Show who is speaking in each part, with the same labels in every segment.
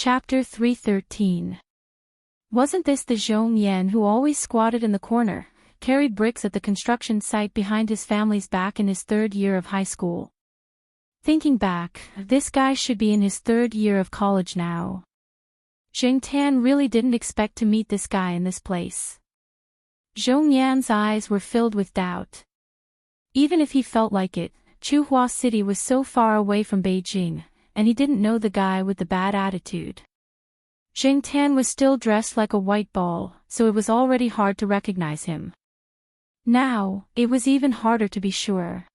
Speaker 1: Chapter 313. Wasn't this the Zhong Yan who always squatted in the corner, carried bricks at the construction site behind his family's back in his third year of high school? Thinking back, this guy should be in his third year of college now. Zheng Tan really didn't expect to meet this guy in this place. Zhong Yan's eyes were filled with doubt. Even if he felt like it, Chuhua City was so far away from Beijing, and he didn't know the guy with the bad attitude. Zheng Tan was still dressed like a white ball, so it was already hard to recognize him. Now, it was even harder to be sure.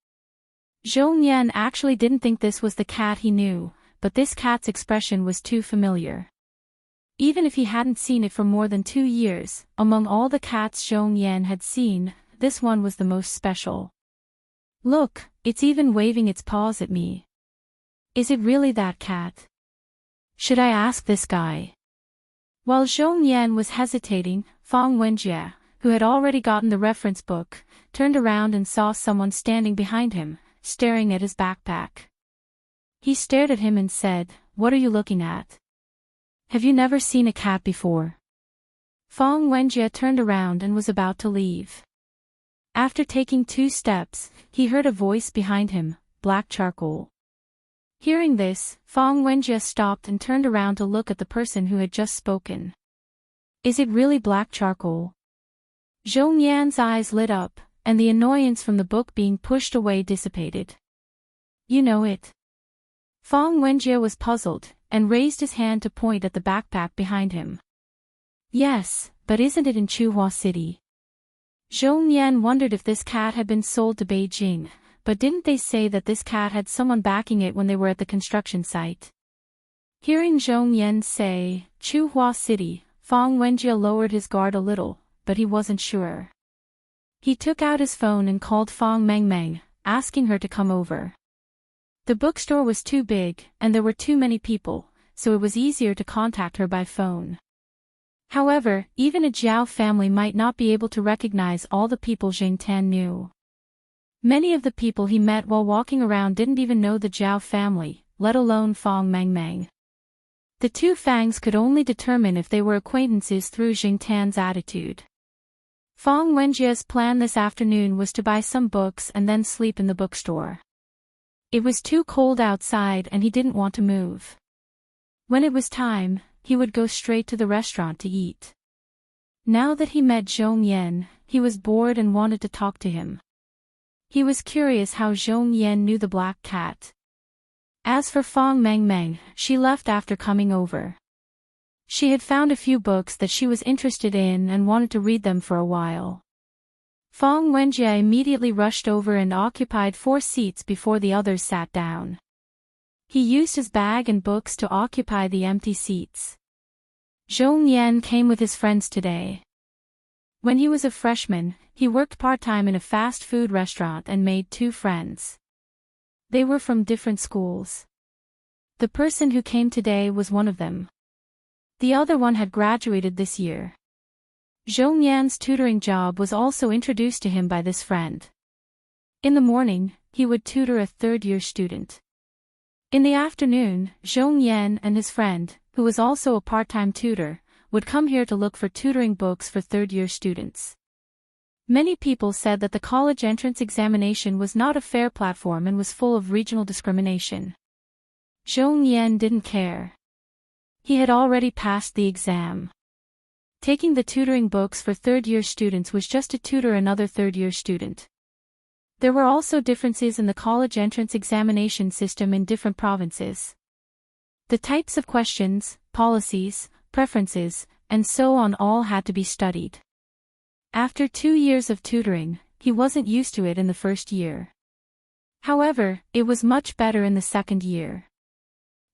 Speaker 1: Zhong Yan actually didn't think this was the cat he knew, but this cat's expression was too familiar. Even if he hadn't seen it for more than 2 years, among all the cats Zhong Yan had seen, this one was the most special. Look, it's even waving its paws at me. Is it really that cat? Should I ask this guy? While Zhong Yan was hesitating, Fang Wenjie, who had already gotten the reference book, turned around and saw someone standing behind him, staring at his backpack. He stared at him and said, "What are you looking at? Have you never seen a cat before?" Fang Wenjie turned around and was about to leave. After taking 2 steps, he heard a voice behind him, "Black charcoal." Hearing this, Fang Wenjie stopped and turned around to look at the person who had just spoken. Is it really black charcoal? Zhong Yan's eyes lit up, and the annoyance from the book being pushed away dissipated. You know it. Fang Wenjie was puzzled, and raised his hand to point at the backpack behind him. Yes, but isn't it in Chuhua City? Zhong Yan wondered if this cat had been sold to Beijing, but didn't they say that this cat had someone backing it when they were at the construction site? Hearing Zhong Yan say, Chuhua City, Fang Wenjie lowered his guard a little, but he wasn't sure. He took out his phone and called Fang Mengmeng, asking her to come over. The bookstore was too big, and there were too many people, so it was easier to contact her by phone. However, even a Jiao family might not be able to recognize all the people Zheng Tan knew. Many of the people he met while walking around didn't even know the Jiao family, let alone Fang Mengmeng. The 2 Fangs could only determine if they were acquaintances through Zheng Tan's attitude. Fang Wenjie's plan this afternoon was to buy some books and then sleep in the bookstore. It was too cold outside and he didn't want to move. When it was time, he would go straight to the restaurant to eat. Now that he met Zhong Yan, he was bored and wanted to talk to him. He was curious how Zhong Yan knew the black cat. As for Fang Mengmeng, she left after coming over. She had found a few books that she was interested in and wanted to read them for a while. Fang Wenjie immediately rushed over and occupied 4 seats before the others sat down. He used his bag and books to occupy the empty seats. Zhong Yan came with his friends today. When he was a freshman, he worked part-time in a fast food restaurant and made 2 friends. They were from different schools. The person who came today was one of them. The other one had graduated this year. Zhong Yan's tutoring job was also introduced to him by this friend. In the morning, he would tutor a third-year student. In the afternoon, Zhong Yan and his friend, who was also a part-time tutor, would come here to look for tutoring books for third-year students. Many people said that the college entrance examination was not a fair platform and was full of regional discrimination. Zhong Yan didn't care. He had already passed the exam. Taking the tutoring books for third-year students was just to tutor another third-year student. There were also differences in the college entrance examination system in different provinces. The types of questions, policies, preferences, and so on all had to be studied. After 2 years of tutoring, he wasn't used to it in the first year. However, it was much better in the second year.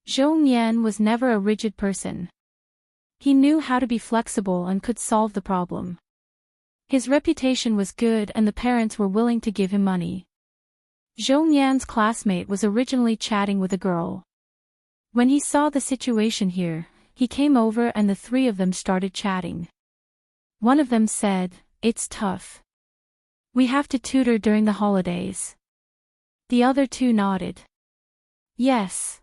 Speaker 1: Zhong Yan was never a rigid person. He knew how to be flexible and could solve the problem. His reputation was good and the parents were willing to give him money. Zhong Yan's classmate was originally chatting with a girl. When he saw the situation here, he came over and the 3 of them started chatting. One of them said, "It's tough. We have to tutor during the holidays." The other 2 nodded. Yes.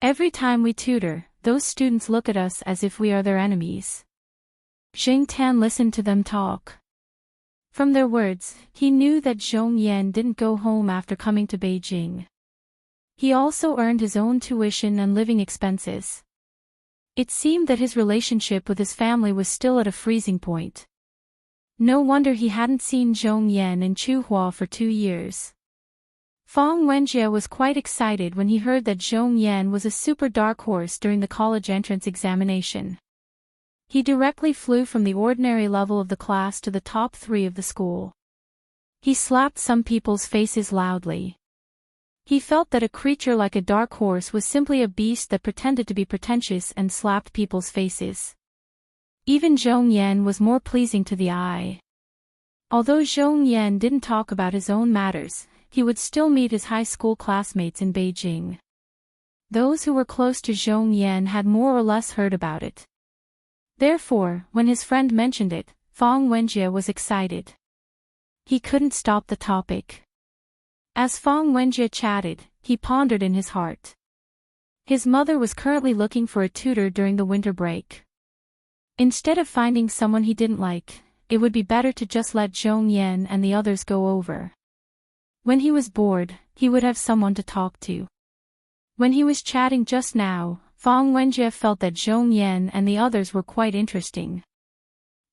Speaker 1: Every time we tutor, those students look at us as if we are their enemies. Jing Tan listened to them talk. From their words, he knew that Zhong Yan didn't go home after coming to Beijing. He also earned his own tuition and living expenses. It seemed that his relationship with his family was still at a freezing point. No wonder he hadn't seen Zhong Yan and Chu Hua for 2 years. Fang Wenjie was quite excited when he heard that Zhong Yan was a super dark horse during the college entrance examination. He directly flew from the ordinary level of the class to the top 3 of the school. He slapped some people's faces loudly. He felt that a creature like a dark horse was simply a beast that pretended to be pretentious and slapped people's faces. Even Zhong Yan was more pleasing to the eye. Although Zhong Yan didn't talk about his own matters, he would still meet his high school classmates in Beijing. Those who were close to Zhong Yan had more or less heard about it. Therefore, when his friend mentioned it, Fang Wenjie was excited. He couldn't stop the topic. As Fang Wenjie chatted, he pondered in his heart. His mother was currently looking for a tutor during the winter break. Instead of finding someone he didn't like, it would be better to just let Zhong Yan and the others go over. When he was bored, he would have someone to talk to. When he was chatting just now, Fang Wenjie felt that Zhong Yan and the others were quite interesting.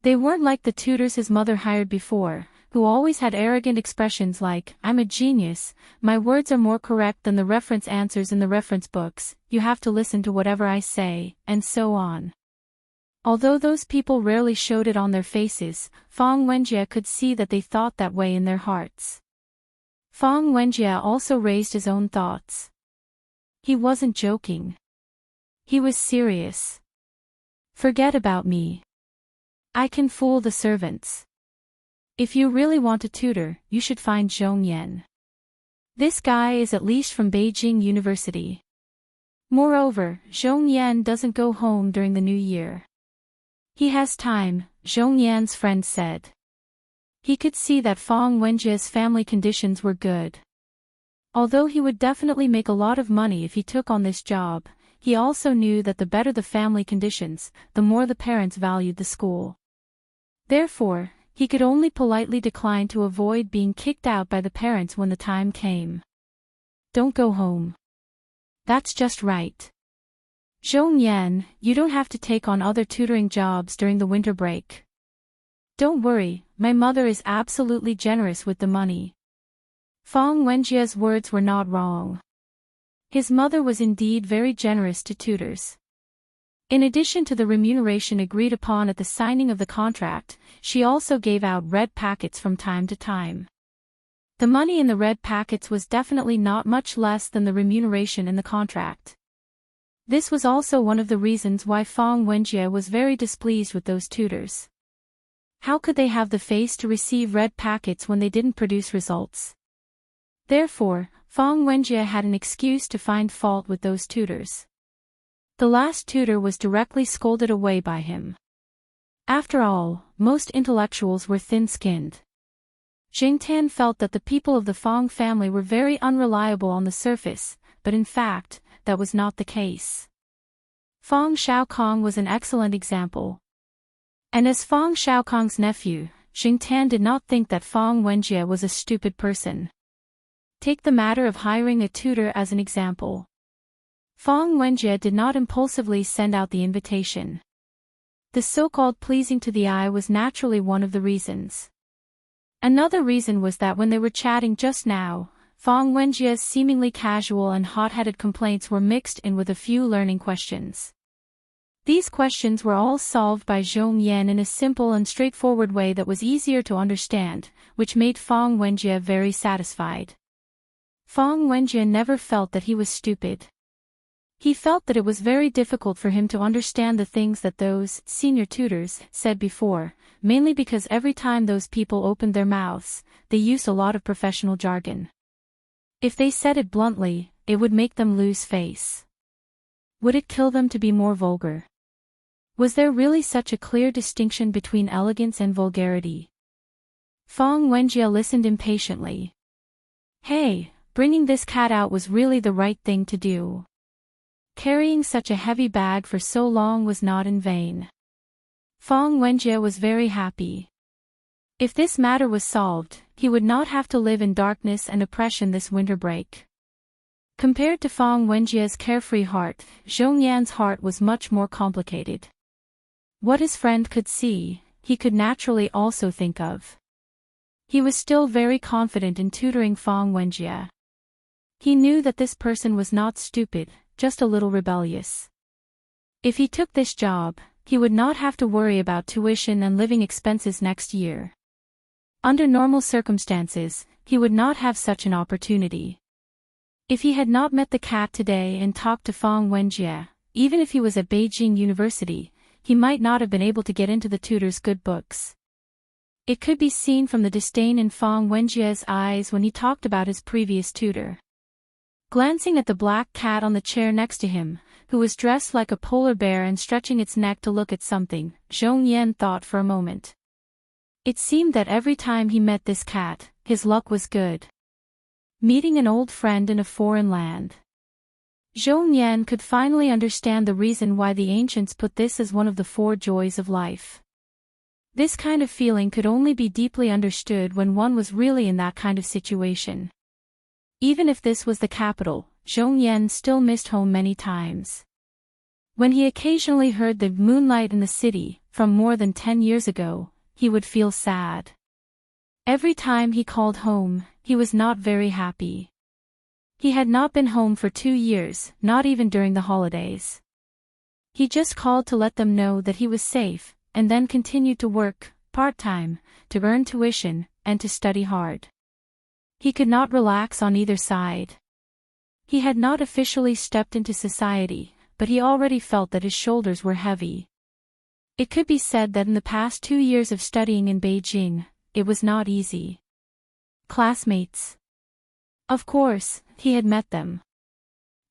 Speaker 1: They weren't like the tutors his mother hired before, who always had arrogant expressions like, "I'm a genius, my words are more correct than the reference answers in the reference books, you have to listen to whatever I say," and so on. Although those people rarely showed it on their faces, Fang Wenjie could see that they thought that way in their hearts. Fang Wenjie also raised his own thoughts. He wasn't joking. He was serious. Forget about me. I can fool the servants. If you really want a tutor, you should find Zhong Yan. This guy is at least from Beijing University. Moreover, Zhong Yan doesn't go home during the new year. He has time, Zhong Yan's friend said. He could see that Fang Wenjie's family conditions were good. Although he would definitely make a lot of money if he took on this job, he also knew that the better the family conditions, the more the parents valued the school. Therefore, he could only politely decline to avoid being kicked out by the parents when the time came. Don't go home. That's just right. Zhong Yan, you don't have to take on other tutoring jobs during the winter break. Don't worry, my mother is absolutely generous with the money. Fang Wenjie's words were not wrong. His mother was indeed very generous to tutors. In addition to the remuneration agreed upon at the signing of the contract, she also gave out red packets from time to time. The money in the red packets was definitely not much less than the remuneration in the contract. This was also one of the reasons why Fang Wenjie was very displeased with those tutors. How could they have the face to receive red packets when they didn't produce results? Therefore, Fang Wenjie had an excuse to find fault with those tutors. The last tutor was directly scolded away by him. After all, most intellectuals were thin-skinned. Jing Tan felt that the people of the Fang family were very unreliable on the surface, but in fact, that was not the case. Fang Xiaokong was an excellent example. And as Fang Xiaokong's nephew, Jing Tan did not think that Fang Wenjie was a stupid person. Take the matter of hiring a tutor as an example. Fang Wenjie did not impulsively send out the invitation. The so-called pleasing to the eye was naturally one of the reasons. Another reason was that when they were chatting just now, Fang Wenjie's seemingly casual and hot-headed complaints were mixed in with a few learning questions. These questions were all solved by Zhong Yan in a simple and straightforward way that was easier to understand, which made Fang Wenjie very satisfied. Fang Wenjie never felt that he was stupid. He felt that it was very difficult for him to understand the things that those senior tutors said before, mainly because every time those people opened their mouths, they used a lot of professional jargon. If they said it bluntly, it would make them lose face. Would it kill them to be more vulgar? Was there really such a clear distinction between elegance and vulgarity? Fang Wenjie listened impatiently. Hey, bringing this cat out was really the right thing to do. Carrying such a heavy bag for so long was not in vain. Feng Wenjie was very happy. If this matter was solved, he would not have to live in darkness and oppression this winter break. Compared to Feng Wenjie's carefree heart, Zhong Yan's heart was much more complicated. What his friend could see, he could naturally also think of. He was still very confident in tutoring Feng Wenjie. He knew that this person was not stupid, just a little rebellious. If he took this job, he would not have to worry about tuition and living expenses next year. Under normal circumstances, he would not have such an opportunity. If he had not met the cat today and talked to Feng Wenjie, even if he was at Beijing University, he might not have been able to get into the tutor's good books. It could be seen from the disdain in Feng Wenjie's eyes when he talked about his previous tutor. Glancing at the black cat on the chair next to him, who was dressed like a polar bear and stretching its neck to look at something, Zhong Yan thought for a moment. It seemed that every time he met this cat, his luck was good. Meeting an old friend in a foreign land. Zhong Yan could finally understand the reason why the ancients put this as one of the 4 joys of life. This kind of feeling could only be deeply understood when one was really in that kind of situation. Even if this was the capital, Zhong Yan still missed home many times. When he occasionally heard the moonlight in the city, from more than 10 years ago, he would feel sad. Every time he called home, he was not very happy. He had not been home for 2 years, not even during the holidays. He just called to let them know that he was safe, and then continued to work, part-time, to earn tuition, and to study hard. He could not relax on either side. He had not officially stepped into society, but he already felt that his shoulders were heavy. It could be said that in the past 2 years of studying in Beijing, it was not easy. Classmates. Of course, he had met them.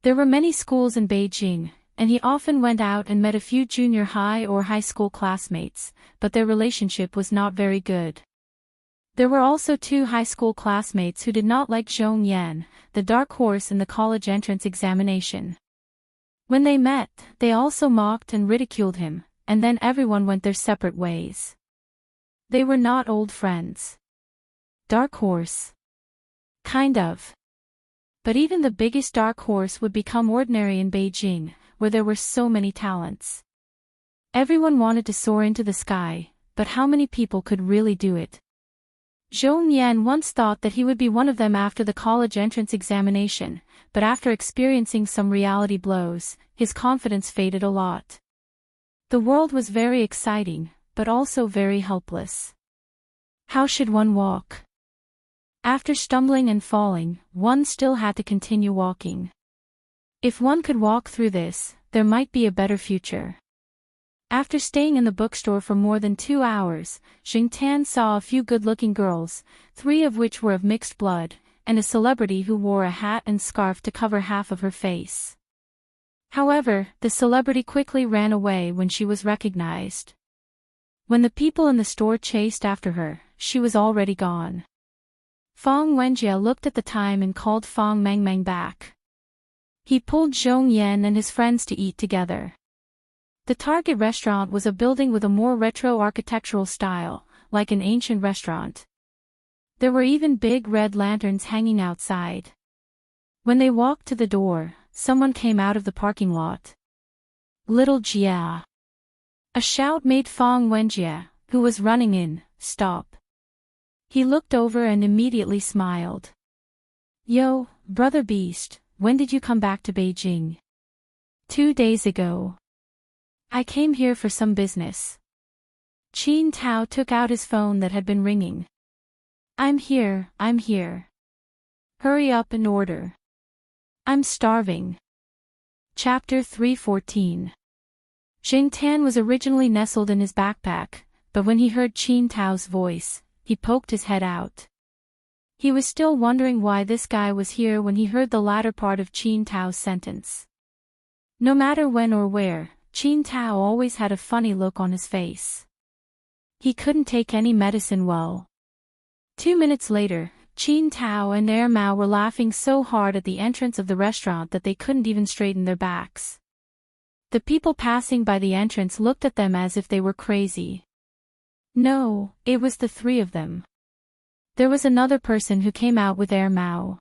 Speaker 1: There were many schools in Beijing, and he often went out and met a few junior high or high school classmates, but their relationship was not very good. There were also 2 high school classmates who did not like Zhong Yan, the dark horse in the college entrance examination. When they met, they also mocked and ridiculed him, and then everyone went their separate ways. They were not old friends. Dark horse. Kind of. But even the biggest dark horse would become ordinary in Beijing, where there were so many talents. Everyone wanted to soar into the sky, but how many people could really do it? Zhong Yan once thought that he would be one of them after the college entrance examination, but after experiencing some reality blows, his confidence faded a lot. The world was very exciting, but also very helpless. How should one walk? After stumbling and falling, one still had to continue walking. If one could walk through this, there might be a better future. After staying in the bookstore for more than 2 hours, Xingtan saw a few good-looking girls, 3 of which were of mixed blood, and a celebrity who wore a hat and scarf to cover half of her face. However, the celebrity quickly ran away when she was recognized. When the people in the store chased after her, she was already gone. Feng Wenjie looked at the time and called Feng Mengmeng back. He pulled Zhong Yan and his friends to eat together. The target restaurant was a building with a more retro architectural style, like an ancient restaurant. There were even big red lanterns hanging outside. When they walked to the door, someone came out of the parking lot. Little Jia. A shout made Feng Wenjie, who was running in, stop. He looked over and immediately smiled. Yo, brother beast, when did you come back to Beijing? 2 days ago. I came here for some business. Qin Tao took out his phone that had been ringing. I'm here. Hurry up and order. I'm starving. Chapter 314. Xingtan was originally nestled in his backpack, but when he heard Qin Tao's voice, he poked his head out. He was still wondering why this guy was here when he heard the latter part of Qin Tao's sentence. No matter when or where, Qin Tao always had a funny look on his face. He couldn't take any medicine well. 2 minutes later, Qin Tao and Air Mao were laughing so hard at the entrance of the restaurant that they couldn't even straighten their backs. The people passing by the entrance looked at them as if they were crazy. No, it was the three of them. There was another person who came out with Air Mao.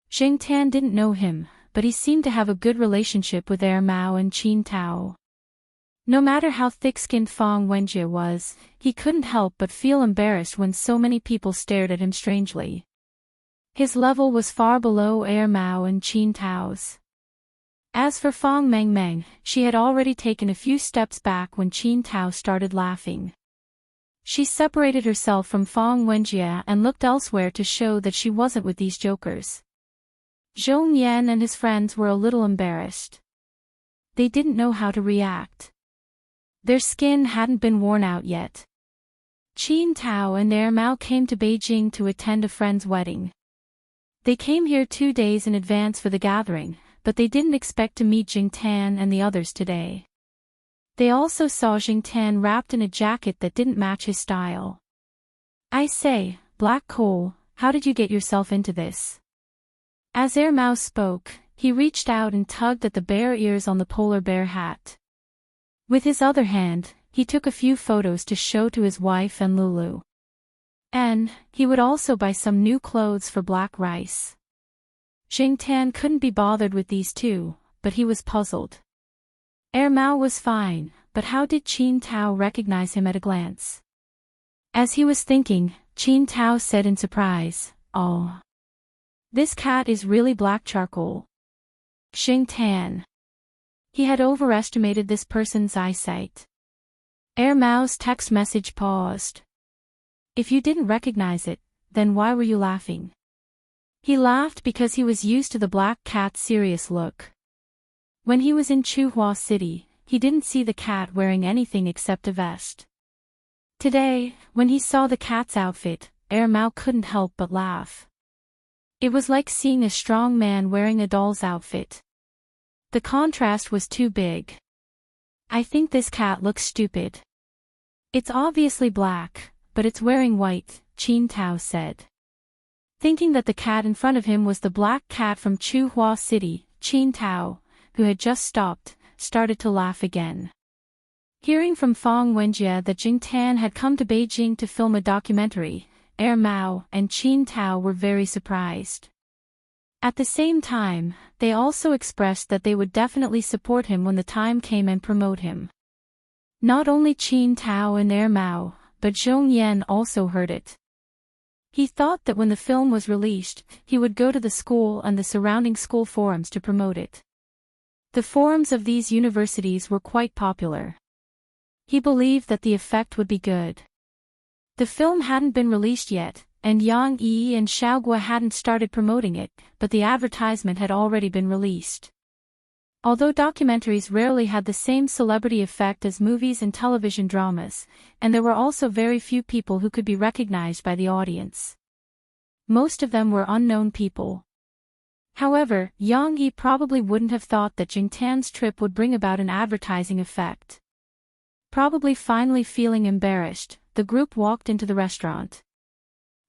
Speaker 1: Jing Tan didn't know him, but he seemed to have a good relationship with Air Mao and Qin Tao. No matter how thick-skinned Fang Wenjie was, he couldn't help but feel embarrassed when so many people stared at him strangely. His level was far below Air Mao and Qin Tao's. As for Fang Mengmeng, she had already taken a few steps back when Qin Tao started laughing. She separated herself from Fang Wenjie and looked elsewhere to show that she wasn't with these jokers. Zhong Yan and his friends were a little embarrassed. They didn't know how to react. Their skin hadn't been worn out yet. Qin Tao and Air Mao came to Beijing to attend a friend's wedding. They came here 2 days in advance for the gathering, but they didn't expect to meet Jing Tan and the others today. They also saw Jing Tan wrapped in a jacket that didn't match his style. "I say, Black Coal, how did you get yourself into this?" As Air Mao spoke, he reached out and tugged at the bear ears on the polar bear hat. With his other hand, he took a few photos to show to his wife and Lulu. And he would also buy some new clothes for Black Rice. Jing Tan couldn't be bothered with these two, but he was puzzled. Air Mao was fine, but how did Qin Tao recognize him at a glance? As he was thinking, Qin Tao said in surprise, "Oh. This cat is really black charcoal." Jing Tan. He had overestimated this person's eyesight. Air Mao's text message paused. "If you didn't recognize it, then why were you laughing?" He laughed because he was used to the black cat's serious look. When he was in Chuhua City, he didn't see the cat wearing anything except a vest. Today, when he saw the cat's outfit, Air Mao couldn't help but laugh. It was like seeing a strong man wearing a doll's outfit. The contrast was too big. "I think this cat looks stupid. It's obviously black, but it's wearing white," Qin Tao said. Thinking that the cat in front of him was the black cat from Chuhua City, Qin Tao, who had just stopped, started to laugh again. Hearing from Fang Wenjie that Jing Tan had come to Beijing to film a documentary, Air Mao and Qin Tao were very surprised. At the same time, they also expressed that they would definitely support him when the time came and promote him. Not only Qin Tao and Air Mao, but Zhong Yan also heard it. He thought that when the film was released, he would go to the school and the surrounding school forums to promote it. The forums of these universities were quite popular. He believed that the effect would be good. The film hadn't been released yet, and Yang Yi and Xiaogua hadn't started promoting it, but the advertisement had already been released. Although documentaries rarely had the same celebrity effect as movies and television dramas, and there were also very few people who could be recognized by the audience. Most of them were unknown people. However, Yang Yi probably wouldn't have thought that Jing Tan's trip would bring about an advertising effect. Probably finally feeling embarrassed, the group walked into the restaurant.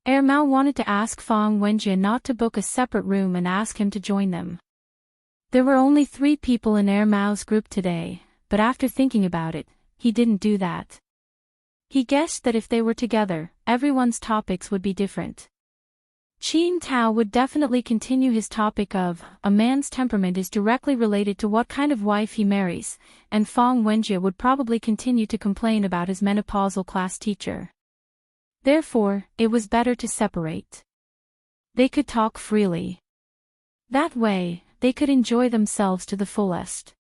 Speaker 1: Air Mao wanted to ask Fang Wenjie not to book a separate room and ask him to join them. There were only 3 people in Air Mao's group today, but after thinking about it, he didn't do that. He guessed that if they were together, everyone's topics would be different. Qin Tao would definitely continue his topic of, a man's temperament is directly related to what kind of wife he marries, and Fang Wenjie would probably continue to complain about his menopausal class teacher. Therefore, it was better to separate. They could talk freely. That way, they could enjoy themselves to the fullest.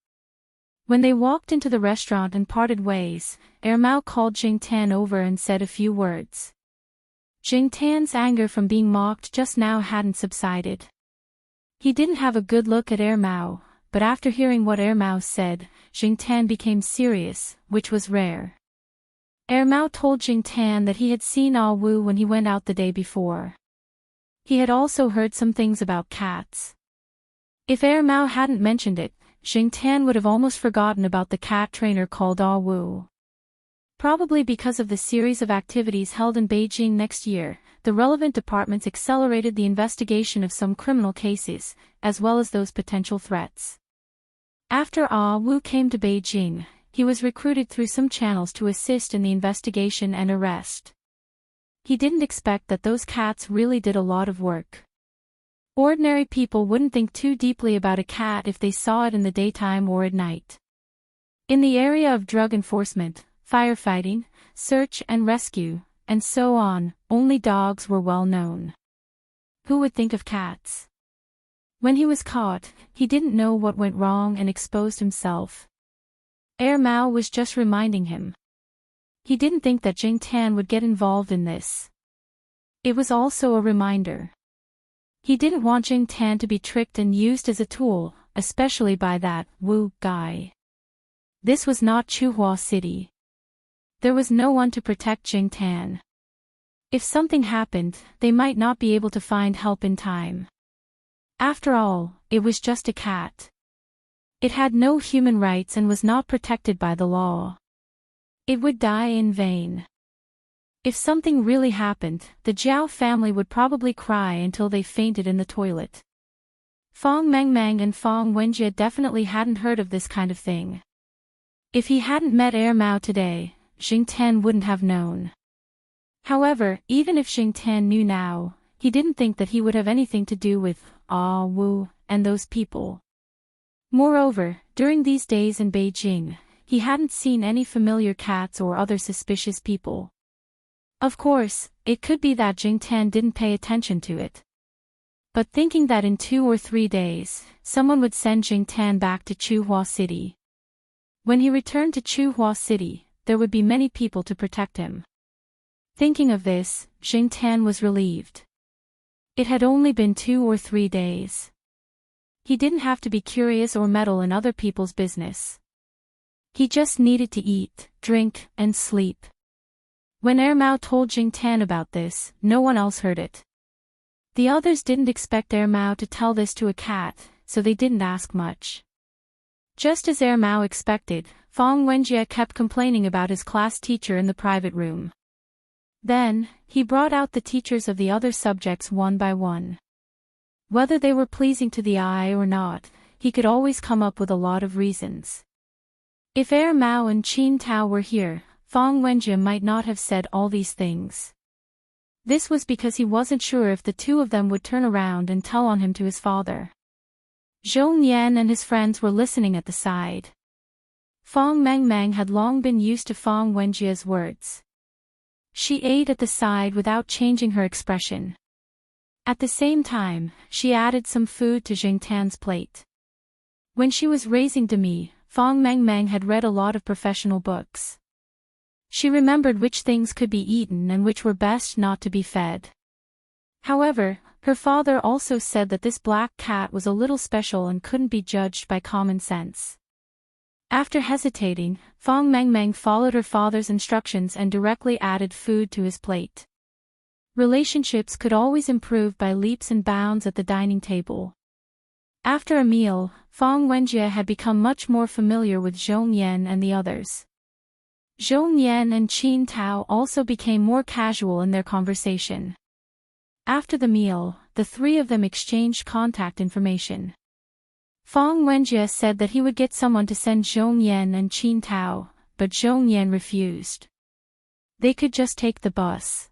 Speaker 1: When they walked into the restaurant and parted ways, Air Mao called Jing Tan over and said a few words. Jing Tan's anger from being mocked just now hadn't subsided. He didn't have a good look at Air Mao, but after hearing what Air Mao said, Jing Tan became serious, which was rare. Air Mao told Jing Tan that he had seen Ah Wu when he went out the day before. He had also heard some things about cats. If Air Mao hadn't mentioned it, Jing Tan would have almost forgotten about the cat trainer called Ah Wu. Probably because of the series of activities held in Beijing next year, the relevant departments accelerated the investigation of some criminal cases, as well as those potential threats. After Wu came to Beijing, he was recruited through some channels to assist in the investigation and arrest. He didn't expect that those cats really did a lot of work. Ordinary people wouldn't think too deeply about a cat if they saw it in the daytime or at night. In the area of drug enforcement, firefighting, search and rescue, and so on, only dogs were well known. Who would think of cats? When he was caught, he didn't know what went wrong and exposed himself. Mao was just reminding him. He didn't think that Jing Tan would get involved in this. It was also a reminder. He didn't want Jing Tan to be tricked and used as a tool, especially by that Wu guy. This was not Chuhua City. There was no one to protect Jing Tan. If something happened, they might not be able to find help in time. After all, it was just a cat. It had no human rights and was not protected by the law. It would die in vain. If something really happened, the Jiao family would probably cry until they fainted in the toilet. Fong Mengmeng and Fong Wenjie definitely hadn't heard of this kind of thing. If he hadn't met Mao today, Jing Tan wouldn't have known. However, even if Jing Tan knew now, he didn't think that he would have anything to do with Wu and those people. Moreover, during these days in Beijing, he hadn't seen any familiar cats or other suspicious people. Of course, it could be that Jing Tan didn't pay attention to it. But thinking that in 2 or 3 days, someone would send Jing Tan back to Chuhua City. When he returned to Chuhua City, there would be many people to protect him. Thinking of this, Jing Tan was relieved. It had only been 2 or 3 days. He didn't have to be curious or meddle in other people's business. He just needed to eat, drink, and sleep. When Mao told Jing Tan about this, no one else heard it. The others didn't expect Mao to tell this to a cat, so they didn't ask much. Just as Mao expected, Fong Wenjie kept complaining about his class teacher in the private room. Then, he brought out the teachers of the other subjects one by one. Whether they were pleasing to the eye or not, he could always come up with a lot of reasons. If Mao and Qin Tao were here, Fong Wenjie might not have said all these things. This was because he wasn't sure if the two of them would turn around and tell on him to his father. Zhou Nian and his friends were listening at the side. Fong Mengmeng had long been used to Fong Wenjie's words. She ate at the side without changing her expression. At the same time, she added some food to Jing Tan's plate. When she was raising Demi, Fong Mengmeng had read a lot of professional books. She remembered which things could be eaten and which were best not to be fed. However, her father also said that this black cat was a little special and couldn't be judged by common sense. After hesitating, Fong Mengmeng followed her father's instructions and directly added food to his plate. Relationships could always improve by leaps and bounds at the dining table. After a meal, Fong Wenjie had become much more familiar with Zhou Nian and the others. Zhou Nian and Qin Tao also became more casual in their conversation. After the meal, the three of them exchanged contact information. Fong Wenjie said that he would get someone to send Zhou Nian and Qin Tao, but Zhou Nian refused. They could just take the bus.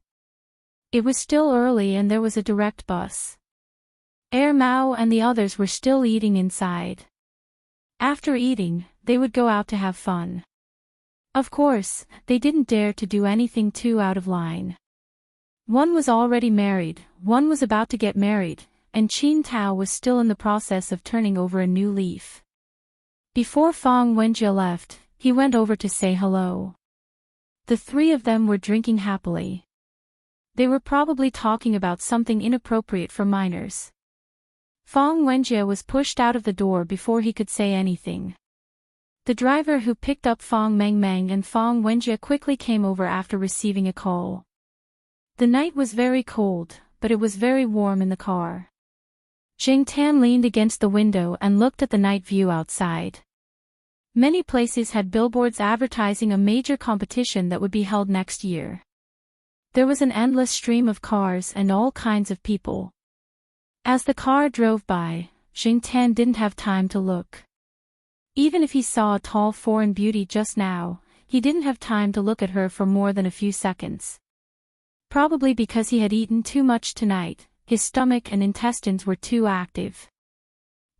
Speaker 1: It was still early and there was a direct bus. Mao and the others were still eating inside. After eating, they would go out to have fun. Of course, they didn't dare to do anything too out of line. One was already married, one was about to get married, and Qin Tao was still in the process of turning over a new leaf. Before Fong Wenjie left, he went over to say hello. The three of them were drinking happily. They were probably talking about something inappropriate for minors. Fong Wenjie was pushed out of the door before he could say anything. The driver who picked up Fong Mengmeng and Fong Wenjie quickly came over after receiving a call. The night was very cold, but it was very warm in the car. Jing Tan leaned against the window and looked at the night view outside. Many places had billboards advertising a major competition that would be held next year. There was an endless stream of cars and all kinds of people. As the car drove by, Jingtian didn't have time to look. Even if he saw a tall foreign beauty just now, he didn't have time to look at her for more than a few seconds. Probably because he had eaten too much tonight, his stomach and intestines were too active.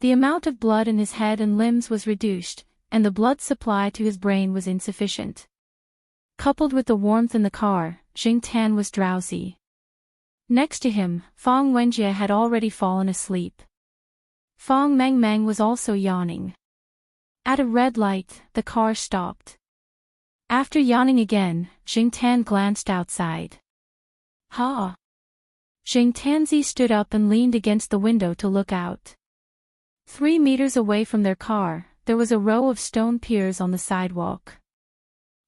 Speaker 1: The amount of blood in his head and limbs was reduced, and the blood supply to his brain was insufficient. Coupled with the warmth in the car, Jingtian was drowsy. Next to him, Fang Wenjie had already fallen asleep. Fang Mengmeng was also yawning. At a red light, the car stopped. After yawning again, Jingtian glanced outside. Ha! Jingtianzi stood up and leaned against the window to look out. 3 meters away from their car, there was a row of stone piers on the sidewalk.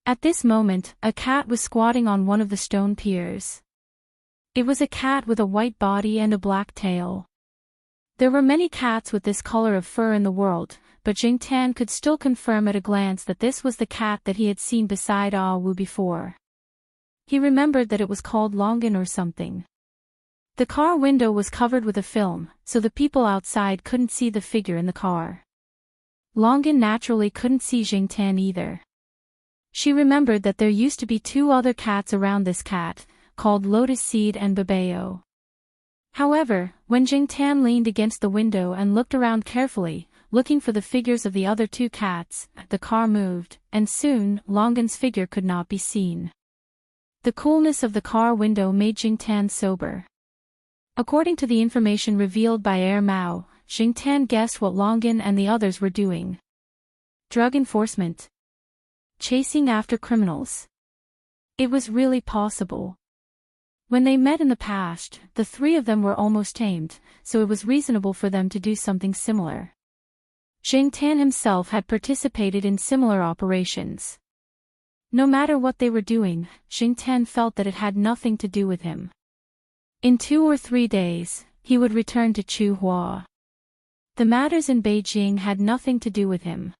Speaker 1: At this moment, a cat was squatting on one of the stone piers. It was a cat with a white body and a black tail. There were many cats with this color of fur in the world, but Jingtian could still confirm at a glance that this was the cat that he had seen beside Ah Wu before. He remembered that it was called Longan or something. The car window was covered with a film, so the people outside couldn't see the figure in the car. Longan naturally couldn't see Jingtian either. She remembered that there used to be 2 other cats around this cat, called Lotus Seed and Babeo. However, when Jingtian leaned against the window and looked around carefully, looking for the figures of the other 2 cats, the car moved, and soon, Longan's figure could not be seen. The coolness of the car window made Jingtian sober. According to the information revealed by Air Mao, Jingtian guessed what Longan and the others were doing. Drug enforcement. Chasing after criminals. It was really possible. When they met in the past, the 3 of them were almost tamed, so it was reasonable for them to do something similar. Jingtian himself had participated in similar operations. No matter what they were doing, Jingtian felt that it had nothing to do with him. In 2 or 3 days, he would return to Chuhua. The matters in Beijing had nothing to do with him.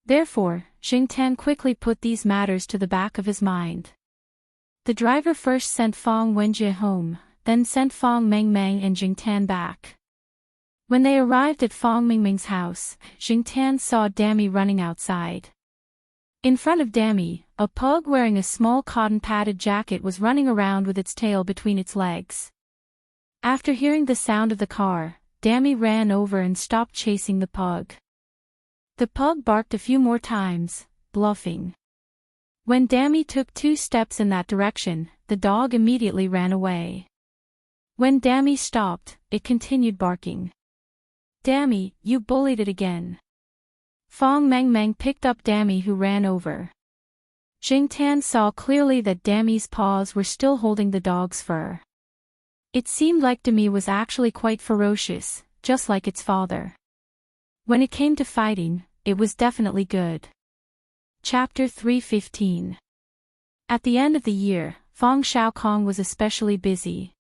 Speaker 1: Therefore, Jingtian quickly put these matters to the back of his mind. The driver first sent Fang Wenjie home, then sent Fang Mengmeng and Jingtian back. When they arrived at Fang Mengmeng's house, Jingtian saw Dami running outside. In front of Dami, a pug wearing a small cotton-padded jacket was running around with its tail between its legs. After hearing the sound of the car, Dami ran over and stopped chasing the pug. The pug barked a few more times, bluffing. When Dami took 2 steps in that direction, the dog immediately ran away. When Dami stopped, it continued barking. Dami, you bullied it again. Fang Mengmeng picked up Dami who ran over. Jingtian saw clearly that Dami's paws were still holding the dog's fur. It seemed like Dami was actually quite ferocious, just like its father. When it came to fighting, it was definitely good. Chapter 315. At the end of the year, Fang Xiaokong was especially busy.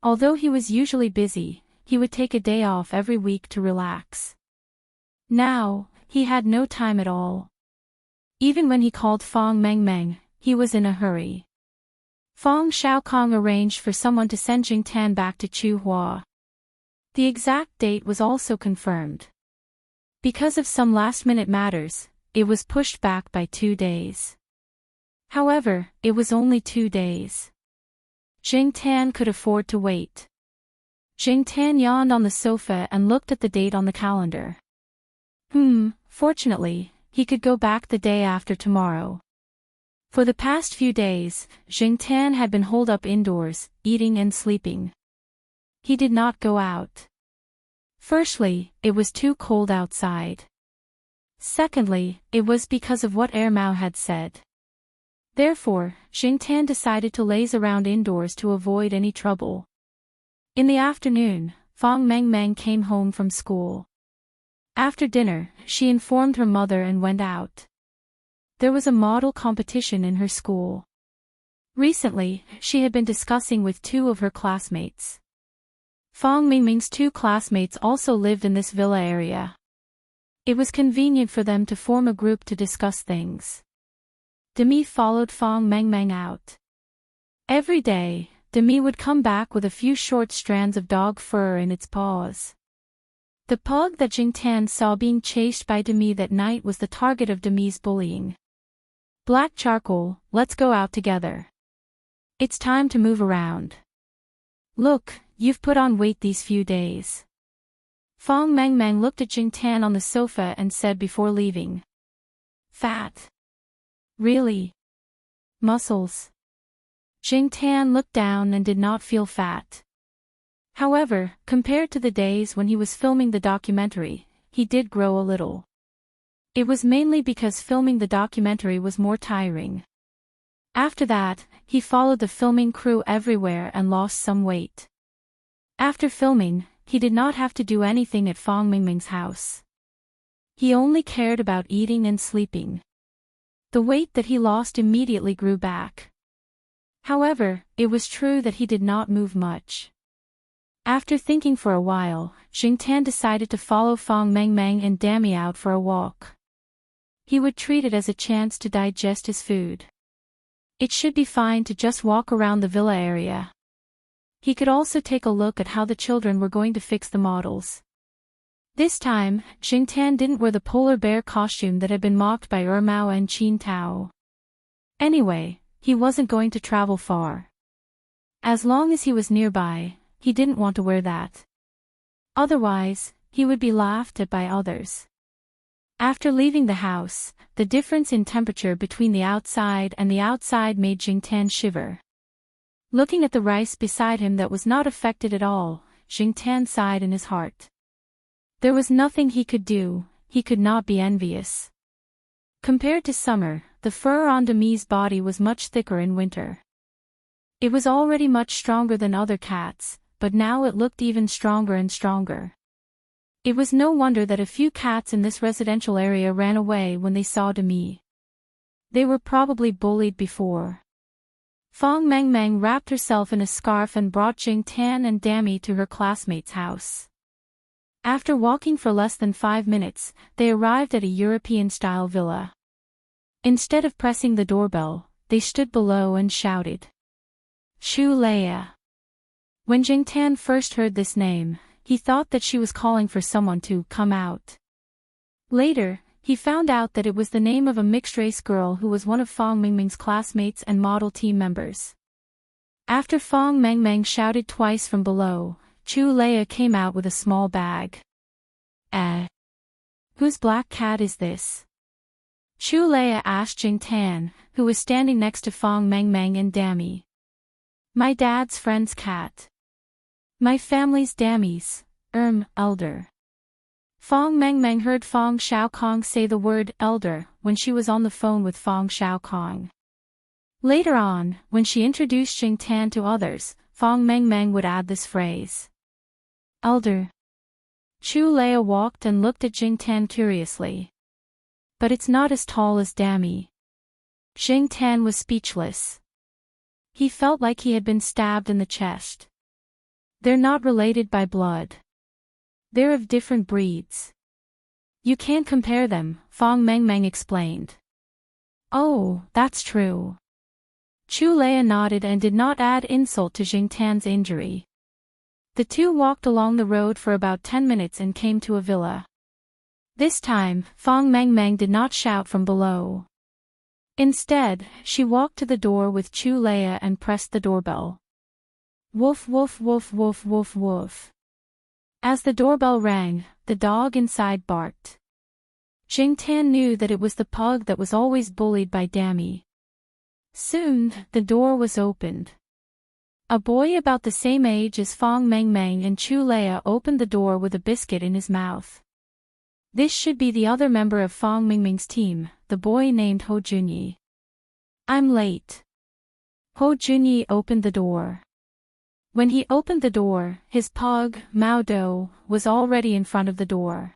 Speaker 1: Although he was usually busy, he would take a day off every week to relax. Now, he had no time at all. Even when he called Fang Mengmeng, he was in a hurry. Fang Xiaokong arranged for someone to send Jingtian back to Chuhua. The exact date was also confirmed. Because of some last-minute matters, it was pushed back by 2 days. However, it was only 2 days. Jingtian could afford to wait. Jingtian yawned on the sofa and looked at the date on the calendar. Fortunately, he could go back the day after tomorrow. For the past few days, Jingtian had been holed up indoors, eating and sleeping. He did not go out. Firstly, it was too cold outside. Secondly, it was because of what Air Mao had said. Therefore, Jingtian decided to laze around indoors to avoid any trouble. In the afternoon, Fang Mengmeng came home from school. After dinner, she informed her mother and went out. There was a model competition in her school. Recently, she had been discussing with 2 of her classmates. Fang Mingming's 2 classmates also lived in this villa area. It was convenient for them to form a group to discuss things. Demi followed Fong Mengmeng out. Every day, Demi would come back with a few short strands of dog fur in its paws. The pug that Jingtan saw being chased by Demi that night was the target of Demi's bullying. Black Charcoal, let's go out together. It's time to move around. Look, you've put on weight these few days. Fong Mengmeng looked at Jingtan on the sofa and said before leaving. Fat. Really? Muscles. Jingtan looked down and did not feel fat. However, compared to the days when he was filming the documentary, he did grow a little. It was mainly because filming the documentary was more tiring. After that, he followed the filming crew everywhere and lost some weight. After filming, he did not have to do anything at Fong Mingming's house. He only cared about eating and sleeping. The weight that he lost immediately grew back. However, it was true that he did not move much. After thinking for a while, Jingtan decided to follow Fong Mengmeng and Dami out for a walk. He would treat it as a chance to digest his food. It should be fine to just walk around the villa area. He could also take a look at how the children were going to fix the models. This time, Jingtan didn't wear the polar bear costume that had been mocked by Ermao and Qin Tao. Anyway, he wasn't going to travel far. As long as he was nearby, he didn't want to wear that. Otherwise, he would be laughed at by others. After leaving the house, the difference in temperature between the outside and the outside made Jingtan shiver. Looking at the rice beside him that was not affected at all, Jingtan sighed in his heart. There was nothing he could do, he could not be envious. Compared to summer, the fur on Demi's body was much thicker in winter. It was already much stronger than other cats, but now it looked even stronger and stronger. It was no wonder that a few cats in this residential area ran away when they saw Demi. They were probably bullied before. Fong Mengmeng wrapped herself in a scarf and brought Jingtan and Dami to her classmate's house. After walking for less than 5 minutes, they arrived at a European-style villa. Instead of pressing the doorbell, they stood below and shouted. Chu Leia. When Jingtan first heard this name, he thought that she was calling for someone to come out. Later, he found out that it was the name of a mixed-race girl who was one of Fong Mengmeng's classmates and model team members. After Fong Mengmeng shouted twice from below, Chu Leia came out with a small bag. Whose black cat is this? Chu Leia asked Jingtan, who was standing next to Fong Mengmeng and Dami. My dad's friend's cat. My family's Dami's, elder. Fong Mengmeng heard Fong Xiaokong say the word elder when she was on the phone with Fong Xiaokong. Later on, when she introduced Jingtan to others, Fong Mengmeng would add this phrase. Elder. Chu Leia walked and looked at Jingtan curiously. But it's not as tall as Dami. Jingtan was speechless. He felt like he had been stabbed in the chest. They're not related by blood. They're of different breeds. You can't compare them, Fong Mengmeng explained. Oh, that's true. Chu Leia nodded and did not add insult to Jingtan's injury. The two walked along the road for about 10 minutes and came to a villa. This time, Fong Mengmeng did not shout from below. Instead, she walked to the door with Chu Leia and pressed the doorbell. Woof woof woof woof woof woof. As the doorbell rang, the dog inside barked. Jingtan knew that it was the pug that was always bullied by Dami. Soon, the door was opened. A boy about the same age as Fong Mengmeng and Chu Leia opened the door with a biscuit in his mouth. This should be the other member of Fong Mengmeng's team, the boy named Ho Junyi. I'm late. Ho Junyi opened the door. When he opened the door, his pug, Mao Do, was already in front of the door.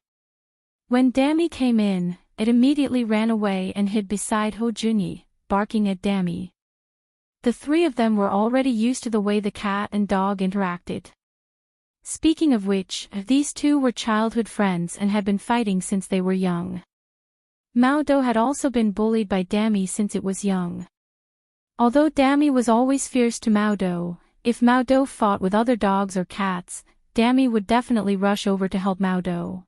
Speaker 1: When Dami came in, it immediately ran away and hid beside Ho Junyi, barking at Dami. The three of them were already used to the way the cat and dog interacted. Speaking of which, these two were childhood friends and had been fighting since they were young. Mao Do had also been bullied by Dami since it was young. Although Dami was always fierce to Mao Do, if Mao Do fought with other dogs or cats, Dami would definitely rush over to help Mao Do.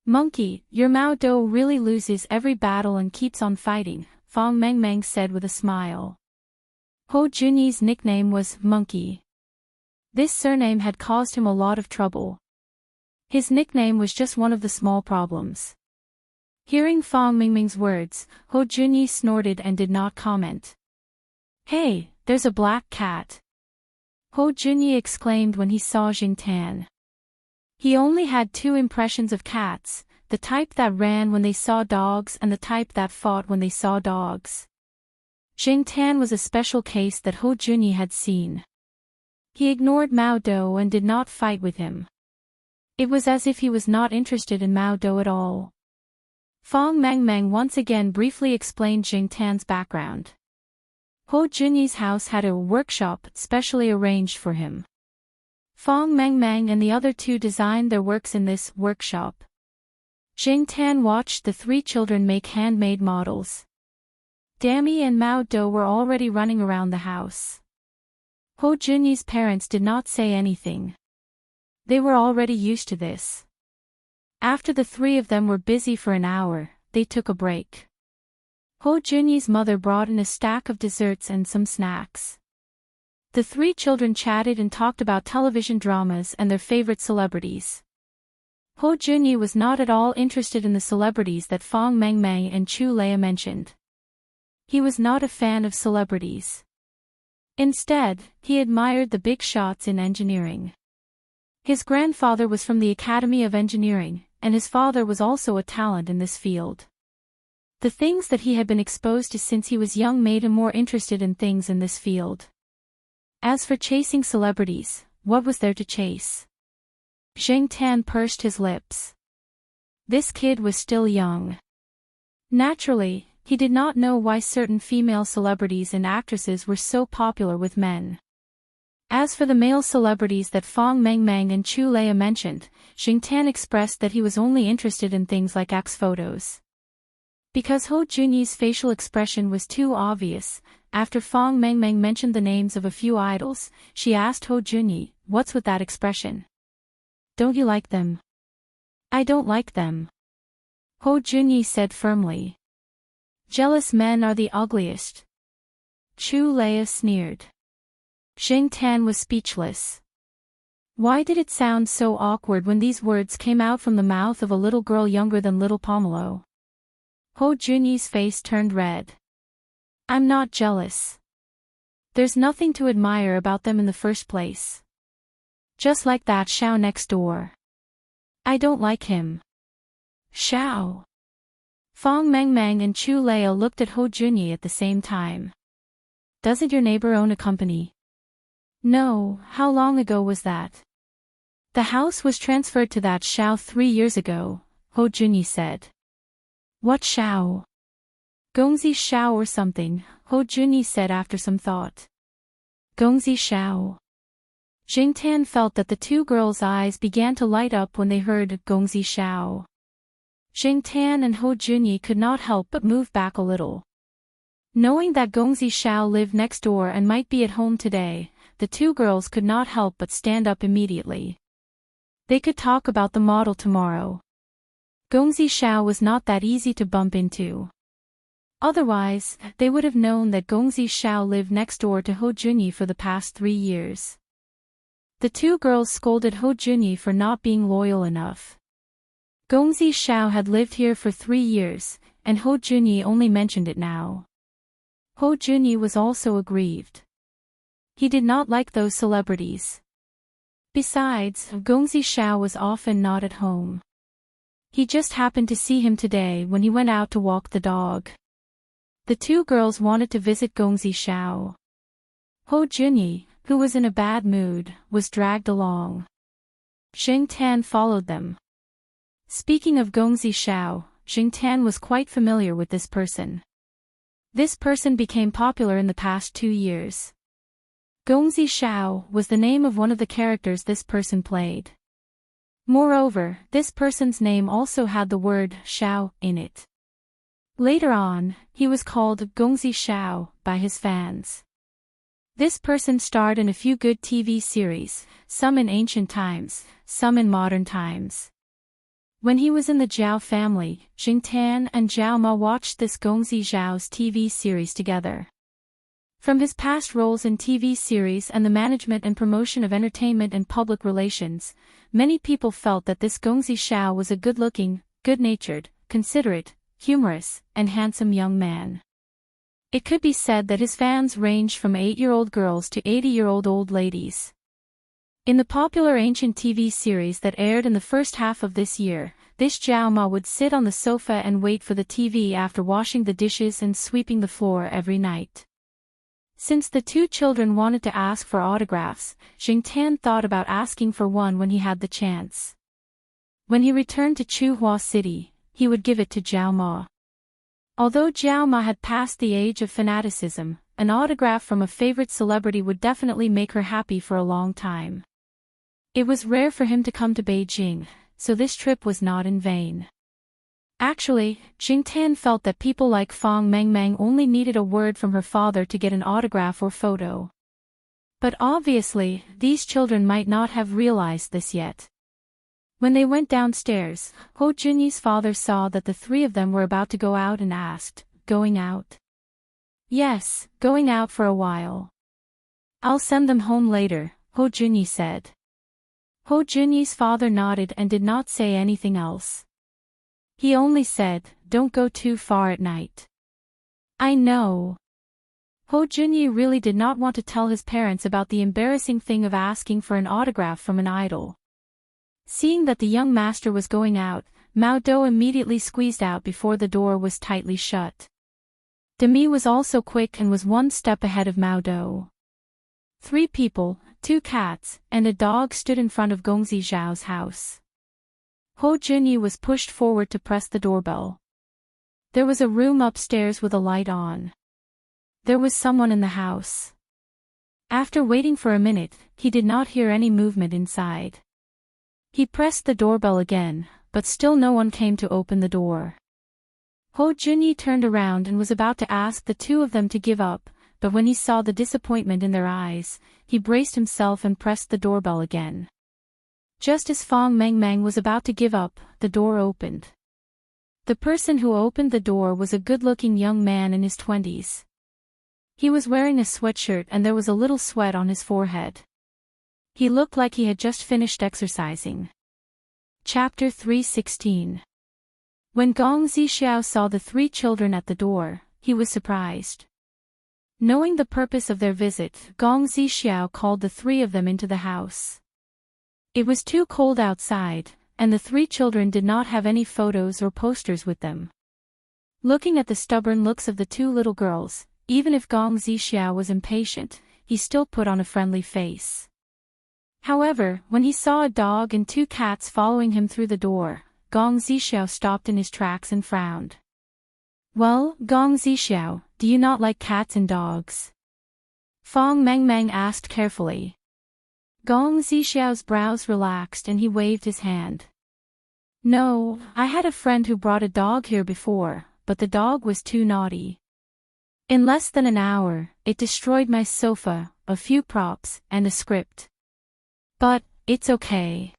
Speaker 1: "Monkey, your Mao Do really loses every battle and keeps on fighting," Fang Mengmeng said with a smile. Ho Junyi's nickname was Monkey. This surname had caused him a lot of trouble. His nickname was just one of the small problems. Hearing Fang Mengmeng's words, Ho Junyi snorted and did not comment. "Hey, there's a black cat!" Ho Junyi exclaimed when he saw Jing Tan. He only had two impressions of cats, the type that ran when they saw dogs and the type that fought when they saw dogs. Jing Tan was a special case that Ho Junyi had seen. He ignored Mao Do and did not fight with him. It was as if he was not interested in Mao Do at all. Fang Mengmeng once again briefly explained Jing Tan's background. Ho Junyi's house had a workshop specially arranged for him. Fang Mengmeng and the other two designed their works in this workshop. Jing Tan watched the three children make handmade models. Dami and Mao Do were already running around the house. Ho Junyi's parents did not say anything. They were already used to this. After the three of them were busy for an hour, they took a break. Ho Junyi's mother brought in a stack of desserts and some snacks. The three children chatted and talked about television dramas and their favorite celebrities. Ho Junyi was not at all interested in the celebrities that Fang Mengmeng and Chu Leia mentioned. He was not a fan of celebrities. Instead, he admired the big shots in engineering. His grandfather was from the Academy of Engineering, and his father was also a talent in this field. The things that he had been exposed to since he was young made him more interested in things in this field. As for chasing celebrities, what was there to chase? Jing Tan pursed his lips. This kid was still young. Naturally, he did not know why certain female celebrities and actresses were so popular with men. As for the male celebrities that Fang Mengmeng and Chu Leia mentioned, Jing Tan expressed that he was only interested in things like axe photos. Because Ho Junyi's facial expression was too obvious, after Fang Mengmeng mentioned the names of a few idols, she asked Ho Junyi, "What's with that expression? Don't you like them?" "I don't like them," Ho Junyi said firmly. "Jealous men are the ugliest." Chu Leia sneered. Jing Tan was speechless. Why did it sound so awkward when these words came out from the mouth of a little girl younger than little Pomelo? Ho Junyi's face turned red. "I'm not jealous. There's nothing to admire about them in the first place. Just like that Xiao next door. I don't like him." "Xiao?" Fang Mengmeng and Chu Leia looked at Ho Junyi at the same time. "Doesn't your neighbor own a company?" "No, how long ago was that?" "The house was transferred to that Xiao 3 years ago," Ho Junyi said. "What Xiao?" "Gongzi Xiao or something," Ho Junyi said after some thought. "Gongzi Xiao." Jing Tan felt that the two girls' eyes began to light up when they heard Gongzi Xiao. Jing Tan and Ho Junyi could not help but move back a little. Knowing that Gongzi Xiao lived next door and might be at home today, the two girls could not help but stand up immediately. They could talk about the model tomorrow. Gongzi Xiao was not that easy to bump into. Otherwise, they would have known that Gongzi Xiao lived next door to Ho Junyi for the past 3 years. The two girls scolded Ho Junyi for not being loyal enough. Gongzi Xiao had lived here for 3 years, and Ho Junyi only mentioned it now. Ho Junyi was also aggrieved. He did not like those celebrities. Besides, Gongzi Xiao was often not at home. He just happened to see him today when he went out to walk the dog. The two girls wanted to visit Gongzi Xiao. Ho Junyi, who was in a bad mood, was dragged along. Jing Tan followed them. Speaking of Gongzi Xiao, Jing Tan was quite familiar with this person. This person became popular in the past 2 years. Gongzi Xiao was the name of one of the characters this person played. Moreover, this person's name also had the word Xiao in it. Later on, he was called Gongzi Xiao by his fans. This person starred in a few good TV series, some in ancient times, some in modern times. When he was in the Zhao family, Jingtan and Zhao Ma watched this Gongzi Xiao's TV series together. From his past roles in TV series and the management and promotion of entertainment and public relations, many people felt that this Gongzi Xiao was a good-looking, good-natured, considerate, humorous, and handsome young man. It could be said that his fans ranged from 8-year-old girls to 80-year-old old ladies. In the popular ancient TV series that aired in the first half of this year, this Zhao Ma would sit on the sofa and wait for the TV after washing the dishes and sweeping the floor every night. Since the two children wanted to ask for autographs, Jingtan thought about asking for one when he had the chance. When he returned to Chuhua City, he would give it to Zhao Ma. Although Zhao Ma had passed the age of fanaticism, an autograph from a favorite celebrity would definitely make her happy for a long time. It was rare for him to come to Beijing, so this trip was not in vain. Actually, Jingtan felt that people like Fang Mengmeng only needed a word from her father to get an autograph or photo. But obviously, these children might not have realized this yet. When they went downstairs, Ho Junyi's father saw that the three of them were about to go out and asked, "Going out?" "Yes, going out for a while. I'll send them home later," Ho Junyi said. Ho Junyi's father nodded and did not say anything else. He only said, "Don't go too far at night." "I know." Ho Junyi really did not want to tell his parents about the embarrassing thing of asking for an autograph from an idol. Seeing that the young master was going out, Mao Dou immediately squeezed out before the door was tightly shut. Demi was also quick and was one step ahead of Mao Dou. 3 people, 2 cats, and a dog stood in front of Gongzi Zhao's house. Ho Junyi was pushed forward to press the doorbell. There was a room upstairs with a light on. There was someone in the house. After waiting for a minute, he did not hear any movement inside. He pressed the doorbell again, but still no one came to open the door. Ho Junyi turned around and was about to ask the two of them to give up, but when he saw the disappointment in their eyes, he braced himself and pressed the doorbell again. Just as Fang Mengmeng was about to give up, the door opened. The person who opened the door was a good-looking young man in his 20s. He was wearing a sweatshirt and there was a little sweat on his forehead. He looked like he had just finished exercising. Chapter 3:16. When Gong Zixiao saw the 3 children at the door, he was surprised. Knowing the purpose of their visit, Gong Zixiao called the 3 of them into the house. It was too cold outside, and the 3 children did not have any photos or posters with them. Looking at the stubborn looks of the 2 little girls, even if Gong Zixiao was impatient, he still put on a friendly face. However, when he saw a dog and 2 cats following him through the door, Gong Zixiao stopped in his tracks and frowned. "Well, Gong Zixiao, do you not like cats and dogs?" Fang Mengmeng asked carefully. Gong Zixiao's brows relaxed and he waved his hand. "No, I had a friend who brought a dog here before, but the dog was too naughty. In less than an hour, it destroyed my sofa, a few props, and a script. But, it's okay.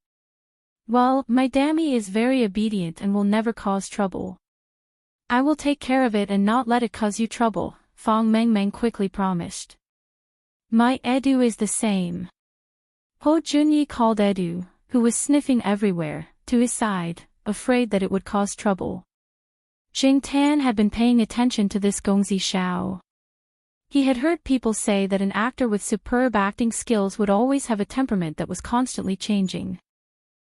Speaker 1: Well, my Dammy is very obedient and will never cause trouble. I will take care of it and not let it cause you trouble," Fang Mengmeng quickly promised. "My Edu is the same." Ho Junyi called Edu, who was sniffing everywhere, to his side, afraid that it would cause trouble. Jingtan had been paying attention to this Gongzi Xiao. He had heard people say that an actor with superb acting skills would always have a temperament that was constantly changing.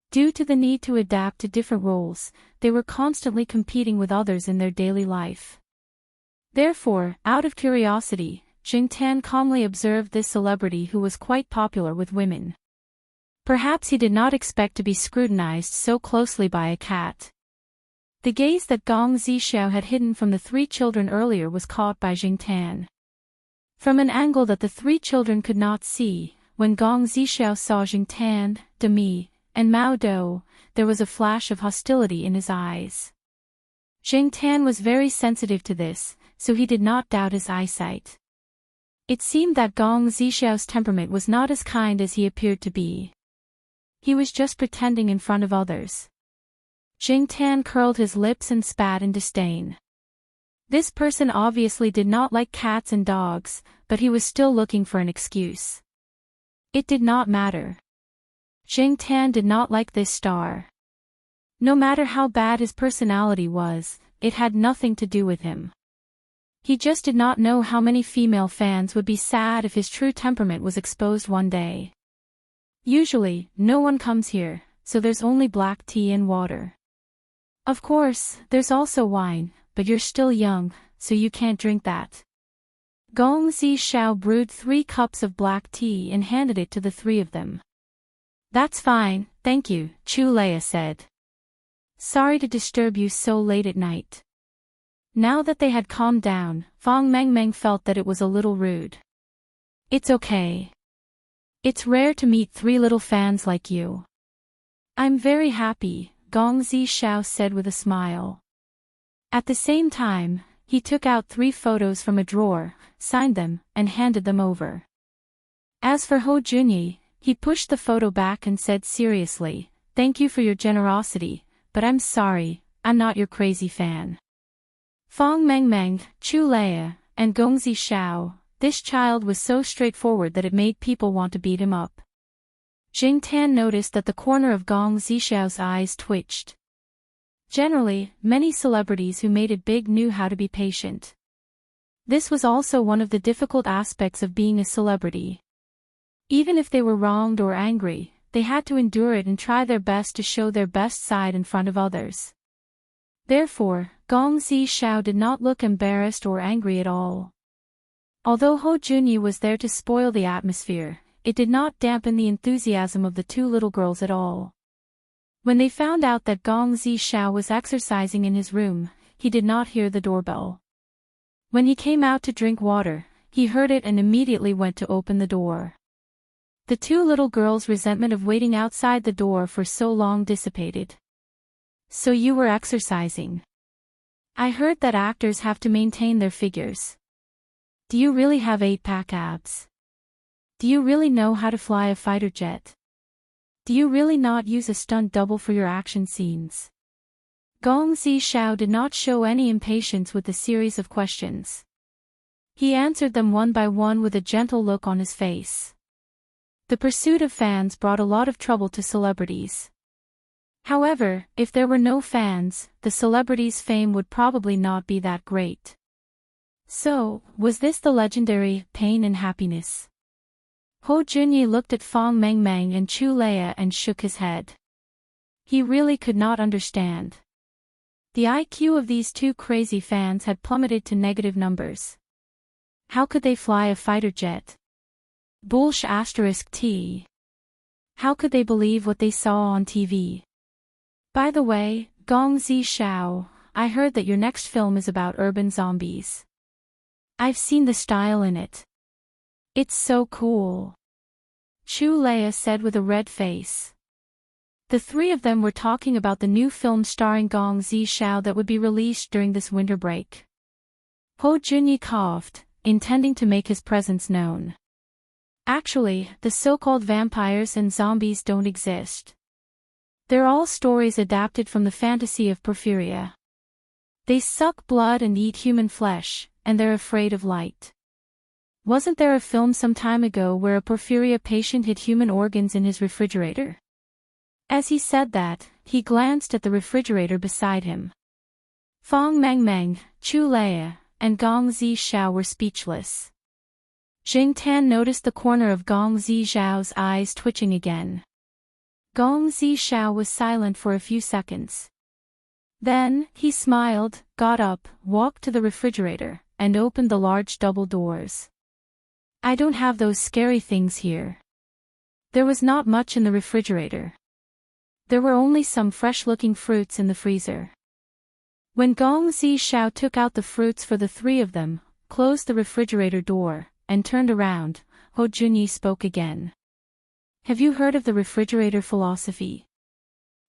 Speaker 1: Due to the need to adapt to different roles, they were constantly competing with others in their daily life. Therefore, out of curiosity, Jingtan calmly observed this celebrity who was quite popular with women. Perhaps he did not expect to be scrutinized so closely by a cat. The gaze that Gong Zixiao had hidden from the 3 children earlier was caught by Jingtan. From an angle that the three children could not see, when Gong Zhixiao saw Jingtan, Demi, and Mao Dou, there was a flash of hostility in his eyes. Jingtan was very sensitive to this, so he did not doubt his eyesight. It seemed that Gong Zhixiao's temperament was not as kind as he appeared to be. He was just pretending in front of others. Jingtan curled his lips and spat in disdain. This person obviously did not like cats and dogs, but he was still looking for an excuse. It did not matter. Jingtan did not like this star. No matter how bad his personality was, it had nothing to do with him. He just did not know how many female fans would be sad if his true temperament was exposed one day. Usually, no one comes here, so there's only black tea and water. Of course, there's also wine, but you're still young, so you can't drink that. Gong Zhixiao brewed 3 cups of black tea and handed it to the 3 of them. That's fine, thank you, Chu Leia said. Sorry to disturb you so late at night. Now that they had calmed down, Fang Mengmeng felt that it was a little rude. It's okay. It's rare to meet 3 little fans like you. I'm very happy, Gong Zhixiao said with a smile. At the same time, he took out 3 photos from a drawer, signed them, and handed them over. As for Ho Junyi, he pushed the photo back and said seriously, "Thank you for your generosity, but I'm sorry, I'm not your crazy fan." Fang Mengmeng, Chu Leia, and Gong Zhixiao, this child was so straightforward that it made people want to beat him up. Jingtan noticed that the corner of Gong Zhixiao's eyes twitched. Generally, many celebrities who made it big knew how to be patient. This was also one of the difficult aspects of being a celebrity. Even if they were wronged or angry, they had to endure it and try their best to show their best side in front of others. Therefore, Gong Zhixiao did not look embarrassed or angry at all. Although Ho Junyi was there to spoil the atmosphere, it did not dampen the enthusiasm of the 2 little girls at all. When they found out that Gong Zhixiao was exercising in his room, he did not hear the doorbell. When he came out to drink water, he heard it and immediately went to open the door. The 2 little girls' resentment of waiting outside the door for so long dissipated. So you were exercising. I heard that actors have to maintain their figures. Do you really have 8-pack abs? Do you really know how to fly a fighter jet? Do you really not use a stunt double for your action scenes? Gong Zhixiao did not show any impatience with the series of questions. He answered them one by one with a gentle look on his face. The pursuit of fans brought a lot of trouble to celebrities. However, if there were no fans, the celebrity's fame would probably not be that great. So, was this the legendary pain and happiness? Ho Junyi looked at Fang Mengmeng and Chu Leia and shook his head. He really could not understand. The IQ of these 2 crazy fans had plummeted to negative numbers. How could they fly a fighter jet? *T. How could they believe what they saw on TV? By the way, Gong Zhixiao, I heard that your next film is about urban zombies. I've seen the style in it. It's so cool. Chu Leia said with a red face. The 3 of them were talking about the new film starring Gong Zhixiao that would be released during this winter break. Ho Junyi coughed, intending to make his presence known. Actually, the so-called vampires and zombies don't exist. They're all stories adapted from the fantasy of Porphyria. They suck blood and eat human flesh, and they're afraid of light. Wasn't there a film some time ago where a Porphyria patient hid human organs in his refrigerator? As he said that, he glanced at the refrigerator beside him. Fang Mengmeng, Chu Leia, and Gong Zhixiao were speechless. Jingtan noticed the corner of Gong Zhixiao's eyes twitching again. Gong Zhixiao was silent for a few seconds. Then, he smiled, got up, walked to the refrigerator, and opened the large double doors. I don't have those scary things here. There was not much in the refrigerator. There were only some fresh-looking fruits in the freezer. When Gong Zhixiao took out the fruits for the 3 of them, closed the refrigerator door, and turned around, Ho Junyi spoke again. Have you heard of the refrigerator philosophy?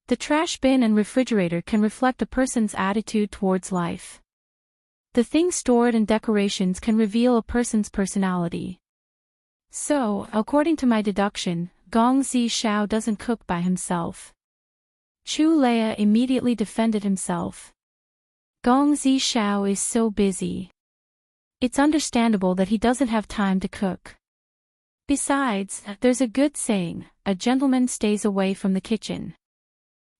Speaker 1: The trash bin and refrigerator can reflect a person's attitude towards life. The things stored and decorations can reveal a person's personality. So, according to my deduction, Gong Zishao doesn't cook by himself. Chu Lei immediately defended himself. Gong Zishao is so busy. It's understandable that he doesn't have time to cook. Besides, there's a good saying, a gentleman stays away from the kitchen.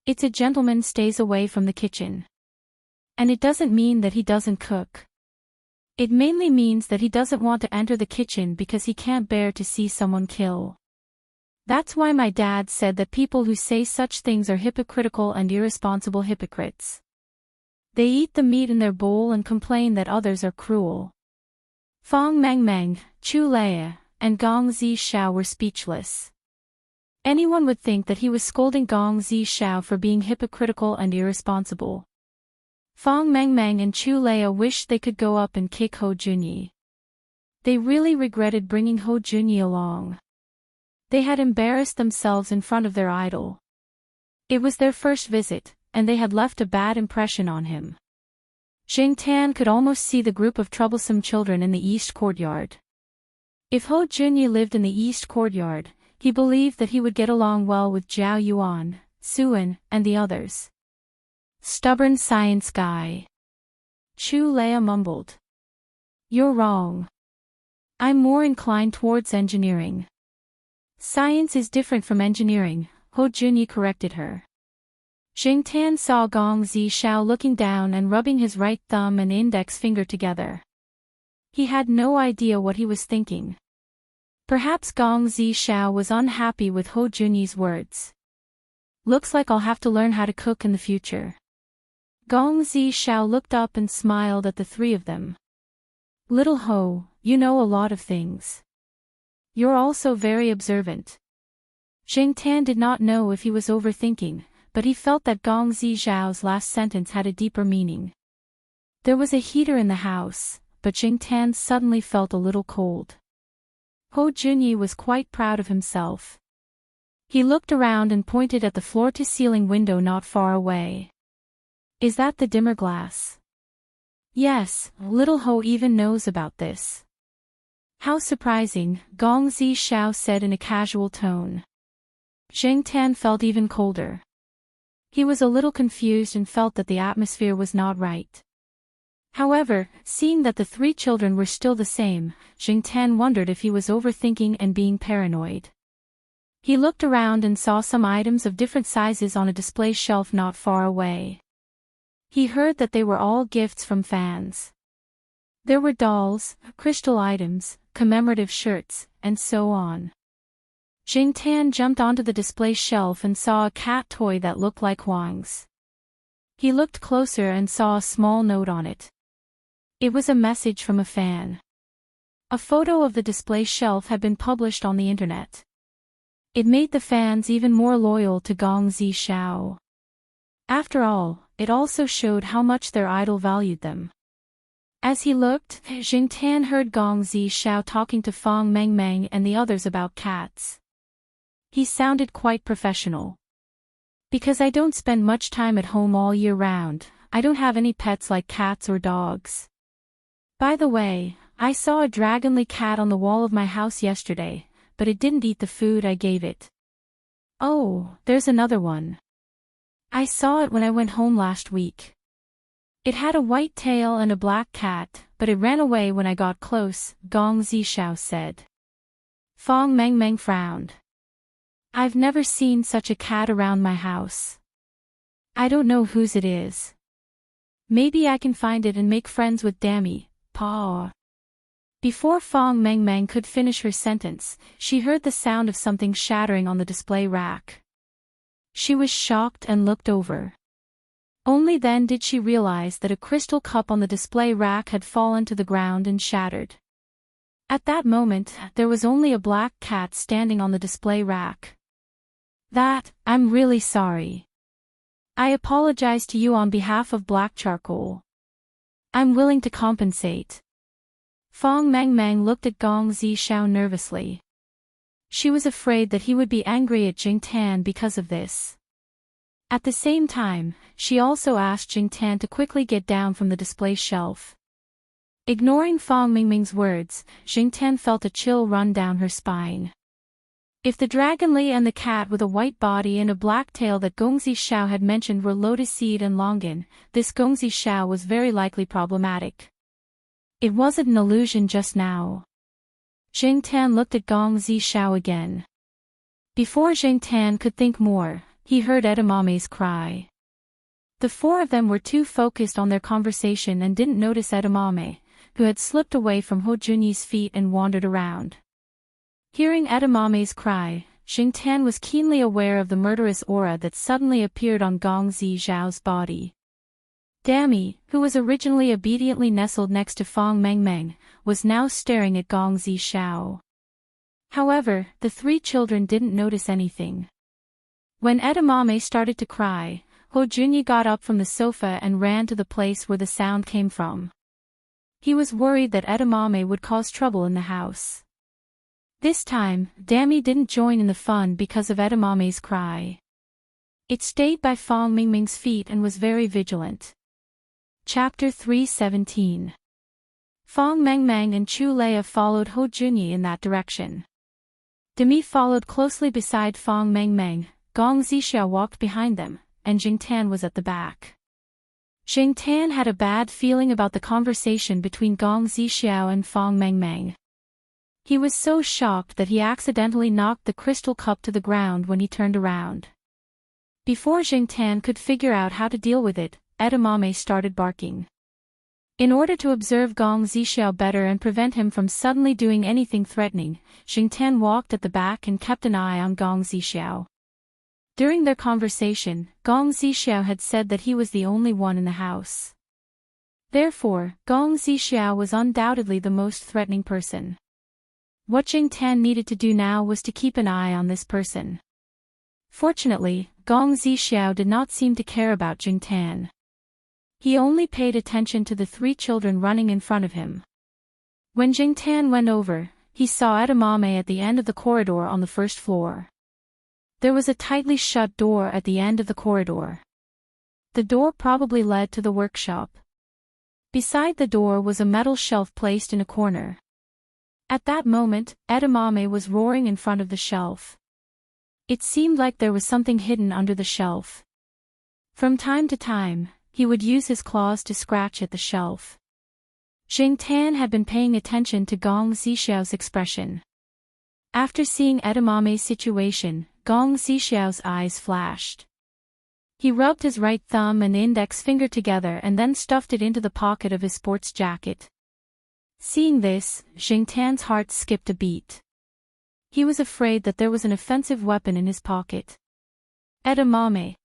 Speaker 1: It's a gentleman stays away from the kitchen. And it doesn't mean that he doesn't cook. It mainly means that he doesn't want to enter the kitchen because he can't bear to see someone kill. That's why my dad said that people who say such things are hypocritical and irresponsible hypocrites. They eat the meat in their bowl and complain that others are cruel. Fang Mengmeng, Chu Lei, and Gong Zishao were speechless. Anyone would think that he was scolding Gong Zishao for being hypocritical and irresponsible. Fang Mengmeng and Chu Lei wished they could go up and kick Ho Junyi. They really regretted bringing Ho Junyi along. They had embarrassed themselves in front of their idol. It was their first visit, and they had left a bad impression on him. Jing Tan could almost see the group of troublesome children in the east courtyard. If Ho Junyi lived in the east courtyard, he believed that he would get along well with Zhao Yuan, Suan, and the others. Stubborn science guy. Chu Lei mumbled. You're wrong. I'm more inclined towards engineering. Science is different from engineering, Ho Junyi corrected her. Jing Tan saw Gong Zishao looking down and rubbing his right thumb and index finger together. He had no idea what he was thinking. Perhaps Gong Zishao was unhappy with Ho Junyi's words. Looks like I'll have to learn how to cook in the future. Gong Zishao looked up and smiled at the three of them. Little Ho, you know a lot of things. You're also very observant. Jing Tan did not know if he was overthinking, but he felt that Gong Zishao's last sentence had a deeper meaning. There was a heater in the house, but Jing Tan suddenly felt a little cold. Ho Junyi was quite proud of himself. He looked around and pointed at the floor-to-ceiling window not far away. Is that the dimmer glass? Yes, little Ho even knows about this. How surprising, Gong Zishao said in a casual tone. Jing Tan felt even colder. He was a little confused and felt that the atmosphere was not right. However, seeing that the three children were still the same, Jing Tan wondered if he was overthinking and being paranoid. He looked around and saw some items of different sizes on a display shelf not far away. He heard that they were all gifts from fans. There were dolls, crystal items, commemorative shirts, and so on. Jing Tan jumped onto the display shelf and saw a cat toy that looked like Huang's. He looked closer and saw a small note on it. It was a message from a fan. A photo of the display shelf had been published on the internet. It made the fans even more loyal to Gong Zishao. After all, it also showed how much their idol valued them. As he looked, Jing Tan heard Gong Zishao talking to Fang Mengmeng and the others about cats. He sounded quite professional. Because I don't spend much time at home all year round, I don't have any pets like cats or dogs. By the way, I saw a dragonly cat on the wall of my house yesterday, but it didn't eat the food I gave it. Oh, there's another one. I saw it when I went home last week. It had a white tail and a black cat, but it ran away when I got close, Gong Zishao said. Fang Mengmeng frowned. I've never seen such a cat around my house. I don't know whose it is. Maybe I can find it and make friends with Dammy, Pa. Before Fang Mengmeng could finish her sentence, she heard the sound of something shattering on the display rack. She was shocked and looked over. Only then did she realize that a crystal cup on the display rack had fallen to the ground and shattered. At that moment, there was only a black cat standing on the display rack. I'm really sorry. I apologize to you on behalf of Black Charcoal. I'm willing to compensate. Fong Mengmeng looked at Gong Zhixiao nervously. She was afraid that he would be angry at Jing Tan because of this. At the same time, she also asked Jing Tan to quickly get down from the display shelf. Ignoring Fong Mingming's words, Jing Tan felt a chill run down her spine. If the dragonly and the cat with a white body and a black tail that Gong Zhixiao had mentioned were Lotus Seed and Longan, this Gong Zhixiao was very likely problematic. It wasn't an illusion just now. Jing Tan looked at Gong Zhixiao again. Before Jing Tan could think more, he heard Edamame's cry. The four of them were too focused on their conversation and didn't notice Edamame, who had slipped away from Ho Junyi's feet and wandered around. Hearing Edamame's cry, Jing Tan was keenly aware of the murderous aura that suddenly appeared on Gong Zhixiao's body. Dami, who was originally obediently nestled next to Fong Mengmeng, was now staring at Gong Zhixiao. However, the three children didn't notice anything. When Edamame started to cry, Ho Junyi got up from the sofa and ran to the place where the sound came from. He was worried that Edamame would cause trouble in the house. This time, Dami didn't join in the fun because of Edamame's cry. It stayed by Fong Mingming's feet and was very vigilant. Chapter 317. Fong Mengmeng and Chu Leia followed Ho Junyi in that direction. Demi followed closely beside Fong Mengmeng, Gong Zhixiao walked behind them, and Jing Tan was at the back. Jing Tan had a bad feeling about the conversation between Gong Zhixiao and Fong Mengmeng. He was so shocked that he accidentally knocked the crystal cup to the ground when he turned around. Before Jing Tan could figure out how to deal with it, Edamame started barking. In order to observe Gong Zhixiao better and prevent him from suddenly doing anything threatening, Jing Tan walked at the back and kept an eye on Gong Zhixiao. During their conversation, Gong Zhixiao had said that he was the only one in the house. Therefore, Gong Zhixiao was undoubtedly the most threatening person. What Jing Tan needed to do now was to keep an eye on this person. Fortunately, Gong Zhixiao did not seem to care about Jing Tan. He only paid attention to the three children running in front of him. When Jing Tan went over, he saw Edamame at the end of the corridor on the first floor. There was a tightly shut door at the end of the corridor. The door probably led to the workshop. Beside the door was a metal shelf placed in a corner. At that moment, Edamame was roaring in front of the shelf. It seemed like there was something hidden under the shelf. From time to time, he would use his claws to scratch at the shelf. Jing Tan had been paying attention to Gong Zhixiao's expression. After seeing Edamame's situation, Gong Zhixiao's eyes flashed. He rubbed his right thumb and index finger together and then stuffed it into the pocket of his sports jacket. Seeing this, Jing Tan's heart skipped a beat. He was afraid that there was an offensive weapon in his pocket. Edamame.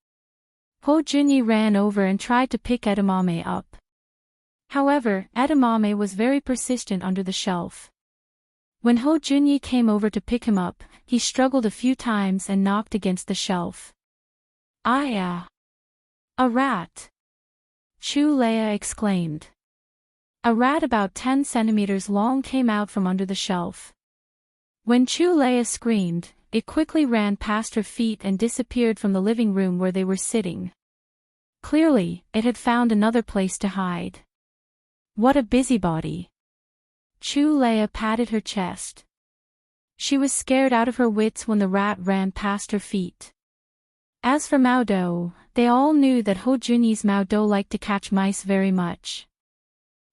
Speaker 1: Ho Junyi ran over and tried to pick Edamame up. However, Edamame was very persistent under the shelf. When Ho Junyi came over to pick him up, he struggled a few times and knocked against the shelf. "Ah! A rat!" Chu Leia exclaimed. A rat about 10 centimeters long came out from under the shelf. When Chu Leia screamed, it quickly ran past her feet and disappeared from the living room where they were sitting. Clearly, it had found another place to hide. What a busybody! Chu Leia patted her chest. She was scared out of her wits when the rat ran past her feet. As for Mao Dou, they all knew that Ho Junyi's Mao Dou liked to catch mice very much.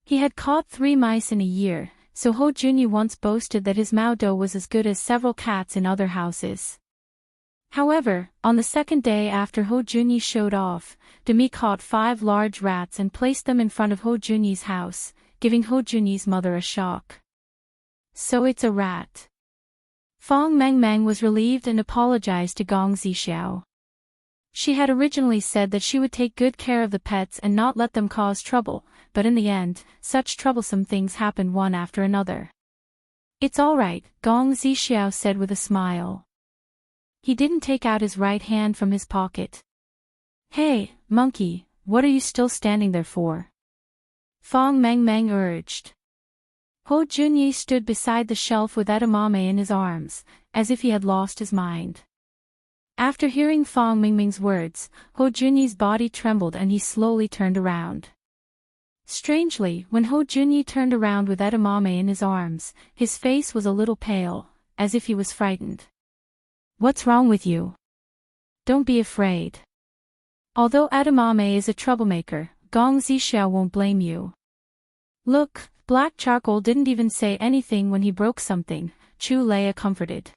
Speaker 1: He had caught 3 mice in a year, so Ho Junyi once boasted that his Mao Dou was as good as several cats in other houses. However, on the second day after Ho Junyi showed off, Demi caught 5 large rats and placed them in front of Ho Junyi's house, giving Ho Junyi's mother a shock. "So it's a rat." Fong Mengmeng was relieved and apologized to Gong Zhixiao. She had originally said that she would take good care of the pets and not let them cause trouble, but in the end, such troublesome things happened one after another. "It's all right," Gong Zhixiao said with a smile. He didn't take out his right hand from his pocket. "Hey, monkey, what are you still standing there for?" Fong Mengmeng urged. Ho Junyi stood beside the shelf with edamame in his arms, as if he had lost his mind. After hearing Fang Mingming's words, Ho Junyi's body trembled and he slowly turned around. Strangely, when Ho Junyi turned around with edamame in his arms, his face was a little pale, as if he was frightened. "What's wrong with you? Don't be afraid. Although edamame is a troublemaker, Gong Zhixiao won't blame you. Look, Black Charcoal didn't even say anything when he broke something," Chu Leia comforted.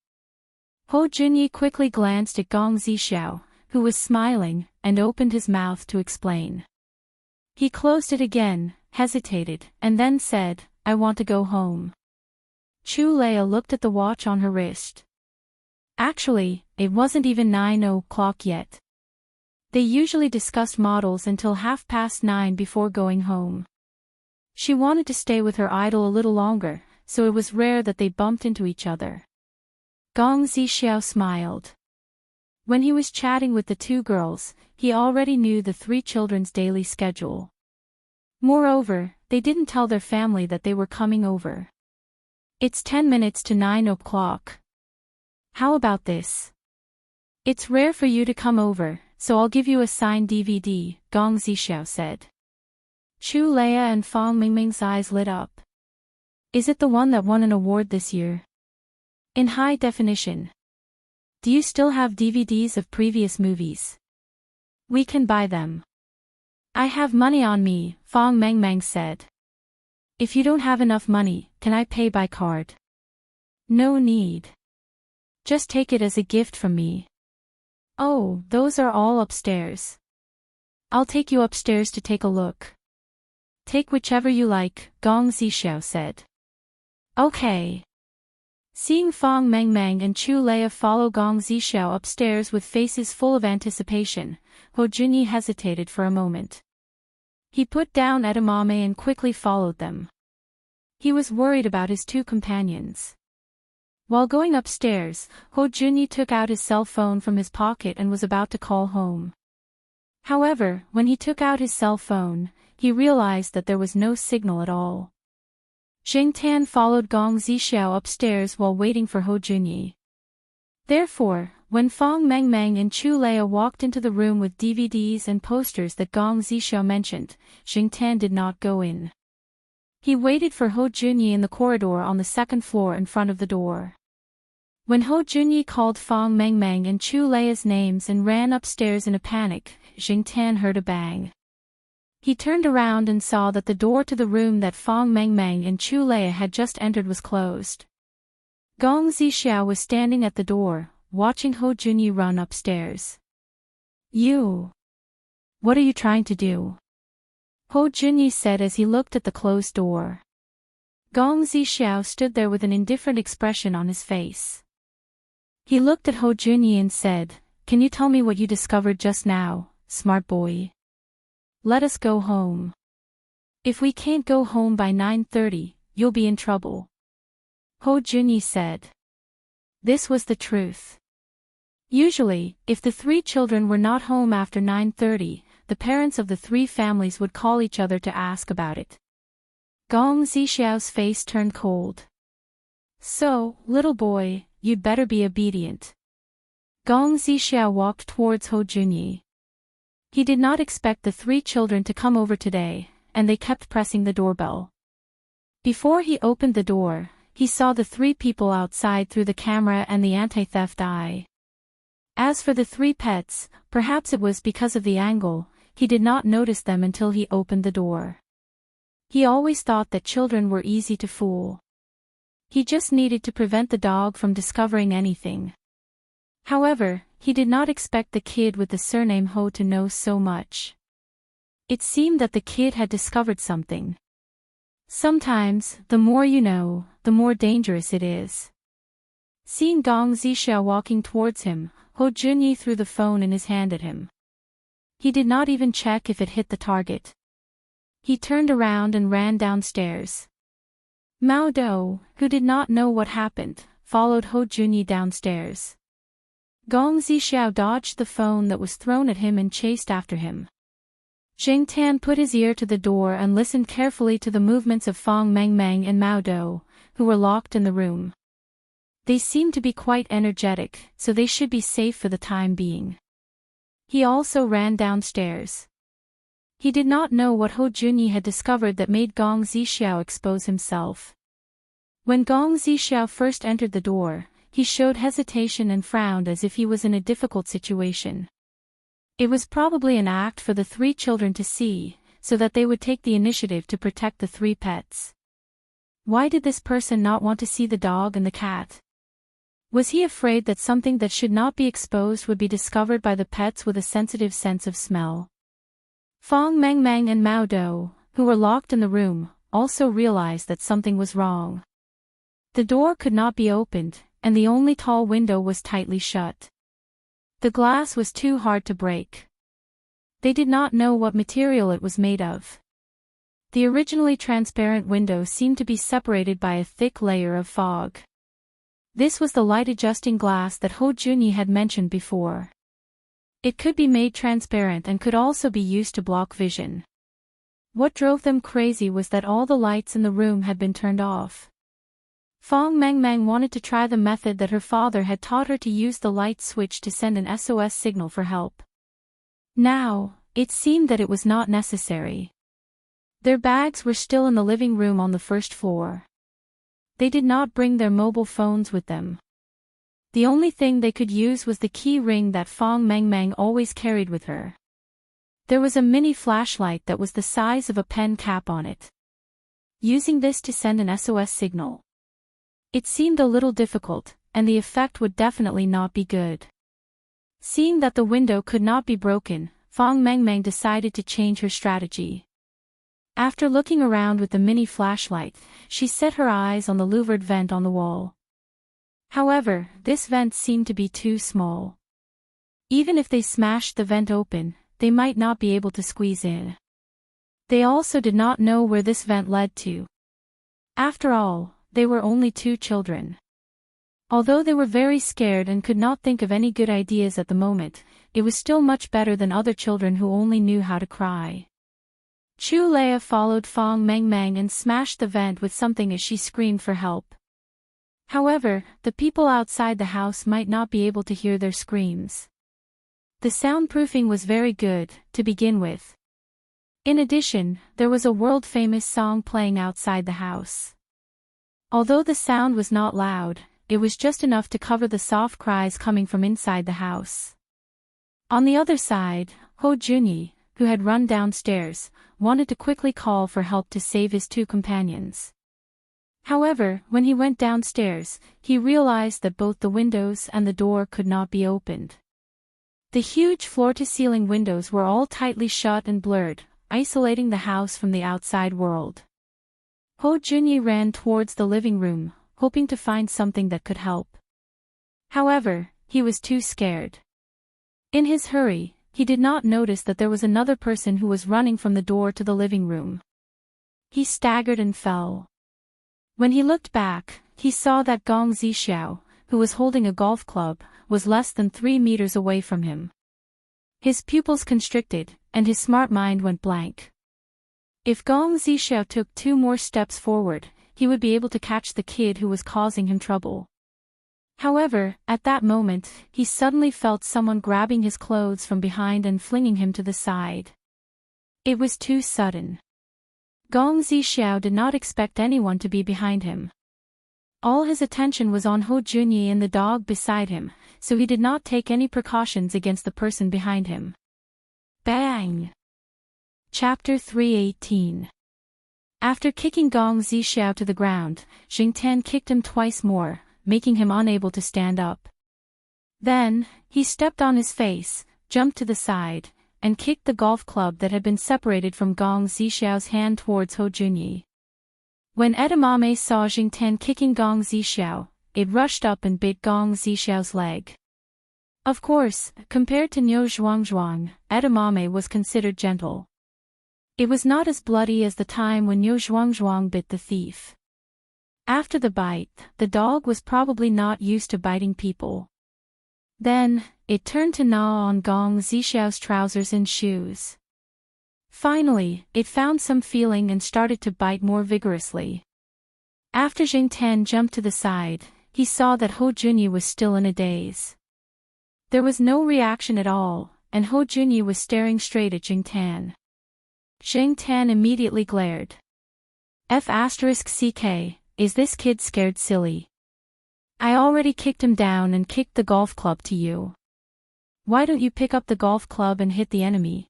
Speaker 1: Ho Junyi quickly glanced at Gong Zhixiao, who was smiling, and opened his mouth to explain. He closed it again, hesitated, and then said, "I want to go home." Chu Leia looked at the watch on her wrist. Actually, it wasn't even 9 o'clock yet. They usually discussed models until 9:30 before going home. She wanted to stay with her idol a little longer, so it was rare that they bumped into each other. Gong Zhixiao smiled. When he was chatting with the two girls, he already knew the three children's daily schedule. Moreover, they didn't tell their family that they were coming over. "It's 10 minutes to 9 o'clock. How about this? It's rare for you to come over, so I'll give you a signed DVD," Gong Zhixiao said. Chu Leia and Fang Mingming's eyes lit up. "Is it the one that won an award this year? In high definition? Do you still have DVDs of previous movies? We can buy them." "I have money on me," Fang Mengmeng said. "If you don't have enough money, can I pay by card?" "No need. Just take it as a gift from me." "Oh, those are all upstairs. I'll take you upstairs to take a look." "Take whichever you like," Gong Zhixiao said. "Okay." Seeing Fang Mengmeng and Chu Leia follow Gong Zhixiao upstairs with faces full of anticipation, Ho Junyi hesitated for a moment. He put down edamame and quickly followed them. He was worried about his two companions. While going upstairs, Ho Junyi took out his cell phone from his pocket and was about to call home. However, when he took out his cell phone, he realized that there was no signal at all. Tan followed Gong Zhixiao upstairs while waiting for Ho Junyi. Therefore, when Fang Mengmeng and Chu Leia walked into the room with DVDs and posters that Gong Zhixiao mentioned, Tan did not go in. He waited for Ho Junyi in the corridor on the second floor in front of the door. When Ho Junyi called Fang Mengmeng and Chu Leia's names and ran upstairs in a panic, Tan heard a bang. He turned around and saw that the door to the room that Fang Mengmeng and Chu Leia had just entered was closed. Gong Zhixiao was standing at the door, watching Ho Junyi run upstairs. "You! What are you trying to do?" Ho Junyi said as he looked at the closed door. Gong Zhixiao stood there with an indifferent expression on his face. He looked at Ho Junyi and said, "Can you tell me what you discovered just now, smart boy? Let us go home. If we can't go home by 9:30, you'll be in trouble." Ho Junyi said. This was the truth. Usually, if the three children were not home after 9:30, the parents of the three families would call each other to ask about it. Gong Zhixiao's face turned cold. "So, little boy, you'd better be obedient." Gong Zhixiao walked towards Ho Junyi. He did not expect the three children to come over today, and they kept pressing the doorbell. Before he opened the door, he saw the three people outside through the camera and the anti-theft eye. As for the three pets, perhaps it was because of the angle, he did not notice them until he opened the door. He always thought that children were easy to fool. He just needed to prevent the dog from discovering anything. However, he did not expect the kid with the surname Ho to know so much. It seemed that the kid had discovered something. Sometimes, the more you know, the more dangerous it is. Seeing Gong Zhixiao walking towards him, Ho Junyi threw the phone in his hand at him. He did not even check if it hit the target. He turned around and ran downstairs. Mao Dou, who did not know what happened, followed Ho Junyi downstairs. Gong Zhixiao dodged the phone that was thrown at him and chased after him. Jing Tan put his ear to the door and listened carefully to the movements of Fong Mengmeng and Mao Dou, who were locked in the room. They seemed to be quite energetic, so they should be safe for the time being. He also ran downstairs. He did not know what Ho Junyi had discovered that made Gong Zixiao expose himself. When Gong Zixiao first entered the door, he showed hesitation and frowned as if he was in a difficult situation. It was probably an act for the three children to see, so that they would take the initiative to protect the three pets. Why did this person not want to see the dog and the cat? Was he afraid that something that should not be exposed would be discovered by the pets with a sensitive sense of smell? Fong Mengmeng and Mao Dou, who were locked in the room, also realized that something was wrong. The door could not be opened, and the only tall window was tightly shut. The glass was too hard to break. They did not know what material it was made of. The originally transparent window seemed to be separated by a thick layer of fog. This was the light-adjusting glass that Ho Junyi had mentioned before. It could be made transparent and could also be used to block vision. What drove them crazy was that all the lights in the room had been turned off. Fong Mengmeng wanted to try the method that her father had taught her to use the light switch to send an SOS signal for help. Now, it seemed that it was not necessary. Their bags were still in the living room on the first floor. They did not bring their mobile phones with them. The only thing they could use was the key ring that Fong Mengmeng always carried with her. There was a mini flashlight that was the size of a pen cap on it. Using this to send an SOS signal. It seemed a little difficult, and the effect would definitely not be good. Seeing that the window could not be broken, Fong Mengmeng decided to change her strategy. After looking around with the mini flashlight, she set her eyes on the louvered vent on the wall. However, this vent seemed to be too small. Even if they smashed the vent open, they might not be able to squeeze in. They also did not know where this vent led to. After all, they were only two children. Although they were very scared and could not think of any good ideas at the moment, it was still much better than other children who only knew how to cry. Chu Leia followed Fong Mengmeng and smashed the vent with something as she screamed for help. However, the people outside the house might not be able to hear their screams. The soundproofing was very good, to begin with. In addition, there was a world-famous song playing outside the house. Although the sound was not loud, it was just enough to cover the soft cries coming from inside the house. On the other side, Ho Junyi, who had run downstairs, wanted to quickly call for help to save his two companions. However, when he went downstairs, he realized that both the windows and the door could not be opened. The huge floor-to-ceiling windows were all tightly shut and blurred, isolating the house from the outside world. Ho Junyi ran towards the living room, hoping to find something that could help. However, he was too scared. In his hurry, he did not notice that there was another person who was running from the door to the living room. He staggered and fell. When he looked back, he saw that Gong Zixiao, who was holding a golf club, was less than 3 meters away from him. His pupils constricted, and his smart mind went blank. If Gong Zixiao took 2 more steps forward, he would be able to catch the kid who was causing him trouble. However, at that moment, he suddenly felt someone grabbing his clothes from behind and flinging him to the side. It was too sudden. Gong Zixiao did not expect anyone to be behind him. All his attention was on Ho Junyi and the dog beside him, so he did not take any precautions against the person behind him. Bang! Chapter 318. After kicking Gong Zixiao to the ground, Jing Tan kicked him twice more, making him unable to stand up. Then, he stepped on his face, jumped to the side, and kicked the golf club that had been separated from Gong Zixiao's hand towards Ho Junyi. When Edamame saw Jing Tan kicking Gong Zixiao, it rushed up and bit Gong Zixiao's leg. Of course, compared to Niu Zhuangzhuang, Edamame was considered gentle. It was not as bloody as the time when Niu Zhuangzhuang bit the thief. After the bite, the dog was probably not used to biting people. Then, it turned to gnaw on Gong Zixiao's trousers and shoes. Finally, it found some feeling and started to bite more vigorously. After Jingtian jumped to the side, he saw that Hou Junyi was still in a daze. There was no reaction at all, and Hou Junyi was staring straight at Jingtian. Jingtian immediately glared. F***ck, is this kid scared silly? I already kicked him down and kicked the golf club to you. Why don't you pick up the golf club and hit the enemy?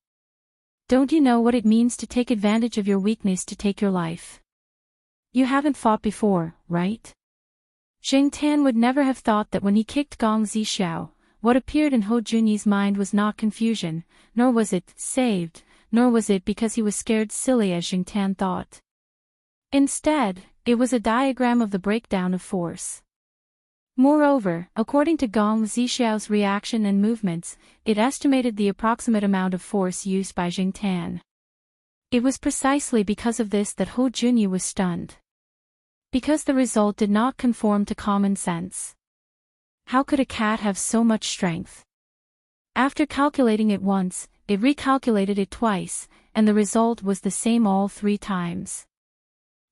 Speaker 1: Don't you know what it means to take advantage of your weakness to take your life? You haven't fought before, right? Jingtian would never have thought that when he kicked Gong Zixiao, what appeared in Hou Junyi's mind was not confusion, nor was it saved, nor was it because he was scared silly as Jingtian thought. Instead, it was a diagram of the breakdown of force. Moreover, according to Gong Zixiao's reaction and movements, it estimated the approximate amount of force used by Jingtian. It was precisely because of this that Hou Junyi was stunned. Because the result did not conform to common sense. How could a cat have so much strength? After calculating it once, it recalculated it twice, and the result was the same all 3 times.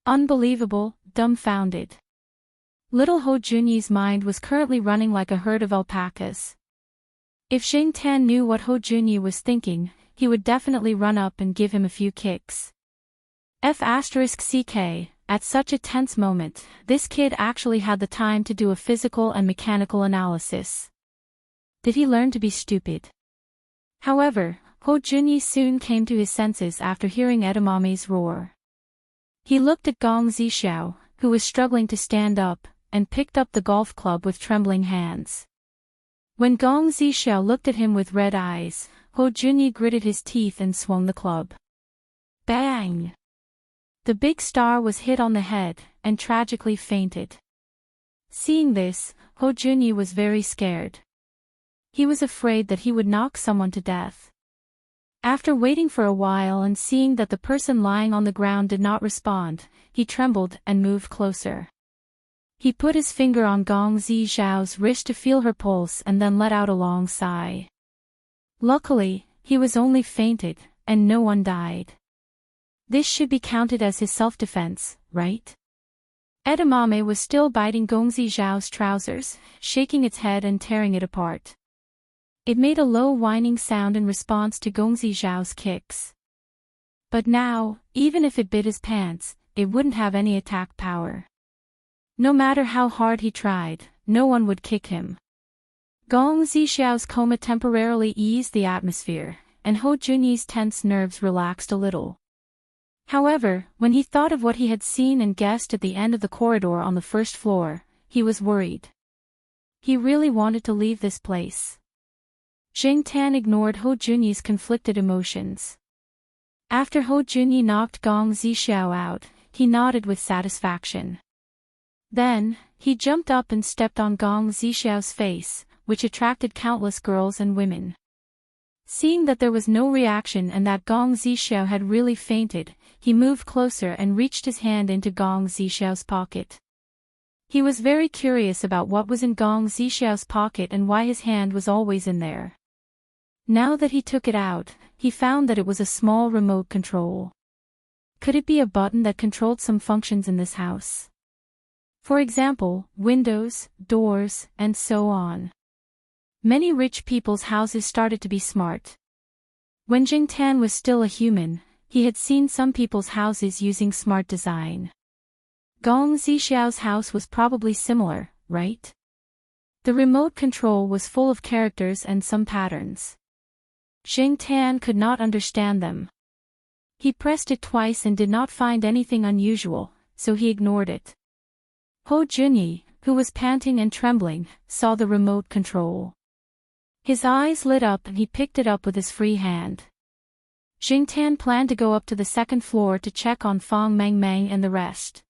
Speaker 1: Unbelievable, dumbfounded. Little Hou Junyi's mind was currently running like a herd of alpacas. If Jingtian knew what Hou Junyi was thinking, he would definitely run up and give him a few kicks. F***ck, at such a tense moment, this kid actually had the time to do a physical and mechanical analysis. Did he learn to be stupid? However, Hou Junyi soon came to his senses after hearing Edamame's roar. He looked at Gong Zixiao, who was struggling to stand up, and picked up the golf club with trembling hands. When Gong Zixiao looked at him with red eyes, Hou Junyi gritted his teeth and swung the club. Bang! The big star was hit on the head, and tragically fainted. Seeing this, Hou Junyi was very scared. He was afraid that he would knock someone to death. After waiting for a while and seeing that the person lying on the ground did not respond, he trembled and moved closer. He put his finger on Gong Zixiao's wrist to feel her pulse and then let out a long sigh. Luckily, he was only fainted, and no one died. This should be counted as his self-defense, right? Edamame was still biting Gong Zixiao's trousers, shaking its head and tearing it apart. It made a low whining sound in response to Gong Zixiao's kicks. But now, even if it bit his pants, it wouldn't have any attack power. No matter how hard he tried, no one would kick him. Gong Zixiao's coma temporarily eased the atmosphere, and Hou Junyi's tense nerves relaxed a little. However, when he thought of what he had seen and guessed at the end of the corridor on the first floor, he was worried. He really wanted to leave this place. Jingtian ignored Hou Junyi's conflicted emotions. After Hou Junyi knocked Gong Zixiao out, he nodded with satisfaction. Then, he jumped up and stepped on Gong Zixiao's face, which attracted countless girls and women. Seeing that there was no reaction and that Gong Zixiao had really fainted, he moved closer and reached his hand into Gong Zixiao's pocket. He was very curious about what was in Gong Zixiao's pocket and why his hand was always in there. Now that he took it out, he found that it was a small remote control. Could it be a button that controlled some functions in this house? For example, windows, doors, and so on. Many rich people's houses started to be smart. When Jingtian was still a human, he had seen some people's houses using smart design. Gong Zixiao's house was probably similar, right? The remote control was full of characters and some patterns. Jingtian could not understand them. He pressed it twice and did not find anything unusual, so he ignored it. Hou Junyi, who was panting and trembling, saw the remote control. His eyes lit up and he picked it up with his free hand. Jingtian planned to go up to the second floor to check on Fang Mengmeng and the rest.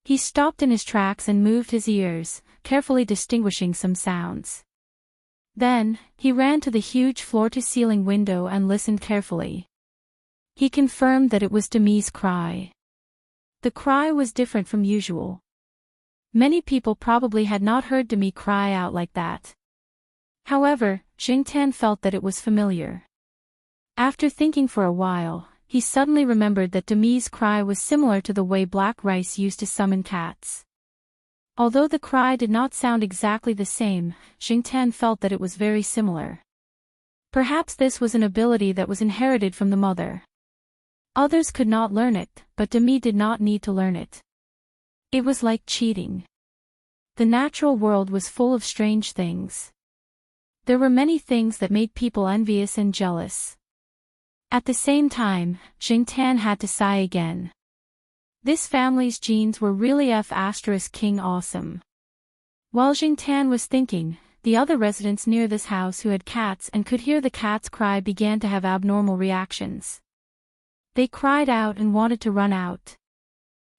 Speaker 1: He stopped in his tracks and moved his ears, carefully distinguishing some sounds. Then, he ran to the huge floor-to-ceiling window and listened carefully. He confirmed that it was Demi's cry. The cry was different from usual. Many people probably had not heard Demi cry out like that. However, Jingtian felt that it was familiar. After thinking for a while, he suddenly remembered that Demi's cry was similar to the way black rice used to summon cats. Although the cry did not sound exactly the same, Xingtian felt that it was very similar. Perhaps this was an ability that was inherited from the mother. Others could not learn it, but Demi did not need to learn it. It was like cheating. The natural world was full of strange things. There were many things that made people envious and jealous. At the same time, Xingtian had to sigh again. This family's genes were really King awesome. While Xingtian was thinking, the other residents near this house who had cats and could hear the cats cry began to have abnormal reactions. They cried out and wanted to run out.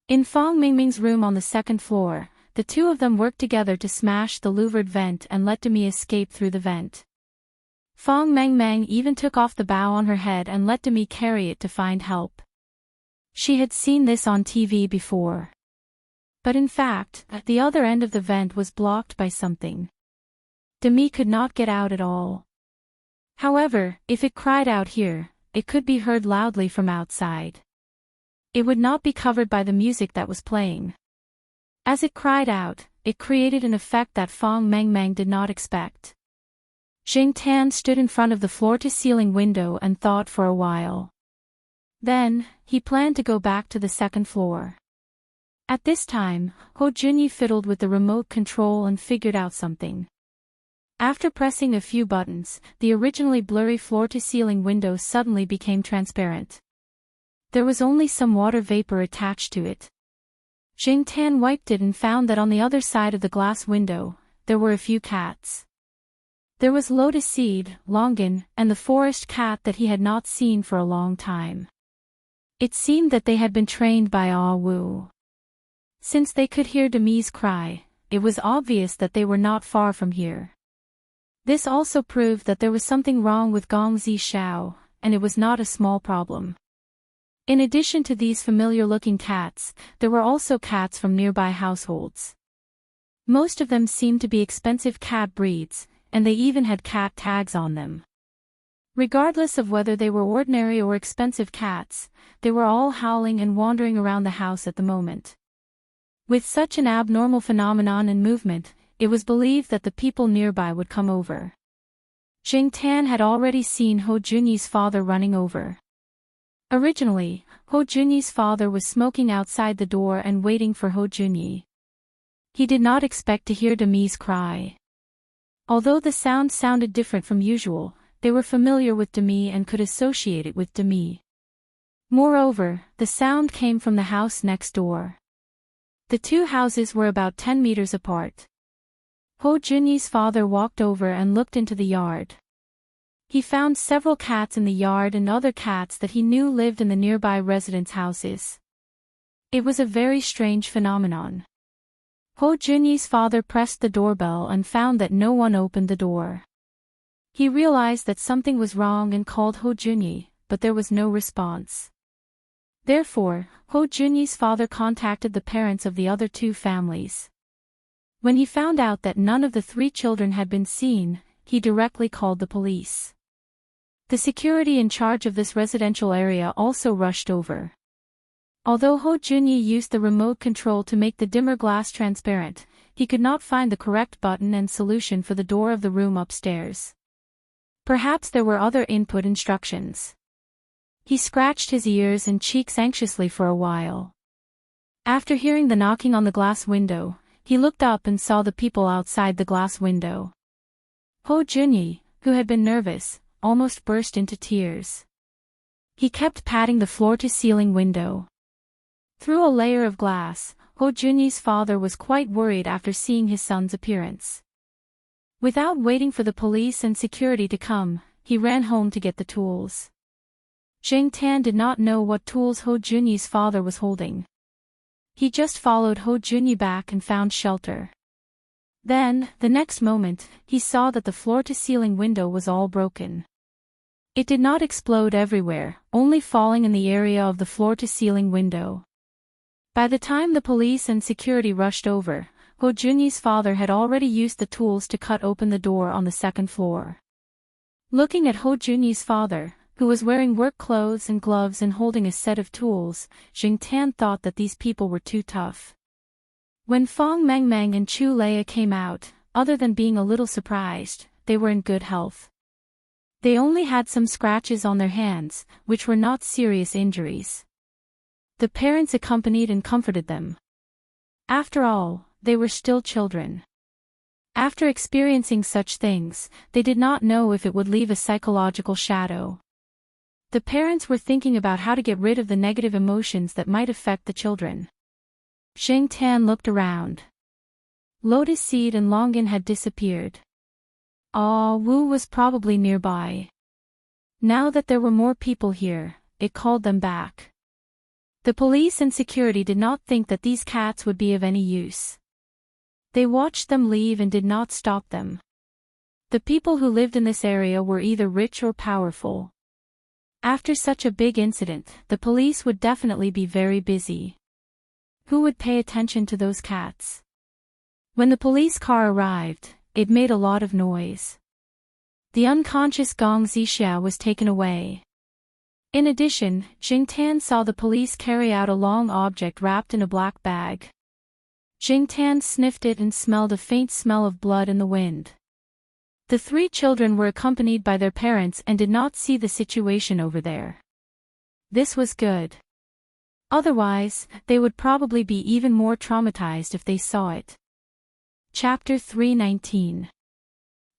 Speaker 1: In Fang Mingming's room on the second floor, the two of them worked together to smash the louvered vent and let Demi escape through the vent. Fang Mengmeng even took off the bow on her head and let Demi carry it to find help. She had seen this on TV before. But in fact, the other end of the vent was blocked by something. Demi could not get out at all. However, if it cried out here, it could be heard loudly from outside. It would not be covered by the music that was playing. As it cried out, it created an effect that Fang Mengmeng did not expect. Xingtian stood in front of the floor-to-ceiling window and thought for a while. Then, he planned to go back to the second floor. At this time, Ho Junyi fiddled with the remote control and figured out something. After pressing a few buttons, the originally blurry floor-to-ceiling window suddenly became transparent. There was only some water vapor attached to it. Xingtian wiped it and found that on the other side of the glass window, there were a few cats. There was Lotus Seed, Longan, and the forest cat that he had not seen for a long time. It seemed that they had been trained by Ah Wu. Since they could hear Demi's cry, it was obvious that they were not far from here. This also proved that there was something wrong with Gong Zishao, and it was not a small problem. In addition to these familiar-looking cats, there were also cats from nearby households. Most of them seemed to be expensive cat breeds, and they even had cat tags on them. Regardless of whether they were ordinary or expensive cats, they were all howling and wandering around the house at the moment. With such an abnormal phenomenon and movement, it was believed that the people nearby would come over. Xingtian had already seen Ho Junyi's father running over. Originally, Ho Junyi's father was smoking outside the door and waiting for Ho Junyi. He did not expect to hear Demi's cry. Although the sound sounded different from usual, they were familiar with Demi and could associate it with Demi. Moreover, the sound came from the house next door. The two houses were about 10 meters apart. Ho Junyi's father walked over and looked into the yard. He found several cats in the yard and other cats that he knew lived in the nearby residents' houses. It was a very strange phenomenon. Ho Junyi's father pressed the doorbell and found that no one opened the door. He realized that something was wrong and called Ho Junyi, but there was no response. Therefore, Ho Junyi's father contacted the parents of the other two families. When he found out that none of the three children had been seen, he directly called the police. The security in charge of this residential area also rushed over. Although Ho Junyi used the remote control to make the dimmer glass transparent, he could not find the correct button and solution for the door of the room upstairs. Perhaps there were other input instructions. He scratched his ears and cheeks anxiously for a while. After hearing the knocking on the glass window, he looked up and saw the people outside the glass window. Ho Junyi, who had been nervous, almost burst into tears. He kept patting the floor-to-ceiling window. Through a layer of glass, Ho Junyi's father was quite worried after seeing his son's appearance. Without waiting for the police and security to come, he ran home to get the tools. Xingtian did not know what tools Ho Junyi's father was holding. He just followed Ho Junyi back and found shelter. Then, the next moment, he saw that the floor-to-ceiling window was all broken. It did not explode everywhere, only falling in the area of the floor-to-ceiling window. By the time the police and security rushed over, Ho Junyi's father had already used the tools to cut open the door on the second floor. Looking at Ho Junyi's father, who was wearing work clothes and gloves and holding a set of tools, Jing Tan thought that these people were too tough. When Fong Mengmeng and Chu Leia came out, other than being a little surprised, they were in good health. They only had some scratches on their hands, which were not serious injuries. The parents accompanied and comforted them. After all, they were still children. After experiencing such things, they did not know if it would leave a psychological shadow. The parents were thinking about how to get rid of the negative emotions that might affect the children. Jing Tan looked around. Lotus Seed and Longin had disappeared. Ah, Wu was probably nearby. Now that there were more people here, it called them back. The police and security did not think that these cats would be of any use. They watched them leave and did not stop them. The people who lived in this area were either rich or powerful. After such a big incident, the police would definitely be very busy. Who would pay attention to those cats? When the police car arrived, it made a lot of noise. The unconscious Gong Zixia was taken away. In addition, Jing Tan saw the police carry out a long object wrapped in a black bag. Jing Tan sniffed it and smelled a faint smell of blood in the wind. The three children were accompanied by their parents and did not see the situation over there. This was good. Otherwise, they would probably be even more traumatized if they saw it. Chapter 319.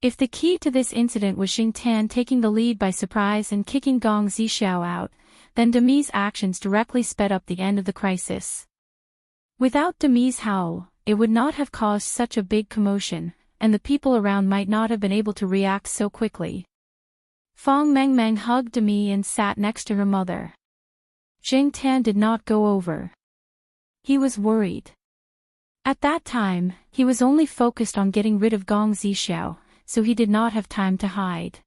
Speaker 1: If the key to this incident was Jing Tan taking the lead by surprise and kicking Gong Zixiao out, then Demi's actions directly sped up the end of the crisis. Without Demi's howl, it would not have caused such a big commotion, and the people around might not have been able to react so quickly. Fong Mengmeng hugged Demi and sat next to her mother. Jing Tan did not go over. He was worried. At that time, he was only focused on getting rid of Gong Zixiao, so he did not have time to hide.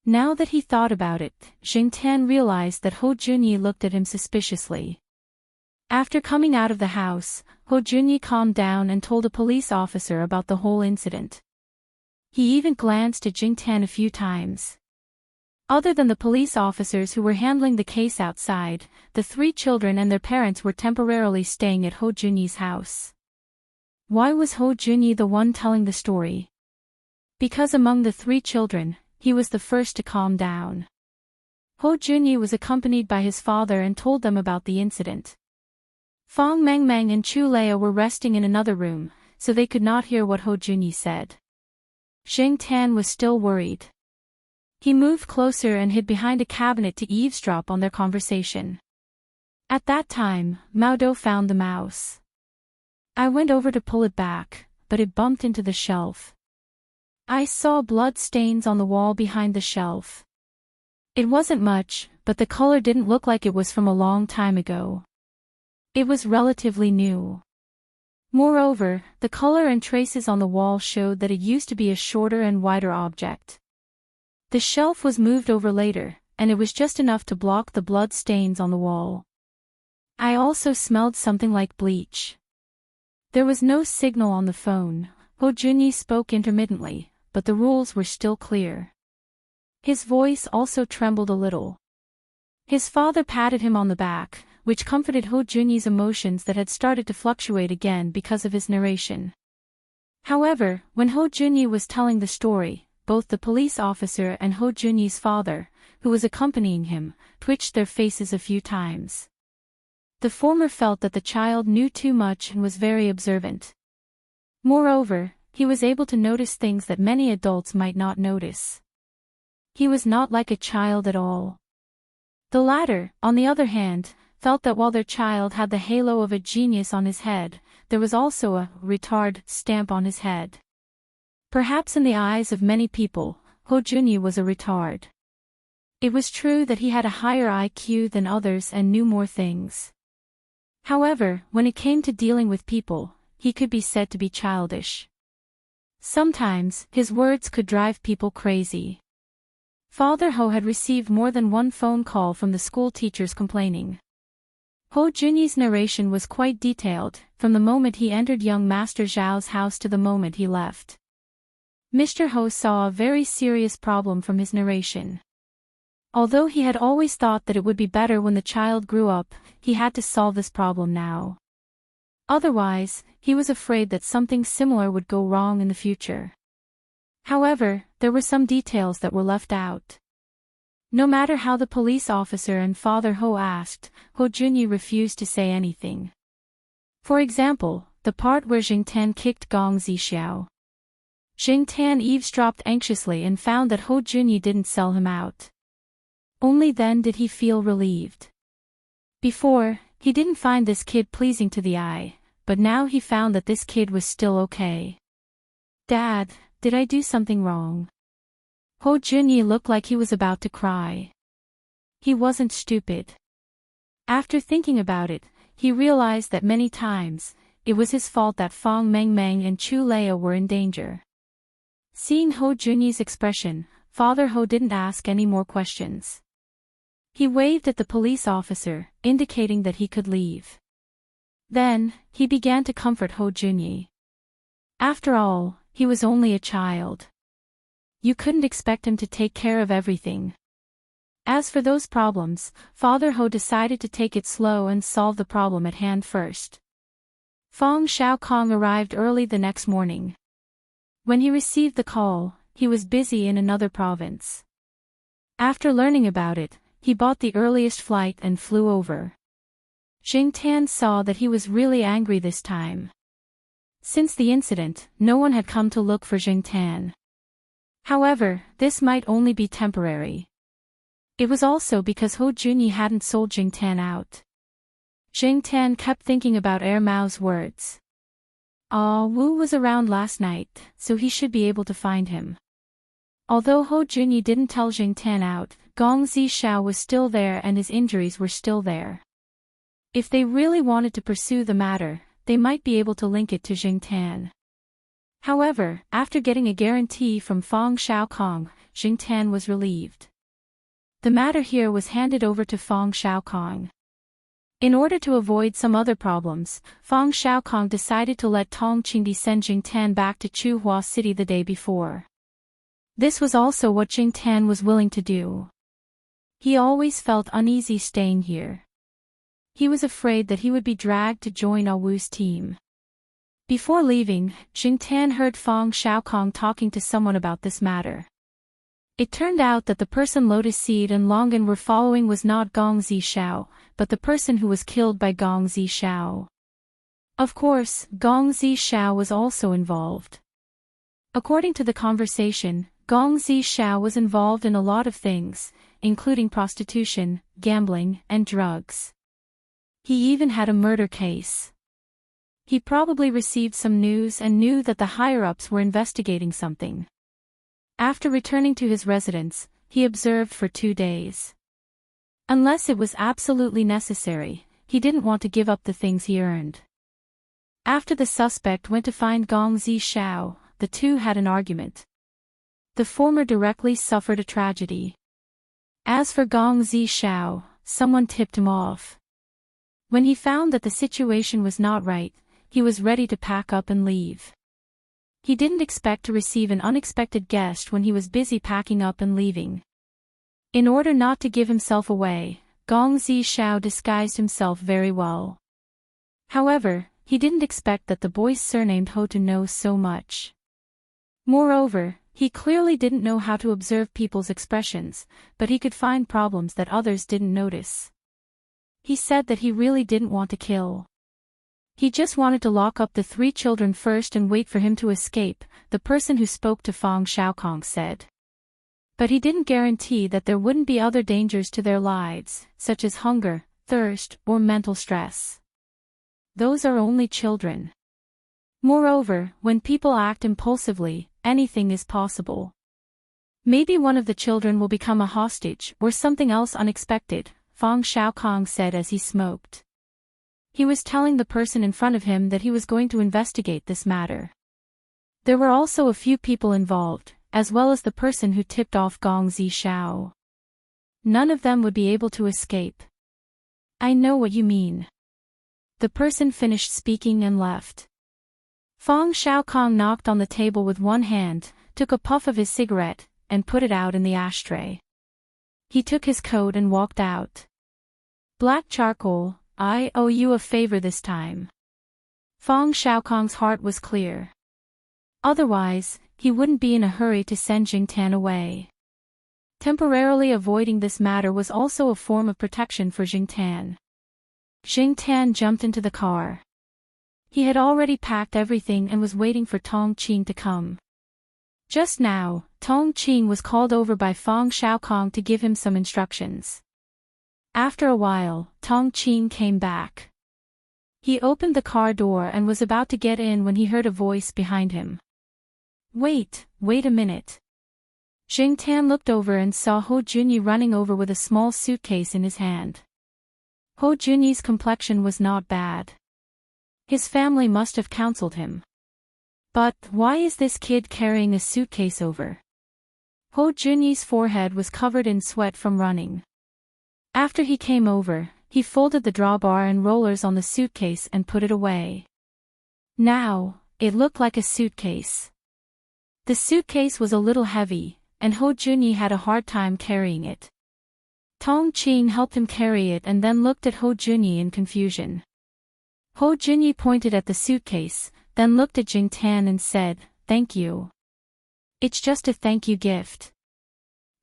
Speaker 1: Now that he thought about it, Jing Tan realized that Ho Junyi looked at him suspiciously. After coming out of the house, Ho Junyi calmed down and told a police officer about the whole incident. He even glanced at Jing Tan a few times. Other than the police officers who were handling the case outside, the three children and their parents were temporarily staying at Ho Junyi's house. Why was Ho Junyi the one telling the story? Because among the three children, he was the first to calm down. Ho Junyi was accompanied by his father and told them about the incident. Fong Mengmeng and Chu Leia were resting in another room, so they could not hear what Ho Junyi said. Jing Tan was still worried. He moved closer and hid behind a cabinet to eavesdrop on their conversation. At that time, Mao Do found the mouse. I went over to pull it back, but it bumped into the shelf. I saw blood stains on the wall behind the shelf. It wasn't much, but the color didn't look like it was from a long time ago. It was relatively new. Moreover, the color and traces on the wall showed that it used to be a shorter and wider object. The shelf was moved over later, and it was just enough to block the blood stains on the wall. I also smelled something like bleach. There was no signal on the phone. Ho Junyi spoke intermittently, but the rules were still clear. His voice also trembled a little. His father patted him on the back, which comforted Ho Junyi's emotions that had started to fluctuate again because of his narration. However, when Ho Junyi was telling the story, both the police officer and Ho Junyi's father, who was accompanying him, twitched their faces a few times. The former felt that the child knew too much and was very observant. Moreover, he was able to notice things that many adults might not notice. He was not like a child at all. The latter, on the other hand, felt that while their child had the halo of a genius on his head, there was also a retard stamp on his head. Perhaps in the eyes of many people, Ho Junyi was a retard. It was true that he had a higher IQ than others and knew more things. However, when it came to dealing with people, he could be said to be childish. Sometimes, his words could drive people crazy. Father Ho had received more than one phone call from the school teachers complaining. Ho Junyi's narration was quite detailed, from the moment he entered young Master Zhao's house to the moment he left. Mr. Ho saw a very serious problem from his narration. Although he had always thought that it would be better when the child grew up, he had to solve this problem now. Otherwise, he was afraid that something similar would go wrong in the future. However, there were some details that were left out. No matter how the police officer and Father Ho asked, Ho Junyi refused to say anything. For example, the part where Jingtan kicked Gong Zixiao. Jingtan eavesdropped anxiously and found that Ho Junyi didn't sell him out. Only then did he feel relieved. Before, he didn't find this kid pleasing to the eye, but now he found that this kid was still okay. Dad, did I do something wrong? Ho Junyi looked like he was about to cry. He wasn't stupid. After thinking about it, he realized that many times, it was his fault that Fang Mengmeng and Chu Leia were in danger. Seeing Ho Junyi's expression, Father Ho didn't ask any more questions. He waved at the police officer, indicating that he could leave. Then, he began to comfort Ho Junyi. After all, he was only a child. You couldn't expect him to take care of everything. As for those problems, Father Ho decided to take it slow and solve the problem at hand first. Fang Xiaokong arrived early the next morning. When he received the call, he was busy in another province. After learning about it, he bought the earliest flight and flew over. Jingtan saw that he was really angry this time. Since the incident, no one had come to look for Jingtan. However, this might only be temporary. It was also because Ho Junyi hadn't sold Jingtan out. Jingtan kept thinking about Mao's words. Wu was around last night, so he should be able to find him. Although Ho Junyi didn't tell Jingtan out, Gong Zixiao was still there and his injuries were still there. If they really wanted to pursue the matter, they might be able to link it to Jingtan. However, after getting a guarantee from Fang Xiaokong, Jingtan was relieved. The matter here was handed over to Fang Xiaokong. In order to avoid some other problems, Fang Xiaokong decided to let Tong Qingdi send Jingtan back to Chuhua City the day before. This was also what Jingtan was willing to do. He always felt uneasy staying here. He was afraid that he would be dragged to join Wu's team. Before leaving, Jingtan heard Fang Xiaokong talking to someone about this matter. It turned out that the person Lotus Seed and Longan were following was not Gong Zixiao, but the person who was killed by Gong Zixiao. Of course, Gong Zixiao was also involved. According to the conversation, Gong Zixiao was involved in a lot of things, including prostitution, gambling, and drugs. He even had a murder case. He probably received some news and knew that the higher-ups were investigating something. After returning to his residence, he observed for 2 days. Unless it was absolutely necessary, he didn't want to give up the things he earned. After the suspect went to find Gong Zixiao, the two had an argument. The former directly suffered a tragedy. As for Gong Zixiao, someone tipped him off. When he found that the situation was not right, he was ready to pack up and leave. He didn't expect to receive an unexpected guest when he was busy packing up and leaving. In order not to give himself away, Gong Zixiao disguised himself very well. However, he didn't expect that the boy's surnamed Ho to know so much. Moreover, he clearly didn't know how to observe people's expressions, but he could find problems that others didn't notice. He said that he really didn't want to kill. He just wanted to lock up the 3 children first and wait for him to escape, the person who spoke to Fang Xiaokong said. But he didn't guarantee that there wouldn't be other dangers to their lives, such as hunger, thirst, or mental stress. Those are only children. Moreover, when people act impulsively, anything is possible. Maybe one of the children will become a hostage or something else unexpected, Fang Xiaokong said as he smoked. He was telling the person in front of him that he was going to investigate this matter. There were also a few people involved, as well as the person who tipped off Gong Zixiao. None of them would be able to escape. I know what you mean. The person finished speaking and left. Fang Xiaokong knocked on the table with one hand, took a puff of his cigarette, and put it out in the ashtray. He took his coat and walked out. Black Charcoal, I owe you a favor this time. Fong Xiaokong's heart was clear. Otherwise, he wouldn't be in a hurry to send Jingtan away. Temporarily avoiding this matter was also a form of protection for Jingtan. Jingtan jumped into the car. He had already packed everything and was waiting for Tong Qing to come. Just now, Tong Qing was called over by Fong Xiaokong to give him some instructions. After a while, Tong Qing came back. He opened the car door and was about to get in when he heard a voice behind him. Wait a minute. Jingtan looked over and saw Hou Junyi running over with a small suitcase in his hand. Hou Junyi's complexion was not bad. His family must have counseled him. But why is this kid carrying a suitcase over? Hou Junyi's forehead was covered in sweat from running. After he came over, he folded the drawbar and rollers on the suitcase and put it away. Now, it looked like a suitcase. The suitcase was a little heavy, and Hou Junyi had a hard time carrying it. Tong Qing helped him carry it and then looked at Hou Junyi in confusion. Hou Junyi pointed at the suitcase, then looked at Jingtan and said, "Thank you. It's just a thank you gift."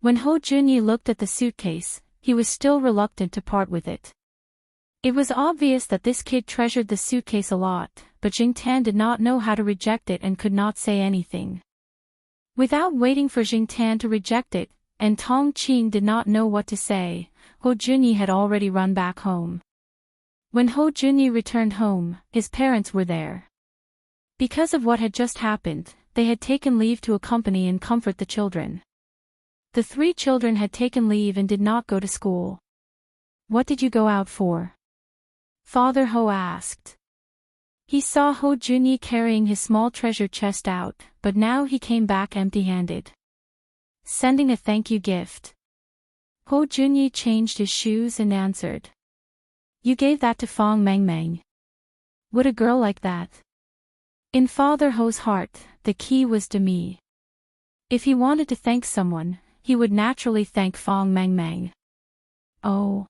Speaker 1: When Hou Junyi looked at the suitcase, he was still reluctant to part with it. It was obvious that this kid treasured the suitcase a lot, but Jingtan did not know how to reject it and could not say anything. Without waiting for Jingtan to reject it, and Tong Qing did not know what to say, Hou Junyi had already run back home. When Hou Junyi returned home, his parents were there. Because of what had just happened, they had taken leave to accompany and comfort the children. The 3 children had taken leave and did not go to school. "What did you go out for?" Father Hou asked. He saw Hou Junyi carrying his small treasure chest out, but now he came back empty-handed. "Sending a thank you gift." Hou Junyi changed his shoes and answered. "You gave that to Fong Mengmeng. Would a girl like that?" In Father Hou's heart, the key was demi. If he wanted to thank someone, he would naturally thank Fong Mengmeng. "Oh.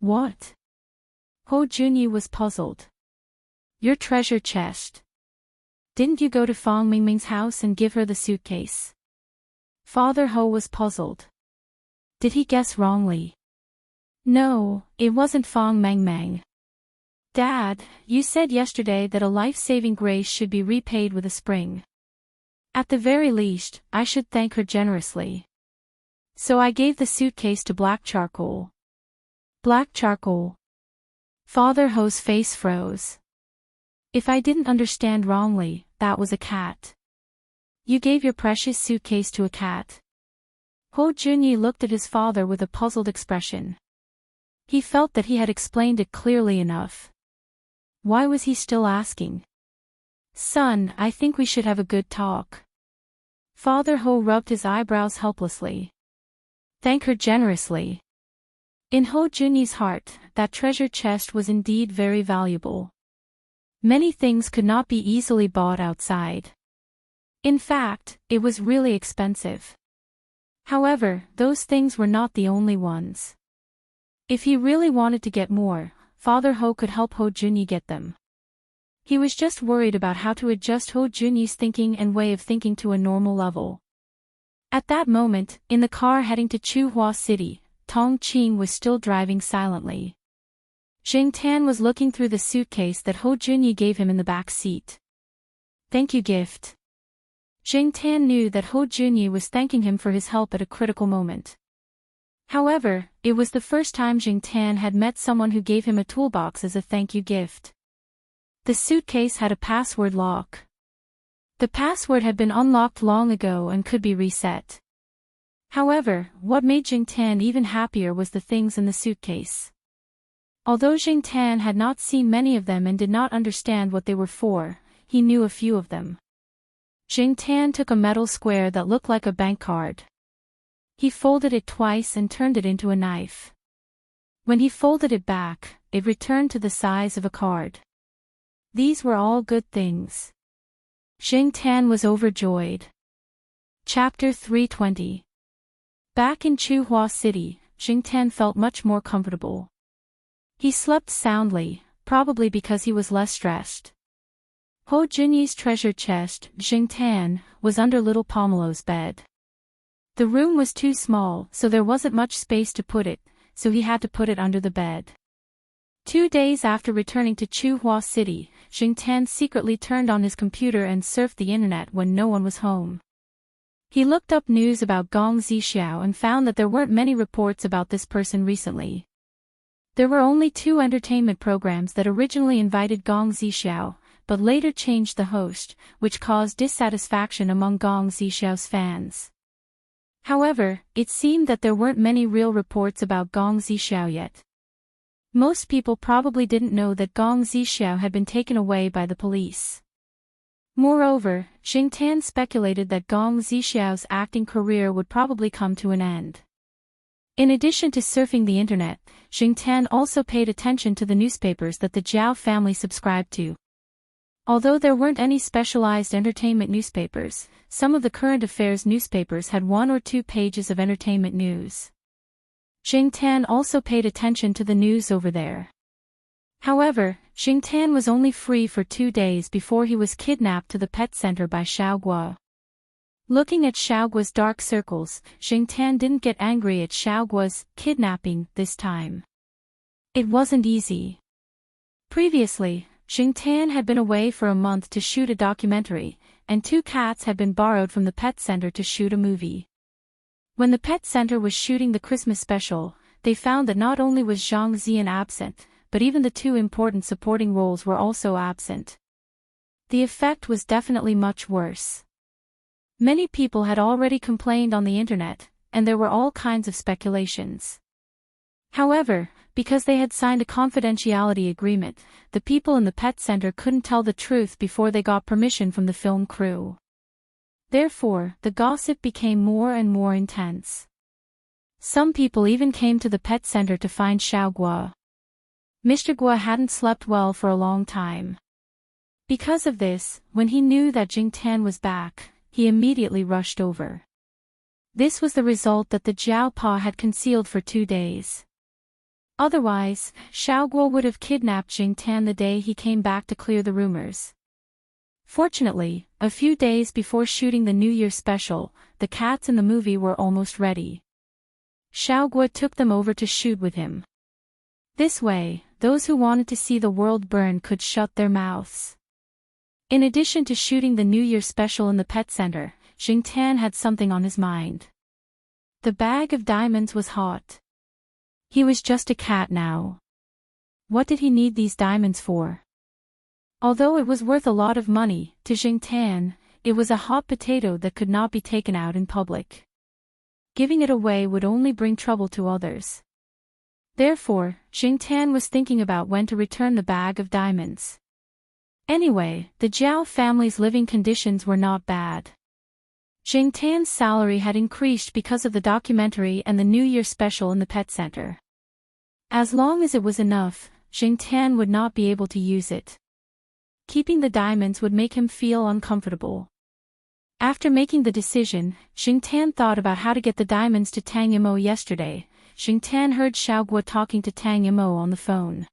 Speaker 1: What?" Hou Junyi was puzzled. "Your treasure chest. Didn't you go to Fong Mingming's house and give her the suitcase?" Father Hou was puzzled. Did he guess wrongly? No, it wasn't Fong Mengmeng. "Dad, you said yesterday that a life-saving grace should be repaid with a spring. At the very least, I should thank her generously. So I gave the suitcase to Black Charcoal." "Black Charcoal?" Father Hou's face froze. "If I didn't understand wrongly, that was a cat. You gave your precious suitcase to a cat?" Hou Junyi looked at his father with a puzzled expression. He felt that he had explained it clearly enough. Why was he still asking? "Son, I think we should have a good talk." Father Hou rubbed his eyebrows helplessly. "Thank her generously." In Hou Junyi's heart, that treasure chest was indeed very valuable. Many things could not be easily bought outside. In fact, it was really expensive. However, those things were not the only ones. If he really wanted to get more, Father Hou could help Hou Junyi get them. He was just worried about how to adjust Hou Junyi's thinking and way of thinking to a normal level. At that moment, in the car heading to Chuhua City, Tong Qing was still driving silently. Jingtan was looking through the suitcase that Hou Junyi gave him in the back seat. "Thank you gift." Jingtan knew that Hou Junyi was thanking him for his help at a critical moment. However, it was the first time Jingtan had met someone who gave him a toolbox as a thank you gift. The suitcase had a password lock. The password had been unlocked long ago and could be reset. However, what made Jingtan even happier was the things in the suitcase. Although Jingtan had not seen many of them and did not understand what they were for, he knew a few of them. Jingtan took a metal square that looked like a bank card. He folded it twice and turned it into a knife. When he folded it back, it returned to the size of a card. These were all good things. Jingtan was overjoyed. Chapter 320. Back in Chuhua City, Jingtian felt much more comfortable. He slept soundly, probably because he was less stressed. Ho Junyi's treasure chest, Jingtian, was under little Pomelo's bed. The room was too small, so there wasn't much space to put it, so he had to put it under the bed. 2 days after returning to Chuhua City, Jingtian secretly turned on his computer and surfed the internet when no one was home. He looked up news about Gong Zixiao and found that there weren't many reports about this person recently. There were only 2 entertainment programs that originally invited Gong Zixiao, but later changed the host, which caused dissatisfaction among Gong Zixiao's fans. However, it seemed that there weren't many real reports about Gong Zixiao yet. Most people probably didn't know that Gong Zixiao had been taken away by the police. Moreover, Jingtian speculated that Gong Zixiao's acting career would probably come to an end. In addition to surfing the internet, Jingtian also paid attention to the newspapers that the Zhao family subscribed to. Although there weren't any specialized entertainment newspapers, some of the current affairs newspapers had 1 or 2 pages of entertainment news. Jingtian also paid attention to the news over there. However, Jingtian was only free for 2 days before he was kidnapped to the pet center by Xiaoguo. Looking at Xiaoguo's dark circles, Jingtian didn't get angry at Xiaoguo's kidnapping this time. It wasn't easy. Previously, Jingtian had been away for a month to shoot a documentary, and 2 cats had been borrowed from the pet center to shoot a movie. When the pet center was shooting the Christmas special, they found that not only was Zhang Ziyan absent, but even the 2 important supporting roles were also absent. The effect was definitely much worse. Many people had already complained on the internet, and there were all kinds of speculations. However, because they had signed a confidentiality agreement, the people in the pet center couldn't tell the truth before they got permission from the film crew. Therefore, the gossip became more and more intense. Some people even came to the pet center to find Xiaoguo. Mr. Guo hadn't slept well for a long time. Because of this, when he knew that Jingtian was back, he immediately rushed over. This was the result that the Jiao Pa had concealed for 2 days. Otherwise, Xiaoguo would have kidnapped Jingtian the day he came back to clear the rumors. Fortunately, a few days before shooting the New Year special, the cats in the movie were almost ready. Xiaoguo took them over to shoot with him. This way, those who wanted to see the world burn could shut their mouths. In addition to shooting the New Year special in the pet center, Jingtian had something on his mind. The bag of diamonds was hot. He was just a cat now. What did he need these diamonds for? Although it was worth a lot of money, to Jingtian, it was a hot potato that could not be taken out in public. Giving it away would only bring trouble to others. Therefore, Jingtian was thinking about when to return the bag of diamonds. Anyway, the Zhao family's living conditions were not bad. Jingtian's salary had increased because of the documentary and the New Year special in the pet center. As long as it was enough, Jingtian would not be able to use it. Keeping the diamonds would make him feel uncomfortable. After making the decision, Jingtian thought about how to get the diamonds to Tang Yimo yesterday. Jingtian heard Xiaoguo talking to Tang Yimo on the phone.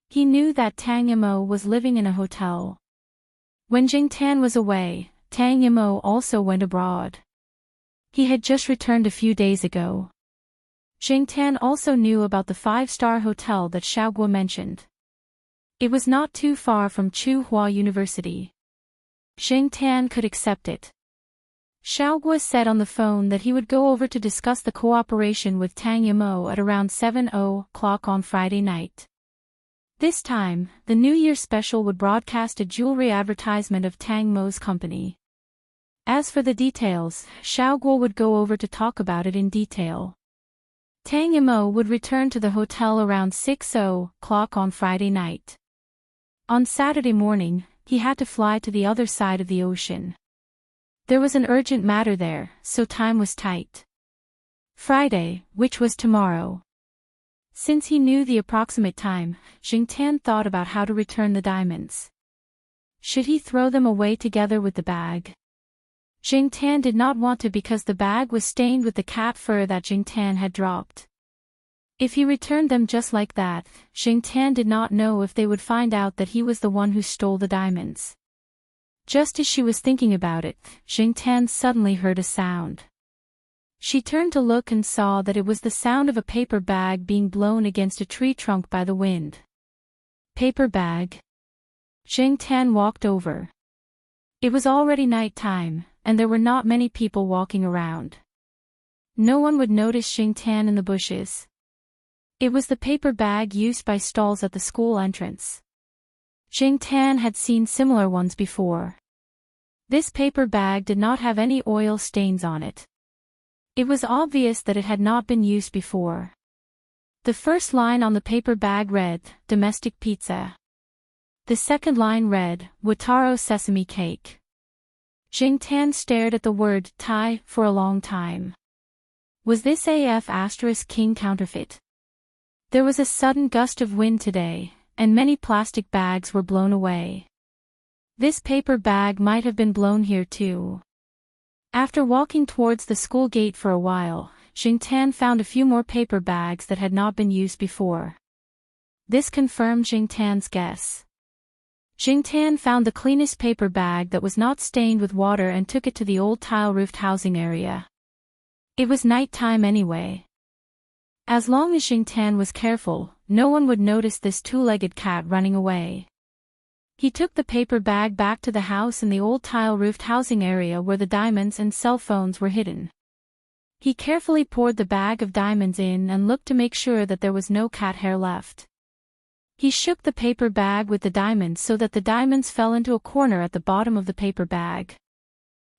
Speaker 1: He knew that Tang Yimo was living in a hotel. When Jingtian was away, Tang Yimo also went abroad. He had just returned a few days ago. Jingtian also knew about the 5-star hotel that Xiaoguo mentioned. It was not too far from Chuhua University. Jingtian could accept it. Xiaoguo said on the phone that he would go over to discuss the cooperation with Tang Yimo at around 7:00 on Friday night. This time, the New Year special would broadcast a jewelry advertisement of Tang Mo's company. As for the details, Xiaoguo would go over to talk about it in detail. Tang Yimo would return to the hotel around 6:00 on Friday night. On Saturday morning, he had to fly to the other side of the ocean. There was an urgent matter there, so time was tight. Friday, which was tomorrow. Since he knew the approximate time, Jingtian thought about how to return the diamonds. Should he throw them away together with the bag? Jing Tan did not want to because the bag was stained with the cat fur that Jing Tan had dropped. If he returned them just like that, Jing Tan did not know if they would find out that he was the one who stole the diamonds. Just as she was thinking about it, Jing Tan suddenly heard a sound. She turned to look and saw that it was the sound of a paper bag being blown against a tree trunk by the wind. Paper bag. Jing Tan walked over. It was already night time, and there were not many people walking around. No one would notice Jing Tan in the bushes. It was the paper bag used by stalls at the school entrance. Jing Tan had seen similar ones before. This paper bag did not have any oil stains on it. It was obvious that it had not been used before. The first line on the paper bag read, "Domestic pizza." The second line read, "Wutaro sesame cake." Jing Tan stared at the word "Thai" for a long time. Was this AF** King counterfeit? There was a sudden gust of wind today, and many plastic bags were blown away. This paper bag might have been blown here too. After walking towards the school gate for a while, Jing Tan found a few more paper bags that had not been used before. This confirmed Jing Tan's guess. Jing Tan found the cleanest paper bag that was not stained with water and took it to the old tile-roofed housing area. It was night time anyway. As long as Jing Tan was careful, no one would notice this two-legged cat running away. He took the paper bag back to the house in the old tile-roofed housing area where the diamonds and cell phones were hidden. He carefully poured the bag of diamonds in and looked to make sure that there was no cat hair left. He shook the paper bag with the diamonds so that the diamonds fell into a corner at the bottom of the paper bag.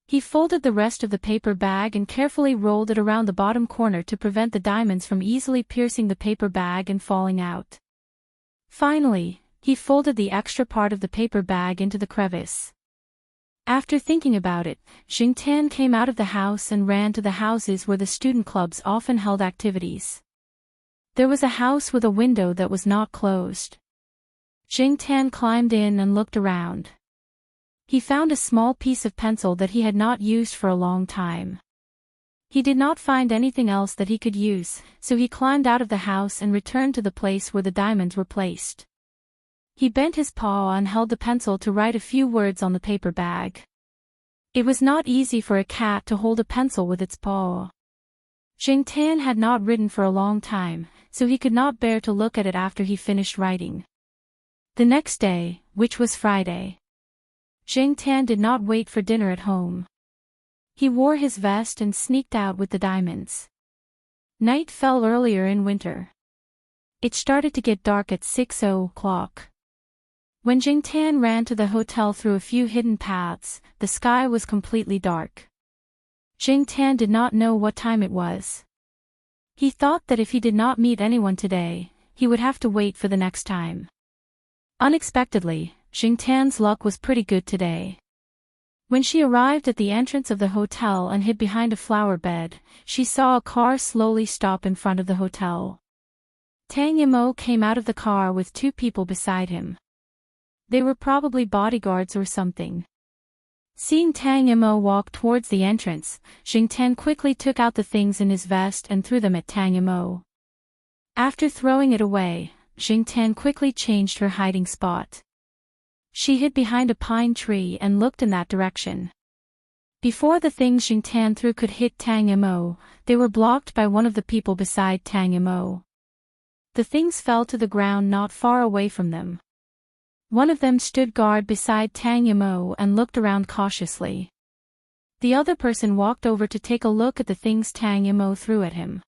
Speaker 1: He folded the rest of the paper bag and carefully rolled it around the bottom corner to prevent the diamonds from easily piercing the paper bag and falling out. Finally, he folded the extra part of the paper bag into the crevice. After thinking about it, Jing Tan came out of the house and ran to the houses where the student clubs often held activities. There was a house with a window that was not closed. Jing Tan climbed in and looked around. He found a small piece of pencil that he had not used for a long time. He did not find anything else that he could use, so he climbed out of the house and returned to the place where the diamonds were placed. He bent his paw and held the pencil to write a few words on the paper bag. It was not easy for a cat to hold a pencil with its paw. Jing Tan had not written for a long time, so he could not bear to look at it after he finished writing. The next day, which was Friday, Jing Tan did not wait for dinner at home. He wore his vest and sneaked out with the diamonds. Night fell earlier in winter. It started to get dark at 6 o'clock. When Jing Tan ran to the hotel through a few hidden paths, the sky was completely dark. Jing Tan did not know what time it was. He thought that if he did not meet anyone today, he would have to wait for the next time. Unexpectedly, Jing Tan's luck was pretty good today. When she arrived at the entrance of the hotel and hid behind a flower bed, she saw a car slowly stop in front of the hotel. Tang Yimo came out of the car with two people beside him. They were probably bodyguards or something. Seeing Tang Yimo walk towards the entrance, Jing Tan quickly took out the things in his vest and threw them at Tang Yimo. After throwing it away, Jing Tan quickly changed her hiding spot. She hid behind a pine tree and looked in that direction. Before the things Jing Tan threw could hit Tang Yimo, they were blocked by one of the people beside Tang Yimo. The things fell to the ground not far away from them. One of them stood guard beside Tang Yimo and looked around cautiously. The other person walked over to take a look at the things Tang Yimo threw at him.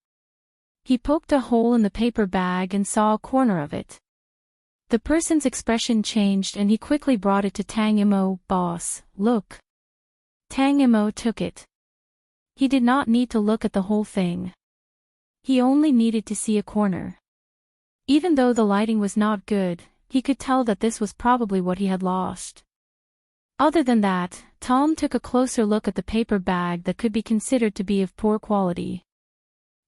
Speaker 1: He poked a hole in the paper bag and saw a corner of it. The person's expression changed and he quickly brought it to Tang Yimo. "Boss, look." Tang Yimo took it. He did not need to look at the whole thing. He only needed to see a corner. Even though the lighting was not good, he could tell that this was probably what he had lost. Other than that, Tom took a closer look at the paper bag that could be considered to be of poor quality.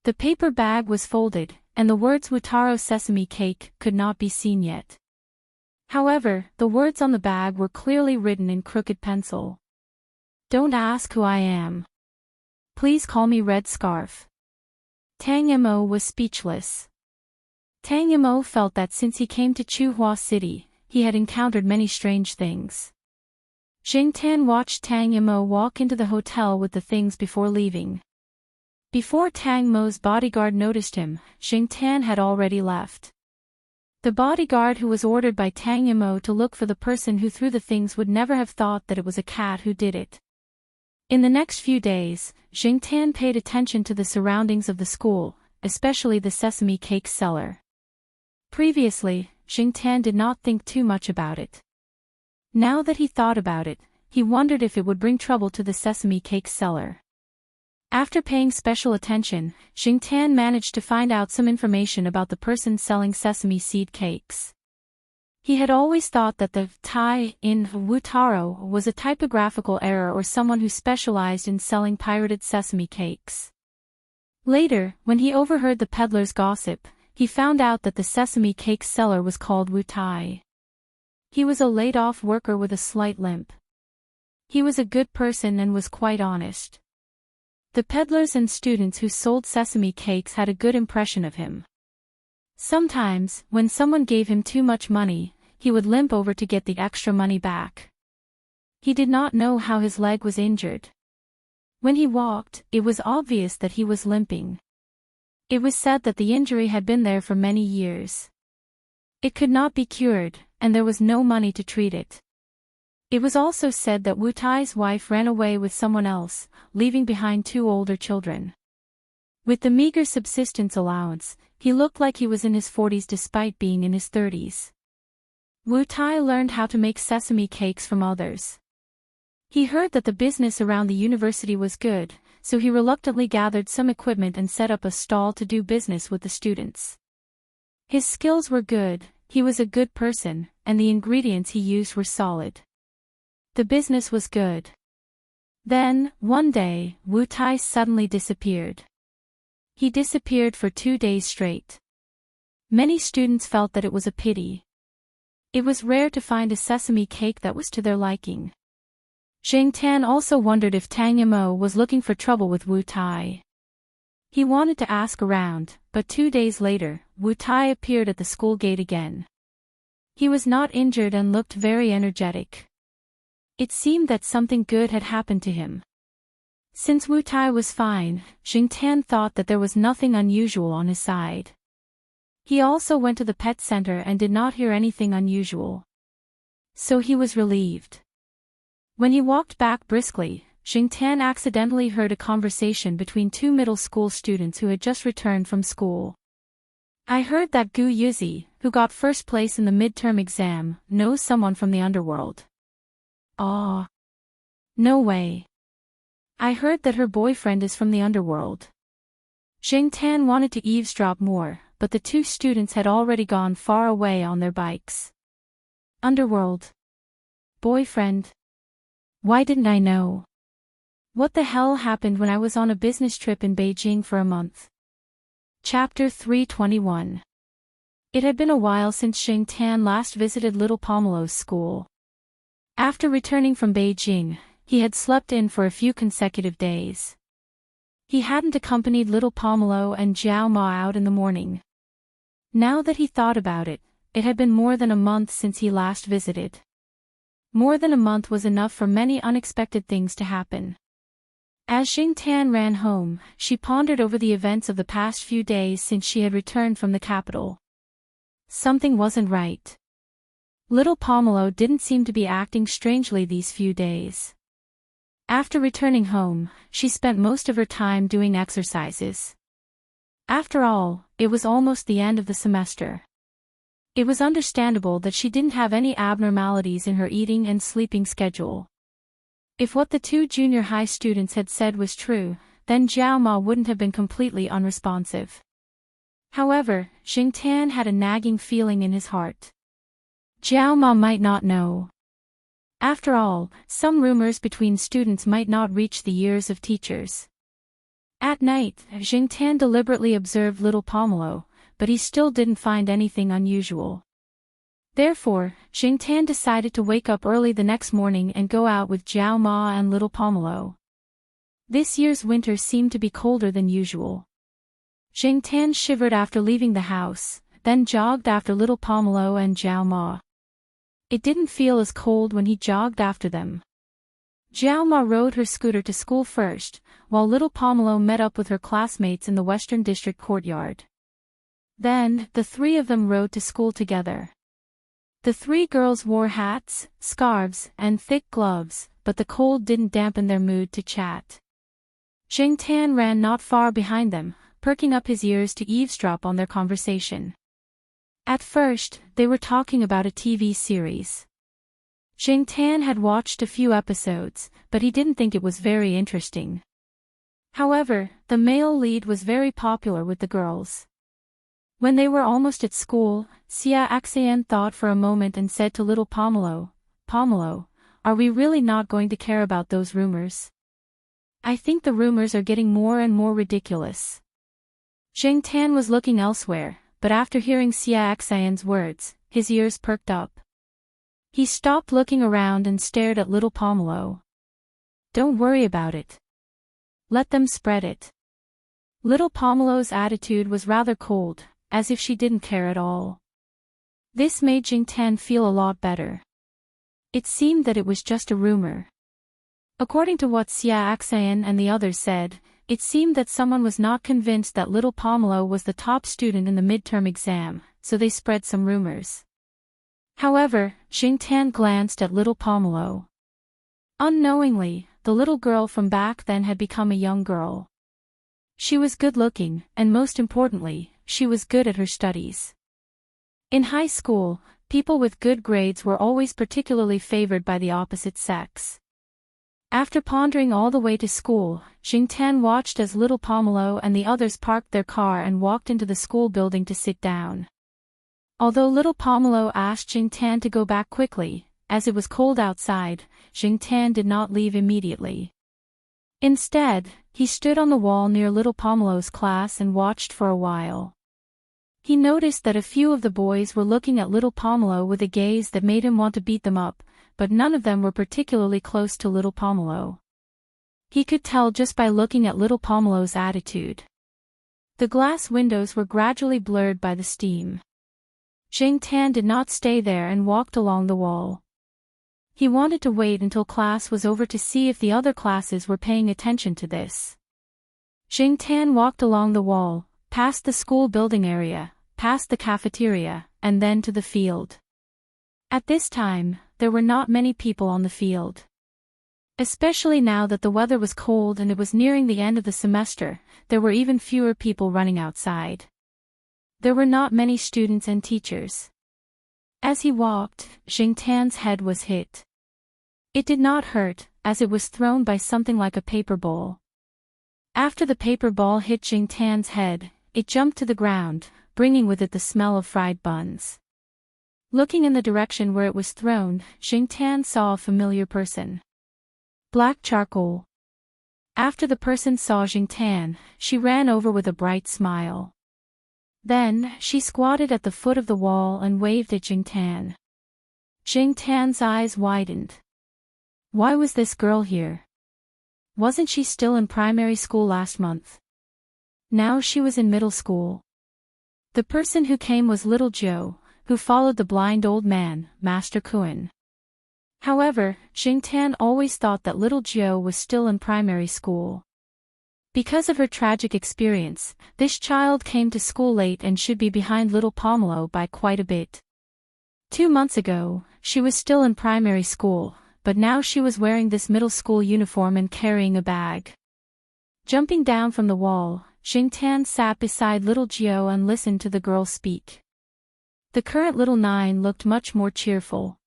Speaker 1: The paper bag was folded, and the words "Wutaro sesame cake" could not be seen yet. However, the words on the bag were clearly written in crooked pencil. Don't ask who I am. Please call me Red Scarf. Tang Mo was speechless. Tang Mo felt that since he came to Chuhua City, he had encountered many strange things. Jingtan watched Tang Mo walk into the hotel with the things before leaving. Before Tang Mo's bodyguard noticed him, Jingtan had already left. The bodyguard who was ordered by Tang Mo to look for the person who threw the things would never have thought that it was a cat who did it. In the next few days, Jingtan paid attention to the surroundings of the school, especially the sesame cake seller. Previously, Jingtan did not think too much about it. Now that he thought about it, he wondered if it would bring trouble to the sesame cake seller. After paying special attention, Jingtan managed to find out some information about the person selling sesame seed cakes. He had always thought that the Tai in Wutaro was a typographical error or someone who specialized in selling pirated sesame cakes. Later, when he overheard the peddler's gossip, he found out that the sesame cake seller was called Wu Tai. He was a laid-off worker with a slight limp. He was a good person and was quite honest. The peddlers and students who sold sesame cakes had a good impression of him. Sometimes, when someone gave him too much money, he would limp over to get the extra money back. He did not know how his leg was injured. When he walked, it was obvious that he was limping. It was said that the injury had been there for many years. It could not be cured, and there was no money to treat it. It was also said that Wu Tai's wife ran away with someone else, leaving behind 2 older children. With the meager subsistence allowance, he looked like he was in his 40s despite being in his 30s. Wu Tai learned how to make sesame cakes from others. He heard that the business around the university was good, so he reluctantly gathered some equipment and set up a stall to do business with the students. His skills were good, he was a good person, and the ingredients he used were solid. The business was good. Then, one day, Wu Tai suddenly disappeared. He disappeared for 2 days straight. Many students felt that it was a pity. It was rare to find a sesame cake that was to their liking. Jingtan also wondered if Tang Mo was looking for trouble with Wu Tai. He wanted to ask around, but 2 days later, Wu Tai appeared at the school gate again. He was not injured and looked very energetic. It seemed that something good had happened to him. Since Wu Tai was fine, Jingtan thought that there was nothing unusual on his side. He also went to the pet center and did not hear anything unusual. So he was relieved. When he walked back briskly, Jingtan accidentally heard a conversation between 2 middle school students who had just returned from school. I heard that Gu Yuzi, who got first place in the midterm exam, knows someone from the underworld. Aw. No way. I heard that her boyfriend is from the underworld. Jingtan wanted to eavesdrop more, but the 2 students had already gone far away on their bikes. Underworld. Boyfriend. Why didn't I know? What the hell happened when I was on a business trip in Beijing for a month? Chapter 321. It had been a while since Jingtan last visited little Pomelo's school. After returning from Beijing, he had slept in for a few consecutive days. He hadn't accompanied little Pomelo and Jiao Ma out in the morning. Now that he thought about it, it had been more than a month since he last visited. More than a month was enough for many unexpected things to happen. As Jingtan ran home, she pondered over the events of the past few days since she had returned from the capital. Something wasn't right. Little Pomelo didn't seem to be acting strangely these few days. After returning home, she spent most of her time doing exercises. After all, it was almost the end of the semester. It was understandable that she didn't have any abnormalities in her eating and sleeping schedule. If what the 2 junior high students had said was true, then Jiao Ma wouldn't have been completely unresponsive. However, Jingtan had a nagging feeling in his heart. Jiao Ma might not know. After all, some rumors between students might not reach the ears of teachers. At night, Jingtan deliberately observed little Pomelo, but he still didn't find anything unusual. Therefore, Jingtan decided to wake up early the next morning and go out with Jiao Ma and little Pomelo. This year's winter seemed to be colder than usual. Jingtan shivered after leaving the house, then jogged after little Pomelo and Jiao Ma. It didn't feel as cold when he jogged after them. Jiao Ma rode her scooter to school first, while little Pomelo met up with her classmates in the Western District courtyard. Then, the three of them rode to school together. The three girls wore hats, scarves, and thick gloves, but the cold didn't dampen their mood to chat. Jingtan ran not far behind them, perking up his ears to eavesdrop on their conversation. At first, they were talking about a TV series. Jingtan had watched a few episodes, but he didn't think it was very interesting. However, the male lead was very popular with the girls. When they were almost at school, Xia Axayan thought for a moment and said to little Pomelo, "Pomelo, are we really not going to care about those rumors? I think the rumors are getting more and more ridiculous." Jingtan was looking elsewhere, but after hearing Xia Axayan's words, his ears perked up. He stopped looking around and stared at little Pomelo. "Don't worry about it. Let them spread it." Little Pomelo's attitude was rather cold, as if she didn't care at all. This made Jingtan feel a lot better. It seemed that it was just a rumor. According to what Xia Axayan and the others said, it seemed that someone was not convinced that little Pomelo was the top student in the midterm exam, so they spread some rumors. However, Jingtan glanced at little Pomelo. Unknowingly, the little girl from back then had become a young girl. She was good-looking, and most importantly, she was good at her studies. In high school, people with good grades were always particularly favored by the opposite sex. After pondering all the way to school, Jingtan watched as little Pomelo and the others parked their car and walked into the school building to sit down. Although little Pomelo asked Jingtan to go back quickly, as it was cold outside, Jingtan did not leave immediately. Instead, he stood on the wall near little Pomelo's class and watched for a while. He noticed that a few of the boys were looking at little Pomelo with a gaze that made him want to beat them up, but none of them were particularly close to little Pomelo. He could tell just by looking at little Pomelo's attitude. The glass windows were gradually blurred by the steam. Jingtan did not stay there and walked along the wall. He wanted to wait until class was over to see if the other classes were paying attention to this. Jingtan walked along the wall, past the school building area, past the cafeteria, and then to the field. At this time, there were not many people on the field. Especially now that the weather was cold and it was nearing the end of the semester, there were even fewer people running outside. There were not many students and teachers. As he walked, Jingtan's head was hit. It did not hurt, as it was thrown by something like a paper ball. After the paper ball hit Jingtan's head, it jumped to the ground, bringing with it the smell of fried buns. Looking in the direction where it was thrown, Jingtan saw a familiar person. Black charcoal. After the person saw Jingtan, she ran over with a bright smile. Then, she squatted at the foot of the wall and waved at Jingtan. Jingtan's eyes widened. Why was this girl here? Wasn't she still in primary school last month? Now she was in middle school. The person who came was little Joe, who followed the blind old man, Master Kuan. However, Jingtan always thought that little Joe was still in primary school. Because of her tragic experience, this child came to school late and should be behind little Pomelo by quite a bit. 2 months ago, she was still in primary school, but now she was wearing this middle school uniform and carrying a bag. Jumping down from the wall, Jingtan sat beside little Gio and listened to the girl speak. The current little Nine looked much more cheerful.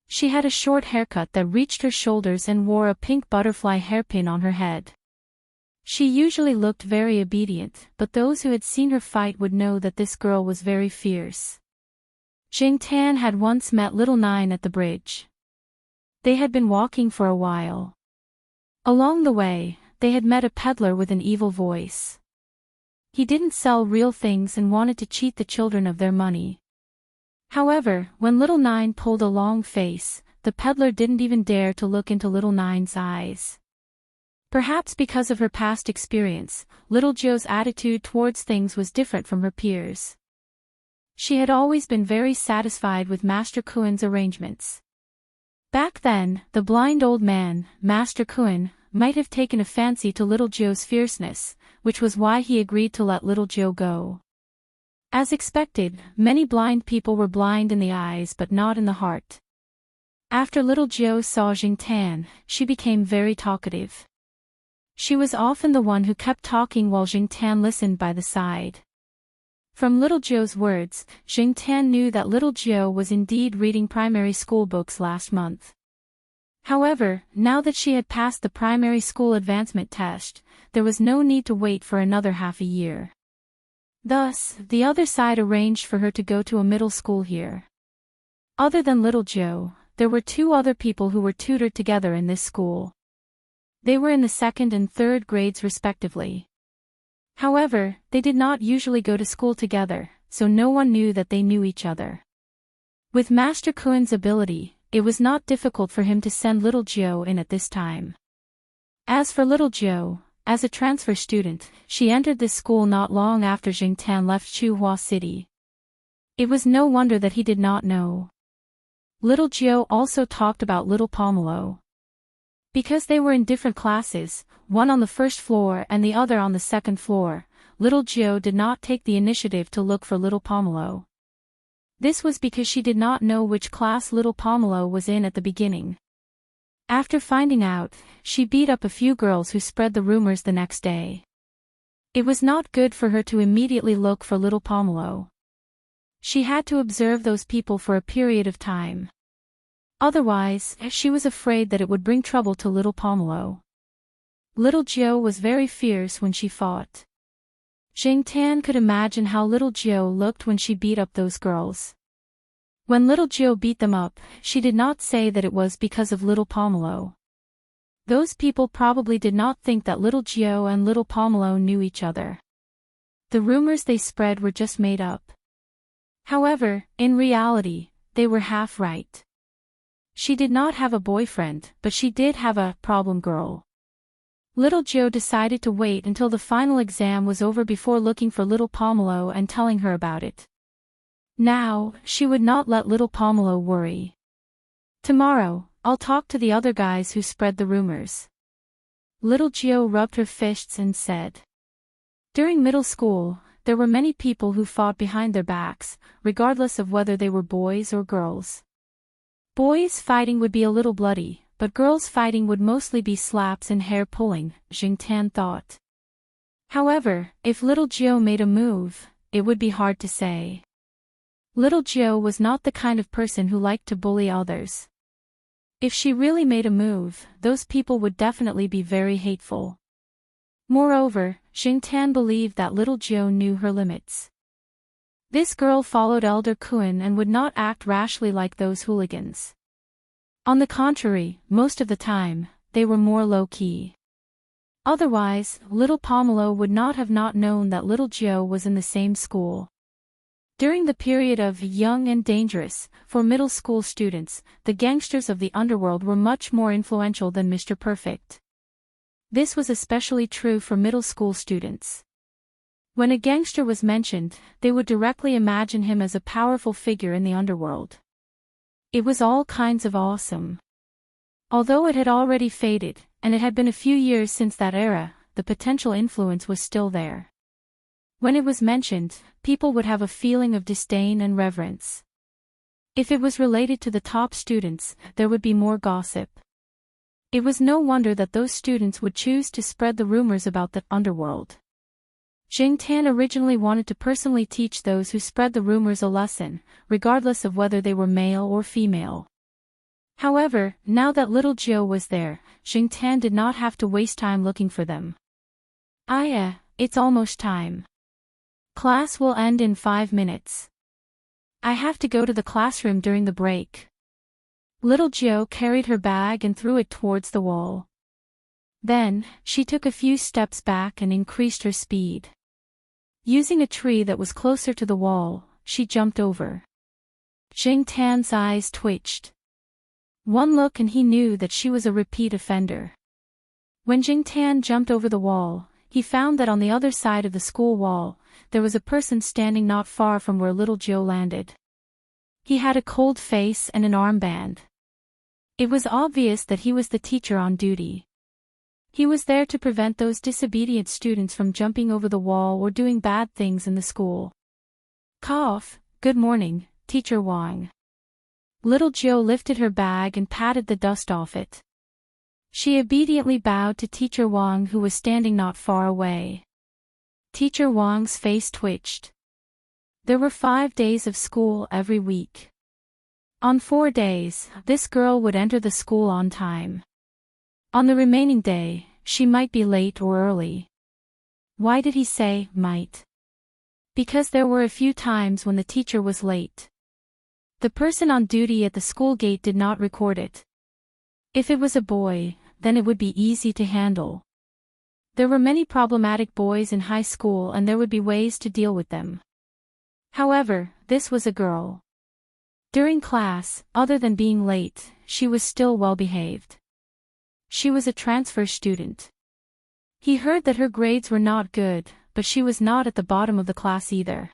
Speaker 1: She had a short haircut that reached her shoulders and wore a pink butterfly hairpin on her head. She usually looked very obedient, but those who had seen her fight would know that this girl was very fierce. Jingtan had once met little Nine at the bridge. They had been walking for a while. Along the way, they had met a peddler with an evil voice. He didn't sell real things and wanted to cheat the children of their money. However, when little Nine pulled a long face, the peddler didn't even dare to look into little Nine's eyes. Perhaps because of her past experience, little Joe's attitude towards things was different from her peers. She had always been very satisfied with Master Kuen's arrangements. Back then, the blind old man, Master Kuen, might have taken a fancy to little Joe's fierceness, which was why he agreed to let little Joe go. As expected, many blind people were blind in the eyes but not in the heart. After little Joe saw Jingtan, she became very talkative. She was often the one who kept talking while Jingtan listened by the side. From little Joe's words, Jingtan knew that little Joe was indeed reading primary school books last month. However, now that she had passed the primary school advancement test, there was no need to wait for another half a year. Thus, the other side arranged for her to go to a middle school here. Other than little Joe, there were two other people who were tutored together in this school. They were in the 2nd and 3rd grades respectively. However, they did not usually go to school together, so no one knew that they knew each other. With Master Kuen's ability, it was not difficult for him to send little Joe in at this time. As for little Joe, as a transfer student, she entered this school not long after Jingtan left Chuhua City. It was no wonder that he did not know. Little Joe also talked about little Pomelo. Because they were in different classes, one on the 1st floor and the other on the 2nd floor, little Joe did not take the initiative to look for little Pomelo. This was because she did not know which class little Pomelo was in at the beginning. After finding out, she beat up a few girls who spread the rumors the next day. It was not good for her to immediately look for little Pomelo. She had to observe those people for a period of time. Otherwise, she was afraid that it would bring trouble to little Pomelo. Little Joe was very fierce when she fought. Jingtan could imagine how little Joe looked when she beat up those girls. When little Joe beat them up, she did not say that it was because of little Pomelo. Those people probably did not think that little Joe and little Pomelo knew each other. The rumors they spread were just made up. However, in reality, they were half right. She did not have a boyfriend, but she did have a problem girl. Little Joe decided to wait until the final exam was over before looking for little Pomelo and telling her about it. Now, she would not let little Pomelo worry. Tomorrow, I'll talk to the other guys who spread the rumors. Little Joe rubbed her fists and said. During middle school, there were many people who fought behind their backs, regardless of whether they were boys or girls. Boys fighting would be a little bloody, but girls fighting would mostly be slaps and hair pulling, Jingtan thought. However, if little Joe made a move, it would be hard to say. Little Joe was not the kind of person who liked to bully others. If she really made a move, those people would definitely be very hateful. Moreover, Jingtan believed that little Joe knew her limits. This girl followed Elder Kuen and would not act rashly like those hooligans. On the contrary, most of the time, they were more low-key. Otherwise, little Pomelo would not have not known that little Joe was in the same school. During the period of young and dangerous, for middle school students, the gangsters of the underworld were much more influential than Mr. Perfect. This was especially true for middle school students. When a gangster was mentioned, they would directly imagine him as a powerful figure in the underworld. It was all kinds of awesome. Although it had already faded, and it had been a few years since that era, the potential influence was still there. When it was mentioned, people would have a feeling of disdain and reverence. If it was related to the top students, there would be more gossip. It was no wonder that those students would choose to spread the rumors about the underworld. Jingtan originally wanted to personally teach those who spread the rumors a lesson, regardless of whether they were male or female. However, now that little Joe was there, Jingtan did not have to waste time looking for them. It's almost time. Class will end in 5 minutes. I have to go to the classroom during the break. Little Joe carried her bag and threw it towards the wall. Then, she took a few steps back and increased her speed. Using a tree that was closer to the wall, she jumped over. Jing Tan's eyes twitched. One look and he knew that she was a repeat offender. When Jing Tan jumped over the wall, he found that on the other side of the school wall, there was a person standing not far from where little Joe landed. He had a cold face and an armband. It was obvious that he was the teacher on duty. He was there to prevent those disobedient students from jumping over the wall or doing bad things in the school. Cough, good morning, Teacher Wang. Little Joe lifted her bag and patted the dust off it. She obediently bowed to Teacher Wang, who was standing not far away. Teacher Wang's face twitched. There were 5 days of school every week. On 4 days, this girl would enter the school on time. On the remaining day, she might be late or early. Why did he say, might? Because there were a few times when the teacher was late. The person on duty at the school gate did not record it. If it was a boy, then it would be easy to handle. There were many problematic boys in high school and there would be ways to deal with them. However, this was a girl. During class, other than being late, she was still well behaved. She was a transfer student. He heard that her grades were not good, but she was not at the bottom of the class either.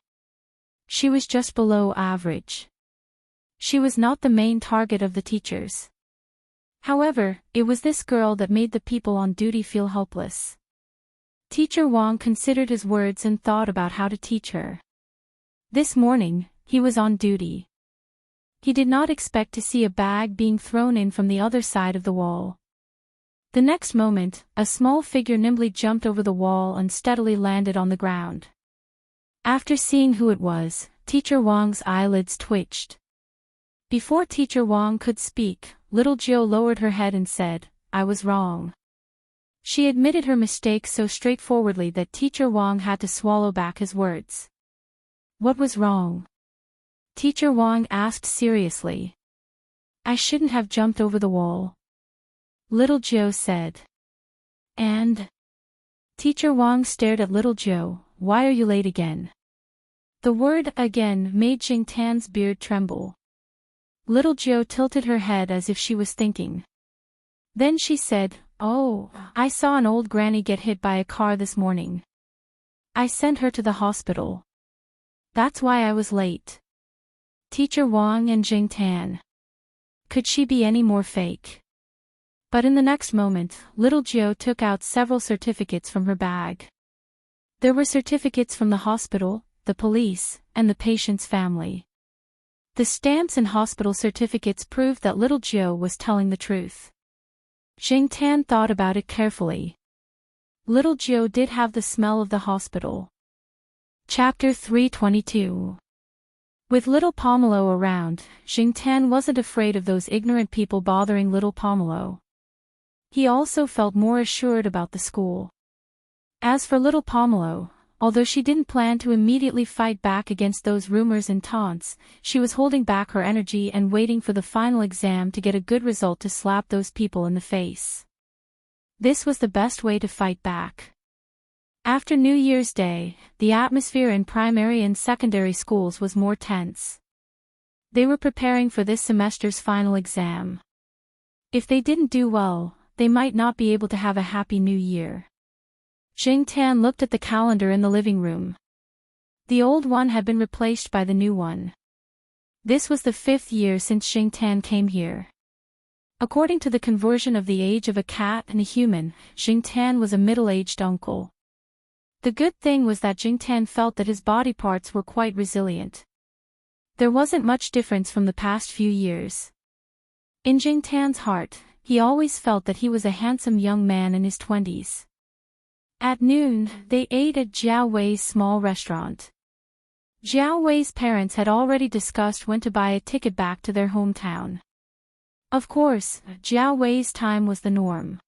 Speaker 1: She was just below average. She was not the main target of the teachers. However, it was this girl that made the people on duty feel helpless. Teacher Wang considered his words and thought about how to teach her. This morning, he was on duty. He did not expect to see a bag being thrown in from the other side of the wall. The next moment, a small figure nimbly jumped over the wall and steadily landed on the ground. After seeing who it was, Teacher Wang's eyelids twitched. Before Teacher Wang could speak, little Jill lowered her head and said, "I was wrong." She admitted her mistake so straightforwardly that Teacher Wang had to swallow back his words. What was wrong? Teacher Wang asked seriously. I shouldn't have jumped over the wall. Little Joe said. And? Teacher Wang stared at little Joe. Why are you late again? The word again made Jing Tan's beard tremble. Little Joe tilted her head as if she was thinking. Then she said, Oh, I saw an old granny get hit by a car this morning. I sent her to the hospital. That's why I was late. Teacher Wang and Jing Tan. Could she be any more fake? But in the next moment, little Joe took out several certificates from her bag. There were certificates from the hospital, the police, and the patient's family. The stamps and hospital certificates proved that little Joe was telling the truth. Jing Tan thought about it carefully. Little Joe did have the smell of the hospital. Chapter 322. With little Pomelo around, Jing Tan wasn't afraid of those ignorant people bothering little Pomelo. He also felt more assured about the school. As for little Pomelo, although she didn't plan to immediately fight back against those rumors and taunts, she was holding back her energy and waiting for the final exam to get a good result to slap those people in the face. This was the best way to fight back. After New Year's Day, the atmosphere in primary and secondary schools was more tense. They were preparing for this semester's final exam. If they didn't do well, they might not be able to have a happy new year. Jing Tan looked at the calendar in the living room. The old one had been replaced by the new one. This was the 5th year since Jing Tan came here. According to the conversion of the age of a cat and a human, Jing Tan was a middle-aged uncle. The good thing was that Jing Tan felt that his body parts were quite resilient. There wasn't much difference from the past few years. In Jing Tan's heart, he always felt that he was a handsome young man in his 20s. At noon, they ate at Jiao Wei's small restaurant. Jiao Wei's parents had already discussed when to buy a ticket back to their hometown. Of course, Jiao Wei's time was the norm.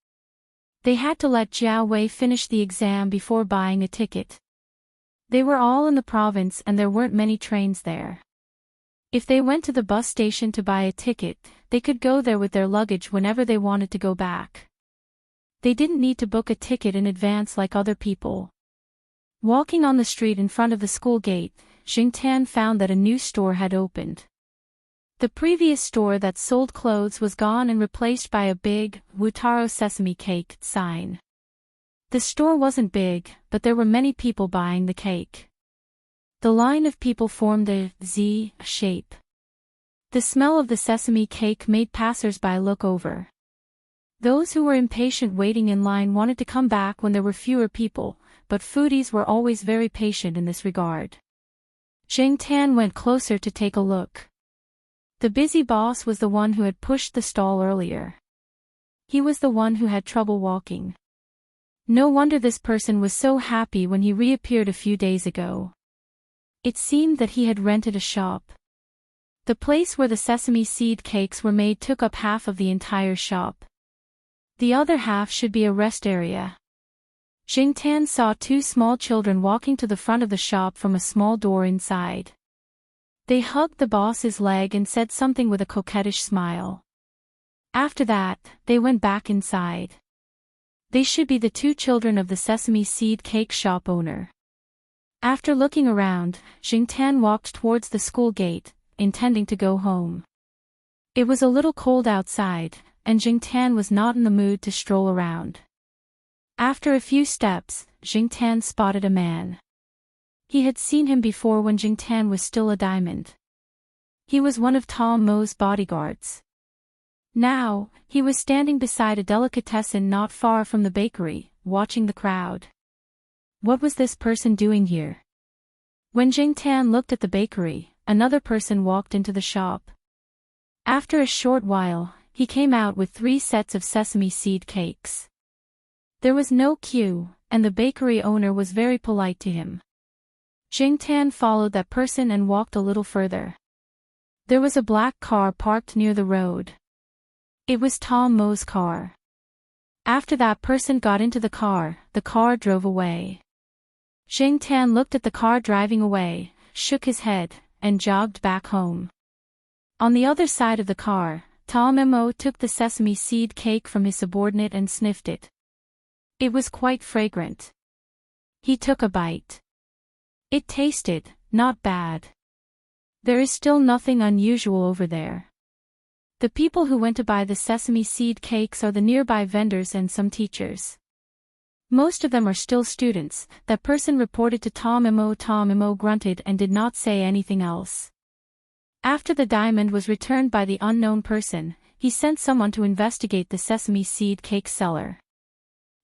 Speaker 1: They had to let Jiao Wei finish the exam before buying a ticket. They were all in the province and there weren't many trains there. If they went to the bus station to buy a ticket, they could go there with their luggage whenever they wanted to go back. They didn't need to book a ticket in advance like other people. Walking on the street in front of the school gate, Jing Tan found that a new store had opened. The previous store that sold clothes was gone and replaced by a big, Wutaro sesame cake sign. The store wasn't big, but there were many people buying the cake. The line of people formed a Z shape. The smell of the sesame cake made passers-by look over. Those who were impatient waiting in line wanted to come back when there were fewer people, but foodies were always very patient in this regard. Jing Tan went closer to take a look. The busy boss was the one who had pushed the stall earlier. He was the one who had trouble walking. No wonder this person was so happy when he reappeared a few days ago. It seemed that he had rented a shop. The place where the sesame seed cakes were made took up half of the entire shop. The other half should be a rest area. Jing Tan saw two small children walking to the front of the shop from a small door inside. They hugged the boss's leg and said something with a coquettish smile. After that, they went back inside. They should be the two children of the sesame seed cake shop owner. After looking around, Jing Tan walked towards the school gate, intending to go home. It was a little cold outside, and Jing Tan was not in the mood to stroll around. After a few steps, Jing Tan spotted a man. He had seen him before when Jing Tan was still a diamond. He was one of Tom Mo's bodyguards. Now, he was standing beside a delicatessen not far from the bakery, watching the crowd. What was this person doing here? When Jing Tan looked at the bakery, another person walked into the shop. After a short while, he came out with 3 sets of sesame seed cakes. There was no queue, and the bakery owner was very polite to him. Jing Tan followed that person and walked a little further. There was a black car parked near the road. It was Tom Mo's car. After that person got into the car drove away. Jing Tan looked at the car driving away, shook his head, and jogged back home. On the other side of the car, Tom Mo took the sesame seed cake from his subordinate and sniffed it. It was quite fragrant. He took a bite. It tasted not bad. There is still nothing unusual over there. The people who went to buy the sesame seed cakes are the nearby vendors and some teachers. Most of them are still students, that person reported to Tom Mo. Tom Mo grunted and did not say anything else. After the diamond was returned by the unknown person, he sent someone to investigate the sesame seed cake seller.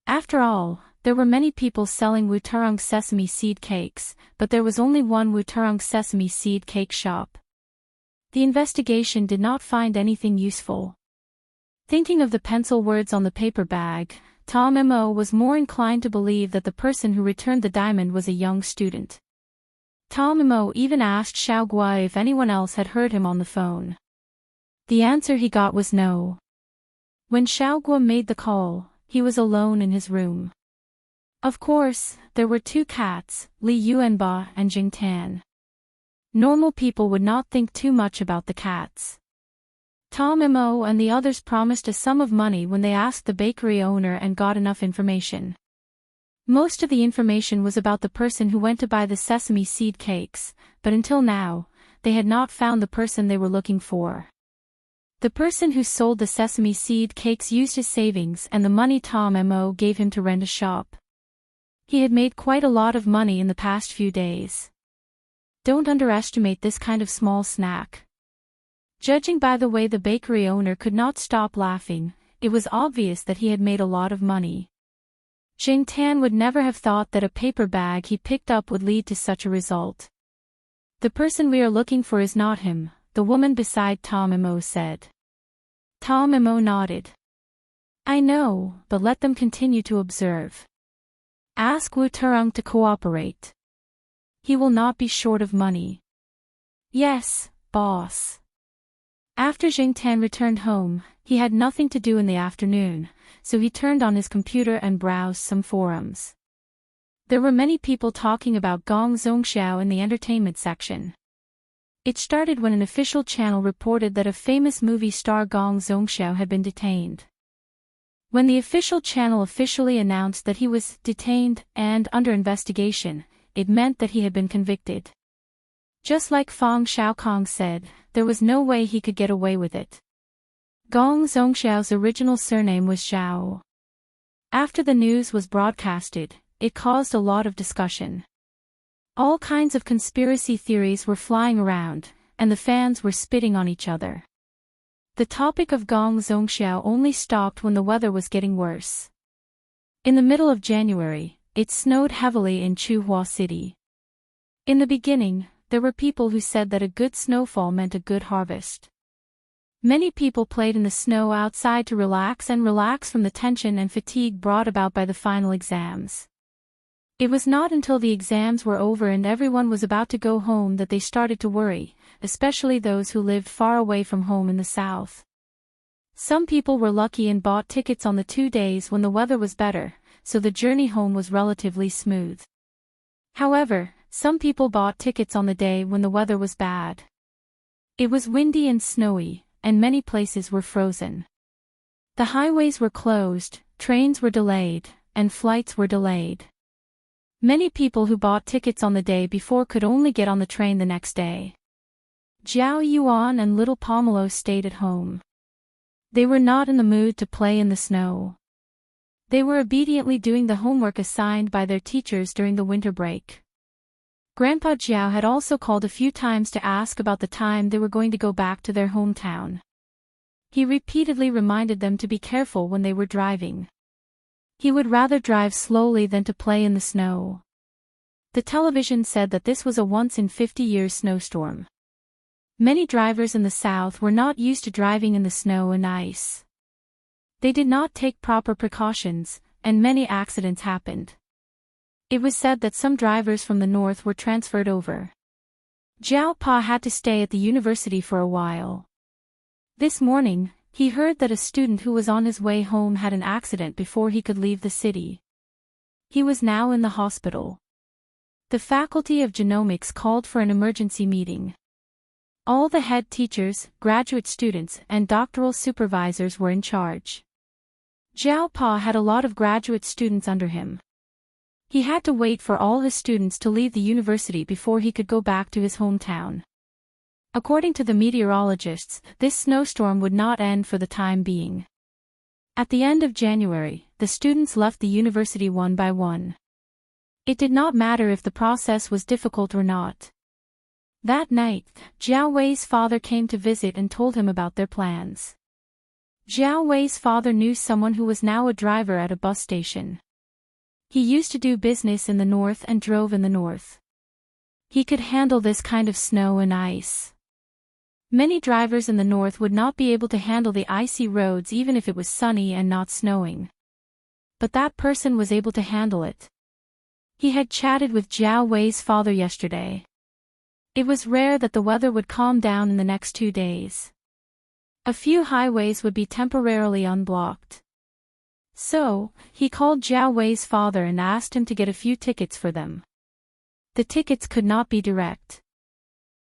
Speaker 1: After all, there were many people selling Wutarong sesame seed cakes, but there was only one Wutarong sesame seed cake shop. The investigation did not find anything useful. Thinking of the pencil words on the paper bag, Tom Mo was more inclined to believe that the person who returned the diamond was a young student. Tom Mo even asked Xiao Gua if anyone else had heard him on the phone. The answer he got was no. When Xiao Gua made the call, he was alone in his room. Of course, there were 2 cats, Li Yuanba and Jing Tan. Normal people would not think too much about the cats. Tom Mo and the others promised a sum of money when they asked the bakery owner and got enough information. Most of the information was about the person who went to buy the sesame seed cakes, but until now, they had not found the person they were looking for. The person who sold the sesame seed cakes used his savings and the money Tom Mo gave him to rent a shop. He had made quite a lot of money in the past few days. Don't underestimate this kind of small snack. Judging by the way the bakery owner could not stop laughing, it was obvious that he had made a lot of money. Jing Tan would never have thought that a paper bag he picked up would lead to such a result. The person we are looking for is not him, the woman beside Tom Mo said. Tom Mo nodded. I know, but let them continue to observe. Ask Wu Turung to cooperate. He will not be short of money. Yes, boss. After Jing Tan returned home, he had nothing to do in the afternoon, so he turned on his computer and browsed some forums. There were many people talking about Gong Zhongxiao in the entertainment section. It started when an official channel reported that a famous movie star Gong Zhongxiao had been detained. When the official channel officially announced that he was detained and under investigation, it meant that he had been convicted. Just like Fang Xiaokong said, there was no way he could get away with it. Gong Zhongxiao's original surname was Zhao. After the news was broadcasted, it caused a lot of discussion. All kinds of conspiracy theories were flying around, and the fans were spitting on each other. The topic of Gong Zhongxiao only stopped when the weather was getting worse. In the middle of January, it snowed heavily in Chuhua City. In the beginning, there were people who said that a good snowfall meant a good harvest. Many people played in the snow outside to relax from the tension and fatigue brought about by the final exams. It was not until the exams were over and everyone was about to go home that they started to worry, especially those who lived far away from home in the south. Some people were lucky and bought tickets on the 2 days when the weather was better, so the journey home was relatively smooth. However, some people bought tickets on the day when the weather was bad. It was windy and snowy, and many places were frozen. The highways were closed, trains were delayed, and flights were delayed. Many people who bought tickets on the day before could only get on the train the next day. Zhao Yuan and little Pomelo stayed at home. They were not in the mood to play in the snow. They were obediently doing the homework assigned by their teachers during the winter break. Grandpa Zhao had also called a few times to ask about the time they were going to go back to their hometown. He repeatedly reminded them to be careful when they were driving. He would rather drive slowly than to play in the snow. The television said that this was a once-in-50-year snowstorm. Many drivers in the south were not used to driving in the snow and ice. They did not take proper precautions, and many accidents happened. It was said that some drivers from the north were transferred over. Zhao Pa had to stay at the university for a while. This morning, he heard that a student who was on his way home had an accident before he could leave the city. He was now in the hospital. The Faculty of Genomics called for an emergency meeting. All the head teachers, graduate students, and doctoral supervisors were in charge. Zhao Pa had a lot of graduate students under him. He had to wait for all his students to leave the university before he could go back to his hometown. According to the meteorologists, this snowstorm would not end for the time being. At the end of January, the students left the university one by one. It did not matter if the process was difficult or not. That night, Jiao Wei's father came to visit and told him about their plans. Jiao Wei's father knew someone who was now a driver at a bus station. He used to do business in the north and drove in the north. He could handle this kind of snow and ice. Many drivers in the north would not be able to handle the icy roads even if it was sunny and not snowing. But that person was able to handle it. He had chatted with Jiao Wei's father yesterday. It was rare that the weather would calm down in the next 2 days. A few highways would be temporarily unblocked. So, he called Jiao Wei's father and asked him to get a few tickets for them. The tickets could not be direct.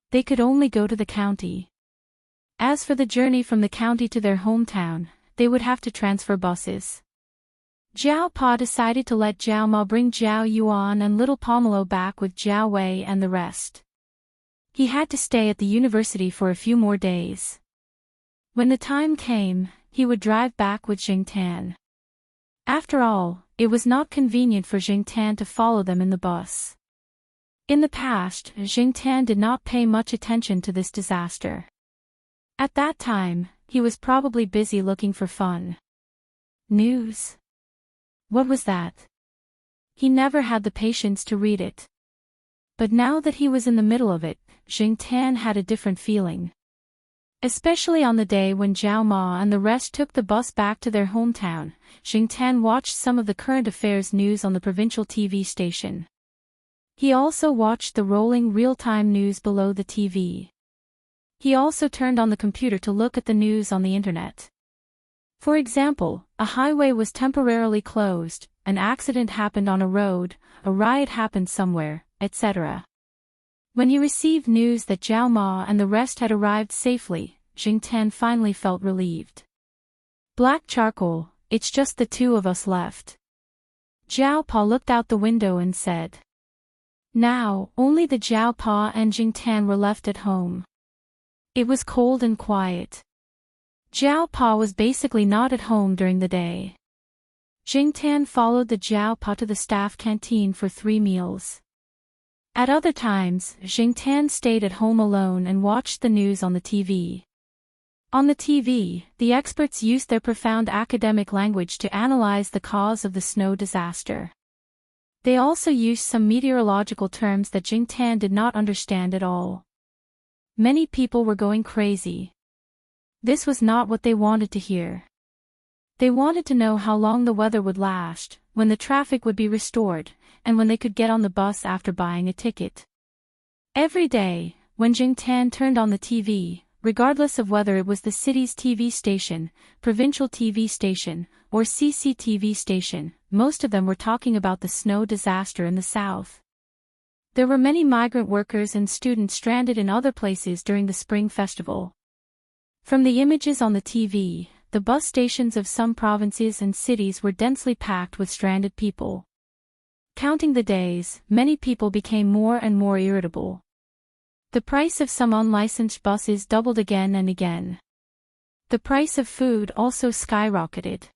Speaker 1: They could only go to the county. As for the journey from the county to their hometown, they would have to transfer buses. Jiao Pa decided to let Jiao Ma bring Jiao Yuan and little Pomelo back with Jiao Wei and the rest. He had to stay at the university for a few more days. When the time came, he would drive back with Jingtan. After all, it was not convenient for Jingtan to follow them in the bus. In the past, Jingtan did not pay much attention to this disaster. At that time, he was probably busy looking for fun. News? What was that? He never had the patience to read it. But now that he was in the middle of it, Jingtan had a different feeling. Especially on the day when Jiao Ma and the rest took the bus back to their hometown, Jingtan watched some of the current affairs news on the provincial TV station. He also watched the rolling real-time news below the TV. He also turned on the computer to look at the news on the internet. For example, a highway was temporarily closed, an accident happened on a road, a riot happened somewhere, etc. When he received news that Jiao Ma and the rest had arrived safely, Jingtan finally felt relieved. Black charcoal, it's just the 2 of us left. Jiao Pa looked out the window and said. Now, only the Jiaopa and Jingtan were left at home. It was cold and quiet. Jiaopa was basically not at home during the day. Jingtan followed the Jiaopa to the staff canteen for 3 meals. At other times, Jingtan stayed at home alone and watched the news on the TV. On the TV, the experts used their profound academic language to analyze the cause of the snow disaster. They also used some meteorological terms that Jingtan did not understand at all. Many people were going crazy. This was not what they wanted to hear. They wanted to know how long the weather would last, when the traffic would be restored, and when they could get on the bus after buying a ticket. Every day, when Jingtan turned on the TV, regardless of whether it was the city's TV station, provincial TV station, or CCTV station, most of them were talking about the snow disaster in the south. There were many migrant workers and students stranded in other places during the spring festival. From the images on the TV, the bus stations of some provinces and cities were densely packed with stranded people. Counting the days, many people became more and more irritable. The price of some unlicensed buses doubled again and again. The price of food also skyrocketed.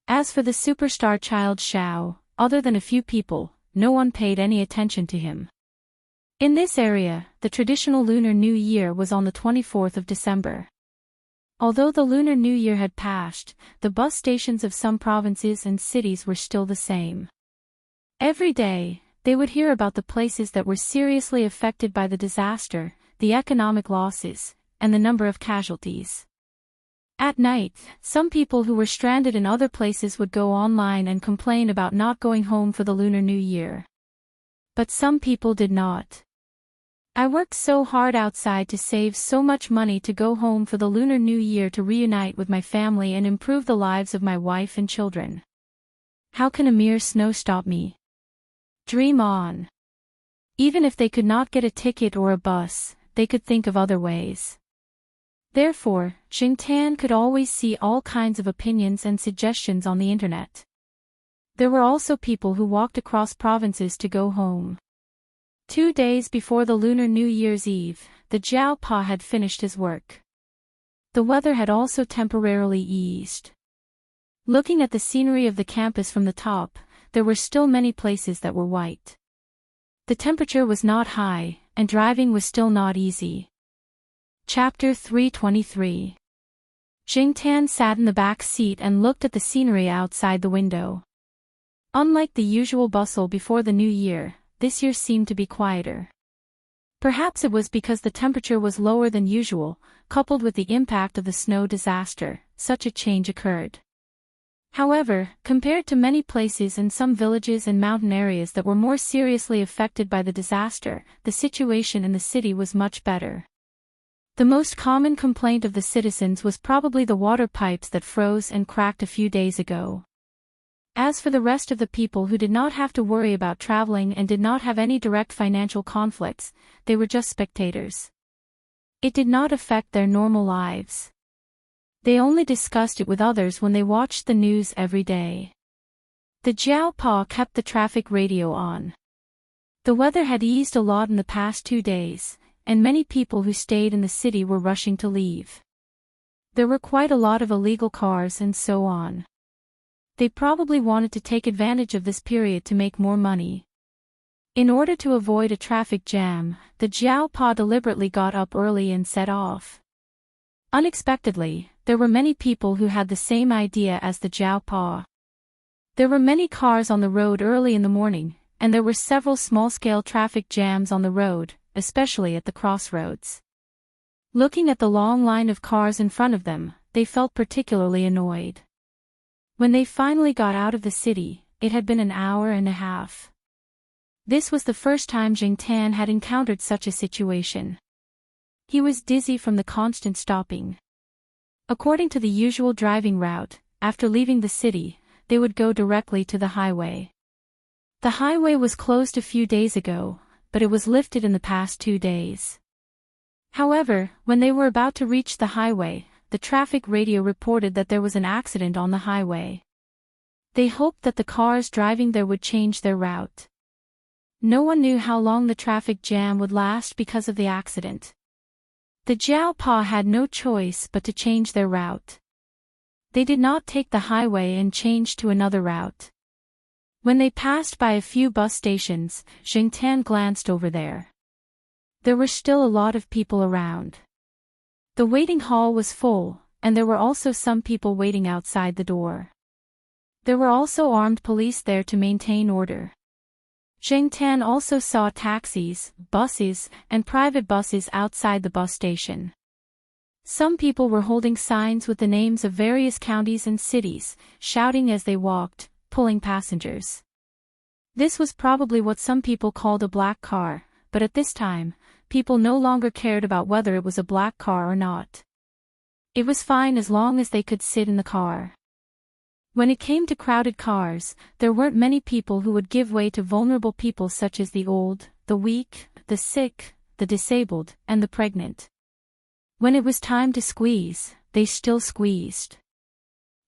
Speaker 1: As for the superstar child Xiao, other than a few people, no one paid any attention to him. In this area, the traditional Lunar New Year was on the 24th of December. Although the Lunar New Year had passed, the bus stations of some provinces and cities were still the same. Every day, they would hear about the places that were seriously affected by the disaster, the economic losses, and the number of casualties. At night, some people who were stranded in other places would go online and complain about not going home for the Lunar New Year. But some people did not. I worked so hard outside to save so much money to go home for the Lunar New Year to reunite with my family and improve the lives of my wife and children. How can a mere snow stop me? Dream on. Even if they could not get a ticket or a bus, they could think of other ways. Therefore, Jingtan could always see all kinds of opinions and suggestions on the internet. There were also people who walked across provinces to go home. 2 days before the Lunar New Year's Eve, the Jiaopa had finished his work. The weather had also temporarily eased. Looking at the scenery of the campus from the top, there were still many places that were white. The temperature was not high, and driving was still not easy. Chapter 323. Jingtan sat in the back seat and looked at the scenery outside the window. Unlike the usual bustle before the new year, this year seemed to be quieter. Perhaps it was because the temperature was lower than usual, coupled with the impact of the snow disaster, such a change occurred. However, compared to many places and some villages and mountain areas that were more seriously affected by the disaster, the situation in the city was much better. The most common complaint of the citizens was probably the water pipes that froze and cracked a few days ago. As for the rest of the people who did not have to worry about traveling and did not have any direct financial conflicts, they were just spectators. It did not affect their normal lives. They only discussed it with others when they watched the news every day. The Jiaopa kept the traffic radio on. The weather had eased a lot in the past 2 days, and many people who stayed in the city were rushing to leave. There were quite a lot of illegal cars and so on. They probably wanted to take advantage of this period to make more money. In order to avoid a traffic jam, the Jiaopa deliberately got up early and set off. Unexpectedly, there were many people who had the same idea as the Jiaopa. There were many cars on the road early in the morning, and there were several small-scale traffic jams on the road, especially at the crossroads. Looking at the long line of cars in front of them, they felt particularly annoyed. When they finally got out of the city, it had been an hour and a half. This was the first time Jingtan had encountered such a situation. He was dizzy from the constant stopping. According to the usual driving route, after leaving the city, they would go directly to the highway. The highway was closed a few days ago, but it was lifted in the past 2 days. However, when they were about to reach the highway, the traffic radio reported that there was an accident on the highway. They hoped that the cars driving there would change their route. No one knew how long the traffic jam would last because of the accident. The Jiaopa had no choice but to change their route. They did not take the highway and change to another route. When they passed by a few bus stations, Xingtian glanced over there. There were still a lot of people around. The waiting hall was full, and there were also some people waiting outside the door. There were also armed police there to maintain order. Xingtian also saw taxis, buses, and private buses outside the bus station. Some people were holding signs with the names of various counties and cities, shouting as they walked, pulling passengers. This was probably what some people called a black car, but at this time, people no longer cared about whether it was a black car or not. It was fine as long as they could sit in the car. When it came to crowded cars, there weren't many people who would give way to vulnerable people such as the old, the weak, the sick, the disabled, and the pregnant. When it was time to squeeze, they still squeezed.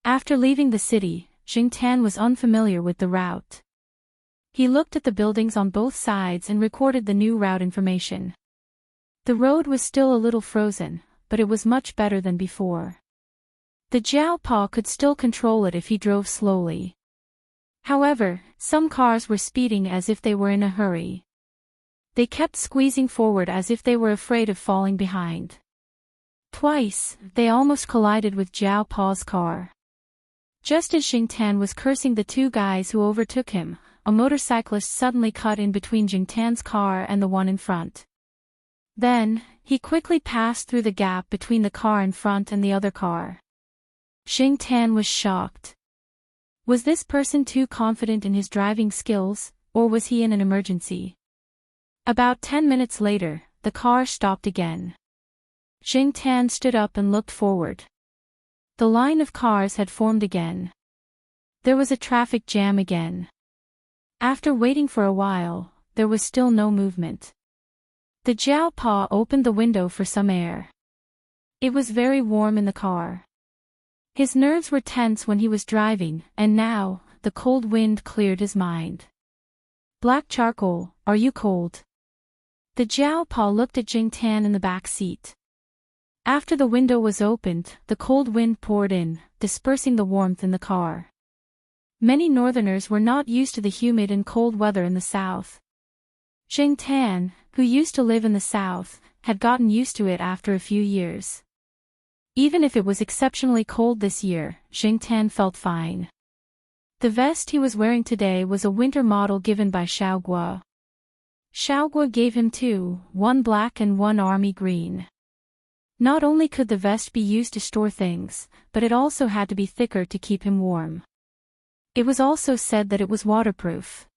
Speaker 1: After leaving the city, Xingtian was unfamiliar with the route. He looked at the buildings on both sides and recorded the new route information. The road was still a little frozen, but it was much better than before. The Jiaopa could still control it if he drove slowly. However, some cars were speeding as if they were in a hurry. They kept squeezing forward as if they were afraid of falling behind. Twice, they almost collided with Jiaopa's car. Just as Xingtian was cursing the two guys who overtook him, a motorcyclist suddenly cut in between Xingtian's car and the one in front. Then, he quickly passed through the gap between the car in front and the other car. Xingtian was shocked. Was this person too confident in his driving skills, or was he in an emergency? About 10 minutes later, the car stopped again. Xingtian stood up and looked forward. The line of cars had formed again. There was a traffic jam again. After waiting for a while, there was still no movement. The Jiaopa opened the window for some air. It was very warm in the car. His nerves were tense when he was driving, and now, the cold wind cleared his mind. Black charcoal, are you cold? The Jiaopa looked at Xingtian in the back seat. After the window was opened, the cold wind poured in, dispersing the warmth in the car. Many northerners were not used to the humid and cold weather in the south. Xingtian, who used to live in the south, had gotten used to it after a few years. Even if it was exceptionally cold this year, Xingtian felt fine. The vest he was wearing today was a winter model given by Xiaoguo. Xiaoguo gave him two, one black and one army green. Not only could the vest be used to store things, but it also had to be thicker to keep him warm. It was also said that it was waterproof.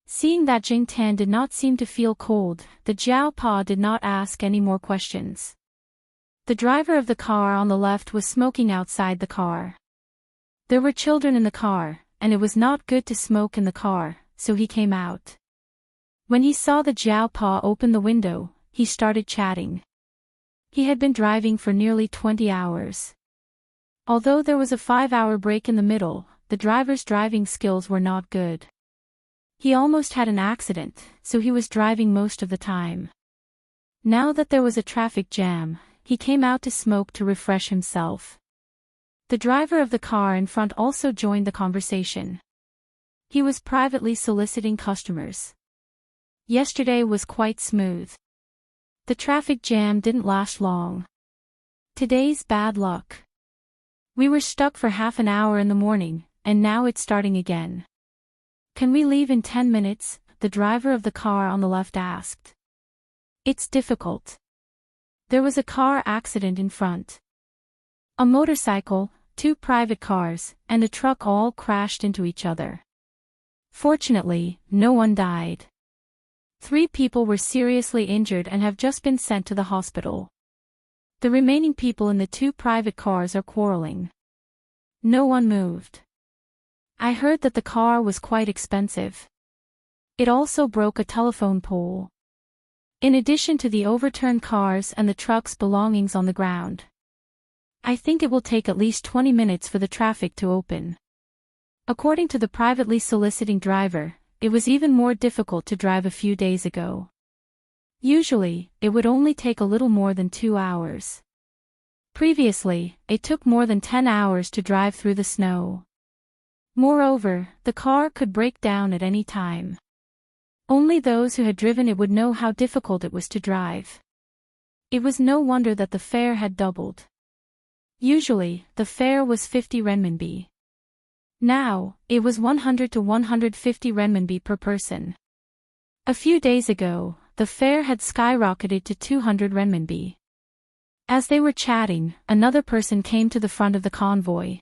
Speaker 1: Seeing that Xingtian did not seem to feel cold, the Jiaopa did not ask any more questions. The driver of the car on the left was smoking outside the car. There were children in the car, and it was not good to smoke in the car, so he came out. When he saw the Jiaopa open the window, he started chatting. He had been driving for nearly 20 hours. Although there was a 5-hour break in the middle, the driver's driving skills were not good. He almost had an accident, so he was driving most of the time. Now that there was a traffic jam, he came out to smoke to refresh himself. The driver of the car in front also joined the conversation. He was privately soliciting customers. Yesterday was quite smooth. The traffic jam didn't last long. Today's bad luck. We were stuck for half an hour in the morning, and now it's starting again. Can we leave in 10 minutes? The driver of the car on the left asked. It's difficult. There was a car accident in front. A motorcycle, 2 private cars, and a truck all crashed into each other. Fortunately, no one died. 3 people were seriously injured and have just been sent to the hospital. The remaining people in the 2 private cars are quarreling. No one moved. I heard that the car was quite expensive. It also broke a telephone pole. In addition to the overturned cars and the truck's belongings on the ground. I think it will take at least 20 minutes for the traffic to open. According to the privately soliciting driver, it was even more difficult to drive a few days ago. Usually, it would only take a little more than 2 hours. Previously, it took more than 10 hours to drive through the snow. Moreover, the car could break down at any time. Only those who had driven it would know how difficult it was to drive. It was no wonder that the fare had doubled. Usually, the fare was 50 renminbi. Now, it was 100 to 150 renminbi per person. A few days ago, the fare had skyrocketed to 200 renminbi. As they were chatting, another person came to the front of the convoy.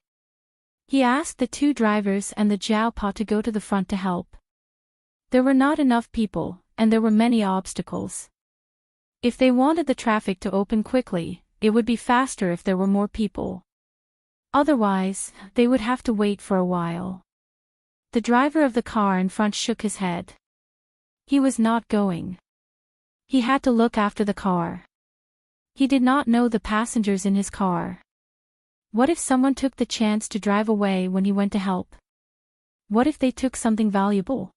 Speaker 1: He asked the two drivers and the Jiaopa to go to the front to help. There were not enough people, and there were many obstacles. If they wanted the traffic to open quickly, it would be faster if there were more people. Otherwise, they would have to wait for a while. The driver of the car in front shook his head. He was not going. He had to look after the car. He did not know the passengers in his car. What if someone took the chance to drive away when he went to help? What if they took something valuable?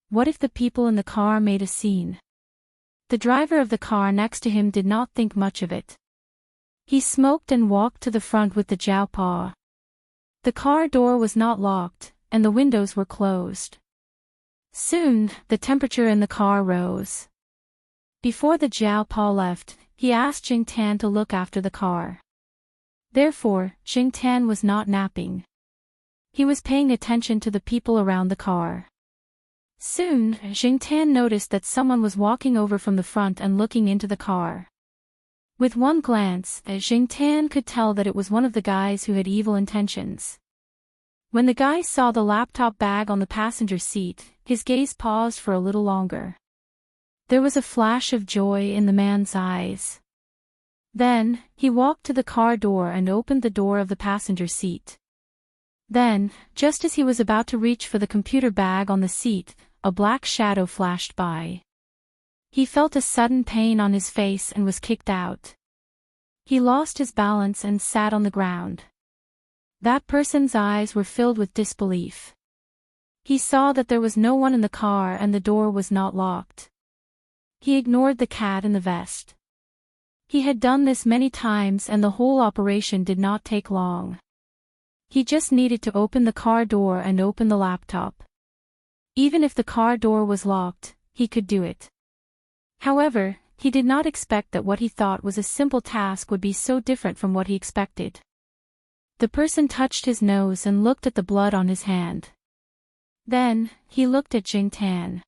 Speaker 1: What if the people in the car made a scene? The driver of the car next to him did not think much of it. He smoked and walked to the front with the Jiaopa. The car door was not locked, and the windows were closed. Soon, the temperature in the car rose. Before the Jiaopa left, he asked Jingtan to look after the car. Therefore, Jingtan was not napping. He was paying attention to the people around the car. Soon, Jingtan noticed that someone was walking over from the front and looking into the car. With one glance, Jingtan could tell that it was one of the guys who had evil intentions. When the guy saw the laptop bag on the passenger seat, his gaze paused for a little longer. There was a flash of joy in the man's eyes. Then, he walked to the car door and opened the door of the passenger seat. Then, just as he was about to reach for the computer bag on the seat, a black shadow flashed by. He felt a sudden pain on his face and was kicked out. He lost his balance and sat on the ground. That person's eyes were filled with disbelief. He saw that there was no one in the car and the door was not locked. He ignored the cat in the vest. He had done this many times and the whole operation did not take long. He just needed to open the car door and open the laptop. Even if the car door was locked, he could do it. However, he did not expect that what he thought was a simple task would be so different from what he expected. The person touched his nose and looked at the blood on his hand. Then, he looked at Jingtan.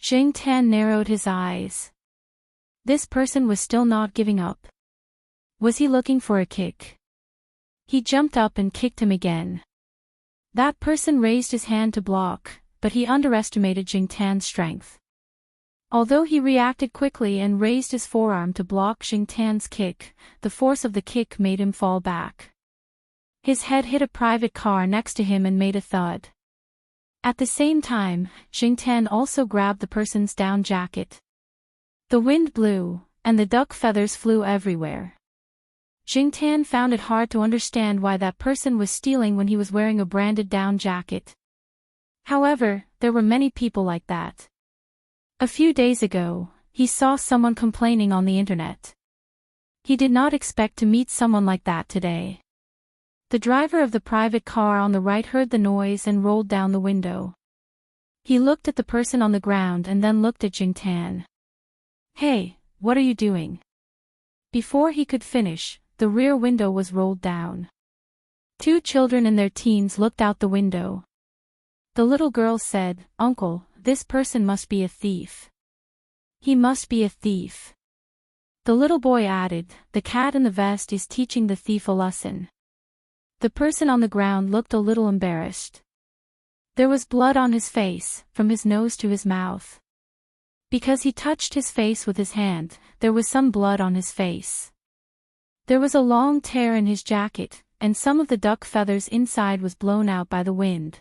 Speaker 1: Jingtan narrowed his eyes. This person was still not giving up. Was he looking for a kick? He jumped up and kicked him again. That person raised his hand to block, but he underestimated Jingtan's strength. Although he reacted quickly and raised his forearm to block Jingtan's kick, the force of the kick made him fall back. His head hit a private car next to him and made a thud. At the same time, Jingtan also grabbed the person's down jacket. The wind blew, and the duck feathers flew everywhere. Jingtan found it hard to understand why that person was stealing when he was wearing a branded down jacket. However, there were many people like that. A few days ago, he saw someone complaining on the internet. He did not expect to meet someone like that today. The driver of the private car on the right heard the noise and rolled down the window. He looked at the person on the ground and then looked at Jingtan. "Hey, what are you doing?" Before he could finish, the rear window was rolled down. Two children in their teens looked out the window. The little girl said, "Uncle, this person must be a thief. He must be a thief." The little boy added, "The cat in the vest is teaching the thief a lesson." The person on the ground looked a little embarrassed. There was blood on his face, from his nose to his mouth. Because he touched his face with his hand, there was some blood on his face. There was a long tear in his jacket, and some of the duck feathers inside was blown out by the wind.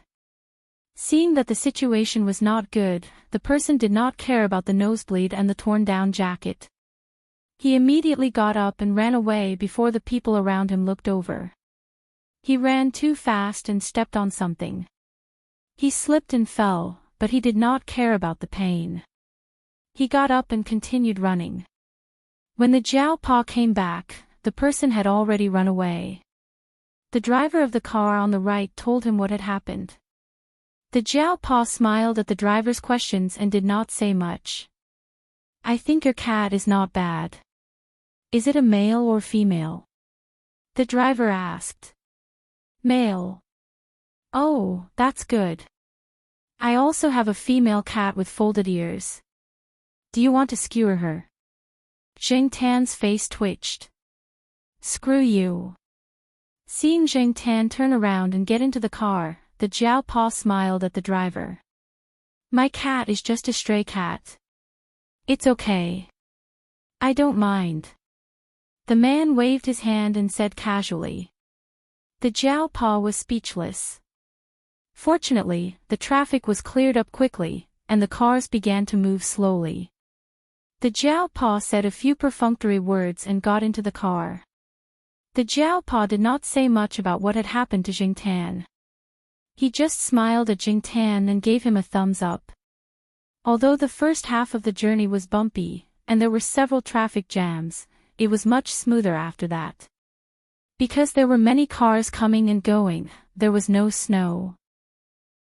Speaker 1: Seeing that the situation was not good, the person did not care about the nosebleed and the torn-down jacket. He immediately got up and ran away before the people around him looked over. He ran too fast and stepped on something. He slipped and fell, but he did not care about the pain. He got up and continued running. When the Jiao Pa came back, the person had already run away. The driver of the car on the right told him what had happened. The Jiao Pa smiled at the driver's questions and did not say much. "I think your cat is not bad. Is it a male or female?" the driver asked. "Male." "Oh, that's good. I also have a female cat with folded ears. Do you want to skewer her?" Zheng Tan's face twitched. "Screw you." Seeing Zheng Tan turn around and get into the car, the Jiao Pa smiled at the driver. "My cat is just a stray cat. It's okay. I don't mind." The man waved his hand and said casually. The Jiao Pa was speechless. Fortunately, the traffic was cleared up quickly, and the cars began to move slowly. The Jiao Pa said a few perfunctory words and got into the car. The Jiao Pa did not say much about what had happened to Zheng Tan. He just smiled at Zheng Tan and gave him a thumbs up. Although the first half of the journey was bumpy, and there were several traffic jams, it was much smoother after that. Because there were many cars coming and going, there was no snow.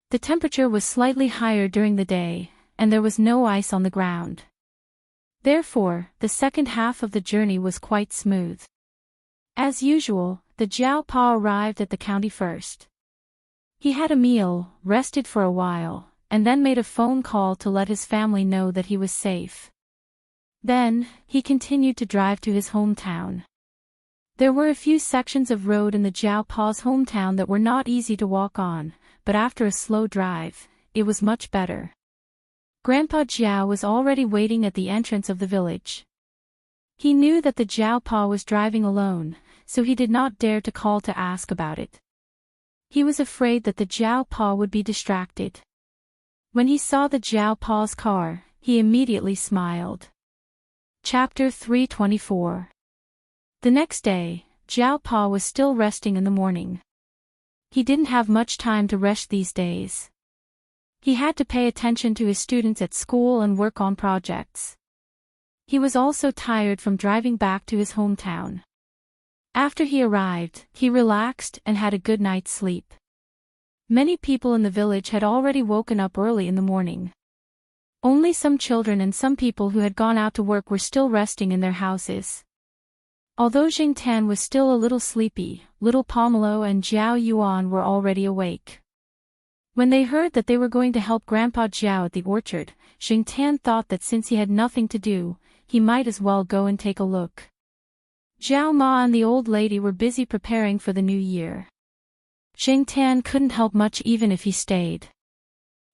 Speaker 1: The temperature was slightly higher during the day, and there was no ice on the ground. Therefore, the second half of the journey was quite smooth. As usual, the Jiao Pa arrived at the county first. He had a meal, rested for a while, and then made a phone call to let his family know that he was safe. Then, he continued to drive to his hometown. There were a few sections of road in the Jiao Pa's hometown that were not easy to walk on, but after a slow drive, it was much better. Grandpa Jiao was already waiting at the entrance of the village. He knew that the Jiao Pa was driving alone, so he did not dare to call to ask about it. He was afraid that the Jiao Pa would be distracted. When he saw the Jiao Pa's car, he immediately smiled. Chapter 324. The next day, Jiao Pa was still resting in the morning. He didn't have much time to rest these days. He had to pay attention to his students at school and work on projects. He was also tired from driving back to his hometown. After he arrived, he relaxed and had a good night's sleep. Many people in the village had already woken up early in the morning. Only some children and some people who had gone out to work were still resting in their houses. Although Zheng Tan was still a little sleepy, little Pomelo and Jiao Yuan were already awake. When they heard that they were going to help Grandpa Jiao at the orchard, Zheng Tan thought that since he had nothing to do, he might as well go and take a look. Jiao Ma and the old lady were busy preparing for the new year. Zheng Tan couldn't help much even if he stayed.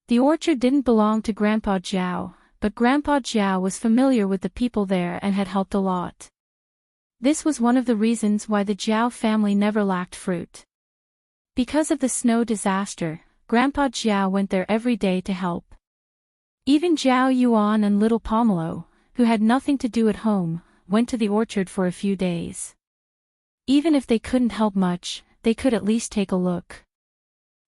Speaker 1: The orchard didn't belong to Grandpa Jiao, but Grandpa Jiao was familiar with the people there and had helped a lot. This was one of the reasons why the Jiao family never lacked fruit. Because of the snow disaster, Grandpa Jiao went there every day to help. Even Jiao Yuan and little Pomelo, who had nothing to do at home, went to the orchard for a few days. Even if they couldn't help much, they could at least take a look.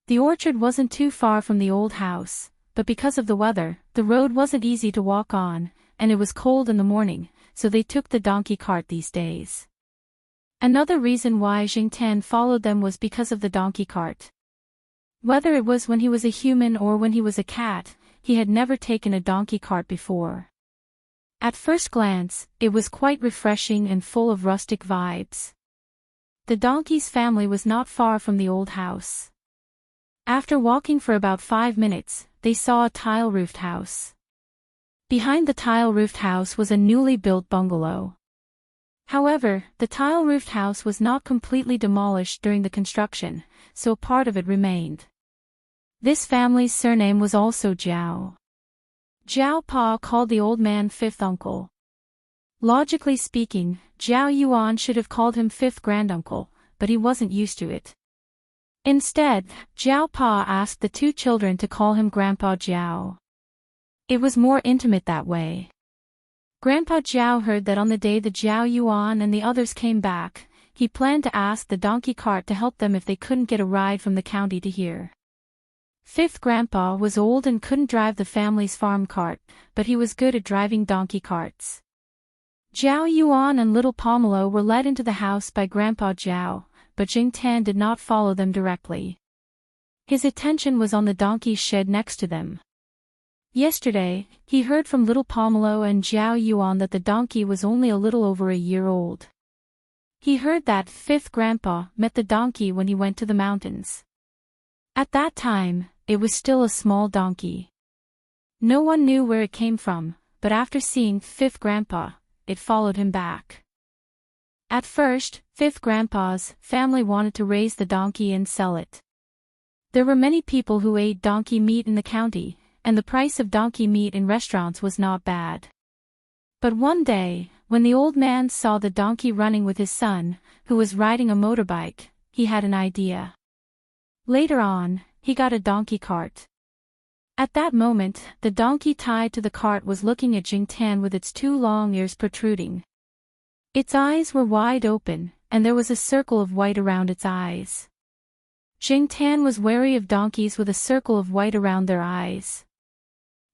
Speaker 1: The orchard wasn't too far from the old house, but because of the weather, the road wasn't easy to walk on, and it was cold in the morning, so they took the donkey cart these days. Another reason why Zheng Tan followed them was because of the donkey cart. Whether it was when he was a human or when he was a cat, he had never taken a donkey cart before. At first glance, it was quite refreshing and full of rustic vibes. The donkey's family was not far from the old house. After walking for about 5 minutes, they saw a tile-roofed house. Behind the tile-roofed house was a newly built bungalow. However, the tile-roofed house was not completely demolished during the construction, so part of it remained. This family's surname was also Jiao. Jiao Pa called the old man fifth uncle. Logically speaking, Jiao Yuan should have called him fifth granduncle, but he wasn't used to it. Instead, Jiao Pa asked the two children to call him Grandpa Jiao. It was more intimate that way. Grandpa Jiao heard that on the day the Jiao Yuan and the others came back, he planned to ask the donkey cart to help them if they couldn't get a ride from the county to here. Fifth Grandpa was old and couldn't drive the family's farm cart, but he was good at driving donkey carts. Zhao Yuan and little Pomelo were led into the house by Grandpa Zhao, but Jing Tan did not follow them directly. His attention was on the donkey's shed next to them. Yesterday, he heard from little Pomelo and Zhao Yuan that the donkey was only a little over a year old. He heard that Fifth Grandpa met the donkey when he went to the mountains. At that time, it was still a small donkey. No one knew where it came from, but after seeing Fifth Grandpa, it followed him back. At first, Fifth Grandpa's family wanted to raise the donkey and sell it. There were many people who ate donkey meat in the county, and the price of donkey meat in restaurants was not bad. But one day, when the old man saw the donkey running with his son, who was riding a motorbike, he had an idea. Later on, he got a donkey cart. At that moment, the donkey tied to the cart was looking at Jing Tan with its two long ears protruding. Its eyes were wide open, and there was a circle of white around its eyes. Jing Tan was wary of donkeys with a circle of white around their eyes.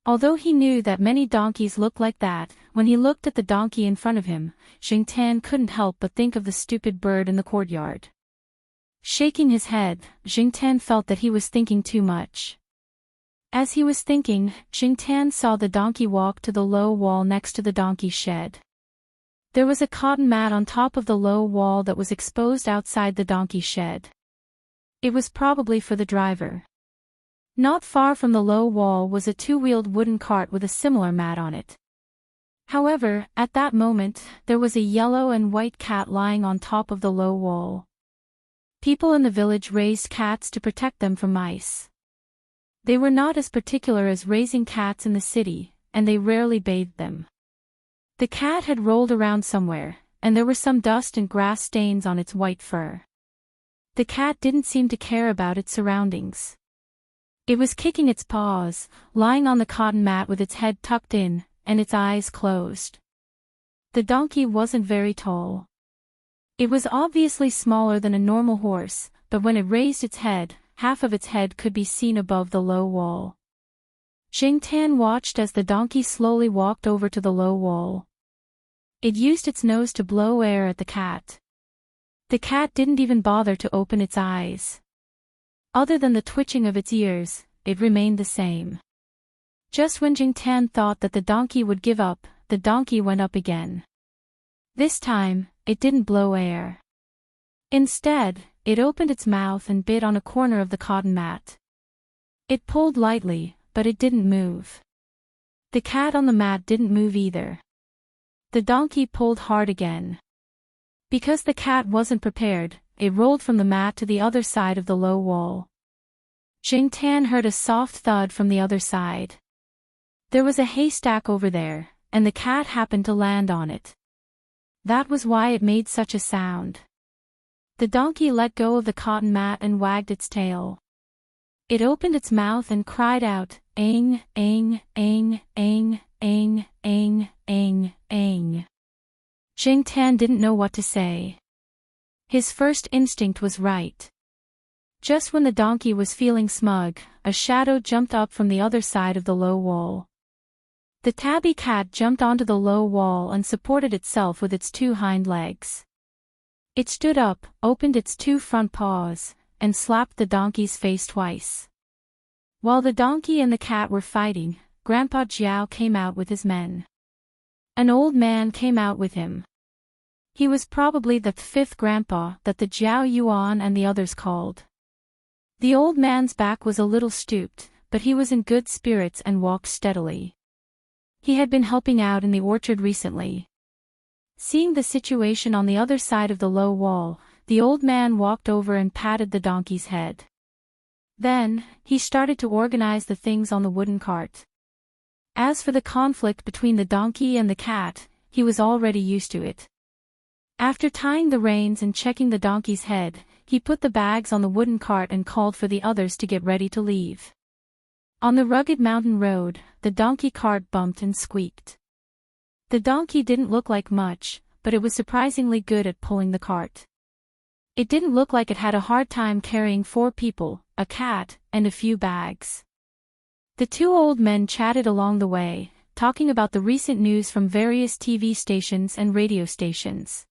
Speaker 1: Although he knew that many donkeys looked like that, when he looked at the donkey in front of him, Jing Tan couldn't help but think of the stupid bird in the courtyard. Shaking his head, Jing Tan felt that he was thinking too much. As he was thinking, Jing Tan saw the donkey walk to the low wall next to the donkey's shed. There was a cotton mat on top of the low wall that was exposed outside the donkey shed. It was probably for the driver. Not far from the low wall was a two-wheeled wooden cart with a similar mat on it. However, at that moment, there was a yellow and white cat lying on top of the low wall. People in the village raised cats to protect them from mice. They were not as particular as raising cats in the city, and they rarely bathed them. The cat had rolled around somewhere, and there were some dust and grass stains on its white fur. The cat didn't seem to care about its surroundings. It was kicking its paws, lying on the cotton mat with its head tucked in, and its eyes closed. The donkey wasn't very tall. It was obviously smaller than a normal horse, but when it raised its head, half of its head could be seen above the low wall. Jing Tan watched as the donkey slowly walked over to the low wall. It used its nose to blow air at the cat. The cat didn't even bother to open its eyes. Other than the twitching of its ears, it remained the same. Just when Jing Tan thought that the donkey would give up, the donkey went up again. This time, it didn't blow air. Instead, it opened its mouth and bit on a corner of the cotton mat. It pulled lightly, but it didn't move. The cat on the mat didn't move either. The donkey pulled hard again. Because the cat wasn't prepared, it rolled from the mat to the other side of the low wall. Jing Tan heard a soft thud from the other side. There was a haystack over there, and the cat happened to land on it. That was why it made such a sound. The donkey let go of the cotton mat and wagged its tail. It opened its mouth and cried out, "Ang, ang, ang, ang, ang, ang, ang, ang." Jing Tan didn't know what to say. His first instinct was right. Just when the donkey was feeling smug, a shadow jumped up from the other side of the low wall. The tabby cat jumped onto the low wall and supported itself with its two hind legs. It stood up, opened its two front paws, and slapped the donkey's face twice. While the donkey and the cat were fighting, Grandpa Jiao came out with his men. An old man came out with him. He was probably the fifth grandpa that the Zhao Yuan and the others called. The old man's back was a little stooped, but he was in good spirits and walked steadily. He had been helping out in the orchard recently. Seeing the situation on the other side of the low wall, the old man walked over and patted the donkey's head. Then, he started to organize the things on the wooden cart. As for the conflict between the donkey and the cat, he was already used to it. After tying the reins and checking the donkey's head, he put the bags on the wooden cart and called for the others to get ready to leave. On the rugged mountain road, the donkey cart bumped and squeaked. The donkey didn't look like much, but it was surprisingly good at pulling the cart. It didn't look like it had a hard time carrying 4 people, a cat, and a few bags. The two old men chatted along the way, talking about the recent news from various TV stations and radio stations.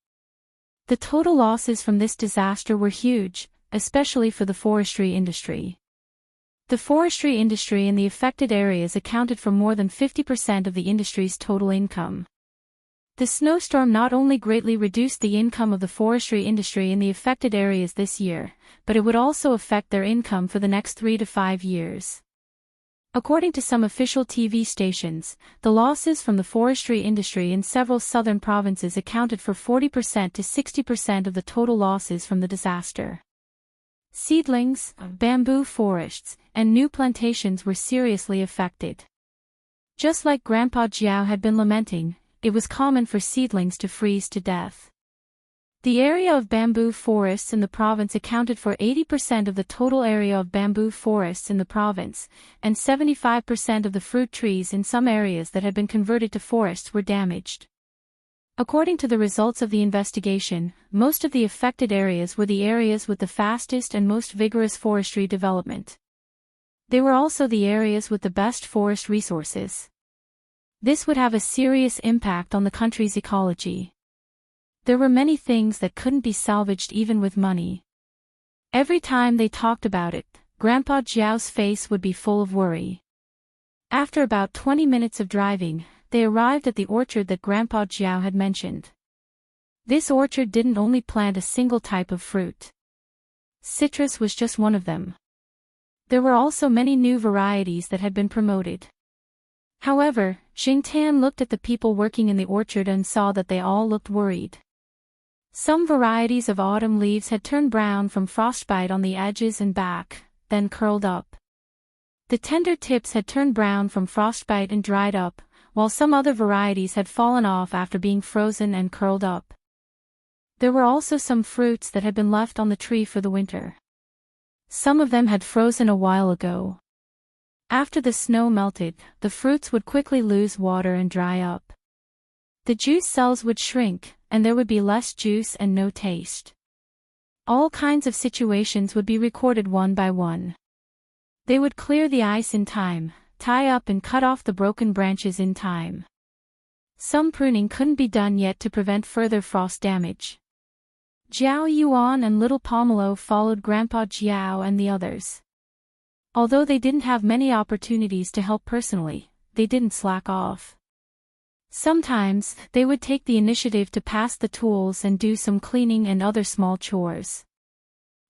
Speaker 1: The total losses from this disaster were huge, especially for the forestry industry. The forestry industry in the affected areas accounted for more than 50% of the industry's total income. The snowstorm not only greatly reduced the income of the forestry industry in the affected areas this year, but it would also affect their income for the next 3 to 5 years. According to some official TV stations, the losses from the forestry industry in several southern provinces accounted for 40% to 60% of the total losses from the disaster. Seedlings, bamboo forests, and new plantations were seriously affected. Just like Grandpa Jiao had been lamenting, it was common for seedlings to freeze to death. The area of bamboo forests in the province accounted for 80% of the total area of bamboo forests in the province, and 75% of the fruit trees in some areas that had been converted to forests were damaged. According to the results of the investigation, most of the affected areas were the areas with the fastest and most vigorous forestry development. They were also the areas with the best forest resources. This would have a serious impact on the country's ecology. There were many things that couldn't be salvaged even with money. Every time they talked about it, Grandpa Jiao's face would be full of worry. After about 20 minutes of driving, they arrived at the orchard that Grandpa Jiao had mentioned. This orchard didn't only plant a single type of fruit. Citrus was just one of them. There were also many new varieties that had been promoted. However, Xingtian looked at the people working in the orchard and saw that they all looked worried. Some varieties of autumn leaves had turned brown from frostbite on the edges and back, then curled up. The tender tips had turned brown from frostbite and dried up, while some other varieties had fallen off after being frozen and curled up. There were also some fruits that had been left on the tree for the winter. Some of them had frozen a while ago. After the snow melted, the fruits would quickly lose water and dry up. The juice cells would shrink, and there would be less juice and no taste. All kinds of situations would be recorded one by one. They would clear the ice in time, tie up and cut off the broken branches in time. Some pruning couldn't be done yet to prevent further frost damage. Jiao Yuan and little Pomelo followed Grandpa Jiao and the others. Although they didn't have many opportunities to help personally, they didn't slack off. Sometimes, they would take the initiative to pass the tools and do some cleaning and other small chores.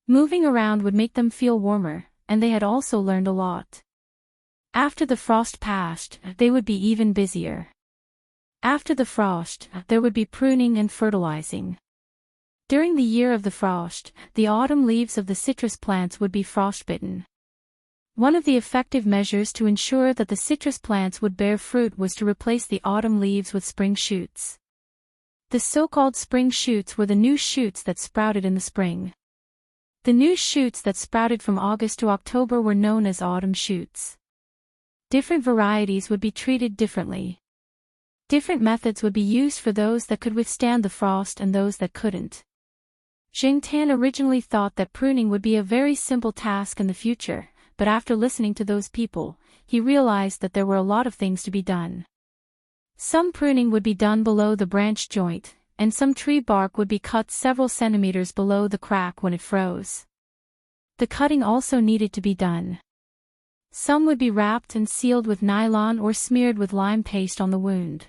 Speaker 1: Moving around would make them feel warmer, and they had also learned a lot. After the frost passed, they would be even busier. After the frost, there would be pruning and fertilizing. During the year of the frost, the autumn leaves of the citrus plants would be frostbitten. One of the effective measures to ensure that the citrus plants would bear fruit was to replace the autumn leaves with spring shoots. The so-called spring shoots were the new shoots that sprouted in the spring. The new shoots that sprouted from August to October were known as autumn shoots. Different varieties would be treated differently. Different methods would be used for those that could withstand the frost and those that couldn't. Xingtian originally thought that pruning would be a very simple task in the future, but after listening to those people, he realized that there were a lot of things to be done. Some pruning would be done below the branch joint, and some tree bark would be cut several centimeters below the crack when it froze. The cutting also needed to be done. Some would be wrapped and sealed with nylon or smeared with lime paste on the wound.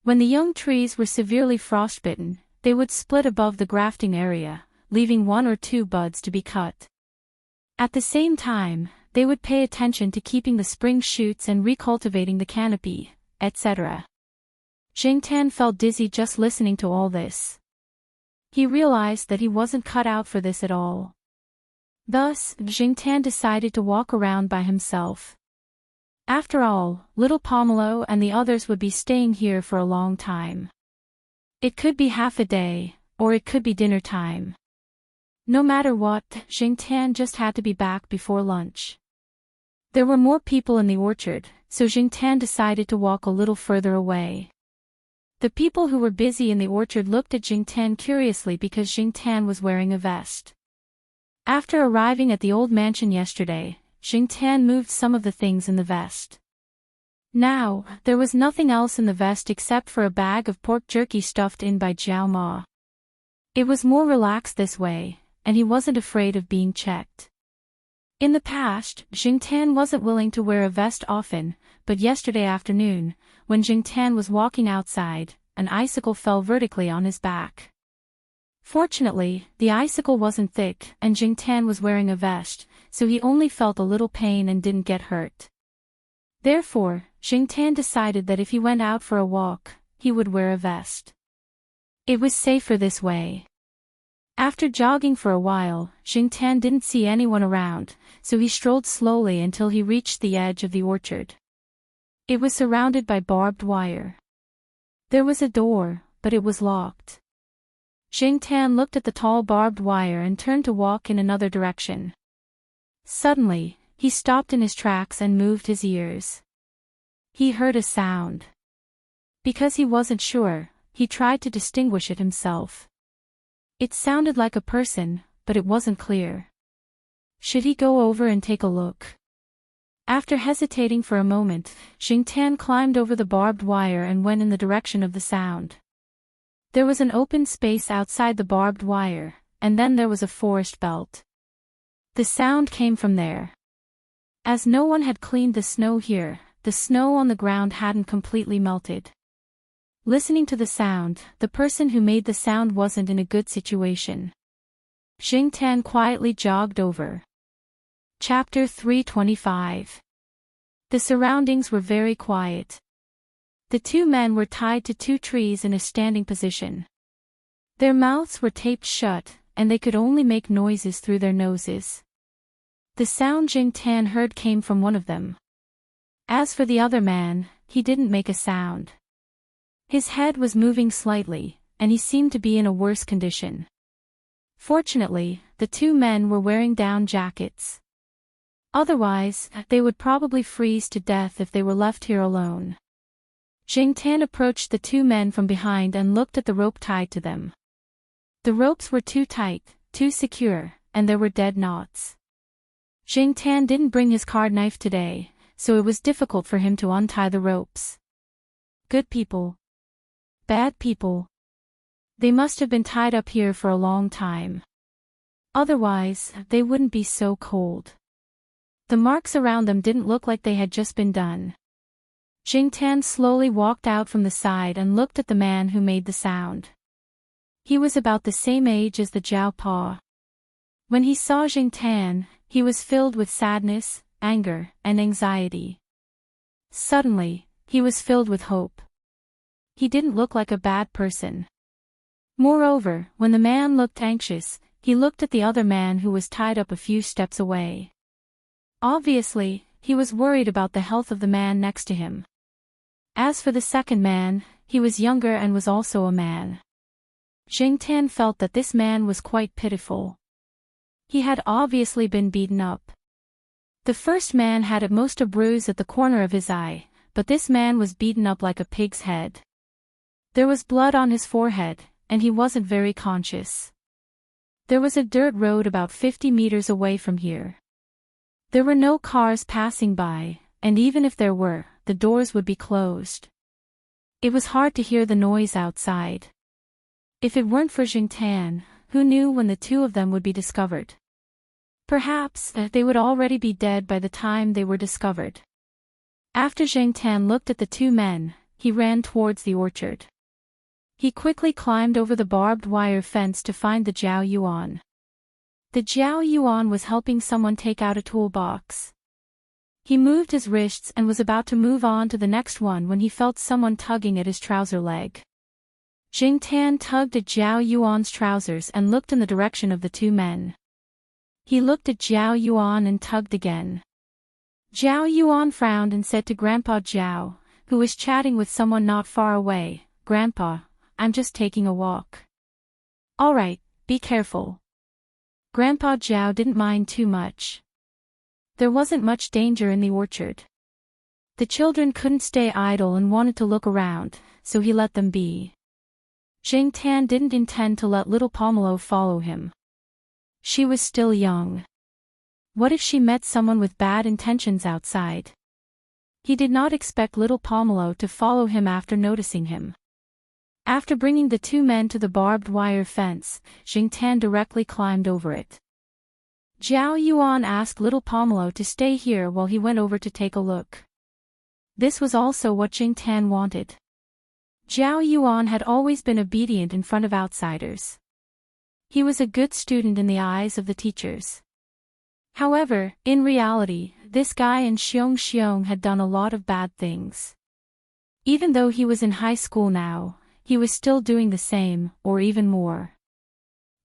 Speaker 1: When the young trees were severely frostbitten, they would split above the grafting area, leaving 1 or 2 buds to be cut. At the same time, they would pay attention to keeping the spring shoots and recultivating the canopy, etc. Xingtian felt dizzy just listening to all this. He realized that he wasn't cut out for this at all. Thus, Xingtian decided to walk around by himself. After all, little Pomelo and the others would be staying here for a long time. It could be half a day, or it could be dinner time. No matter what, Xingtian just had to be back before lunch. There were more people in the orchard, so Xingtian decided to walk a little further away. The people who were busy in the orchard looked at Xingtian curiously because Xingtian was wearing a vest. After arriving at the old mansion yesterday, Jingtian moved some of the things in the vest. Now, there was nothing else in the vest except for a bag of pork jerky stuffed in by Jiao Ma. It was more relaxed this way, and he wasn't afraid of being checked. In the past, Jingtian wasn't willing to wear a vest often, but yesterday afternoon, when Jingtian was walking outside, an icicle fell vertically on his back. Fortunately, the icicle wasn't thick and Jingtian was wearing a vest, so he only felt a little pain and didn't get hurt. Therefore, Jingtian decided that if he went out for a walk, he would wear a vest. It was safer this way. After jogging for a while, Jingtian didn't see anyone around, so he strolled slowly until he reached the edge of the orchard. It was surrounded by barbed wire. There was a door, but it was locked. Jingtian looked at the tall barbed wire and turned to walk in another direction. Suddenly, he stopped in his tracks and moved his ears. He heard a sound. Because he wasn't sure, he tried to distinguish it himself. It sounded like a person, but it wasn't clear. Should he go over and take a look? After hesitating for a moment, Jingtian climbed over the barbed wire and went in the direction of the sound. There was an open space outside the barbed wire, and then there was a forest belt. The sound came from there. As no one had cleaned the snow here, the snow on the ground hadn't completely melted. Listening to the sound, the person who made the sound wasn't in a good situation. Jingtian quietly jogged over. Chapter 325. The surroundings were very quiet. The two men were tied to two trees in a standing position. Their mouths were taped shut, and they could only make noises through their noses. The sound Jingtian heard came from one of them. As for the other man, he didn't make a sound. His head was moving slightly, and he seemed to be in a worse condition. Fortunately, the two men were wearing down jackets. Otherwise, they would probably freeze to death if they were left here alone. Jingtian approached the two men from behind and looked at the rope tied to them. The ropes were too tight, too secure, and there were dead knots. Jingtian didn't bring his card knife today, so it was difficult for him to untie the ropes. Good people. Bad people. They must have been tied up here for a long time. Otherwise, they wouldn't be so cold. The marks around them didn't look like they had just been done. Jingtian slowly walked out from the side and looked at the man who made the sound. He was about the same age as the Jiao Pa. When he saw Jingtian, he was filled with sadness, anger, and anxiety. Suddenly, he was filled with hope. He didn't look like a bad person. Moreover, when the man looked anxious, he looked at the other man who was tied up a few steps away. Obviously, he was worried about the health of the man next to him. As for the second man, he was younger and was also a man. Jingtian felt that this man was quite pitiful. He had obviously been beaten up. The first man had at most a bruise at the corner of his eye, but this man was beaten up like a pig's head. There was blood on his forehead, and he wasn't very conscious. There was a dirt road about 50 meters away from here. There were no cars passing by, and even if there were, the doors would be closed. It was hard to hear the noise outside. If it weren't for Jingtian, who knew when the two of them would be discovered? Perhaps they would already be dead by the time they were discovered. After Jingtian looked at the two men, he ran towards the orchard. He quickly climbed over the barbed wire fence to find the Jiao Yuan. The Jiao Yuan was helping someone take out a toolbox. He moved his wrists and was about to move on to the next one when he felt someone tugging at his trouser leg. Jingtian tugged at Jiao Yuan's trousers and looked in the direction of the two men. He looked at Jiao Yuan and tugged again. Jiao Yuan frowned and said to Grandpa Jiao, who was chatting with someone not far away, "Grandpa, I'm just taking a walk." "All right, be careful." Grandpa Jiao didn't mind too much. There wasn't much danger in the orchard. The children couldn't stay idle and wanted to look around, so he let them be. Jingtian didn't intend to let little Pomelo follow him. She was still young. What if she met someone with bad intentions outside? He did not expect little Pomelo to follow him after noticing him. After bringing the two men to the barbed wire fence, Jingtan directly climbed over it. Zhao Yuan asked little Pomelo to stay here while he went over to take a look. This was also what Jingtan wanted. Zhao Yuan had always been obedient in front of outsiders. He was a good student in the eyes of the teachers. However, in reality, this guy in Xiong had done a lot of bad things. Even though he was in high school now, he was still doing the same, or even more.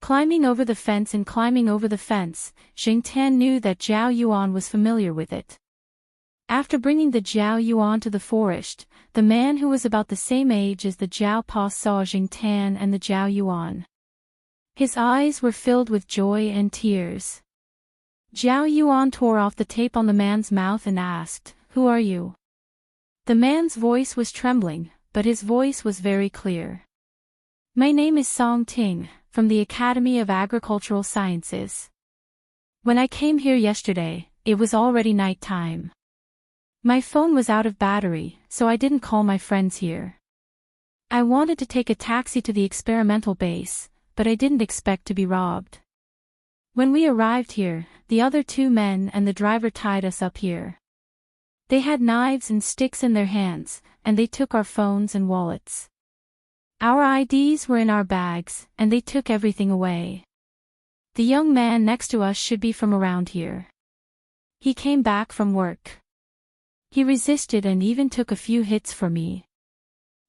Speaker 1: Climbing over the fence and climbing over the fence, Jingtan knew that Zhao Yuan was familiar with it. After bringing the Zhao Yuan to the forest, the man who was about the same age as the Zhao Pa saw Jingtan and the Zhao Yuan. His eyes were filled with joy and tears. Zhao Yuan tore off the tape on the man's mouth and asked, "Who are you?" The man's voice was trembling, but his voice was very clear. "My name is Song Ting, from the Academy of Agricultural Sciences. When I came here yesterday, it was already night time. My phone was out of battery, so I didn't call my friends here. I wanted to take a taxi to the experimental base, but I didn't expect to be robbed. When we arrived here, the other two men and the driver tied us up here. They had knives and sticks in their hands, and they took our phones and wallets. Our IDs were in our bags, and they took everything away. The young man next to us should be from around here. He came back from work. He resisted and even took a few hits for me.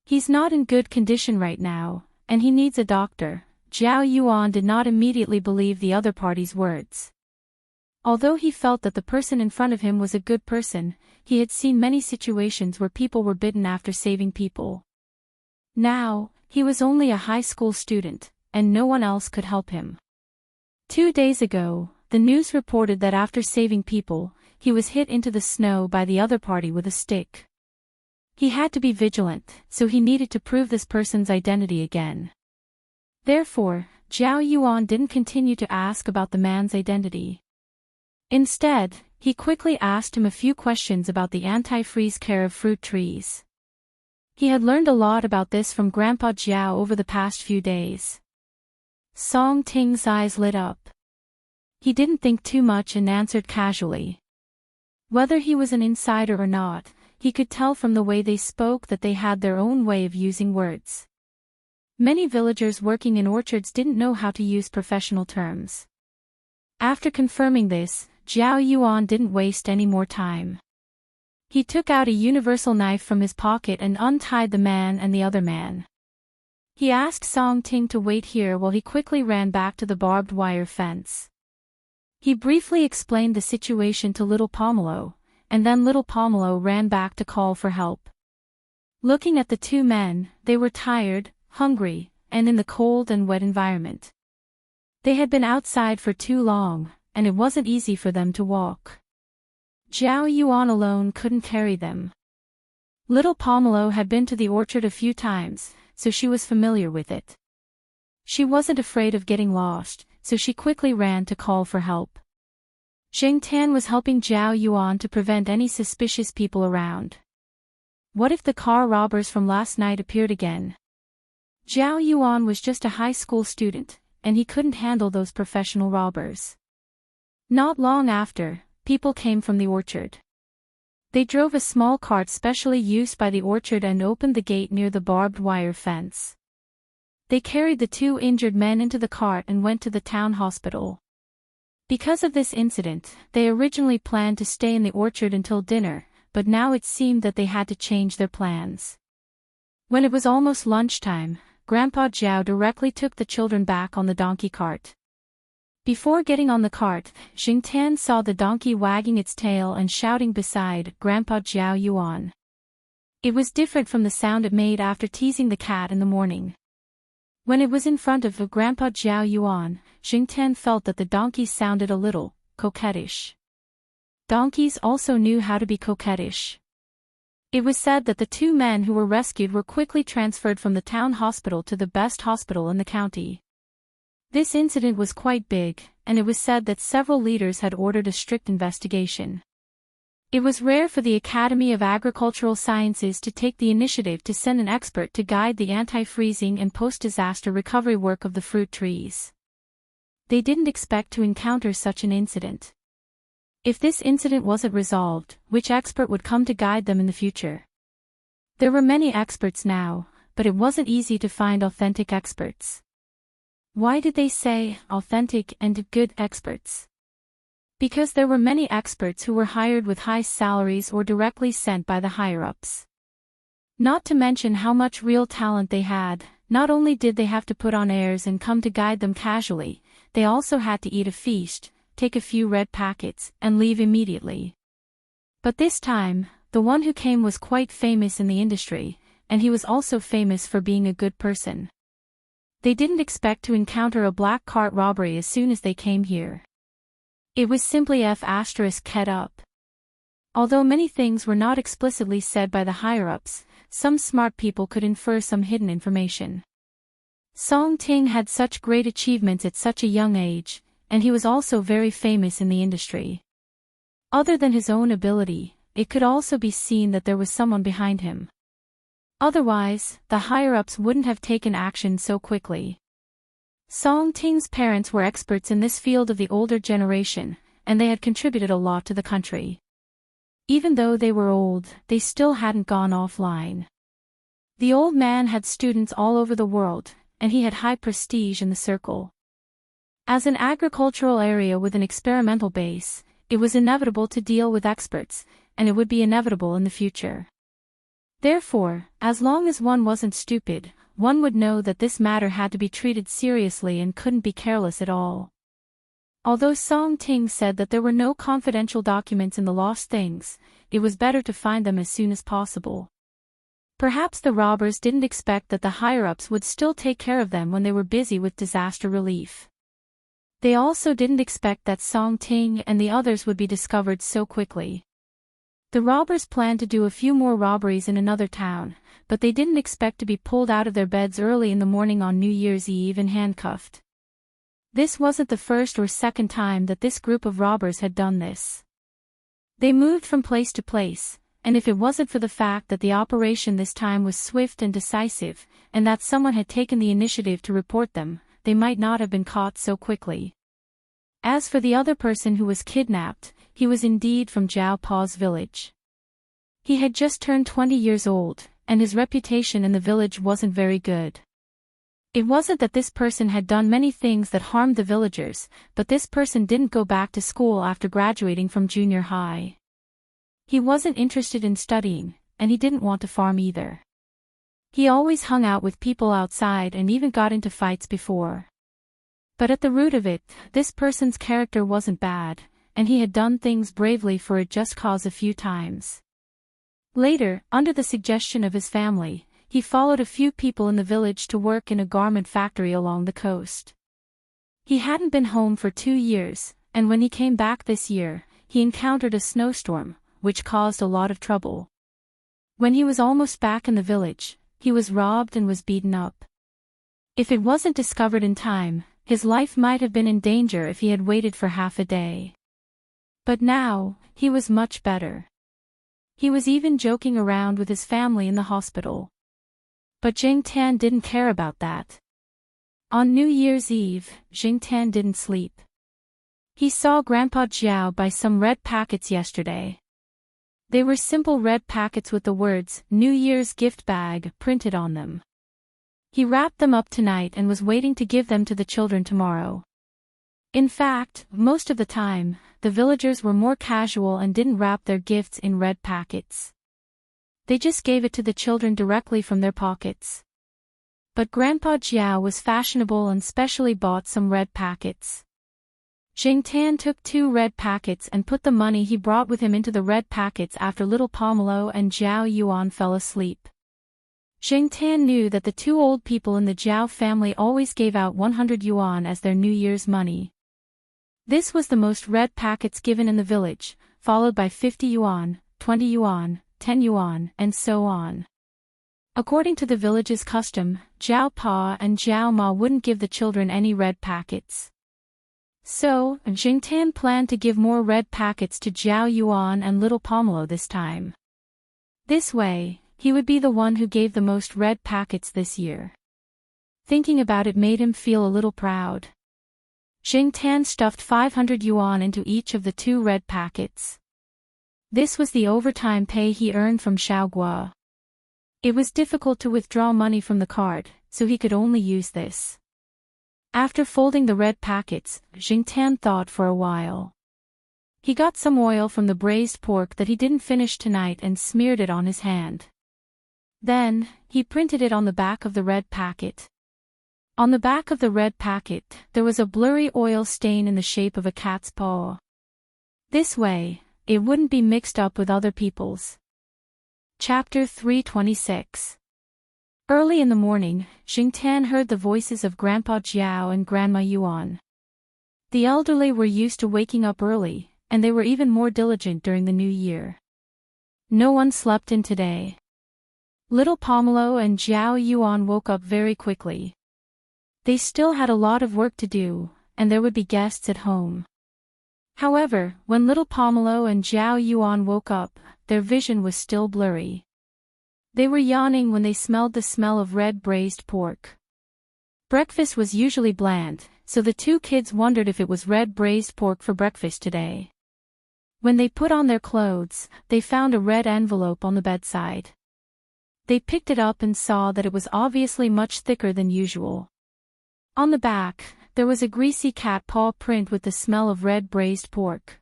Speaker 1: He's not in good condition right now, and he needs a doctor." Zhao Yuan did not immediately believe the other party's words. Although he felt that the person in front of him was a good person, he had seen many situations where people were bitten after saving people. Now, he was only a high school student, and no one else could help him. 2 days ago, the news reported that after saving people, he was hit into the snow by the other party with a stick. He had to be vigilant, so he needed to prove this person's identity again. Therefore, Zhao Yuan didn't continue to ask about the man's identity. Instead, he quickly asked him a few questions about the anti-freeze care of fruit trees. He had learned a lot about this from Grandpa Zhao over the past few days. Song Ting's eyes lit up. He didn't think too much and answered casually. Whether he was an insider or not, he could tell from the way they spoke that they had their own way of using words. Many villagers working in orchards didn't know how to use professional terms. After confirming this, Zhao Yuan didn't waste any more time. He took out a universal knife from his pocket and untied the man and the other man. He asked Song Ting to wait here while he quickly ran back to the barbed wire fence. He briefly explained the situation to little Pomelo, and then little Pomelo ran back to call for help. Looking at the two men, they were tired, hungry, and in the cold and wet environment. They had been outside for too long, and it wasn't easy for them to walk. Zhao Yuan alone couldn't carry them. Little Pomelo had been to the orchard a few times, so she was familiar with it. She wasn't afraid of getting lost, so she quickly ran to call for help. Jingtan was helping Zhao Yuan to prevent any suspicious people around. What if the car robbers from last night appeared again? Zhao Yuan was just a high school student, and he couldn't handle those professional robbers. Not long after, people came from the orchard. They drove a small cart specially used by the orchard and opened the gate near the barbed wire fence. They carried the two injured men into the cart and went to the town hospital. Because of this incident, they originally planned to stay in the orchard until dinner, but now it seemed that they had to change their plans. When it was almost lunchtime, Grandpa Zhao directly took the children back on the donkey cart. Before getting on the cart, Jingtan saw the donkey wagging its tail and shouting beside Grandpa Zhao Yuan. It was different from the sound it made after teasing the cat in the morning. When it was in front of Grandpa Zhao Yuan, Jingtan felt that the donkey sounded a little coquettish. Donkeys also knew how to be coquettish. It was said that the two men who were rescued were quickly transferred from the town hospital to the best hospital in the county. This incident was quite big, and it was said that several leaders had ordered a strict investigation. It was rare for the Academy of Agricultural Sciences to take the initiative to send an expert to guide the anti-freezing and post-disaster recovery work of the fruit trees. They didn't expect to encounter such an incident. If this incident wasn't resolved, which expert would come to guide them in the future? There were many experts now, but it wasn't easy to find authentic experts. Why did they say authentic and good experts? Because there were many experts who were hired with high salaries or directly sent by the higher-ups. Not to mention how much real talent they had, not only did they have to put on airs and come to guide them casually, they also had to eat a feast, take a few red packets, and leave immediately. But this time, the one who came was quite famous in the industry, and he was also famous for being a good person. They didn't expect to encounter a black cart robbery as soon as they came here. It was simply F***ed up. Although many things were not explicitly said by the higher-ups, some smart people could infer some hidden information. Song Ting had such great achievements at such a young age, and he was also very famous in the industry. Other than his own ability, it could also be seen that there was someone behind him. Otherwise, the higher-ups wouldn't have taken action so quickly. Song Ting's parents were experts in this field of the older generation, and they had contributed a lot to the country. Even though they were old, they still hadn't gone offline. The old man had students all over the world, and he had high prestige in the circle. As an agricultural area with an experimental base, it was inevitable to deal with experts, and it would be inevitable in the future. Therefore, as long as one wasn't stupid, one would know that this matter had to be treated seriously and couldn't be careless at all. Although Song Ting said that there were no confidential documents in the lost things, it was better to find them as soon as possible. Perhaps the robbers didn't expect that the higher-ups would still take care of them when they were busy with disaster relief. They also didn't expect that Song Ting and the others would be discovered so quickly. The robbers planned to do a few more robberies in another town, but they didn't expect to be pulled out of their beds early in the morning on New Year's Eve and handcuffed. This wasn't the first or second time that this group of robbers had done this. They moved from place to place, and if it wasn't for the fact that the operation this time was swift and decisive, and that someone had taken the initiative to report them, they might not have been caught so quickly. As for the other person who was kidnapped, he was indeed from Jiao Pa's village. He had just turned 20 years old, and his reputation in the village wasn't very good. It wasn't that this person had done many things that harmed the villagers, but this person didn't go back to school after graduating from junior high. He wasn't interested in studying, and he didn't want to farm either. He always hung out with people outside and even got into fights before. But at the root of it, this person's character wasn't bad, and he had done things bravely for a just cause a few times. Later, under the suggestion of his family, he followed a few people in the village to work in a garment factory along the coast. He hadn't been home for 2 years, and when he came back this year, he encountered a snowstorm, which caused a lot of trouble. When he was almost back in the village, he was robbed and was beaten up. If it wasn't discovered in time, his life might have been in danger if he had waited for half a day. But now, he was much better. He was even joking around with his family in the hospital. But Jing Tan didn't care about that. On New Year's Eve, Jing Tan didn't sleep. He saw Grandpa Jiao buy some red packets yesterday. They were simple red packets with the words, New Year's gift bag, printed on them. He wrapped them up tonight and was waiting to give them to the children tomorrow. In fact, most of the time, the villagers were more casual and didn't wrap their gifts in red packets. They just gave it to the children directly from their pockets. But Grandpa Jiao was fashionable and specially bought some red packets. Jing Tan took 2 red packets and put the money he brought with him into the red packets after little Pomelo and Jiao Yuan fell asleep. Jing Tan knew that the 2 old people in the Jiao family always gave out 100 yuan as their New Year's money. This was the most red packets given in the village, followed by 50 yuan, 20 yuan, 10 yuan, and so on. According to the village's custom, Jiao Pa and Jiao Ma wouldn't give the children any red packets. So, Jingtan planned to give more red packets to Jiao Yuan and little Pomelo this time. This way, he would be the one who gave the most red packets this year. Thinking about it made him feel a little proud. Jingtan stuffed 500 yuan into each of the 2 red packets. This was the overtime pay he earned from Xiaoguo. It was difficult to withdraw money from the card, so he could only use this. After folding the red packets, Jingtan thought for a while. He got some oil from the braised pork that he didn't finish tonight and smeared it on his hand. Then, he printed it on the back of the red packet. On the back of the red packet, there was a blurry oil stain in the shape of a cat's paw. This way, it wouldn't be mixed up with other people's. Chapter 326. Early in the morning, Jingtan heard the voices of Grandpa Jiao and Grandma Yuan. The elderly were used to waking up early, and they were even more diligent during the new year. No one slept in today. Little Pomelo and Jiao Yuan woke up very quickly. They still had a lot of work to do, and there would be guests at home. However, when little Pomelo and Jiao Yuan woke up, their vision was still blurry. They were yawning when they smelled the smell of red braised pork. Breakfast was usually bland, so the 2 kids wondered if it was red braised pork for breakfast today. When they put on their clothes, they found a red envelope on the bedside. They picked it up and saw that it was obviously much thicker than usual. On the back, there was a greasy cat paw print with the smell of red braised pork.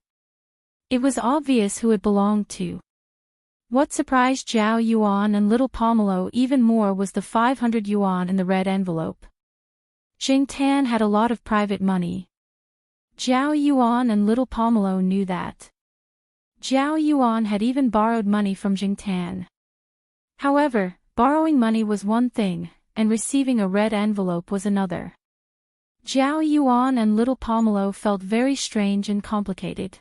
Speaker 1: It was obvious who it belonged to. What surprised Jiao Yuan and little Pomelo even more was the 500 yuan in the red envelope. Jingtan had a lot of private money. Jiao Yuan and little Pomelo knew that. Jiao Yuan had even borrowed money from Jingtan. However, borrowing money was one thing, and receiving a red envelope was another. Jiao Yuan and little Pomelo felt very strange and complicated.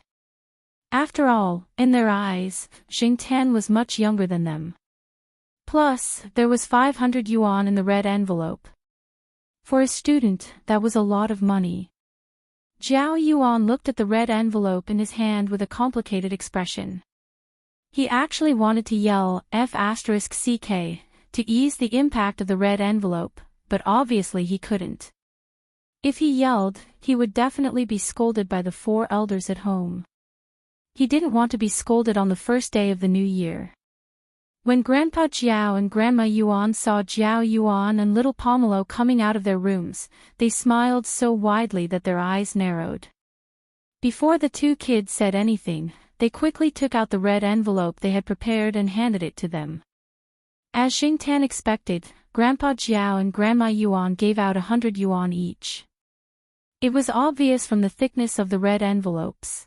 Speaker 1: After all, in their eyes, Jingtan was much younger than them. Plus, there was 500 yuan in the red envelope. For a student, that was a lot of money. Jiao Yuan looked at the red envelope in his hand with a complicated expression. He actually wanted to yell F***CK to ease the impact of the red envelope, but obviously he couldn't. If he yelled, he would definitely be scolded by the 4 elders at home. He didn't want to be scolded on the first day of the new year. When Grandpa Jiao and Grandma Yuan saw Jiao Yuan and little Pomelo coming out of their rooms, they smiled so widely that their eyes narrowed. Before the 2 kids said anything, they quickly took out the red envelope they had prepared and handed it to them. As Jingtan expected, Grandpa Jiao and Grandma Yuan gave out 100 yuan each. It was obvious from the thickness of the red envelopes.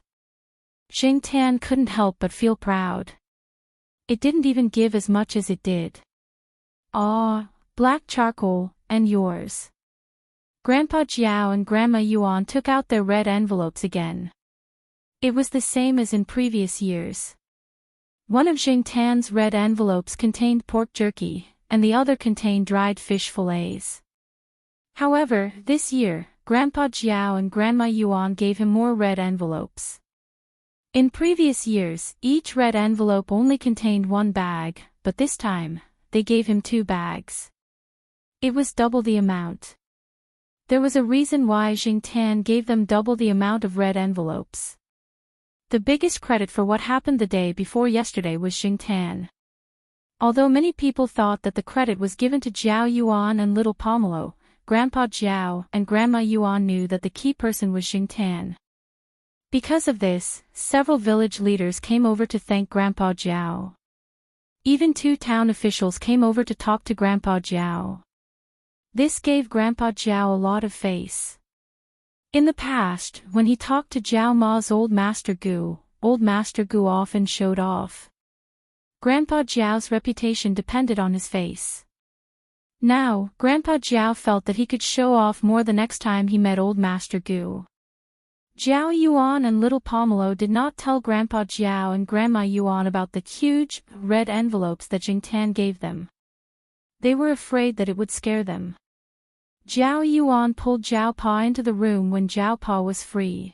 Speaker 1: Jingtan couldn't help but feel proud. It didn't even give as much as it did. Ah, black charcoal, and yours. Grandpa Jiao and Grandma Yuan took out their red envelopes again. It was the same as in previous years. One of Jingtan's red envelopes contained pork jerky, and the other contained dried fish fillets. However, this year, Grandpa Jiao and Grandma Yuan gave him more red envelopes. In previous years, each red envelope only contained 1 bag, but this time, they gave him 2 bags. It was double the amount. There was a reason why Jingtan gave them double the amount of red envelopes. The biggest credit for what happened the day before yesterday was Jingtan. Although many people thought that the credit was given to Jiao Yuan and little Pomelo, Grandpa Jiao and Grandma Yuan knew that the key person was Jingtan. Because of this, several village leaders came over to thank Grandpa Jiao. Even 2 town officials came over to talk to Grandpa Jiao. This gave Grandpa Jiao a lot of face. In the past, when he talked to Jiao Ma's old Master Gu often showed off. Grandpa Jiao's reputation depended on his face. Now, Grandpa Jiao felt that he could show off more the next time he met old Master Gu. Jiao Yuan and little Pomelo did not tell Grandpa Jiao and Grandma Yuan about the huge, red envelopes that Jingtan gave them. They were afraid that it would scare them. Zhao Yuan pulled Zhao Pa into the room when Zhao Pa was free.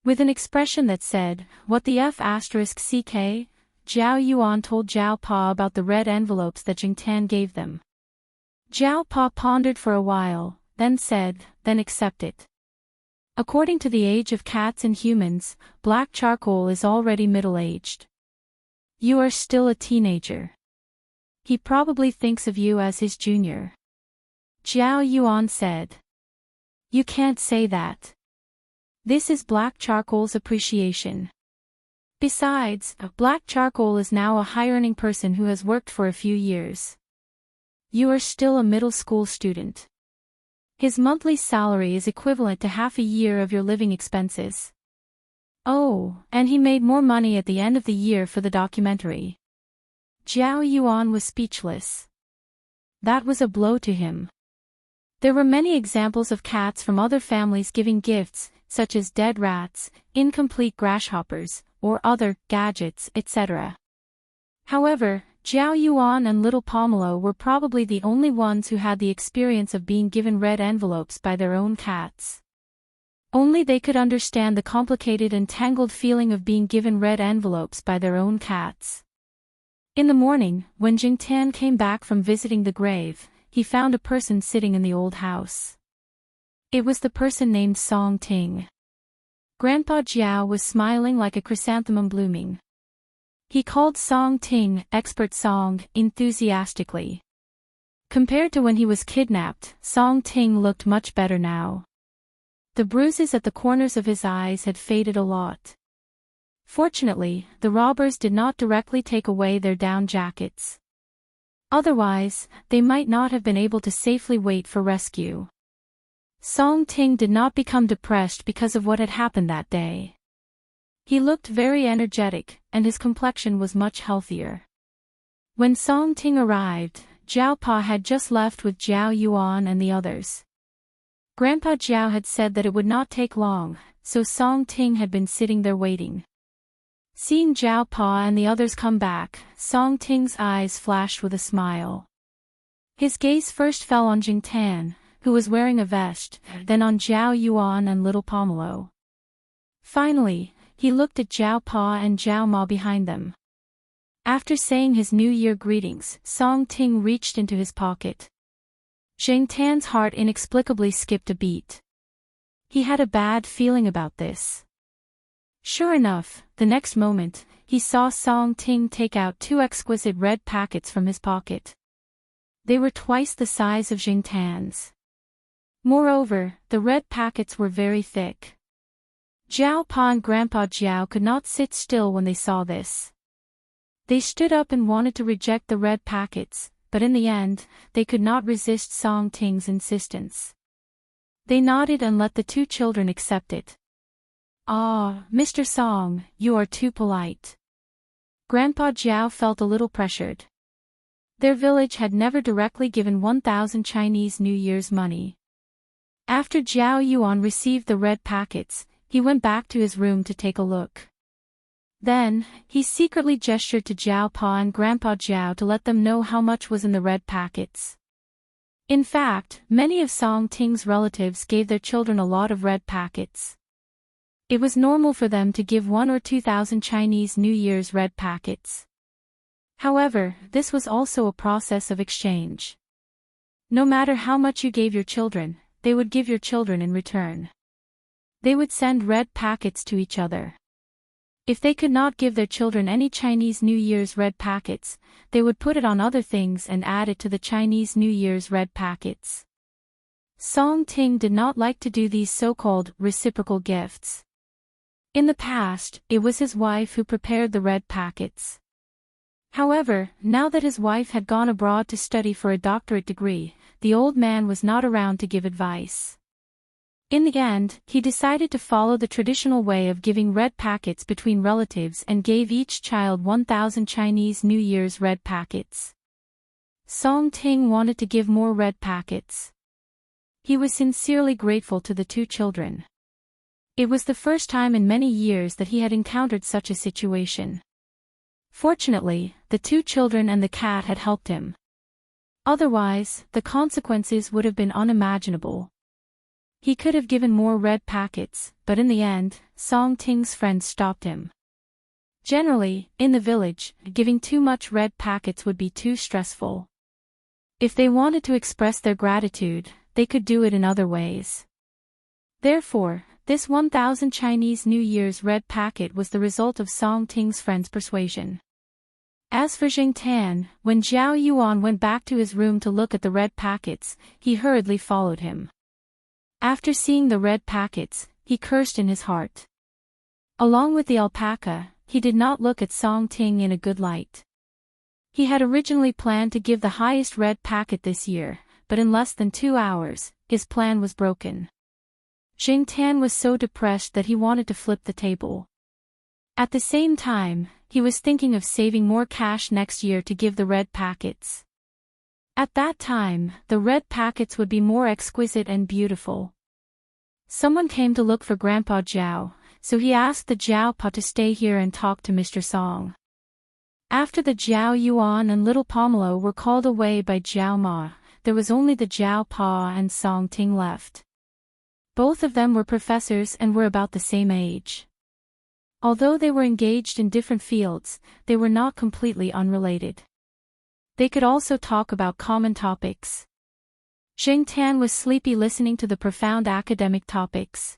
Speaker 1: With an expression that said, "What the F***, CK?" Zhao Yuan told Zhao Pa about the red envelopes that Jingtan gave them. Zhao Pa pondered for a while, then said, "Then accept it. According to the age of cats and humans, black charcoal is already middle-aged. You are still a teenager. He probably thinks of you as his junior." Zhao Yuan said. "You can't say that. This is black charcoal's appreciation. Besides, black charcoal is now a high-earning person who has worked for a few years. You are still a middle school student. His monthly salary is equivalent to half a year of your living expenses. Oh, and he made more money at the end of the year for the documentary." Zhao Yuan was speechless. That was a blow to him. There were many examples of cats from other families giving gifts, such as dead rats, incomplete grasshoppers, or other gadgets, etc. However, Zhao Yuan and little Pomelo were probably the only ones who had the experience of being given red envelopes by their own cats. Only they could understand the complicated and tangled feeling of being given red envelopes by their own cats. In the morning, when Jingtan came back from visiting the grave, he found a person sitting in the old house. It was the person named Song Ting. Grandpa Jiao was smiling like a chrysanthemum blooming. He called Song Ting, expert Song, enthusiastically. Compared to when he was kidnapped, Song Ting looked much better now. The bruises at the corners of his eyes had faded a lot. Fortunately, the robbers did not directly take away their down jackets. Otherwise, they might not have been able to safely wait for rescue. Song Ting did not become depressed because of what had happened that day. He looked very energetic, and his complexion was much healthier. When Song Ting arrived, Zhao Pa had just left with Zhao Yuan and the others. Grandpa Zhao had said that it would not take long, so Song Ting had been sitting there waiting. Seeing Zhao Pa and the others come back, Song Ting's eyes flashed with a smile. His gaze first fell on Jingtan, who was wearing a vest, then on Zhao Yuan and little Pomelo. Finally, he looked at Zhao Pa and Zhao Ma behind them. After saying his New Year greetings, Song Ting reached into his pocket. Jingtan's heart inexplicably skipped a beat. He had a bad feeling about this. Sure enough, the next moment, he saw Song Ting take out 2 exquisite red packets from his pocket. They were twice the size of Jingtan's. Moreover, the red packets were very thick. Zhao Pa and Grandpa Jiao could not sit still when they saw this. They stood up and wanted to reject the red packets, but in the end, they could not resist Song Ting's insistence. They nodded and let the 2 children accept it. "Ah, Mr. Song, you are too polite." Grandpa Jiao felt a little pressured. Their village had never directly given 1,000 Chinese New Year's money. After Zhao Yuan received the red packets, he went back to his room to take a look. Then, he secretly gestured to Zhao Pa and Grandpa Jiao to let them know how much was in the red packets. In fact, many of Song Ting's relatives gave their children a lot of red packets. It was normal for them to give 1 or 2,000 Chinese New Year's red packets. However, this was also a process of exchange. No matter how much you gave your children, they would give your children in return. They would send red packets to each other. If they could not give their children any Chinese New Year's red packets, they would put it on other things and add it to the Chinese New Year's red packets. Song Ting did not like to do these so-called reciprocal gifts. In the past, it was his wife who prepared the red packets. However, now that his wife had gone abroad to study for a doctorate degree, the old man was not around to give advice. In the end, he decided to follow the traditional way of giving red packets between relatives and gave each child 1,000 Chinese New Year's red packets. Song Ting wanted to give more red packets. He was sincerely grateful to the 2 children. It was the first time in many years that he had encountered such a situation. Fortunately, the 2 children and the cat had helped him. Otherwise, the consequences would have been unimaginable. He could have given more red packets, but in the end, Song Ting's friends stopped him. Generally, in the village, giving too much red packets would be too stressful. If they wanted to express their gratitude, they could do it in other ways. Therefore, this 1000 Chinese New Year's red packet was the result of Song Ting's friends' persuasion. As for Jing Tan, when Zhao Yuan went back to his room to look at the red packets, he hurriedly followed him. After seeing the red packets, he cursed in his heart. Along with the alpaca, he did not look at Song Ting in a good light. He had originally planned to give the highest red packet this year, but in less than 2 hours, his plan was broken. Jing Tan was so depressed that he wanted to flip the table. At the same time, he was thinking of saving more cash next year to give the red packets. At that time, the red packets would be more exquisite and beautiful. Someone came to look for Grandpa Zhao, so he asked the Zhao Pa to stay here and talk to Mr. Song. After the Zhao Yuan and little Pomelo were called away by Zhao Ma, there was only the Zhao Pa and Song Ting left. Both of them were professors and were about the same age. Although they were engaged in different fields, they were not completely unrelated. They could also talk about common topics. Jing Tan was sleepy listening to the profound academic topics.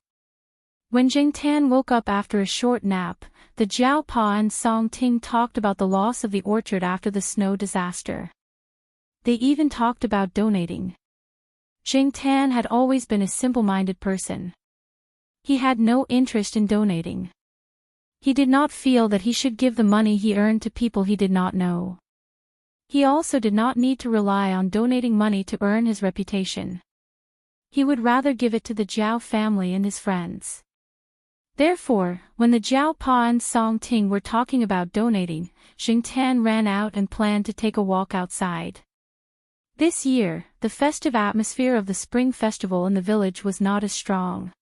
Speaker 1: When Jing Tan woke up after a short nap, the Zhao Pa and Song Ting talked about the loss of the orchard after the snow disaster. They even talked about donating. Jing Tan had always been a simple-minded person. He had no interest in donating. He did not feel that he should give the money he earned to people he did not know. He also did not need to rely on donating money to earn his reputation. He would rather give it to the Zhao family and his friends. Therefore, when the Zhao Pa and Song Ting were talking about donating, Jing Tan ran out and planned to take a walk outside. This year, the festive atmosphere of the spring festival in the village was not as strong.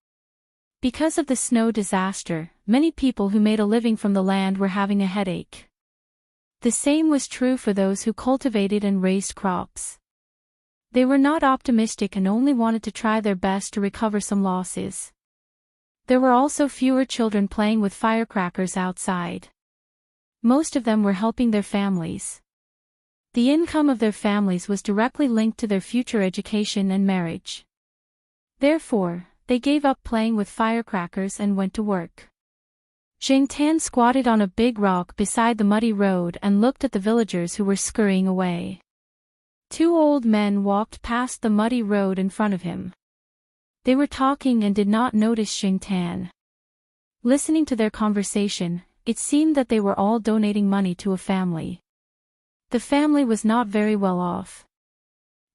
Speaker 1: Because of the snow disaster, many people who made a living from the land were having a headache. The same was true for those who cultivated and raised crops. They were not optimistic and only wanted to try their best to recover some losses. There were also fewer children playing with firecrackers outside. Most of them were helping their families. The income of their families was directly linked to their future education and marriage. Therefore, they gave up playing with firecrackers and went to work. Jing Tan squatted on a big rock beside the muddy road and looked at the villagers who were scurrying away. 2 old men walked past the muddy road in front of him. They were talking and did not notice Jing Tan. Listening to their conversation, it seemed that they were all donating money to a family. The family was not very well off.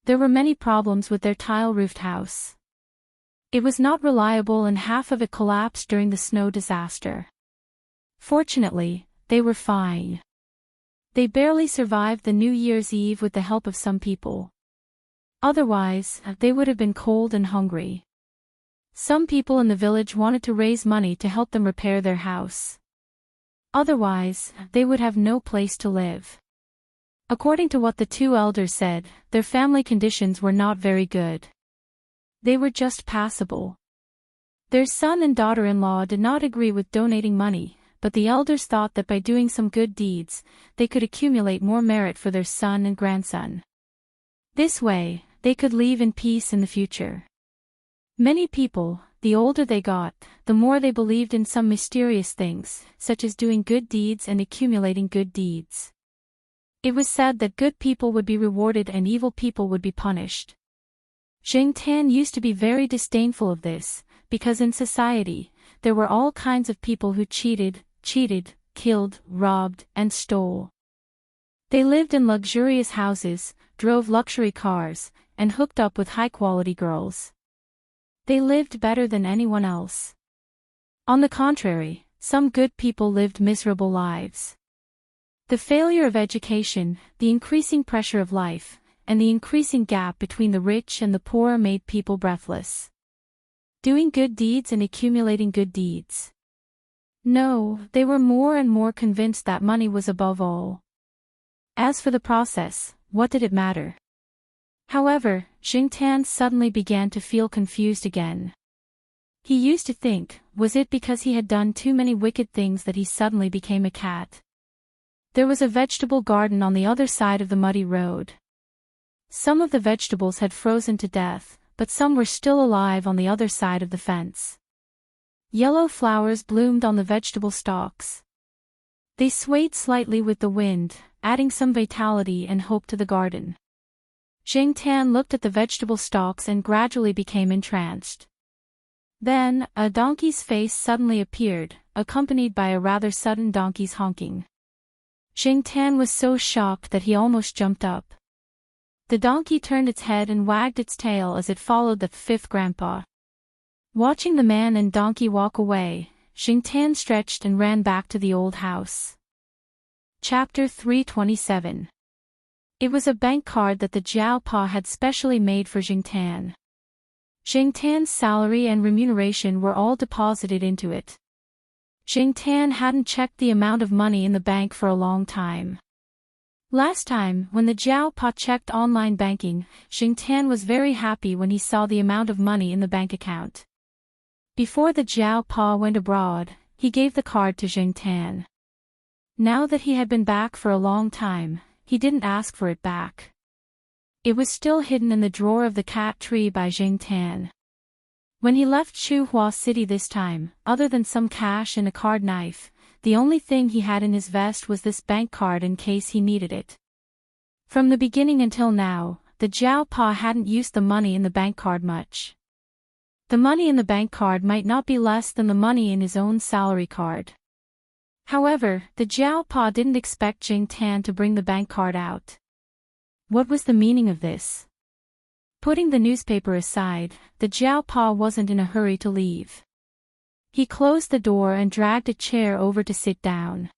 Speaker 1: There were many problems with their tile-roofed house. It was not reliable and half of it collapsed during the snow disaster. Fortunately, they were fine. They barely survived the New Year's Eve with the help of some people. Otherwise, they would have been cold and hungry. Some people in the village wanted to raise money to help them repair their house. Otherwise, they would have no place to live. According to what the 2 elders said, their family conditions were not very good. They were just passable. Their son and daughter-in-law did not agree with donating money, but the elders thought that by doing some good deeds, they could accumulate more merit for their son and grandson. This way, they could live in peace in the future. Many people, the older they got, the more they believed in some mysterious things, such as doing good deeds and accumulating good deeds. It was said that good people would be rewarded and evil people would be punished. Jing Tan used to be very disdainful of this, because in society, there were all kinds of people who cheated, killed, robbed, and stole. They lived in luxurious houses, drove luxury cars, and hooked up with high-quality girls. They lived better than anyone else. On the contrary, some good people lived miserable lives. The failure of education, the increasing pressure of life, and the increasing gap between the rich and the poor made people breathless. Doing good deeds and accumulating good deeds. No, they were more and more convinced that money was above all. As for the process, what did it matter? However, Jingtan suddenly began to feel confused again. He used to think, was it because he had done too many wicked things that he suddenly became a cat? There was a vegetable garden on the other side of the muddy road. Some of the vegetables had frozen to death, but some were still alive on the other side of the fence. Yellow flowers bloomed on the vegetable stalks. They swayed slightly with the wind, adding some vitality and hope to the garden. Jingtan looked at the vegetable stalks and gradually became entranced. Then, a donkey's face suddenly appeared, accompanied by a rather sudden donkey's honking. Jingtan was so shocked that he almost jumped up. The donkey turned its head and wagged its tail as it followed the fifth grandpa. Watching the man and donkey walk away, Jingtan stretched and ran back to the old house. Chapter 327. It was a bank card that the Jiao Pa had specially made for Jingtan. Jingtan's salary and remuneration were all deposited into it. Jingtan hadn't checked the amount of money in the bank for a long time. Last time, when the Jiao Pa checked online banking, Jingtan was very happy when he saw the amount of money in the bank account. Before the Jiao Pa went abroad, he gave the card to Jingtan. Now that he had been back for a long time, he didn't ask for it back. It was still hidden in the drawer of the cat tree by Jingtan. When he left Chuhua City this time, other than some cash and a card knife, the only thing he had in his vest was this bank card in case he needed it. From the beginning until now, the Jiao Pa hadn't used the money in the bank card much. The money in the bank card might not be less than the money in his own salary card. However, the Jiao Pa didn't expect Jingtan to bring the bank card out. What was the meaning of this? Putting the newspaper aside, the Jiao Pa wasn't in a hurry to leave. He closed the door and dragged a chair over to sit down.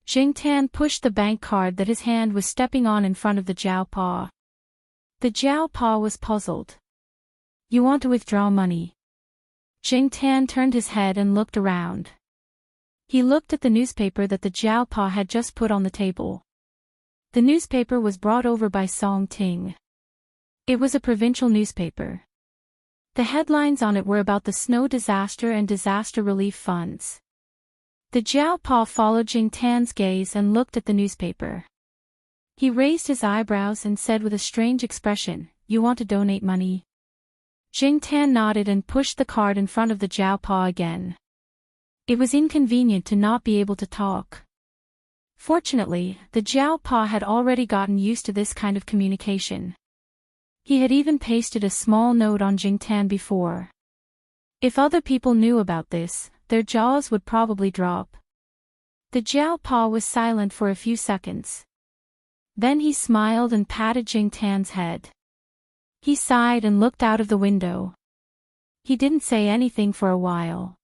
Speaker 1: Jingtan pushed the bank card that his hand was stepping on in front of the Jiao Pa. The Jiao Pa was puzzled. You want to withdraw money? Jingtan turned his head and looked around. He looked at the newspaper that the Jiao Pa had just put on the table. The newspaper was brought over by Song Ting. It was a provincial newspaper. The headlines on it were about the snow disaster and disaster relief funds. The Jiao Pa followed Jingtan's gaze and looked at the newspaper. He raised his eyebrows and said with a strange expression, "You want to donate money?" Jingtan nodded and pushed the card in front of the Jiao Pa again. It was inconvenient to not be able to talk. Fortunately, the Jiao Pa had already gotten used to this kind of communication. He had even pasted a small note on Jingtan before. If other people knew about this, their jaws would probably drop. The Jiao Pa was silent for a few seconds. Then he smiled and patted Jingtan's head. He sighed and looked out of the window. He didn't say anything for a while.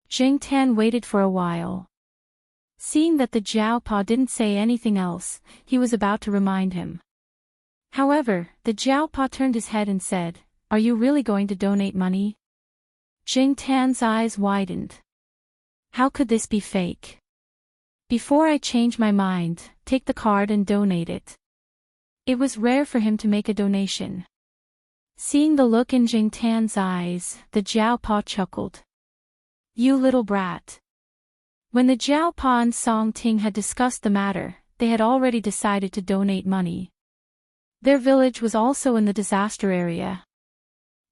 Speaker 1: Jingtan waited for a while. Seeing that the Jiao Pa didn't say anything else, he was about to remind him. However, the Jiao Pa turned his head and said, "Are you really going to donate money?" Jingtan's eyes widened. How could this be fake? Before I change my mind, take the card and donate it. It was rare for him to make a donation. Seeing the look in Jingtan's eyes, the Jiao Pa chuckled. You little brat. When the Jiao Pa and Song Ting had discussed the matter, they had already decided to donate money. Their village was also in the disaster area.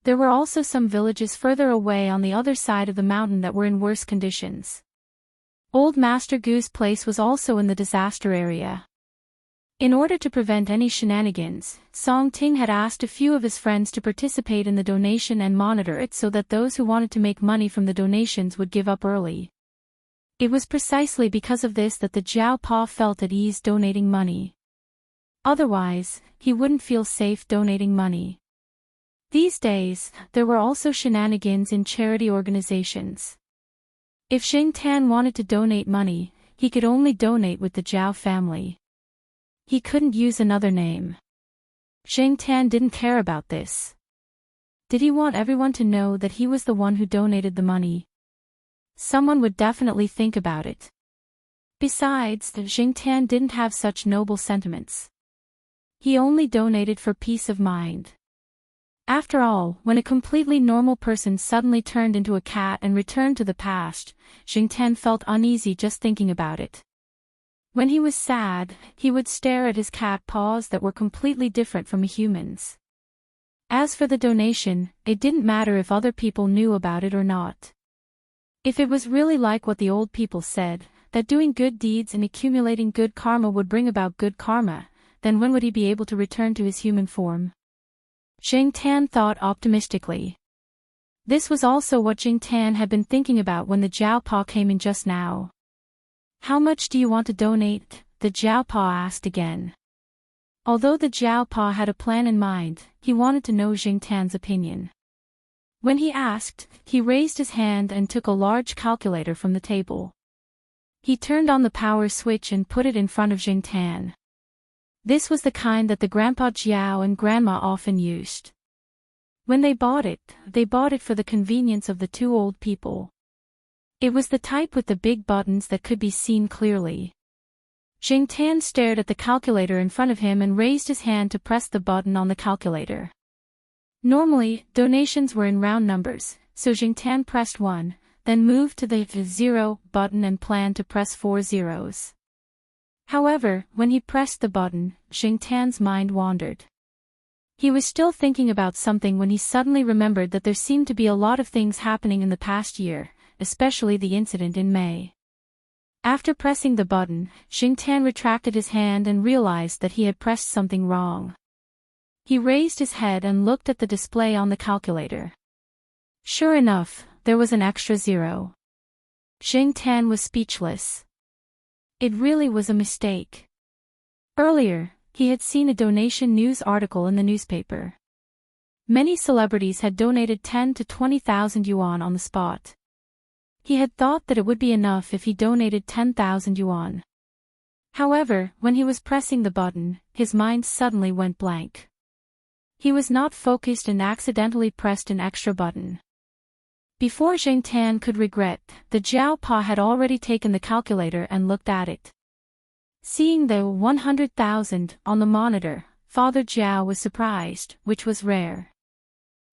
Speaker 1: There were also some villages further away on the other side of the mountain that were in worse conditions. Old Master Gu's place was also in the disaster area. In order to prevent any shenanigans, Song Ting had asked a few of his friends to participate in the donation and monitor it so that those who wanted to make money from the donations would give up early. It was precisely because of this that the Jiao Pa felt at ease donating money. Otherwise, he wouldn't feel safe donating money. These days, there were also shenanigans in charity organizations. If Jingtan wanted to donate money, he could only donate with the Jiao family. He couldn't use another name. Jingtan didn't care about this. Did he want everyone to know that he was the one who donated the money? Someone would definitely think about it. Besides, Jingtan didn't have such noble sentiments. He only donated for peace of mind. After all, when a completely normal person suddenly turned into a cat and returned to the past, Jingtian felt uneasy just thinking about it. When he was sad, he would stare at his cat paws that were completely different from a human's. As for the donation, it didn't matter if other people knew about it or not. If it was really like what the old people said, that doing good deeds and accumulating good karma would bring about good karma, then when would he be able to return to his human form? Jingtian thought optimistically. This was also what Jingtian had been thinking about when the Jiaopa came in just now. How much do you want to donate? The Jiaopa asked again. Although the Jiaopa had a plan in mind, he wanted to know Jingtian's opinion. When he asked, he raised his hand and took a large calculator from the table. He turned on the power switch and put it in front of Jingtian. This was the kind that the Grandpa Jiao and Grandma often used. When they bought it for the convenience of the two old people. It was the type with the big buttons that could be seen clearly. Jingtian stared at the calculator in front of him and raised his hand to press the button on the calculator. Normally, donations were in round numbers, so Jingtian pressed 1, then moved to the 0 button and planned to press 4 zeros. However, when he pressed the button, Jingtian's mind wandered. He was still thinking about something when he suddenly remembered that there seemed to be a lot of things happening in the past year, especially the incident in May. After pressing the button, Jingtian retracted his hand and realized that he had pressed something wrong. He raised his head and looked at the display on the calculator. Sure enough, there was an extra 0. Jingtian was speechless. It really was a mistake. Earlier, he had seen a donation news article in the newspaper. Many celebrities had donated 10 to 20,000 yuan on the spot. He had thought that it would be enough if he donated 10,000 yuan. However, when he was pressing the button, his mind suddenly went blank. He was not focused and accidentally pressed an extra button. Before Jingtian could regret, the Jiaopa had already taken the calculator and looked at it. Seeing the 100,000 on the monitor, Father Jiao was surprised, which was rare.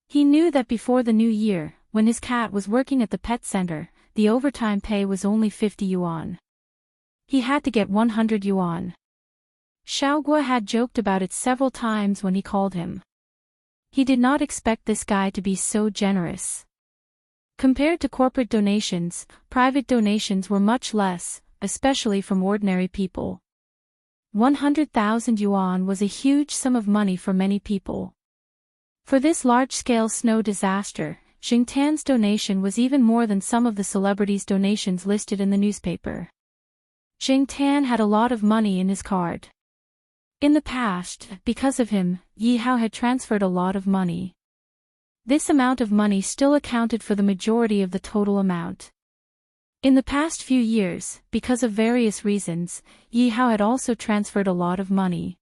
Speaker 1: He knew that before the new year, when his cat was working at the pet center, the overtime pay was only 50 yuan. He had to get 100 yuan. Xiaoguo had joked about it several times when he called him. He did not expect this guy to be so generous. Compared to corporate donations, private donations were much less, especially from ordinary people. 100,000 yuan was a huge sum of money for many people. For this large-scale snow disaster, Jingtian's donation was even more than some of the celebrities' donations listed in the newspaper. Jingtian had a lot of money in his card. In the past, because of him, Yihao had transferred a lot of money. This amount of money still accounted for the majority of the total amount. In the past few years, because of various reasons, Yihao had also transferred a lot of money.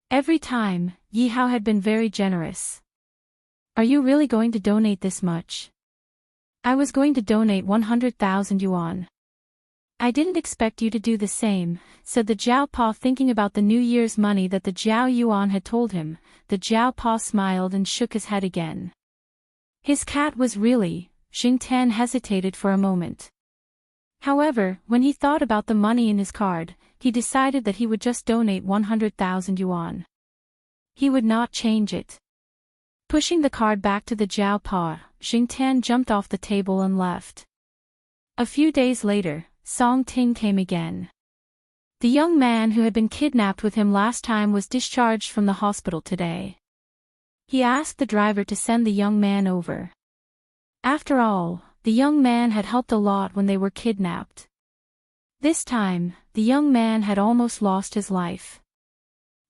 Speaker 1: Every time, Yihao had been very generous. Are you really going to donate this much? I was going to donate 100,000 yuan. I didn't expect you to do the same, said the Jiaopa, thinking about the New Year's money that the Jiao Yuan had told him. The Jiaopa smiled and shook his head again. His cat was really. Jingtian hesitated for a moment. However, when he thought about the money in his card, he decided that he would just donate 100,000 yuan. He would not change it. Pushing the card back to the Jiaopa, Jingtian jumped off the table and left. A few days later, Song Ting came again. The young man who had been kidnapped with him last time was discharged from the hospital today. He asked the driver to send the young man over. After all, the young man had helped a lot when they were kidnapped. This time, the young man had almost lost his life.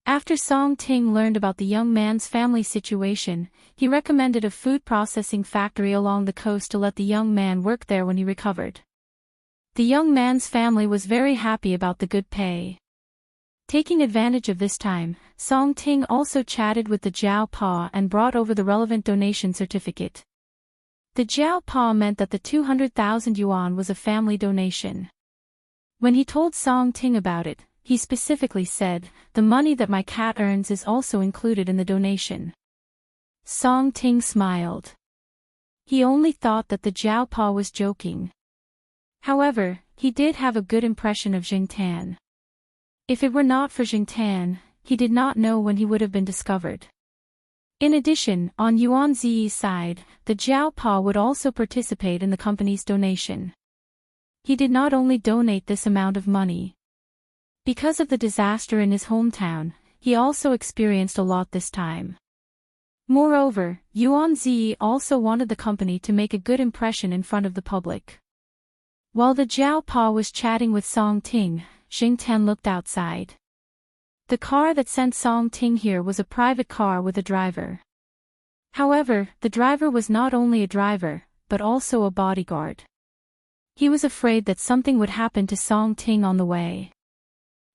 Speaker 1: After Song Ting learned about the young man's family situation, he recommended a food processing factory along the coast to let the young man work there when he recovered. The young man's family was very happy about the good pay. Taking advantage of this time, Song Ting also chatted with the Jiaopa and brought over the relevant donation certificate. The Jiaopa meant that the 200,000 yuan was a family donation. When he told Song Ting about it, he specifically said, "The money that my cat earns is also included in the donation." Song Ting smiled. He only thought that the Jiao Pa was joking. However, he did have a good impression of Jing Tan. If it were not for Jing Tan, he did not know when he would have been discovered. In addition, on Yuan Ziyi's side, the Jiao Pa would also participate in the company's donation. He did not only donate this amount of money. Because of the disaster in his hometown, he also experienced a lot this time. Moreover, Yuan Ziyi also wanted the company to make a good impression in front of the public. While the Jiao Pa was chatting with Song Ting, Jing Tan looked outside. The car that sent Song Ting here was a private car with a driver. However, the driver was not only a driver, but also a bodyguard. He was afraid that something would happen to Song Ting on the way.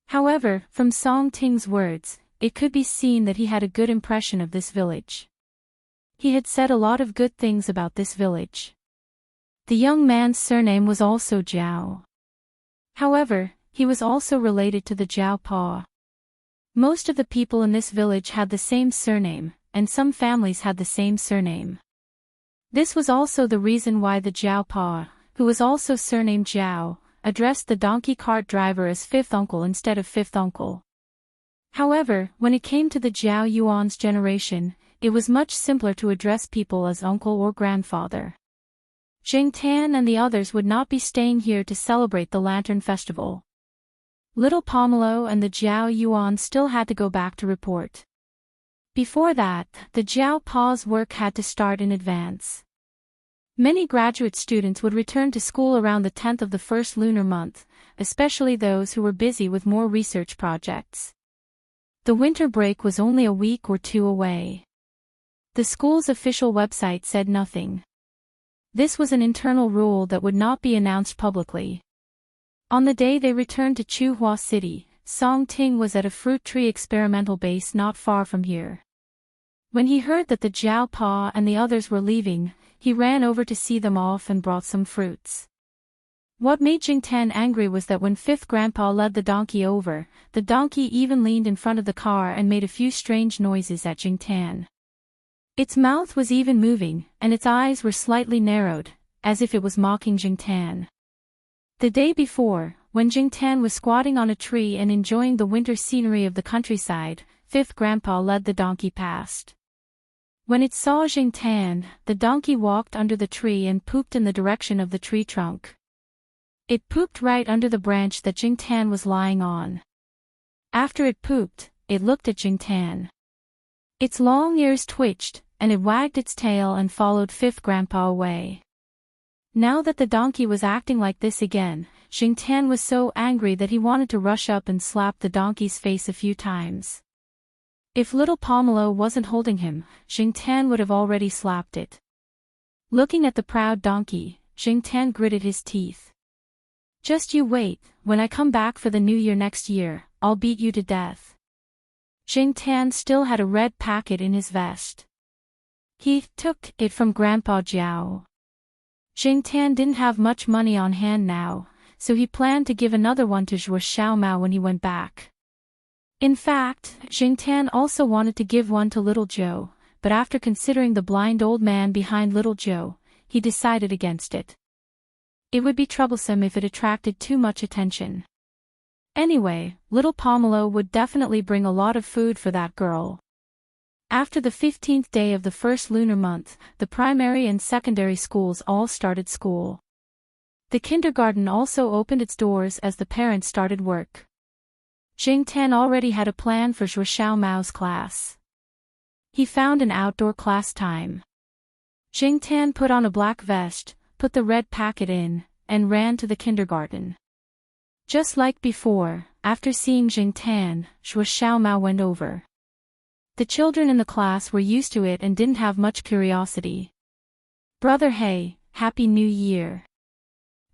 Speaker 1: However, from Song Ting's words, it could be seen that he had a good impression of this village. He had said a lot of good things about this village. The young man's surname was also Jiao. However, he was also related to the Jiao Pa. Most of the people in this village had the same surname, and some families had the same surname. This was also the reason why the Jiao Pa, who was also surnamed Jiao, addressed the donkey cart driver as fifth uncle instead of fifth uncle. However, when it came to the Jiao Yuan's generation, it was much simpler to address people as uncle or grandfather. Jing Tan and the others would not be staying here to celebrate the Lantern Festival. Little Pomelo and the Jiao Yuan still had to go back to report. Before that, the Jiao Pa's work had to start in advance. Many graduate students would return to school around the 10th of the first lunar month, especially those who were busy with more research projects. The winter break was only a week or two away. The school's official website said nothing. This was an internal rule that would not be announced publicly. On the day they returned to Chuhua City, Song Ting was at a fruit tree experimental base not far from here. When he heard that the Jiao Pa and the others were leaving, he ran over to see them off and brought some fruits. What made Jing Tan angry was that when Fifth Grandpa led the donkey over, the donkey even leaned in front of the car and made a few strange noises at Jing Tan. Its mouth was even moving, and its eyes were slightly narrowed, as if it was mocking Jing Tan. The day before, when Jing Tan was squatting on a tree and enjoying the winter scenery of the countryside, Fifth Grandpa led the donkey past. When it saw Jing Tan, the donkey walked under the tree and pooped in the direction of the tree trunk. It pooped right under the branch that Jing Tan was lying on. After it pooped, it looked at Jing Tan. Its long ears twitched, and it wagged its tail and followed Fifth Grandpa away. Now that the donkey was acting like this again, Jing Tan was so angry that he wanted to rush up and slap the donkey's face a few times. If little Pomelo wasn't holding him, Jing Tan would have already slapped it. Looking at the proud donkey, Jing Tan gritted his teeth. "Just you wait, when I come back for the new year next year, I'll beat you to death." Jing Tan still had a red packet in his vest. He took it from Grandpa Jiao. Jing Tan didn't have much money on hand now, so he planned to give another one to Zhuo Xiaomao when he went back. In fact, Jing Tan also wanted to give one to Little Joe, but after considering the blind old man behind Little Joe, he decided against it. It would be troublesome if it attracted too much attention. Anyway, Little Pomelo would definitely bring a lot of food for that girl. After the 15th day of the first lunar month, the primary and secondary schools all started school. The kindergarten also opened its doors as the parents started work. Jing Tan already had a plan for Zhuo Xiaomao's class. He found an outdoor class time. Jing Tan put on a black vest, put the red packet in, and ran to the kindergarten. Just like before, after seeing Jing Tan, Zhuo Xiaomao went over. The children in the class were used to it and didn't have much curiosity. "Brother Hey, Happy New Year."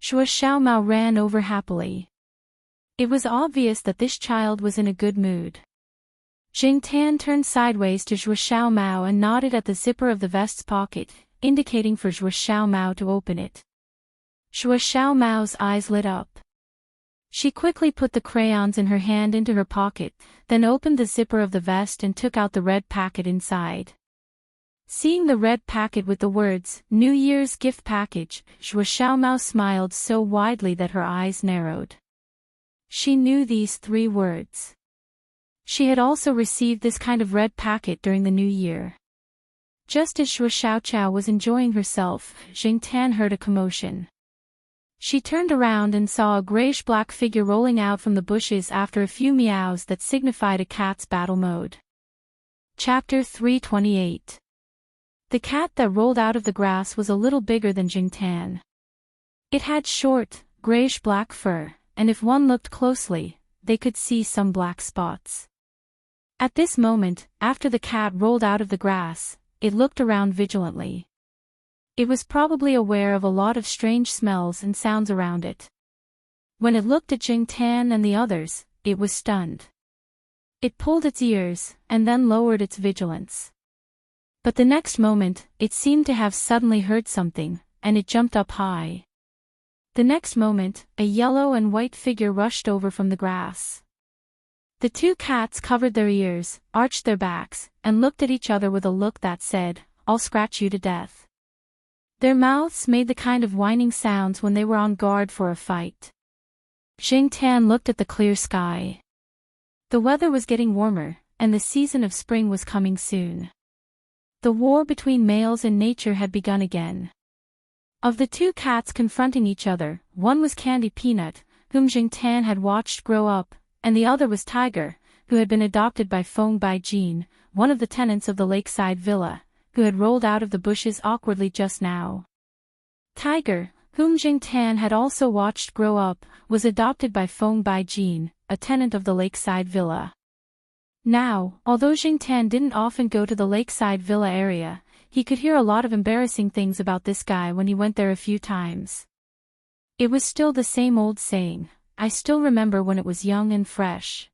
Speaker 1: Zhuo Xiaomao ran over happily. It was obvious that this child was in a good mood. Jing Tan turned sideways to Zhuo Xiaomao and nodded at the zipper of the vest's pocket, indicating for Zhuo Xiaomao to open it. Zhuo Xiaomao's eyes lit up. She quickly put the crayons in her hand into her pocket, then opened the zipper of the vest and took out the red packet inside. Seeing the red packet with the words, "New Year's gift package," Zhuo Xiaomao smiled so widely that her eyes narrowed. She knew these 3 words. She had also received this kind of red packet during the New Year. Just as Zhuo Xiaochao was enjoying herself, Jing Tan heard a commotion. She turned around and saw a grayish-black figure rolling out from the bushes after a few meows that signified a cat's battle mode. Chapter 328. The cat that rolled out of the grass was a little bigger than Jing Tan. It had short, grayish-black fur, and if one looked closely, they could see some black spots. At this moment, after the cat rolled out of the grass, it looked around vigilantly. It was probably aware of a lot of strange smells and sounds around it. When it looked at Jing Tan and the others, it was stunned. It pulled its ears, and then lowered its vigilance. But the next moment, it seemed to have suddenly heard something, and it jumped up high. The next moment, a yellow and white figure rushed over from the grass. The 2 cats covered their ears, arched their backs, and looked at each other with a look that said, "I'll scratch you to death." Their mouths made the kind of whining sounds when they were on guard for a fight. Jing Tan looked at the clear sky. The weather was getting warmer, and the season of spring was coming soon. The war between males and nature had begun again. Of the 2 cats confronting each other, one was Candy Peanut, whom Jing Tan had watched grow up, and the other was Tiger, who had been adopted by Feng Baijin, one of the tenants of the lakeside villa, who had rolled out of the bushes awkwardly just now. Tiger, whom Jing Tan had also watched grow up, was adopted by Feng Baijin, a tenant of the lakeside villa. Now, although Jing Tan didn't often go to the lakeside villa area, he could hear a lot of embarrassing things about this guy when he went there a few times. It was still the same old saying, "I still remember when it was young and fresh."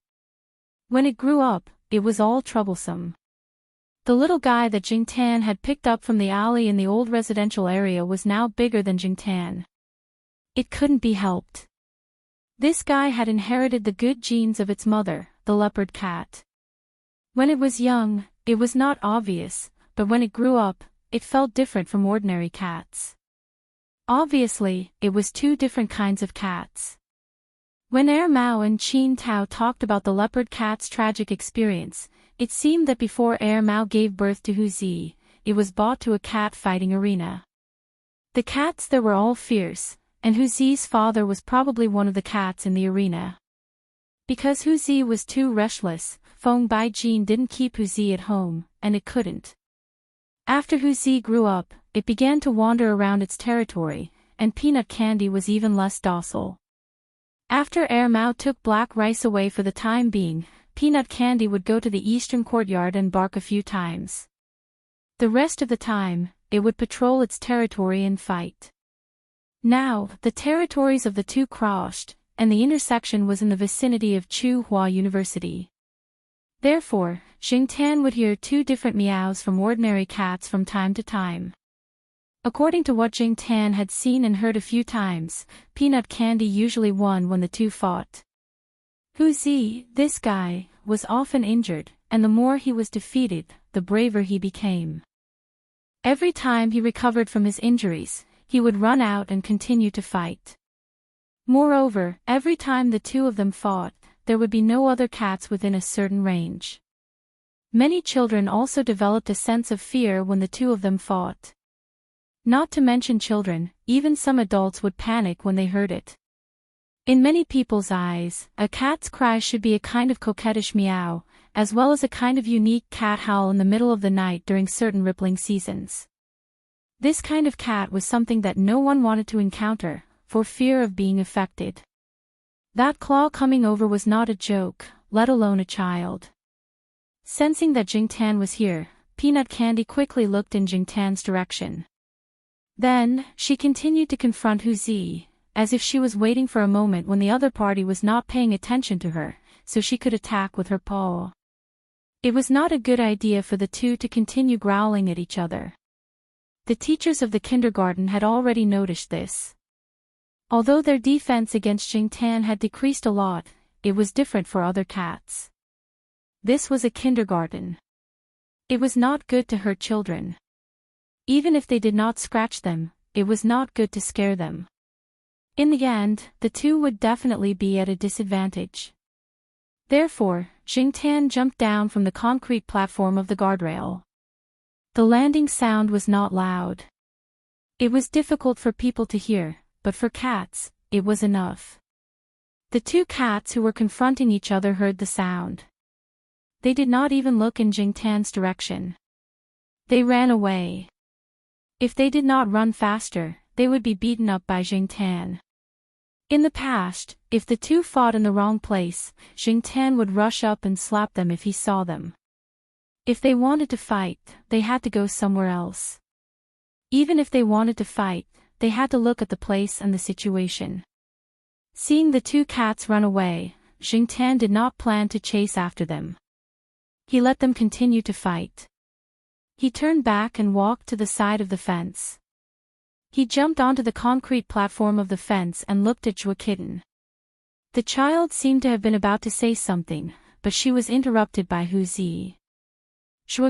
Speaker 1: When it grew up, it was all troublesome. The little guy that Jing Tan had picked up from the alley in the old residential area was now bigger than Jing Tan. It couldn't be helped. This guy had inherited the good genes of its mother, the leopard cat. When it was young, it was not obvious, but when it grew up, it felt different from ordinary cats. Obviously, it was 2 different kinds of cats. When Mao and Qin Tao talked about the leopard cat's tragic experience, it seemed that before Mao gave birth to Huzi, it was brought to a cat-fighting arena. The cats there were all fierce, and Huzi's father was probably one of the cats in the arena. Because Huzi was too restless, Feng Baijin didn't keep Huzi at home, and it couldn't. After Huzi grew up, it began to wander around its territory, and Peanut Candy was even less docile. After Mao took black rice away for the time being, Peanut Candy would go to the eastern courtyard and bark a few times. The rest of the time, it would patrol its territory and fight. Now, the territories of the 2 crossed, and the intersection was in the vicinity of Tsinghua University. Therefore, Jing Tan would hear 2 different meows from ordinary cats from time to time. According to what Jing Tan had seen and heard a few times, Peanut Candy usually won when the 2 fought. Huzi, this guy, was often injured, and the more he was defeated, the braver he became. Every time he recovered from his injuries, he would run out and continue to fight. Moreover, every time the 2 of them fought, there would be no other cats within a certain range. Many children also developed a sense of fear when the 2 of them fought. Not to mention children, even some adults would panic when they heard it. In many people's eyes, a cat's cry should be a kind of coquettish meow, as well as a kind of unique cat howl in the middle of the night during certain rippling seasons. This kind of cat was something that no one wanted to encounter, for fear of being affected. That claw coming over was not a joke, let alone a child. Sensing that Jing Tan was here, Peanut Candy quickly looked in Jing Tan's direction. Then, she continued to confront Huzi, as if she was waiting for a moment when the other party was not paying attention to her, so she could attack with her paw. It was not a good idea for the 2 to continue growling at each other. The teachers of the kindergarten had already noticed this. Although their defense against Jingtan had decreased a lot, it was different for other cats. This was a kindergarten. It was not good to hurt children. Even if they did not scratch them, it was not good to scare them. In the end, the two would definitely be at a disadvantage. Therefore, Jingtan jumped down from the concrete platform of the guardrail. The landing sound was not loud. It was difficult for people to hear, but for cats, it was enough. The two cats who were confronting each other heard the sound. They did not even look in Jingtan's direction. They ran away. If they did not run faster, they would be beaten up by Jingtan. In the past, if the two fought in the wrong place, Jingtan would rush up and slap them if he saw them. If they wanted to fight, they had to go somewhere else. Even if they wanted to fight, they had to look at the place and the situation. Seeing the two cats run away, Jingtan did not plan to chase after them. He let them continue to fight. He turned back and walked to the side of the fence. He jumped onto the concrete platform of the fence and looked at Kitten. The child seemed to have been about to say something, but she was interrupted by Wuxia.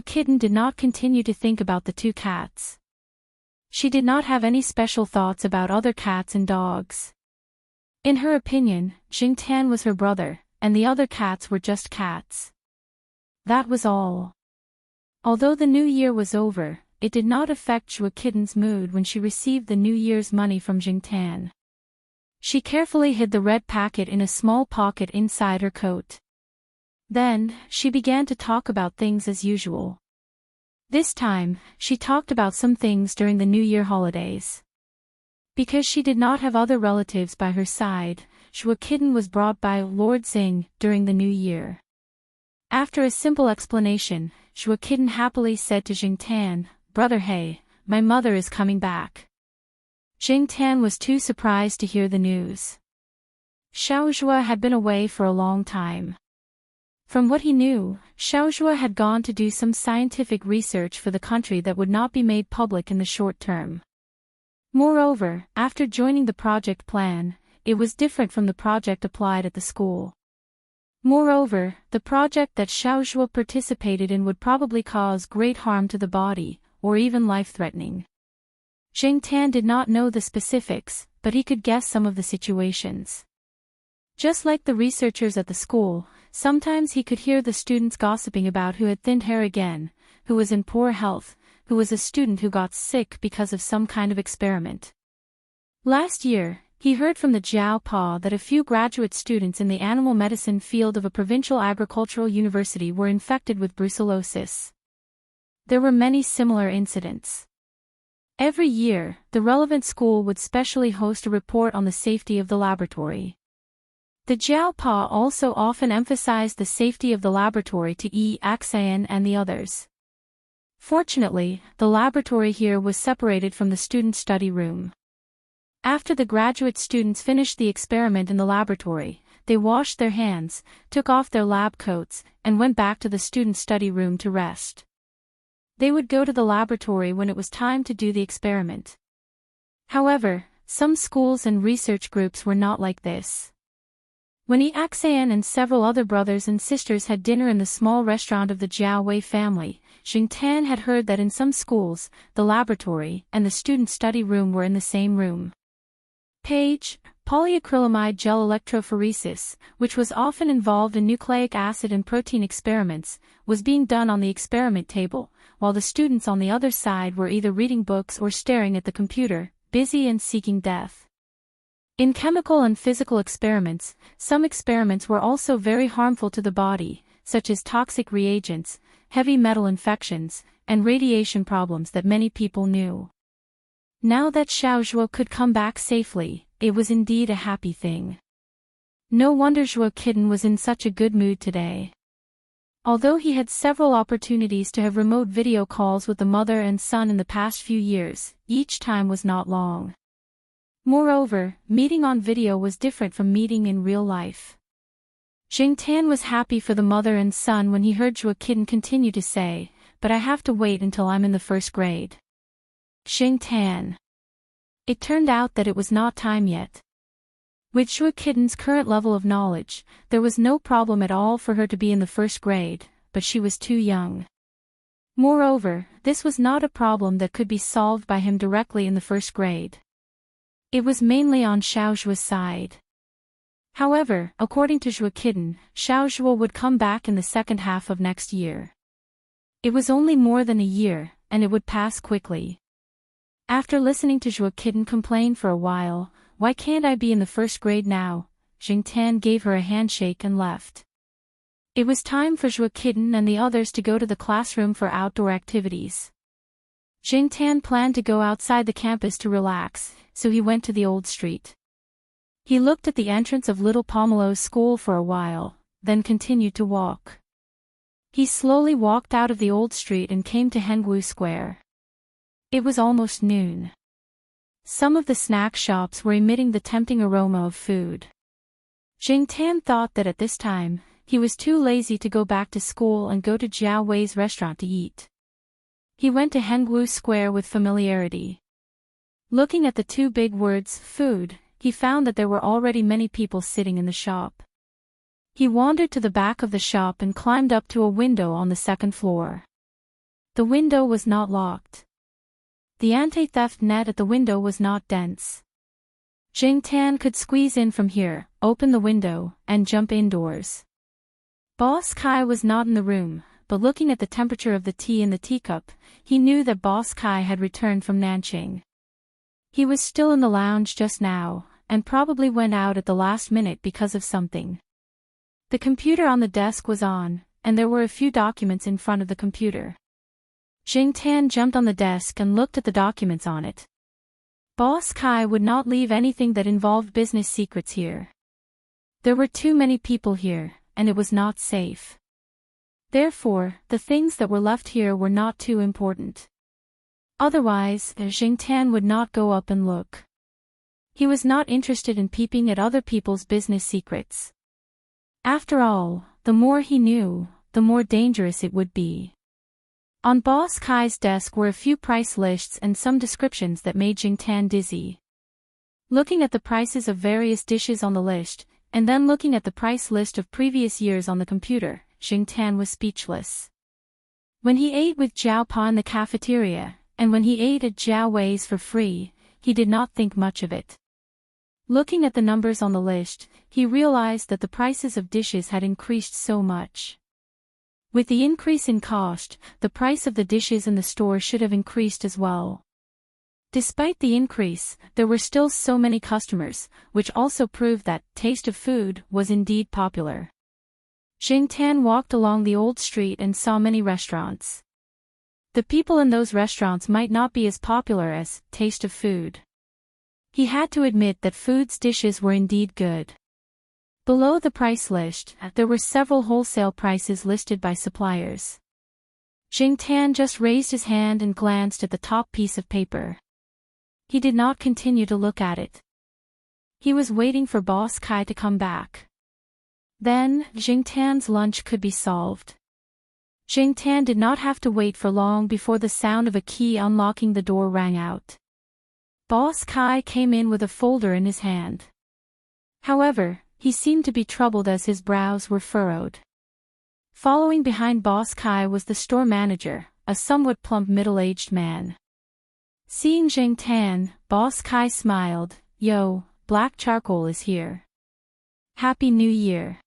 Speaker 1: Kitten did not continue to think about the two cats. She did not have any special thoughts about other cats and dogs. In her opinion, Jingtan was her brother, and the other cats were just cats. That was all. Although the new year was over, it did not affect Kitten's mood when she received the New Year's money from Jingtan. She carefully hid the red packet in a small pocket inside her coat. Then, she began to talk about things as usual. This time, she talked about some things during the New Year holidays. Because she did not have other relatives by her side, Kitten was brought by Lord Xing during the New Year. After a simple explanation, Kitten happily said to Jingtan, "Brother He, my mother is coming back." Jingtan was too surprised to hear the news. Xiaozhua had been away for a long time. From what he knew, Xiaozhua had gone to do some scientific research for the country that would not be made public in the short term. Moreover, after joining the project plan, it was different from the project applied at the school. Moreover, the project that Xiaozhua participated in would probably cause great harm to the body, or even life-threatening. Jingtan did not know the specifics, but he could guess some of the situations. Just like the researchers at the school, sometimes he could hear the students gossiping about who had thinned hair again, who was in poor health, who was a student who got sick because of some kind of experiment. Last year, he heard from the Jiao Pa that a few graduate students in the animal medicine field of a provincial agricultural university were infected with brucellosis. There were many similar incidents. Every year, the relevant school would specially host a report on the safety of the laboratory. The Jiao Pa also often emphasized the safety of the laboratory to Axan and the others. Fortunately, the laboratory here was separated from the student study room. After the graduate students finished the experiment in the laboratory, they washed their hands, took off their lab coats, and went back to the student study room to rest. They would go to the laboratory when it was time to do the experiment. However, some schools and research groups were not like this. When Axan and several other brothers and sisters had dinner in the small restaurant of the Jiao Wei family, Jingtan had heard that in some schools, the laboratory and the student study room were in the same room. Polyacrylamide gel electrophoresis, which was often involved in nucleic acid and protein experiments, was being done on the experiment table, while the students on the other side were either reading books or staring at the computer, busy and seeking death. In chemical and physical experiments, some experiments were also very harmful to the body, such as toxic reagents, heavy metal infections, and radiation problems that many people knew. Now that Xiaozhua could come back safely, it was indeed a happy thing. No wonder Kitten was in such a good mood today. Although he had several opportunities to have remote video calls with the mother and son in the past few years, each time was not long. Moreover, meeting on video was different from meeting in real life. Jingtan was happy for the mother and son when he heard Kitten continue to say, "But I have to wait until I'm in the first grade." Jingtan. It turned out that it was not time yet. With Shui Kitten's current level of knowledge, there was no problem at all for her to be in the first grade, but she was too young. Moreover, this was not a problem that could be solved by him directly in the first grade. It was mainly on Xiaozhua's side. However, according to Shui Kitten, Xiaozhua would come back in the second half of next year. It was only more than a year, and it would pass quickly. After listening to Shui Kitten complain for a while, "Why can't I be in the first grade now?" Jingtan gave her a handshake and left. It was time for Shui Kitten and the others to go to the classroom for outdoor activities. Jingtan planned to go outside the campus to relax, so he went to the old street. He looked at the entrance of little Pomelo's school for a while, then continued to walk. He slowly walked out of the old street and came to Hengwu Square. It was almost noon. Some of the snack shops were emitting the tempting aroma of food. Jingtan thought that at this time, he was too lazy to go back to school and go to Jiao Wei's restaurant to eat. He went to Hengwu Square with familiarity. Looking at the two big words, food, he found that there were already many people sitting in the shop. He wandered to the back of the shop and climbed up to a window on the second floor. The window was not locked. The anti-theft net at the window was not dense. Jingtan could squeeze in from here, open the window, and jump indoors. Boss Kai was not in the room, but looking at the temperature of the tea in the teacup, he knew that Boss Kai had returned from Nanqing. He was still in the lounge just now, and probably went out at the last minute because of something. The computer on the desk was on, and there were a few documents in front of the computer. Jingtan jumped on the desk and looked at the documents on it. Boss Kai would not leave anything that involved business secrets here. There were too many people here, and it was not safe. Therefore, the things that were left here were not too important. Otherwise, Jingtan would not go up and look. He was not interested in peeping at other people's business secrets. After all, the more he knew, the more dangerous it would be. On Boss Kai's desk were a few price lists and some descriptions that made Jingtan dizzy. Looking at the prices of various dishes on the list, and then looking at the price list of previous years on the computer, Jingtan was speechless. When he ate with Jiao Pa in the cafeteria, and when he ate at Jiao Wei's for free, he did not think much of it. Looking at the numbers on the list, he realized that the prices of dishes had increased so much. With the increase in cost, the price of the dishes in the store should have increased as well. Despite the increase, there were still so many customers, which also proved that taste of food was indeed popular. Jingtan walked along the old street and saw many restaurants. The people in those restaurants might not be as popular as taste of food. He had to admit that food's dishes were indeed good. Below the price list, there were several wholesale prices listed by suppliers. Jingtan just raised his hand and glanced at the top piece of paper. He did not continue to look at it. He was waiting for Boss Kai to come back. Then, Jingtan's lunch could be solved. Jingtan did not have to wait for long before the sound of a key unlocking the door rang out. Boss Kai came in with a folder in his hand. However, he seemed to be troubled as his brows were furrowed. Following behind Boss Kai was the store manager, a somewhat plump middle-aged man. Seeing Jingtan, Boss Kai smiled. "Yo, black charcoal is here. Happy New Year."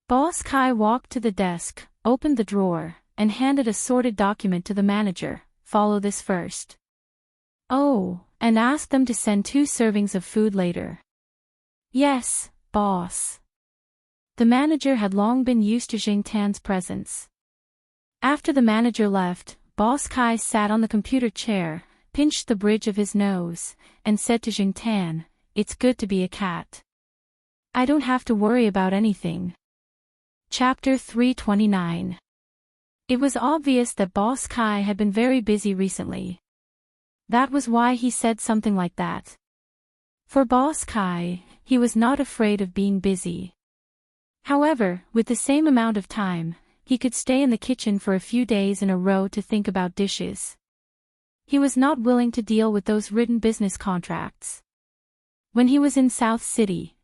Speaker 1: Boss Kai walked to the desk, opened the drawer, and handed a sorted document to the manager. "Follow this first. Oh, and ask them to send 2 servings of food later." "Yes, boss." The manager had long been used to Jingtan's presence. After the manager left, Boss Kai sat on the computer chair, pinched the bridge of his nose, and said to Jingtan, "It's good to be a cat. I don't have to worry about anything." Chapter 329. It was obvious that Boss Kai had been very busy recently. That was why he said something like that. For Boss Kai, he was not afraid of being busy. However, with the same amount of time, he could stay in the kitchen for a few days in a row to think about dishes. He was not willing to deal with those written business contracts. When he was in South City,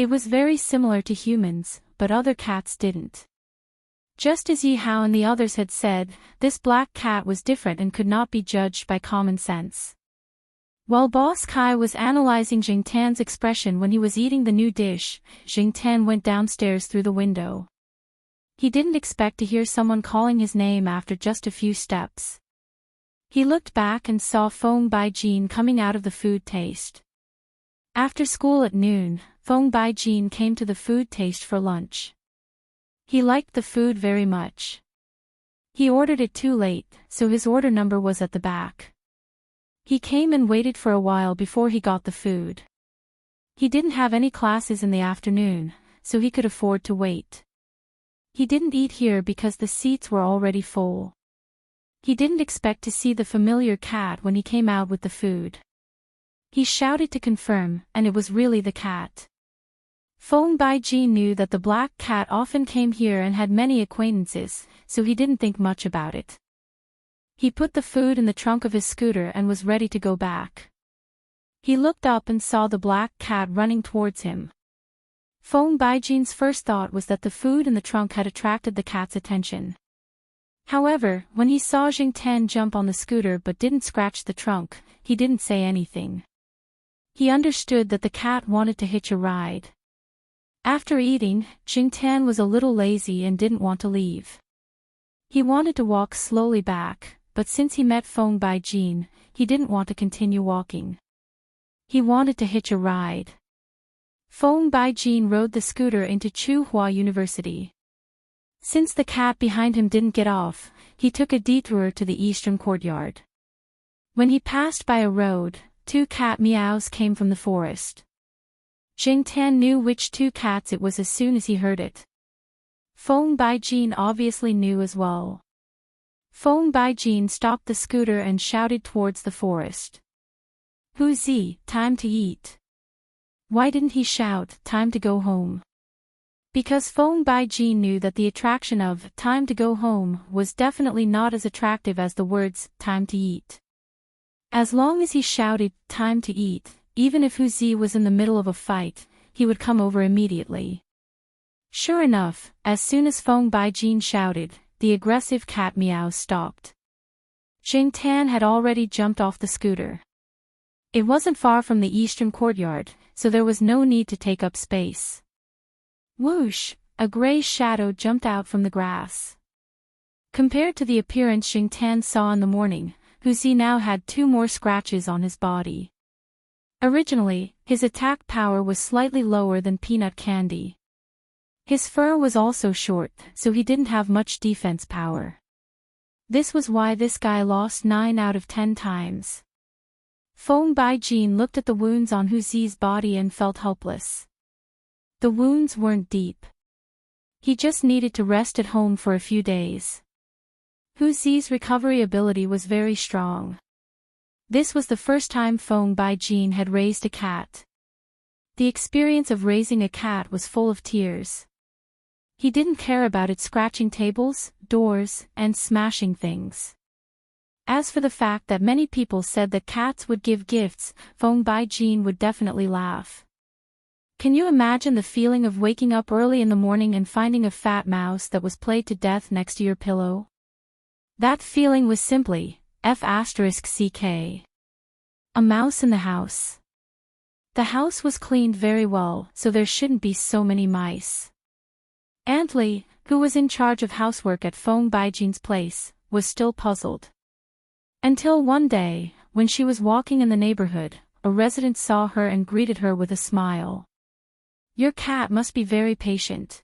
Speaker 1: It was very similar to humans, but other cats didn't. Just as Yi Hao and the others had said, this black cat was different and could not be judged by common sense. While Boss Kai was analyzing Jing Tan's expression when he was eating the new dish, Jing Tan went downstairs through the window. He didn't expect to hear someone calling his name after just a few steps. He looked back and saw Feng Baijin coming out of the food taste. After school at noon, Feng Baijin came to the food taste for lunch. He liked the food very much. He ordered it too late, so his order number was at the back. He came and waited for a while before he got the food. He didn't have any classes in the afternoon, so he could afford to wait. He didn't eat here because the seats were already full. He didn't expect to see the familiar cat when he came out with the food. He shouted to confirm, and it was really the cat. Feng Baijin knew that the black cat often came here and had many acquaintances, so he didn't think much about it. He put the food in the trunk of his scooter and was ready to go back. He looked up and saw the black cat running towards him. Feng Baijin's first thought was that the food in the trunk had attracted the cat's attention. However, when he saw Jing Tan jump on the scooter but didn't scratch the trunk, he didn't say anything. He understood that the cat wanted to hitch a ride. After eating, Jing Tan was a little lazy and didn't want to leave. He wanted to walk slowly back, but since he met Feng Baijin, he didn't want to continue walking. He wanted to hitch a ride. Feng Baijin rode the scooter into Chuhua University. Since the cat behind him didn't get off, he took a detour to the eastern courtyard. When he passed by a road, 2 cat meows came from the forest. Jing Tan knew which 2 cats it was as soon as he heard it. Feng Baijin obviously knew as well. Feng Baijin stopped the scooter and shouted towards the forest. "Hu Zi, time to eat." Why didn't he shout, "Time to go home"? Because Feng Baijin knew that the attraction of "time to go home" was definitely not as attractive as the words "time to eat." As long as he shouted, "Time to eat," even if Hu Zi was in the middle of a fight, he would come over immediately. Sure enough, as soon as Feng Baijin shouted, the aggressive cat meows stopped. Jing Tan had already jumped off the scooter. It wasn't far from the eastern courtyard, so there was no need to take up space. Whoosh! A gray shadow jumped out from the grass. Compared to the appearance Jing Tan saw in the morning, Hu Zi now had 2 more scratches on his body. Originally, his attack power was slightly lower than peanut candy. His fur was also short, so he didn't have much defense power. This was why this guy lost 9 out of 10 times. Feng Baijin looked at the wounds on Hu Zi's body and felt helpless. The wounds weren't deep. He just needed to rest at home for a few days. Hu Zi's recovery ability was very strong. This was the first time Feng Baijin had raised a cat. The experience of raising a cat was full of tears. He didn't care about it scratching tables, doors, and smashing things. As for the fact that many people said that cats would give gifts, Feng Baijin would definitely laugh. Can you imagine the feeling of waking up early in the morning and finding a fat mouse that was played to death next to your pillow? That feeling was simply F***ck. A mouse in the house. The house was cleaned very well, so there shouldn't be so many mice. Aunt Li, who was in charge of housework at Feng Baijin's place, was still puzzled. Until one day, when she was walking in the neighborhood, a resident saw her and greeted her with a smile. "Your cat must be very patient.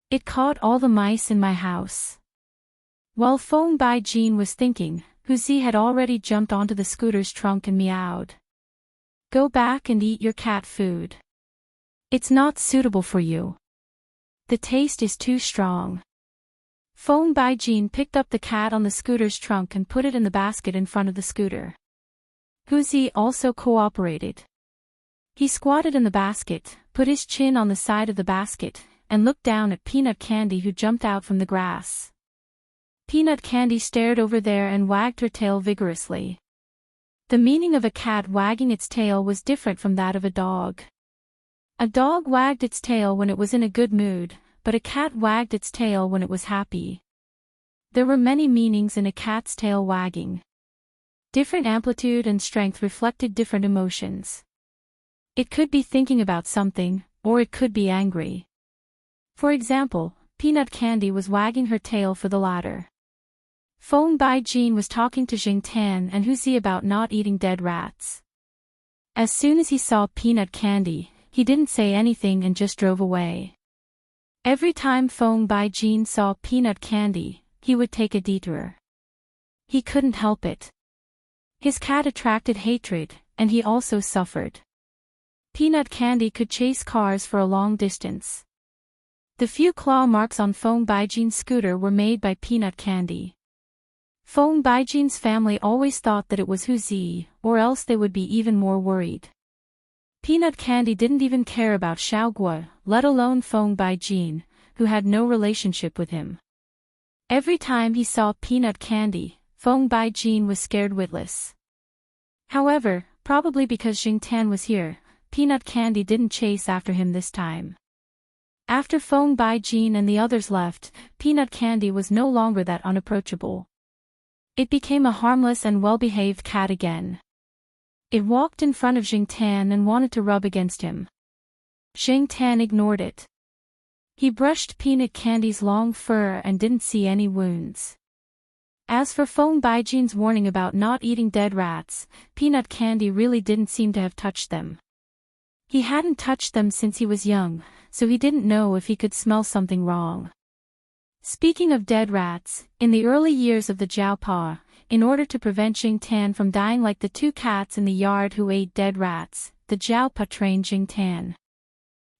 Speaker 1: It caught all the mice in my house." While Feng Baijin was thinking, Hu Zi had already jumped onto the scooter's trunk and meowed. "Go back and eat your cat food. It's not suitable for you. The taste is too strong." Feng Baijin picked up the cat on the scooter's trunk and put it in the basket in front of the scooter. Hu Zi also cooperated. He squatted in the basket, put his chin on the side of the basket, and looked down at Peanut Candy who jumped out from the grass. Peanut Candy stared over there and wagged her tail vigorously. The meaning of a cat wagging its tail was different from that of a dog. A dog wagged its tail when it was in a good mood, but a cat wagged its tail when it was happy. There were many meanings in a cat's tail wagging. Different amplitude and strength reflected different emotions. It could be thinking about something, or it could be angry. For example, Peanut Candy was wagging her tail for the latter. Feng Baijin was talking to Jingtan and Wuxia about not eating dead rats. As soon as he saw Peanut Candy, he didn't say anything and just drove away. Every time Feng Baijin saw Peanut Candy, he would take a detour. He couldn't help it. His cat attracted hatred, and he also suffered. Peanut Candy could chase cars for a long distance. The few claw marks on Feng Baijin's scooter were made by Peanut Candy. Feng Baijin's family always thought that it was Wuxia, or else they would be even more worried. Peanut Candy didn't even care about Xiaoguo, let alone Feng Baijin, who had no relationship with him. Every time he saw Peanut Candy, Feng Baijin was scared witless. However, probably because Jingtan was here, Peanut Candy didn't chase after him this time. After Feng Baijin and the others left, Peanut Candy was no longer that unapproachable. It became a harmless and well-behaved cat again. It walked in front of Jingtan and wanted to rub against him. Jingtan ignored it. He brushed Peanut Candy's long fur and didn't see any wounds. As for Feng Baijin's warning about not eating dead rats, Peanut Candy really didn't seem to have touched them. He hadn't touched them since he was young, so he didn't know if he could smell something wrong. Speaking of dead rats, in the early years of the Jiaopa, in order to prevent Jingtan from dying like the two cats in the yard who ate dead rats, the Jiaopa trained Jingtan.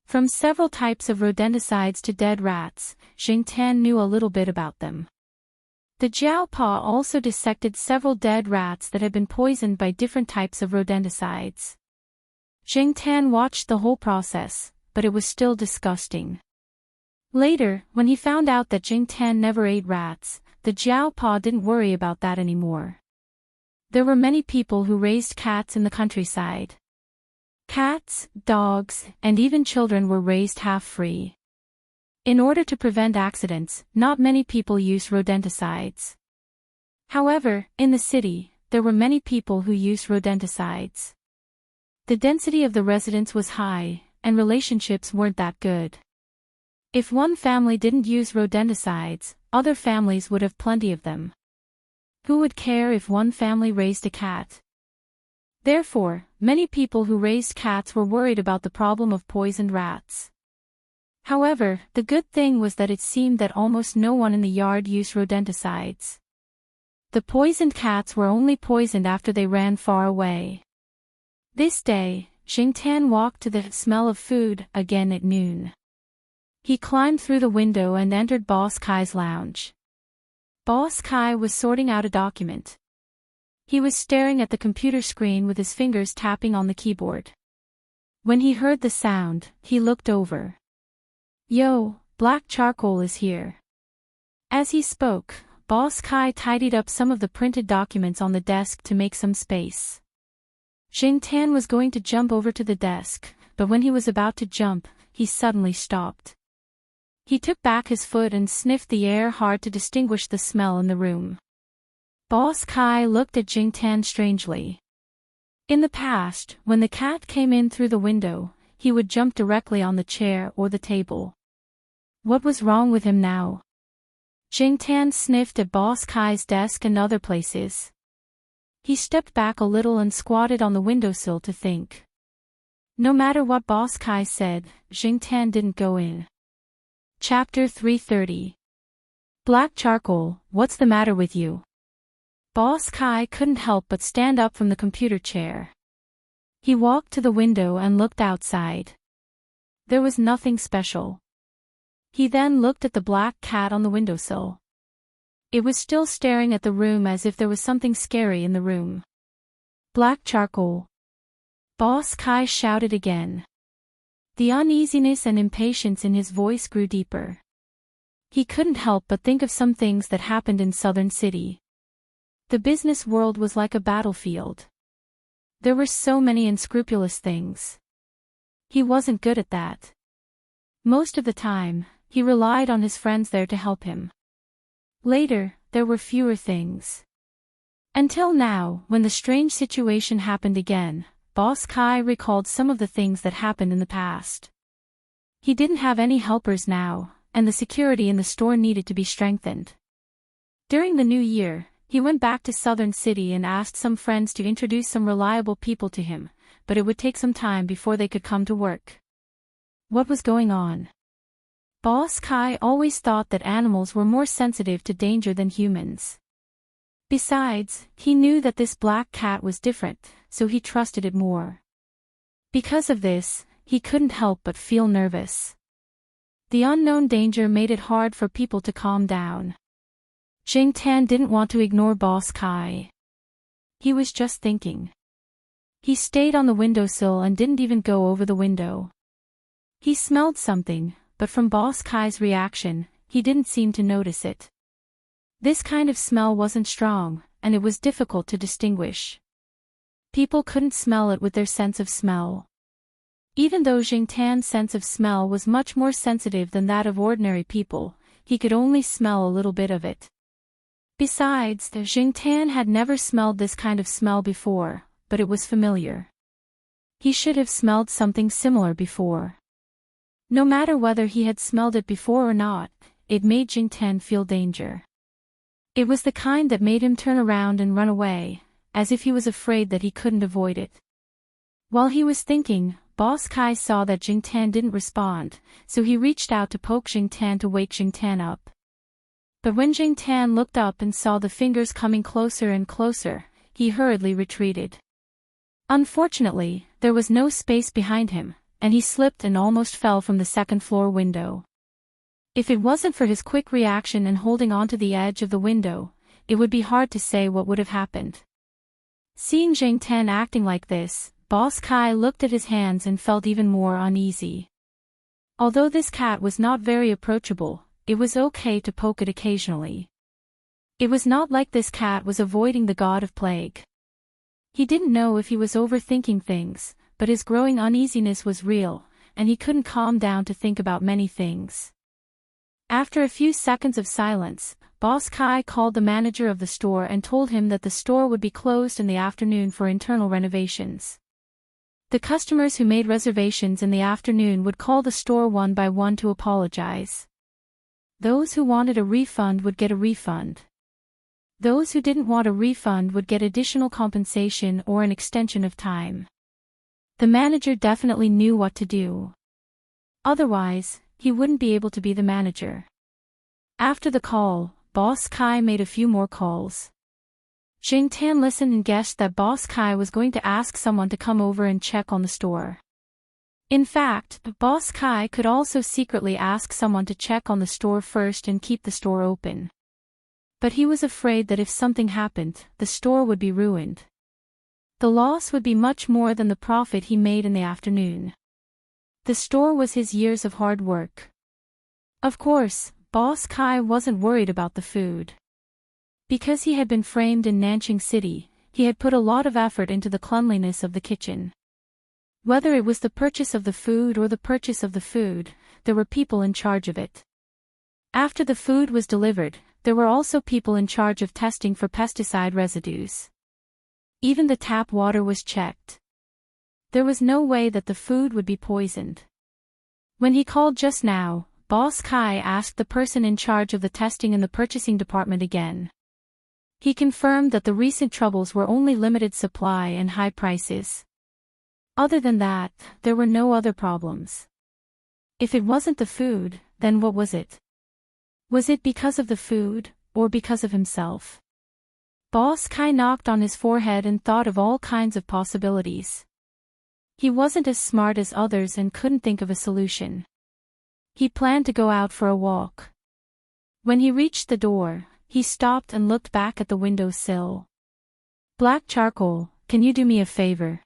Speaker 1: From several types of rodenticides to dead rats, Jingtan knew a little bit about them. The Jiaopa also dissected several dead rats that had been poisoned by different types of rodenticides. Jingtan watched the whole process, but it was still disgusting. Later, when he found out that Jingtan never ate rats, the Jiaopa didn't worry about that anymore. There were many people who raised cats in the countryside. Cats, dogs, and even children were raised half-free. In order to prevent accidents, not many people used rodenticides. However, in the city, there were many people who used rodenticides. The density of the residents was high, and relationships weren't that good. If one family didn't use rodenticides, other families would have plenty of them. Who would care if one family raised a cat? Therefore, many people who raised cats were worried about the problem of poisoned rats. However, the good thing was that it seemed that almost no one in the yard used rodenticides. The poisoned cats were only poisoned after they ran far away. This day, Jingtan walked to the smell of food again at noon. He climbed through the window and entered Boss Kai's lounge. Boss Kai was sorting out a document. He was staring at the computer screen with his fingers tapping on the keyboard. When he heard the sound, he looked over. "Yo, Black Charcoal is here." As he spoke, Boss Kai tidied up some of the printed documents on the desk to make some space. Jingtan was going to jump over to the desk, but when he was about to jump, he suddenly stopped. He took back his foot and sniffed the air hard to distinguish the smell in the room. Boss Kai looked at Jingtan strangely. In the past, when the cat came in through the window, he would jump directly on the chair or the table. What was wrong with him now? Jingtan sniffed at Boss Kai's desk and other places. He stepped back a little and squatted on the windowsill to think. No matter what Boss Kai said, Jingtan didn't go in. Chapter 330. Black Charcoal, what's the matter with you? Boss Kai couldn't help but stand up from the computer chair. He walked to the window and looked outside. There was nothing special. He then looked at the black cat on the windowsill. It was still staring at the room as if there was something scary in the room. Black Charcoal. Boss Kai shouted again. The uneasiness and impatience in his voice grew deeper. He couldn't help but think of some things that happened in Southern City. The business world was like a battlefield. There were so many unscrupulous things. He wasn't good at that. Most of the time, he relied on his friends there to help him. Later, there were fewer things. Until now, when the strange situation happened again, Boss Kai recalled some of the things that happened in the past. He didn't have any helpers now, and the security in the store needed to be strengthened. During the new year, he went back to Southern City and asked some friends to introduce some reliable people to him, but it would take some time before they could come to work. What was going on? Boss Kai always thought that animals were more sensitive to danger than humans. Besides, he knew that this black cat was different, so he trusted it more. Because of this, he couldn't help but feel nervous. The unknown danger made it hard for people to calm down. Jing Tan didn't want to ignore Boss Kai. He was just thinking. He stayed on the windowsill and didn't even go over the window. He smelled something, but from Boss Kai's reaction, he didn't seem to notice it. This kind of smell wasn't strong, and it was difficult to distinguish. People couldn't smell it with their sense of smell. Even though Jing Tan's sense of smell was much more sensitive than that of ordinary people, he could only smell a little bit of it. Besides, Jing Tan had never smelled this kind of smell before, but it was familiar. He should have smelled something similar before. No matter whether he had smelled it before or not, it made Jing Tan feel danger. It was the kind that made him turn around and run away, as if he was afraid that he couldn't avoid it. While he was thinking, Boss Kai saw that Jing Tan didn't respond, so he reached out to poke Jing Tan to wake Jing Tan up. But when Jing Tan looked up and saw the fingers coming closer and closer, he hurriedly retreated. Unfortunately, there was no space behind him, and he slipped and almost fell from the second-floor window. If it wasn't for his quick reaction and holding onto the edge of the window, it would be hard to say what would have happened. Seeing Jing Tan acting like this, Boss Kai looked at his hands and felt even more uneasy. Although this cat was not very approachable, it was okay to poke it occasionally. It was not like this cat was avoiding the god of plague. He didn't know if he was overthinking things, but his growing uneasiness was real, and he couldn't calm down to think about many things. After a few seconds of silence, Boss Kai called the manager of the store and told him that the store would be closed in the afternoon for internal renovations. The customers who made reservations in the afternoon would call the store one by one to apologize. Those who wanted a refund would get a refund. Those who didn't want a refund would get additional compensation or an extension of time. The manager definitely knew what to do. Otherwise, he wouldn't be able to be the manager. After the call, Boss Kai made a few more calls. Jing Tan listened and guessed that Boss Kai was going to ask someone to come over and check on the store. In fact, Boss Kai could also secretly ask someone to check on the store first and keep the store open. But he was afraid that if something happened, the store would be ruined. The loss would be much more than the profit he made in the afternoon. The store was his years of hard work. Of course, Boss Kai wasn't worried about the food. Because he had been framed in Nanjing City, he had put a lot of effort into the cleanliness of the kitchen. Whether it was the purchase of the food or the purchase of the food, there were people in charge of it. After the food was delivered, there were also people in charge of testing for pesticide residues. Even the tap water was checked. There was no way that the food would be poisoned. When he called just now, Boss Kai asked the person in charge of the testing in the purchasing department again. He confirmed that the recent troubles were only limited supply and high prices. Other than that, there were no other problems. If it wasn't the food, then what was it? Was it because of the food, or because of himself? Boss Kai knocked on his forehead and thought of all kinds of possibilities. He wasn't as smart as others and couldn't think of a solution. He planned to go out for a walk. When he reached the door, he stopped and looked back at the windowsill. "Black Charcoal, can you do me a favor?"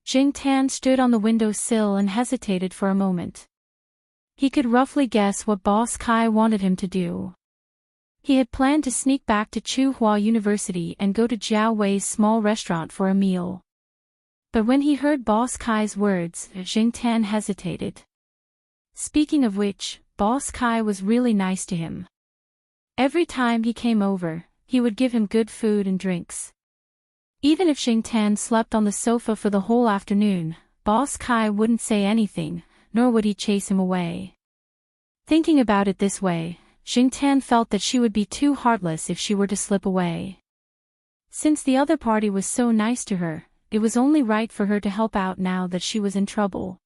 Speaker 1: Jing Tan stood on the windowsill and hesitated for a moment. He could roughly guess what Boss Kai wanted him to do. He had planned to sneak back to Tsinghua University and go to Jiao Wei's small restaurant for a meal. But when he heard Boss Kai's words, Jing Tan hesitated. Speaking of which, Boss Kai was really nice to him. Every time he came over, he would give him good food and drinks. Even if Jing Tan slept on the sofa for the whole afternoon, Boss Kai wouldn't say anything, nor would he chase him away. Thinking about it this way, Jing Tan felt that she would be too heartless if she were to slip away. Since the other party was so nice to her, it was only right for her to help out now that she was in trouble.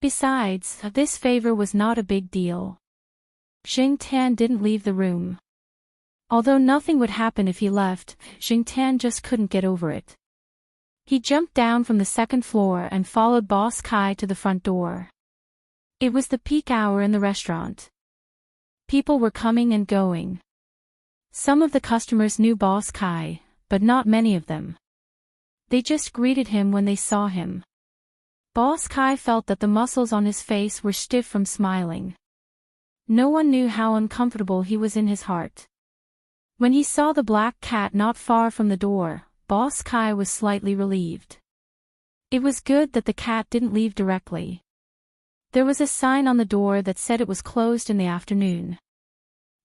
Speaker 1: Besides, this favor was not a big deal. Jing Tan didn't leave the room. Although nothing would happen if he left, Jing Tan just couldn't get over it. He jumped down from the second floor and followed Boss Kai to the front door. It was the peak hour in the restaurant. People were coming and going. Some of the customers knew Boss Kai, but not many of them. They just greeted him when they saw him. Boss Kai felt that the muscles on his face were stiff from smiling. No one knew how uncomfortable he was in his heart. When he saw the black cat not far from the door, Boss Kai was slightly relieved. It was good that the cat didn't leave directly. There was a sign on the door that said it was closed in the afternoon.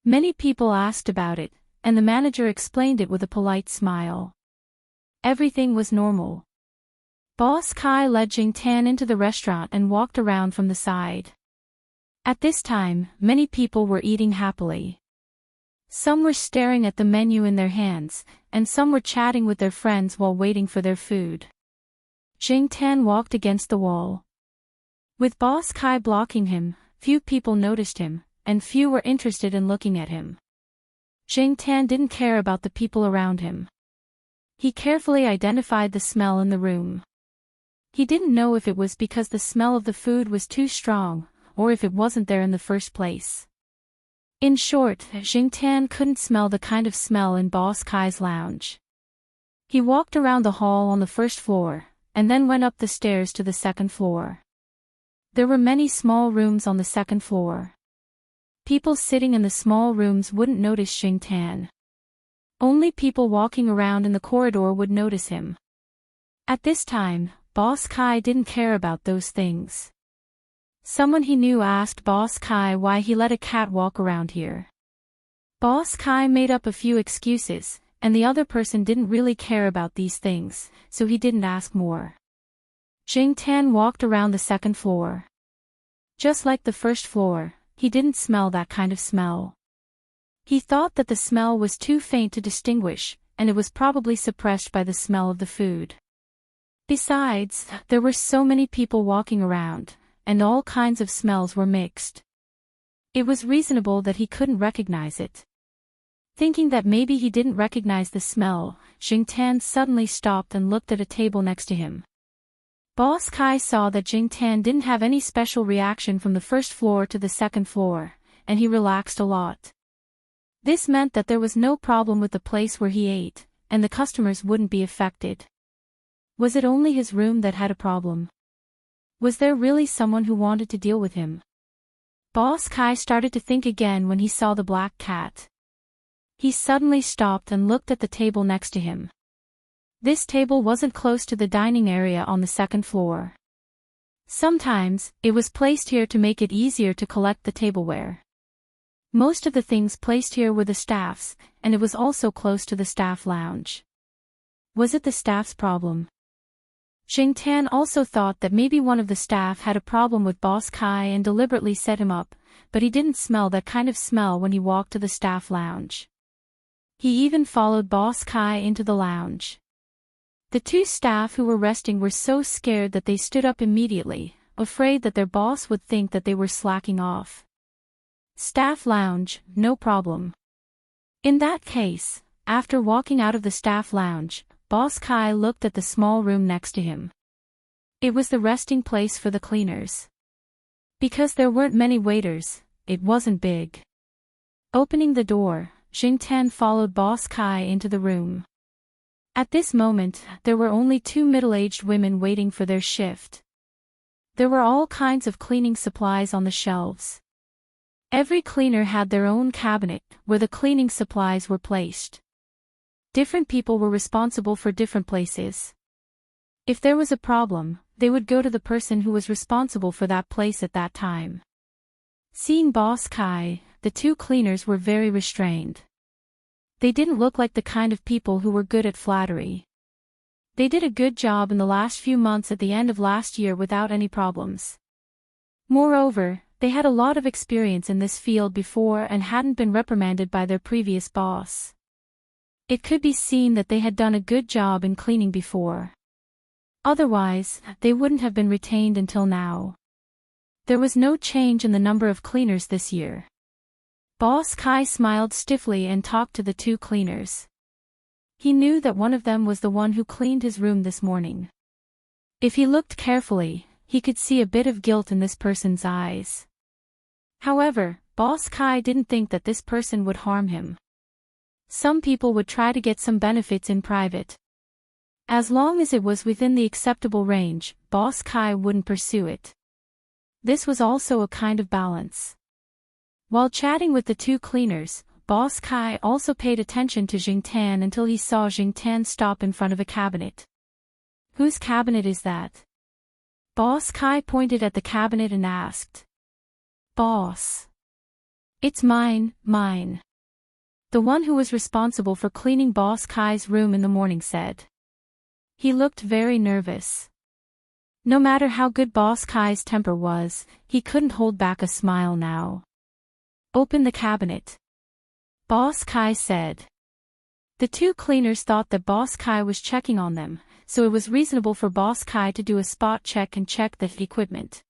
Speaker 1: Many people asked about it, and the manager explained it with a polite smile. Everything was normal. Boss Kai led Jing Tan into the restaurant and walked around from the side. At this time, many people were eating happily. Some were staring at the menu in their hands, and some were chatting with their friends while waiting for their food. Jing Tan walked against the wall. With Boss Kai blocking him, few people noticed him, and few were interested in looking at him. Jing Tan didn't care about the people around him. He carefully identified the smell in the room. He didn't know if it was because the smell of the food was too strong, or if it wasn't there in the first place. In short, Jing Tan couldn't smell the kind of smell in Boss Kai's lounge. He walked around the hall on the first floor, and then went up the stairs to the second floor. There were many small rooms on the second floor. People sitting in the small rooms wouldn't notice Jing Tan. Only people walking around in the corridor would notice him. At this time, Boss Kai didn't care about those things. Someone he knew asked Boss Kai why he let a cat walk around here. Boss Kai made up a few excuses, and the other person didn't really care about these things, so he didn't ask more. Jing Tan walked around the second floor. Just like the first floor, he didn't smell that kind of smell. He thought that the smell was too faint to distinguish, and it was probably suppressed by the smell of the food. Besides, there were so many people walking around, and all kinds of smells were mixed. It was reasonable that he couldn't recognize it. Thinking that maybe he didn't recognize the smell, Jing Tan suddenly stopped and looked at a table next to him. Boss Kai saw that Jing Tan didn't have any special reaction from the first floor to the second floor, and he relaxed a lot. This meant that there was no problem with the place where he ate, and the customers wouldn't be affected. Was it only his room that had a problem? Was there really someone who wanted to deal with him? Boss Kai started to think again when he saw the black cat. He suddenly stopped and looked at the table next to him. This table wasn't close to the dining area on the second floor. Sometimes, it was placed here to make it easier to collect the tableware. Most of the things placed here were the staff's, and it was also close to the staff lounge. Was it the staff's problem? Jing Tan also thought that maybe one of the staff had a problem with Boss Kai and deliberately set him up, but he didn't smell that kind of smell when he walked to the staff lounge. He even followed Boss Kai into the lounge. The two staff who were resting were so scared that they stood up immediately, afraid that their boss would think that they were slacking off. Staff lounge, no problem. In that case, after walking out of the staff lounge, Boss Kai looked at the small room next to him. It was the resting place for the cleaners. Because there weren't many waiters, it wasn't big. Opening the door, Jing Tan followed Boss Kai into the room. At this moment, there were only two middle-aged women waiting for their shift. There were all kinds of cleaning supplies on the shelves. Every cleaner had their own cabinet, where the cleaning supplies were placed. Different people were responsible for different places. If there was a problem, they would go to the person who was responsible for that place at that time. Seeing Boss Kai, the two cleaners were very restrained. They didn't look like the kind of people who were good at flattery. They did a good job in the last few months at the end of last year without any problems. Moreover, they had a lot of experience in this field before and hadn't been reprimanded by their previous boss. It could be seen that they had done a good job in cleaning before. Otherwise, they wouldn't have been retained until now. There was no change in the number of cleaners this year. Boss Kai smiled stiffly and talked to the two cleaners. He knew that one of them was the one who cleaned his room this morning. If he looked carefully, he could see a bit of guilt in this person's eyes. However, Boss Kai didn't think that this person would harm him. Some people would try to get some benefits in private. As long as it was within the acceptable range, Boss Kai wouldn't pursue it. This was also a kind of balance. While chatting with the two cleaners, Boss Kai also paid attention to Jingtan until he saw Jingtan stop in front of a cabinet. Whose cabinet is that? Boss Kai pointed at the cabinet and asked. Boss. It's mine. The one who was responsible for cleaning Boss Kai's room in the morning said. He looked very nervous. No matter how good Boss Kai's temper was, he couldn't hold back a smile now. Open the cabinet. Boss Kai said. The two cleaners thought that Boss Kai was checking on them, so it was reasonable for Boss Kai to do a spot check and check the equipment.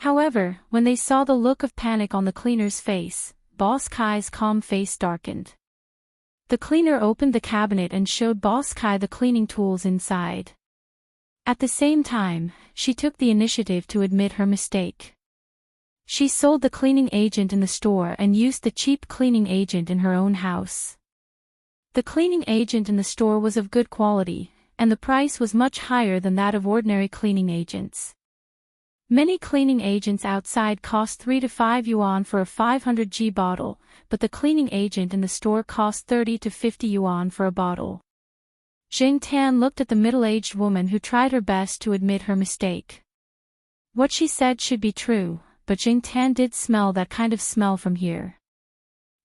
Speaker 1: However, when they saw the look of panic on the cleaner's face, Boss Kai's calm face darkened. The cleaner opened the cabinet and showed Boss Kai the cleaning tools inside. At the same time, she took the initiative to admit her mistake. She sold the cleaning agent in the store and used the cheap cleaning agent in her own house. The cleaning agent in the store was of good quality, and the price was much higher than that of ordinary cleaning agents. Many cleaning agents outside cost 3 to 5 yuan for a 500 g bottle, but the cleaning agent in the store cost 30 to 50 yuan for a bottle. Jing Tan looked at the middle-aged woman who tried her best to admit her mistake. What she said should be true, but Jing Tan did smell that kind of smell from here.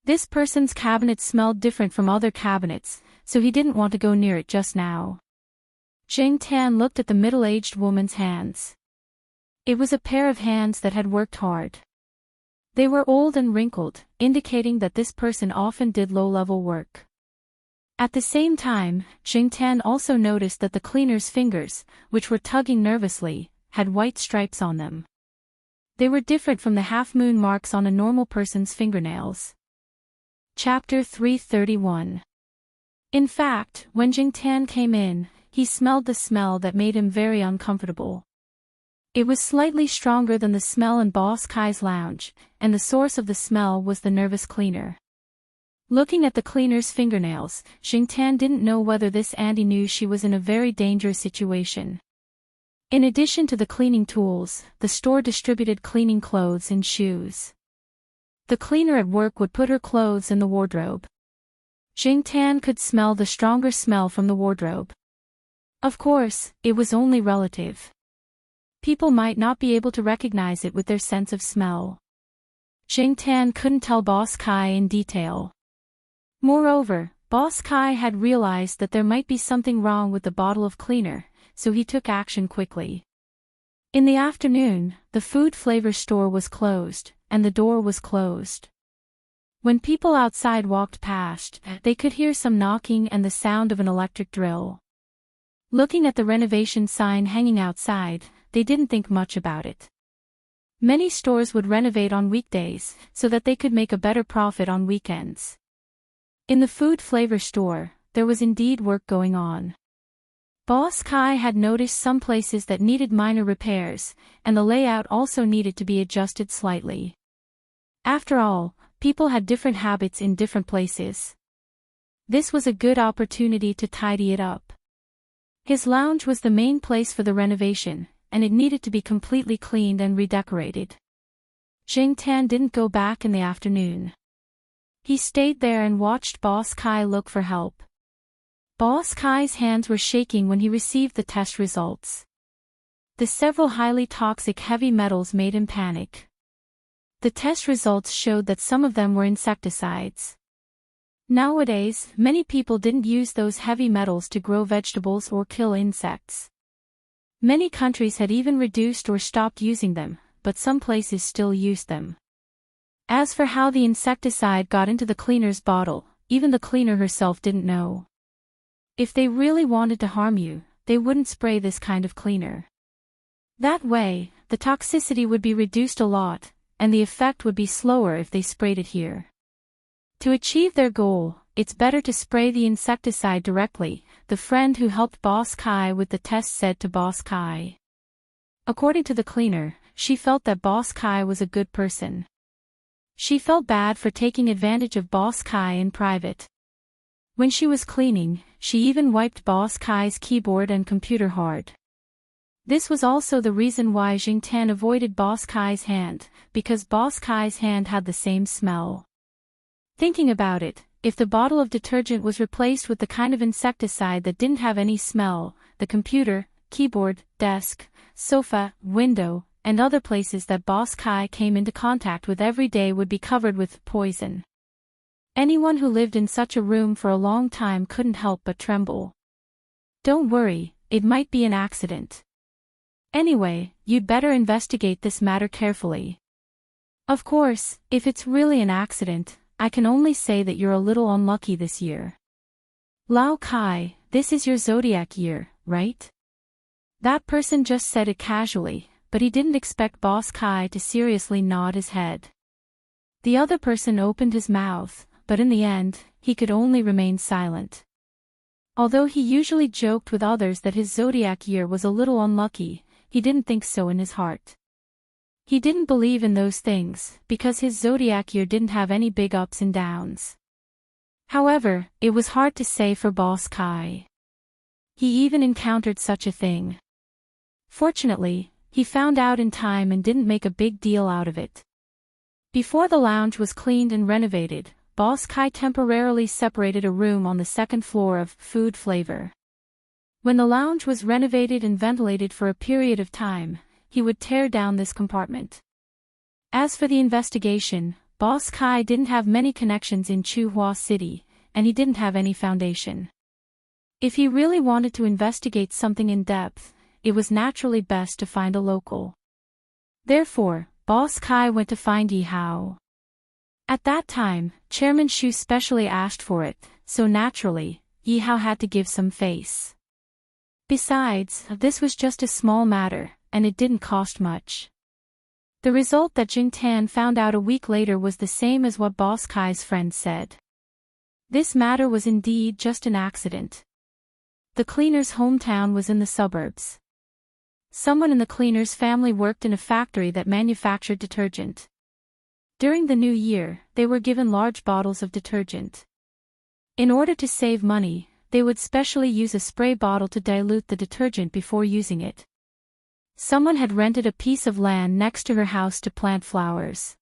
Speaker 1: This person's cabinet smelled different from other cabinets, so he didn't want to go near it just now. Jing Tan looked at the middle-aged woman's hands. It was a pair of hands that had worked hard. They were old and wrinkled, indicating that this person often did low-level work. At the same time, Jing Tan also noticed that the cleaner's fingers, which were tugging nervously, had white stripes on them. They were different from the half-moon marks on a normal person's fingernails. Chapter 331. In fact, when Jing Tan came in, he smelled the smell that made him very uncomfortable. It was slightly stronger than the smell in Boss Kai's lounge, and the source of the smell was the nervous cleaner. Looking at the cleaner's fingernails, Jing Tan didn't know whether this auntie knew she was in a very dangerous situation. In addition to the cleaning tools, the store distributed cleaning clothes and shoes. The cleaner at work would put her clothes in the wardrobe. Jing Tan could smell the stronger smell from the wardrobe. Of course, it was only relative. People might not be able to recognize it with their sense of smell. Jing Tan couldn't tell Boss Kai in detail. Moreover, Boss Kai had realized that there might be something wrong with the bottle of cleaner, so he took action quickly. In the afternoon, the food flavor store was closed, and the door was closed. When people outside walked past, they could hear some knocking and the sound of an electric drill. Looking at the renovation sign hanging outside, they didn't think much about it. Many stores would renovate on weekdays, so that they could make a better profit on weekends. In the food flavor store, there was indeed work going on. Boss Kai had noticed some places that needed minor repairs, and the layout also needed to be adjusted slightly. After all, people had different habits in different places. This was a good opportunity to tidy it up. His lounge was the main place for the renovation, and it needed to be completely cleaned and redecorated. Jing Tan didn't go back in the afternoon. He stayed there and watched Boss Kai look for help. Boss Kai's hands were shaking when he received the test results. The several highly toxic heavy metals made him panic. The test results showed that some of them were insecticides. Nowadays, many people didn't use those heavy metals to grow vegetables or kill insects. Many countries had even reduced or stopped using them, but some places still used them. As for how the insecticide got into the cleaner's bottle, even the cleaner herself didn't know. If they really wanted to harm you, they wouldn't spray this kind of cleaner. That way, the toxicity would be reduced a lot, and the effect would be slower if they sprayed it here. To achieve their goal, it's better to spray the insecticide directly, the friend who helped Boss Kai with the test said to Boss Kai. According to the cleaner, she felt that Boss Kai was a good person. She felt bad for taking advantage of Boss Kai in private. When she was cleaning, she even wiped Boss Kai's keyboard and computer hard. This was also the reason why Jingtan avoided Boss Kai's hand, because Boss Kai's hand had the same smell. Thinking about it, if the bottle of detergent was replaced with the kind of insecticide that didn't have any smell, the computer, keyboard, desk, sofa, window, and other places that Boss Kai came into contact with every day would be covered with poison. Anyone who lived in such a room for a long time couldn't help but tremble. Don't worry, it might be an accident. Anyway, you'd better investigate this matter carefully. Of course, if it's really an accident, I can only say that you're a little unlucky this year. Lao Kai, this is your zodiac year, right? That person just said it casually, but he didn't expect Boss Kai to seriously nod his head. The other person opened his mouth, but in the end, he could only remain silent. Although he usually joked with others that his zodiac year was a little unlucky, he didn't think so in his heart. He didn't believe in those things, because his zodiac year didn't have any big ups and downs. However, it was hard to say for Boss Kai. He even encountered such a thing. Fortunately, he found out in time and didn't make a big deal out of it. Before the lounge was cleaned and renovated, Boss Kai temporarily separated a room on the second floor of food flavor. When the lounge was renovated and ventilated for a period of time, he would tear down this compartment. As for the investigation, Boss Kai didn't have many connections in Chuhua City, and he didn't have any foundation. If he really wanted to investigate something in depth, it was naturally best to find a local. Therefore, Boss Kai went to find Yi Hao. At that time, Chairman Shu specially asked for it, so naturally, Yi Hao had to give some face. Besides, this was just a small matter, and it didn't cost much. The result that Jingtan found out a week later was the same as what Boss Kai's friend said. This matter was indeed just an accident. The cleaner's hometown was in the suburbs. Someone in the cleaner's family worked in a factory that manufactured detergent. During the new year, they were given large bottles of detergent. In order to save money, they would specially use a spray bottle to dilute the detergent before using it. Someone had rented a piece of land next to her house to plant flowers.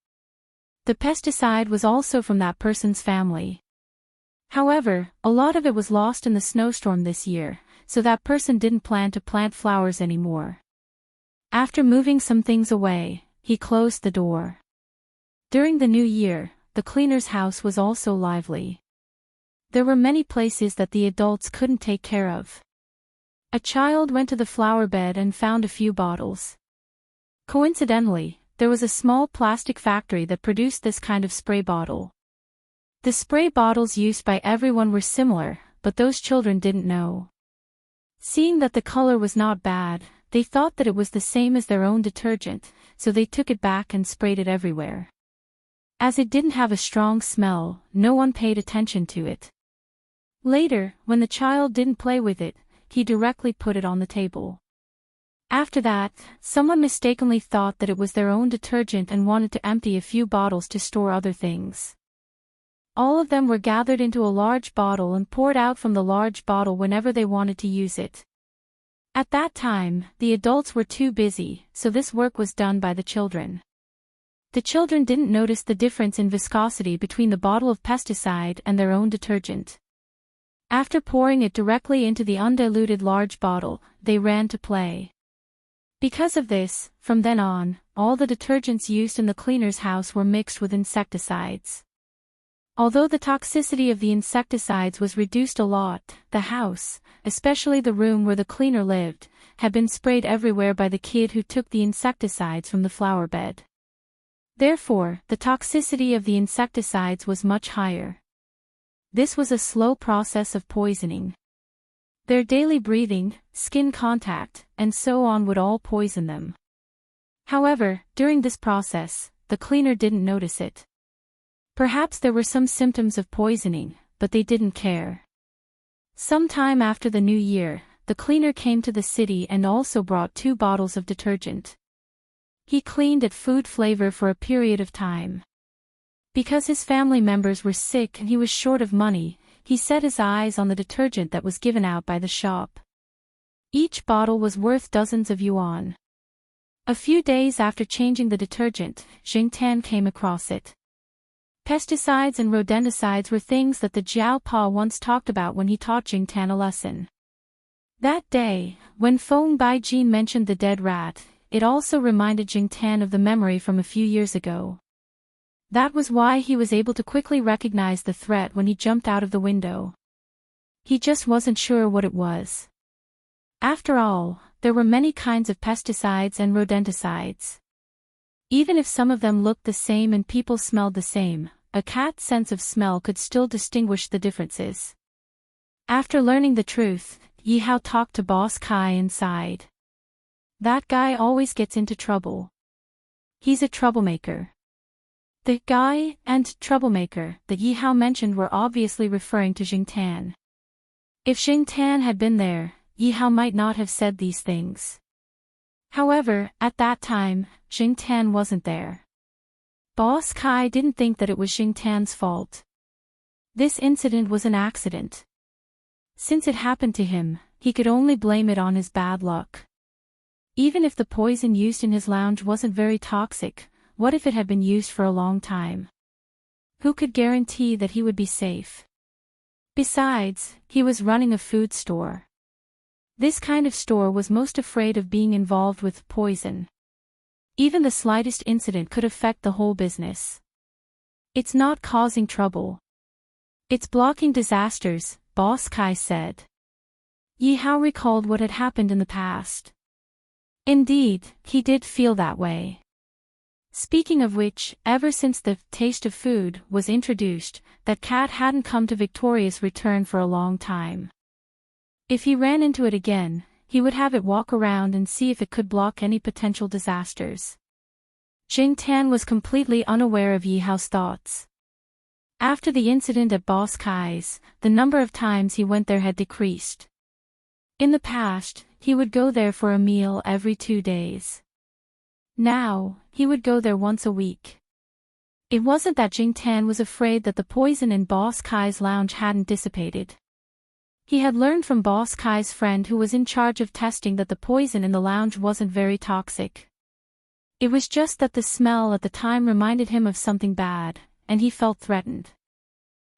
Speaker 1: The pesticide was also from that person's family. However, a lot of it was lost in the snowstorm this year, so that person didn't plan to plant flowers anymore. After moving some things away, he closed the door. During the new year, the cleaner's house was also lively. There were many places that the adults couldn't take care of. A child went to the flower bed and found a few bottles. Coincidentally, there was a small plastic factory that produced this kind of spray bottle. The spray bottles used by everyone were similar, but those children didn't know. Seeing that the color was not bad, they thought that it was the same as their own detergent, so they took it back and sprayed it everywhere. As it didn't have a strong smell, no one paid attention to it. Later, when the child didn't play with it, he directly put it on the table. After that, someone mistakenly thought that it was their own detergent and wanted to empty a few bottles to store other things. All of them were gathered into a large bottle and poured out from the large bottle whenever they wanted to use it. At that time, the adults were too busy, so this work was done by the children. The children didn't notice the difference in viscosity between the bottle of pesticide and their own detergent. After pouring it directly into the undiluted large bottle, they ran to play. Because of this, from then on, all the detergents used in the cleaner's house were mixed with insecticides. Although the toxicity of the insecticides was reduced a lot, the house, especially the room where the cleaner lived, had been sprayed everywhere by the kid who took the insecticides from the flower bed. Therefore, the toxicity of the insecticides was much higher. This was a slow process of poisoning. Their daily breathing, skin contact, and so on would all poison them. However, during this process, the cleaner didn't notice it. Perhaps there were some symptoms of poisoning, but they didn't care. Sometime after the new year, the cleaner came to the city and also brought 2 bottles of detergent. He cleaned at food flavor for a period of time. Because his family members were sick and he was short of money, he set his eyes on the detergent that was given out by the shop. Each bottle was worth dozens of yuan. A few days after changing the detergent, Jingtan came across it. Pesticides and rodenticides were things that the Jiao Pa once talked about when he taught Jingtan a lesson. That day, when Feng Baijin mentioned the dead rat, it also reminded Jingtan of the memory from a few years ago. That was why he was able to quickly recognize the threat when he jumped out of the window. He just wasn't sure what it was. After all, there were many kinds of pesticides and rodenticides. Even if some of them looked the same and people smelled the same, a cat's sense of smell could still distinguish the differences. After learning the truth, Yi Hao talked to Boss Kai and sighed. That guy always gets into trouble. He's a troublemaker. The guy and troublemaker that Yi Hao mentioned were obviously referring to Jingtan. If Jingtan had been there, Yi Hao might not have said these things. However, at that time, Jingtan wasn't there. Boss Kai didn't think that it was Jingtan's fault. This incident was an accident. Since it happened to him, he could only blame it on his bad luck. Even if the poison used in his lounge wasn't very toxic, what if it had been used for a long time? Who could guarantee that he would be safe? Besides, he was running a food store. This kind of store was most afraid of being involved with poison. Even the slightest incident could affect the whole business. It's not causing trouble. It's blocking disasters, Boss Kai said. Yi Hao recalled what had happened in the past. Indeed, he did feel that way. Speaking of which, ever since the taste of food was introduced, that cat hadn't come to victorious return for a long time. If he ran into it again, he would have it walk around and see if it could block any potential disasters. Jingtan was completely unaware of Yi Hao's thoughts. After the incident at Boss Kai's, the number of times he went there had decreased. In the past, he would go there for a meal every 2 days. Now, he would go there once a week. It wasn't that Jingtan was afraid that the poison in Boss Kai's lounge hadn't dissipated. He had learned from Boss Kai's friend who was in charge of testing that the poison in the lounge wasn't very toxic. It was just that the smell at the time reminded him of something bad, and he felt threatened.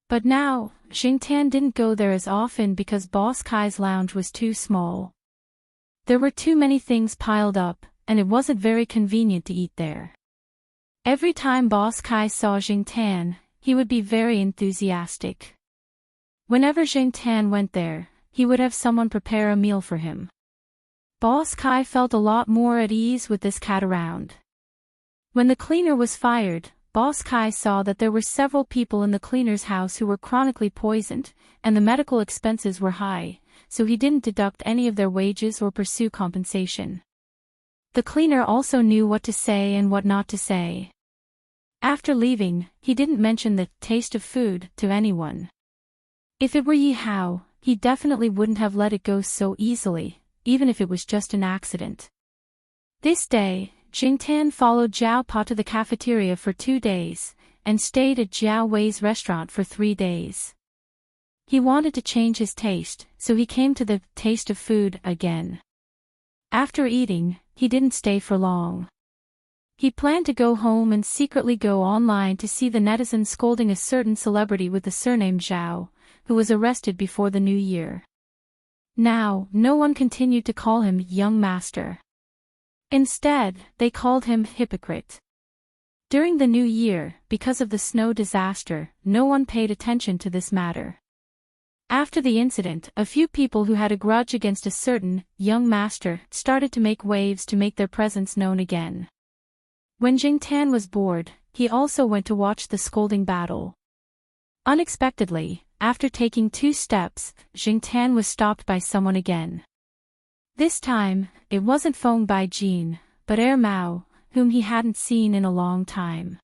Speaker 1: But now, Jingtan didn't go there as often because Boss Kai's lounge was too small. There were too many things piled up, and it wasn't very convenient to eat there. Every time Boss Kai saw Jingtan, he would be very enthusiastic. Whenever Jingtan went there, he would have someone prepare a meal for him. Boss Kai felt a lot more at ease with this cat around. When the cleaner was fired, Boss Kai saw that there were several people in the cleaner's house who were chronically poisoned, and the medical expenses were high, so he didn't deduct any of their wages or pursue compensation. The cleaner also knew what to say and what not to say. After leaving, he didn't mention the taste of food to anyone. If it were Yi Hao, he definitely wouldn't have let it go so easily, even if it was just an accident. This day, Jingtan followed Jiao Pa to the cafeteria for 2 days, and stayed at Jiao Wei's restaurant for 3 days. He wanted to change his taste, so he came to the taste of food again. After eating, he didn't stay for long. He planned to go home and secretly go online to see the netizens scolding a certain celebrity with the surname Zhao, who was arrested before the new year. Now, no one continued to call him young master. Instead, they called him hypocrite. During the new year, because of the snow disaster, no one paid attention to this matter. After the incident, a few people who had a grudge against a certain young master started to make waves to make their presence known again. When Jingtan was bored, he also went to watch the scolding battle. Unexpectedly, after taking 2 steps, Jingtan was stopped by someone again. This time, it wasn't Feng Baijin, but Mao, whom he hadn't seen in a long time.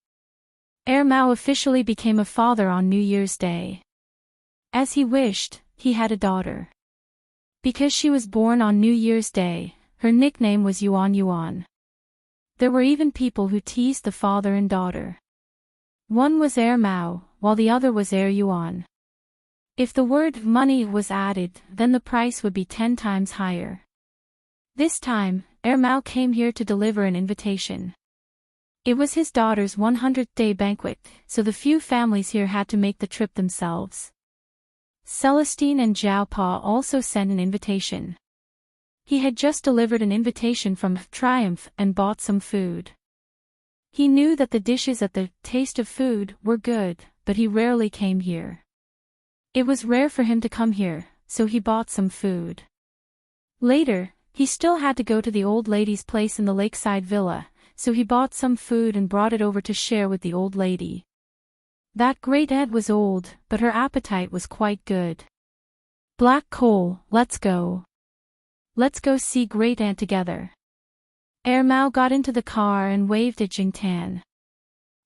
Speaker 1: Mao officially became a father on New Year's Day. As he wished, he had a daughter. Because she was born on New Year's Day, her nickname was Yuan Yuan. There were even people who teased the father and daughter. One was Mao, while the other was Yuan. If the word money was added, then the price would be 10 times higher. This time, Mao came here to deliver an invitation. It was his daughter's 100th-day banquet, so the few families here had to make the trip themselves. Celestine and Jiaopa also sent an invitation. He had just delivered an invitation from Triumph and bought some food. He knew that the dishes at the Taste of Food were good, but he rarely came here. It was rare for him to come here, so he bought some food. Later, he still had to go to the old lady's place in the lakeside villa, so he bought some food and brought it over to share with the old lady. That great aunt was old, but her appetite was quite good. Black coal, let's go. Let's go see great aunt together. Mao got into the car and waved at Jingtan.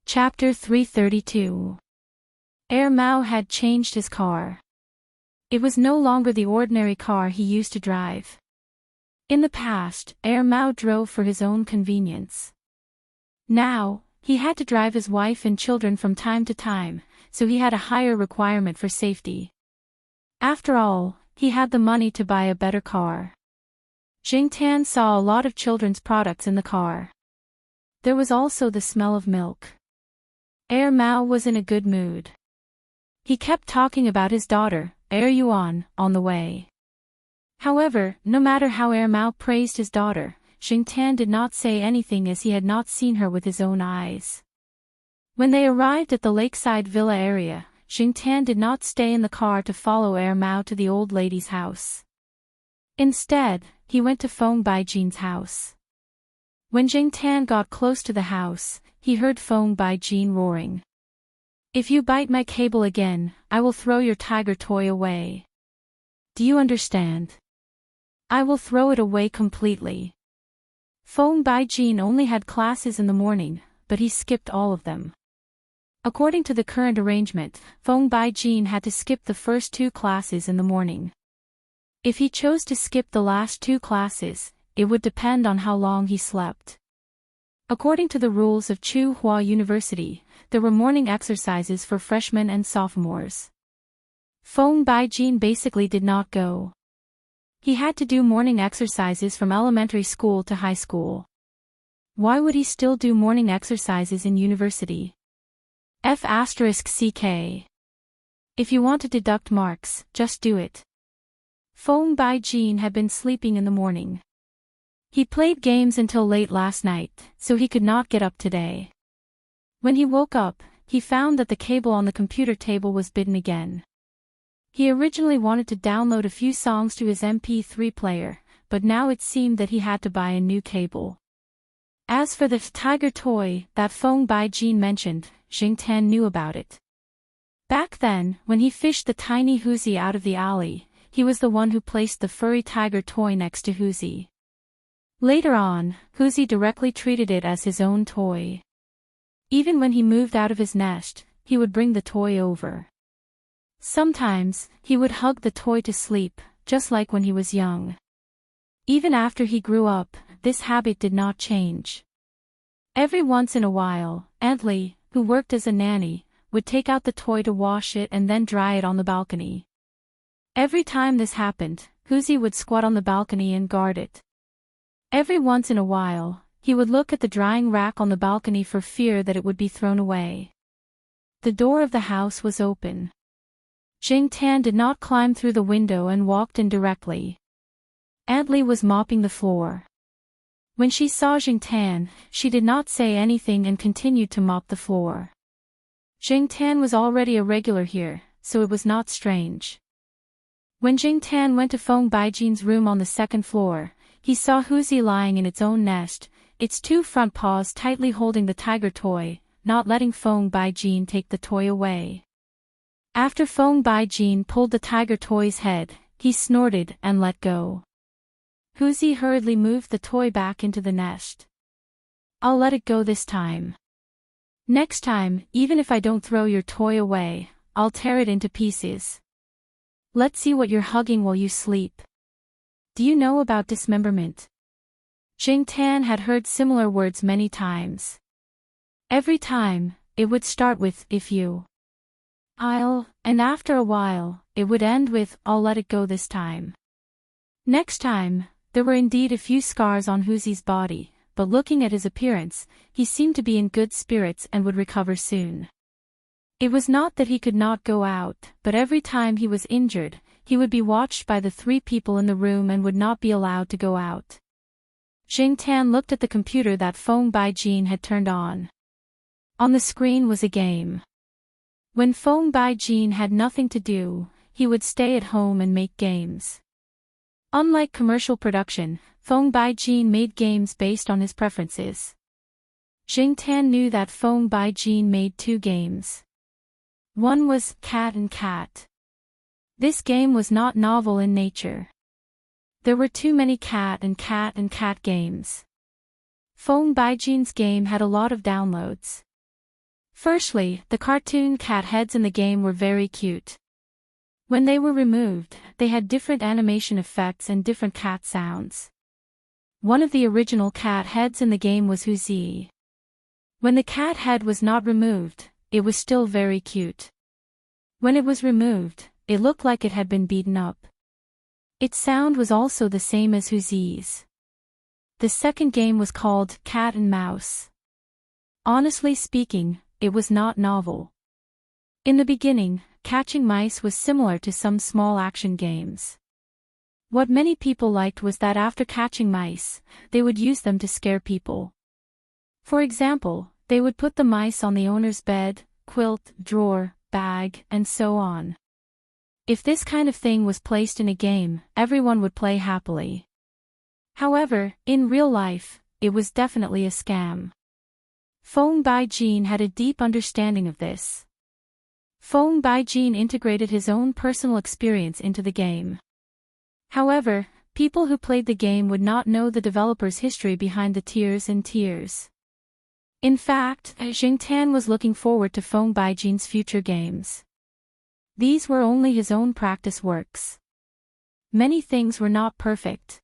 Speaker 1: Chapter 332. Mao had changed his car. It was no longer the ordinary car he used to drive. In the past, Mao drove for his own convenience. Now, he had to drive his wife and children from time to time, so he had a higher requirement for safety. After all, he had the money to buy a better car. Jingtan saw a lot of children's products in the car. There was also the smell of milk. Mao was in a good mood. He kept talking about his daughter, Yuan, on the way. However, no matter how Mao praised his daughter, Jingtan did not say anything as he had not seen her with his own eyes. When they arrived at the lakeside villa area, Jingtan did not stay in the car to follow Mao to the old lady's house. Instead, he went to Feng Baijin's house. When Jingtan got close to the house, he heard Feng Baijin roaring. "If you bite my cable again, I will throw your tiger toy away. Do you understand? I will throw it away completely." Feng Baijin only had classes in the morning, but he skipped all of them. According to the current arrangement, Feng Baijin had to skip the first 2 classes in the morning. If he chose to skip the last 2 classes, it would depend on how long he slept. According to the rules of Tsinghua University, there were morning exercises for freshmen and sophomores. Feng Baijin basically did not go. He had to do morning exercises from elementary school to high school. Why would he still do morning exercises in university? F***ck. If you want to deduct marks, just do it. Feng Baijin had been sleeping in the morning. He played games until late last night, so he could not get up today. When he woke up, he found that the cable on the computer table was bitten again. He originally wanted to download a few songs to his MP3 player, but now it seemed that he had to buy a new cable. As for the tiger toy that Feng Baijin mentioned, Jingtan knew about it. Back then, when he fished the tiny Wuxia out of the alley, he was the one who placed the furry tiger toy next to Wuxia. Later on, Wuxia directly treated it as his own toy. Even when he moved out of his nest, he would bring the toy over. Sometimes, he would hug the toy to sleep, just like when he was young. Even after he grew up, this habit did not change. Every once in a while, Aunt Li, who worked as a nanny, would take out the toy to wash it and then dry it on the balcony. Every time this happened, Wuxia would squat on the balcony and guard it. Every once in a while, he would look at the drying rack on the balcony for fear that it would be thrown away. The door of the house was open. Jing Tan did not climb through the window and walked in directly. Aunt Li was mopping the floor. When she saw Jing Tan, she did not say anything and continued to mop the floor. Jing Tan was already a regular here, so it was not strange. When Jing Tan went to Feng Baijin's room on the second floor, he saw Wuxia lying in its own nest, its two front paws tightly holding the tiger toy, not letting Feng Baijin take the toy away. After Feng Baijin pulled the tiger toy's head, he snorted and let go. Wuxia hurriedly moved the toy back into the nest. I'll let it go this time. Next time, even if I don't throw your toy away, I'll tear it into pieces. Let's see what you're hugging while you sleep. Do you know about dismemberment? Jing Tan had heard similar words many times. Every time, it would start with, if you. And after a while, it would end with, I'll let it go this time. Next time, there were indeed a few scars on Wuxia's body, but looking at his appearance, he seemed to be in good spirits and would recover soon. It was not that he could not go out, but every time he was injured, he would be watched by the 3 people in the room and would not be allowed to go out. Jing Tan looked at the computer that Feng Baijin had turned on. On the screen was a game. When Feng Baijin had nothing to do, he would stay at home and make games. Unlike commercial production, Feng Baijin made games based on his preferences. Jing Tan knew that Feng Baijin made 2 games. One was Cat and Cat. This game was not novel in nature. There were too many cat and cat games. Feng Baijin's game had a lot of downloads. Firstly, the cartoon cat heads in the game were very cute. When they were removed, they had different animation effects and different cat sounds. One of the original cat heads in the game was Wuxia. When the cat head was not removed, it was still very cute. When it was removed, it looked like it had been beaten up. Its sound was also the same as Wuxia's. The second game was called Cat and Mouse. Honestly speaking, it was not novel. In the beginning, catching mice was similar to some small action games. What many people liked was that after catching mice, they would use them to scare people. For example, they would put the mice on the owner's bed, quilt, drawer, bag, and so on. If this kind of thing was placed in a game, everyone would play happily. However, in real life, it was definitely a scam. Feng Baijin had a deep understanding of this. Feng Baijin integrated his own personal experience into the game. However, people who played the game would not know the developer's history behind the tiers and tiers. In fact, Jing Tan was looking forward to Feng Baijin's future games. These were only his own practice works. Many things were not perfect.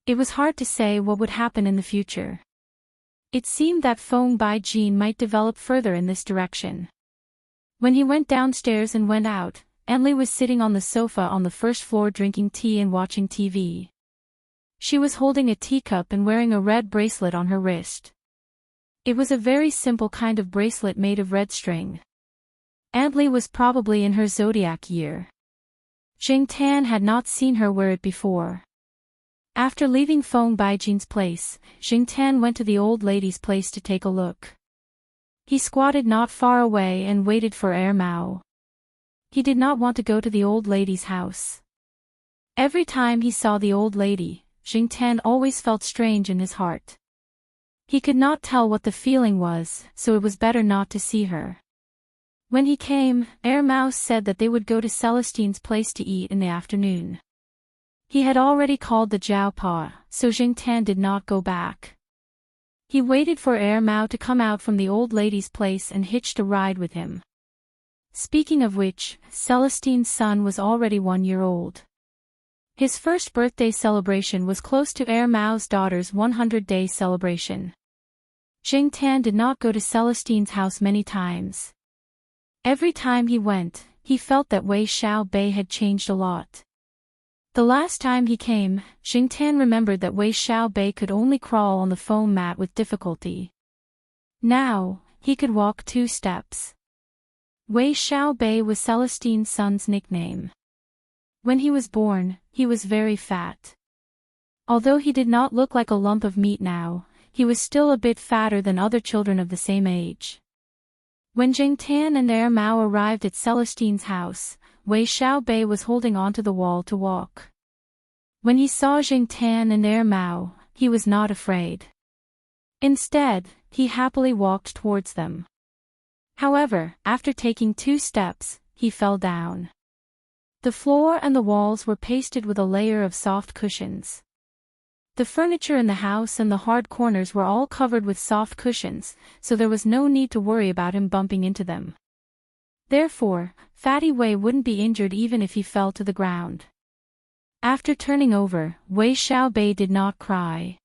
Speaker 1: It was hard to say what would happen in the future. It seemed that Feng Baijin might develop further in this direction. When he went downstairs and went out, Emily was sitting on the sofa on the first floor drinking tea and watching TV. She was holding a teacup and wearing a red bracelet on her wrist. It was a very simple kind of bracelet made of red string. Aunt Li was probably in her zodiac year. Jing Tan had not seen her wear it before. After leaving Feng Baijin's place, Jing Tan went to the old lady's place to take a look. He squatted not far away and waited for Mao. He did not want to go to the old lady's house. Every time he saw the old lady, Jing Tan always felt strange in his heart. He could not tell what the feeling was, so it was better not to see her. When he came, Mao said that they would go to Celestine's place to eat in the afternoon. He had already called the Jiao Pa, so Jing Tan did not go back. He waited for Mao to come out from the old lady's place and hitched a ride with him. Speaking of which, Celestine's son was already 1 year old. His first birthday celebration was close to Mao's daughter's 100-day celebration. Jing Tan did not go to Celestine's house many times. Every time he went, he felt that Wei Xiaobei had changed a lot. The last time he came, Jing Tan remembered that Wei Xiaobei could only crawl on the foam mat with difficulty. Now, he could walk 2 steps. Wei Xiaobei was Celestine's son's nickname. When he was born, he was very fat. Although he did not look like a lump of meat now, he was still a bit fatter than other children of the same age. When Jing Tan and Air Mao arrived at Celestine's house, Wei Xiaobei was holding onto the wall to walk. When he saw Jing Tan and Air Mao, he was not afraid. Instead, he happily walked towards them. However, after taking 2 steps, he fell down. The floor and the walls were pasted with a layer of soft cushions. The furniture in the house and the hard corners were all covered with soft cushions, so there was no need to worry about him bumping into them. Therefore, Fatty Wei wouldn't be injured even if he fell to the ground. After turning over, Wei Xiaobei did not cry.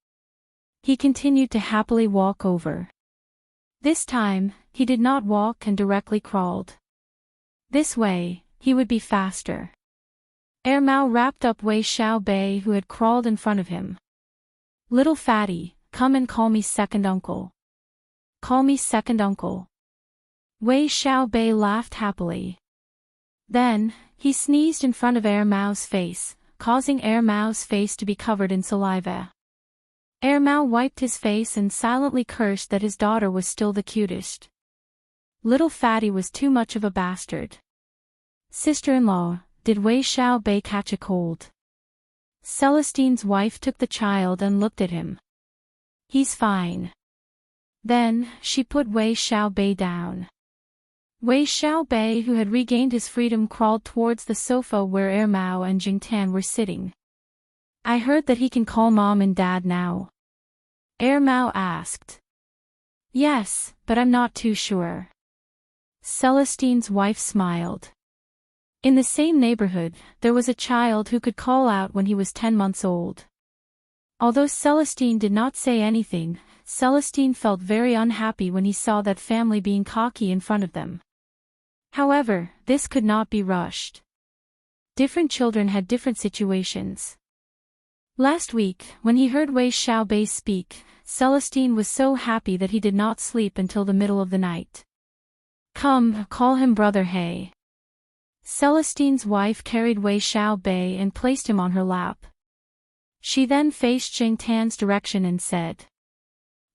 Speaker 1: He continued to happily walk over. This time, he did not walk and directly crawled. This way, he would be faster. Air Mao wrapped up Wei Xiaobei who had crawled in front of him. "Little fatty, come and call me second uncle. Call me second uncle." Wei Xiaobei laughed happily. Then, he sneezed in front of Air Mao's face, causing Air Mao's face to be covered in saliva. Air Mao wiped his face and silently cursed that his daughter was still the cutest. Little fatty was too much of a bastard. "Sister-in-law, did Wei Xiaobei catch a cold?" Celestine's wife took the child and looked at him. "He's fine." Then, she put Wei Xiaobei down. Wei Xiaobei, who had regained his freedom, crawled towards the sofa where Air Mao and Jing Tan were sitting. "I heard that he can call mom and dad now?" Air Mao asked. "Yes, but I'm not too sure." Celestine's wife smiled. In the same neighborhood, there was a child who could call out when he was 10 months old. Although Celestine did not say anything, Celestine felt very unhappy when he saw that family being cocky in front of them. However, this could not be rushed. Different children had different situations. Last week, when he heard Wei Xiaobei speak, Celestine was so happy that he did not sleep until the middle of the night. "Come, call him Brother He." Celestine's wife carried Wei Xiaobei and placed him on her lap. She then faced Jing Tan's direction and said.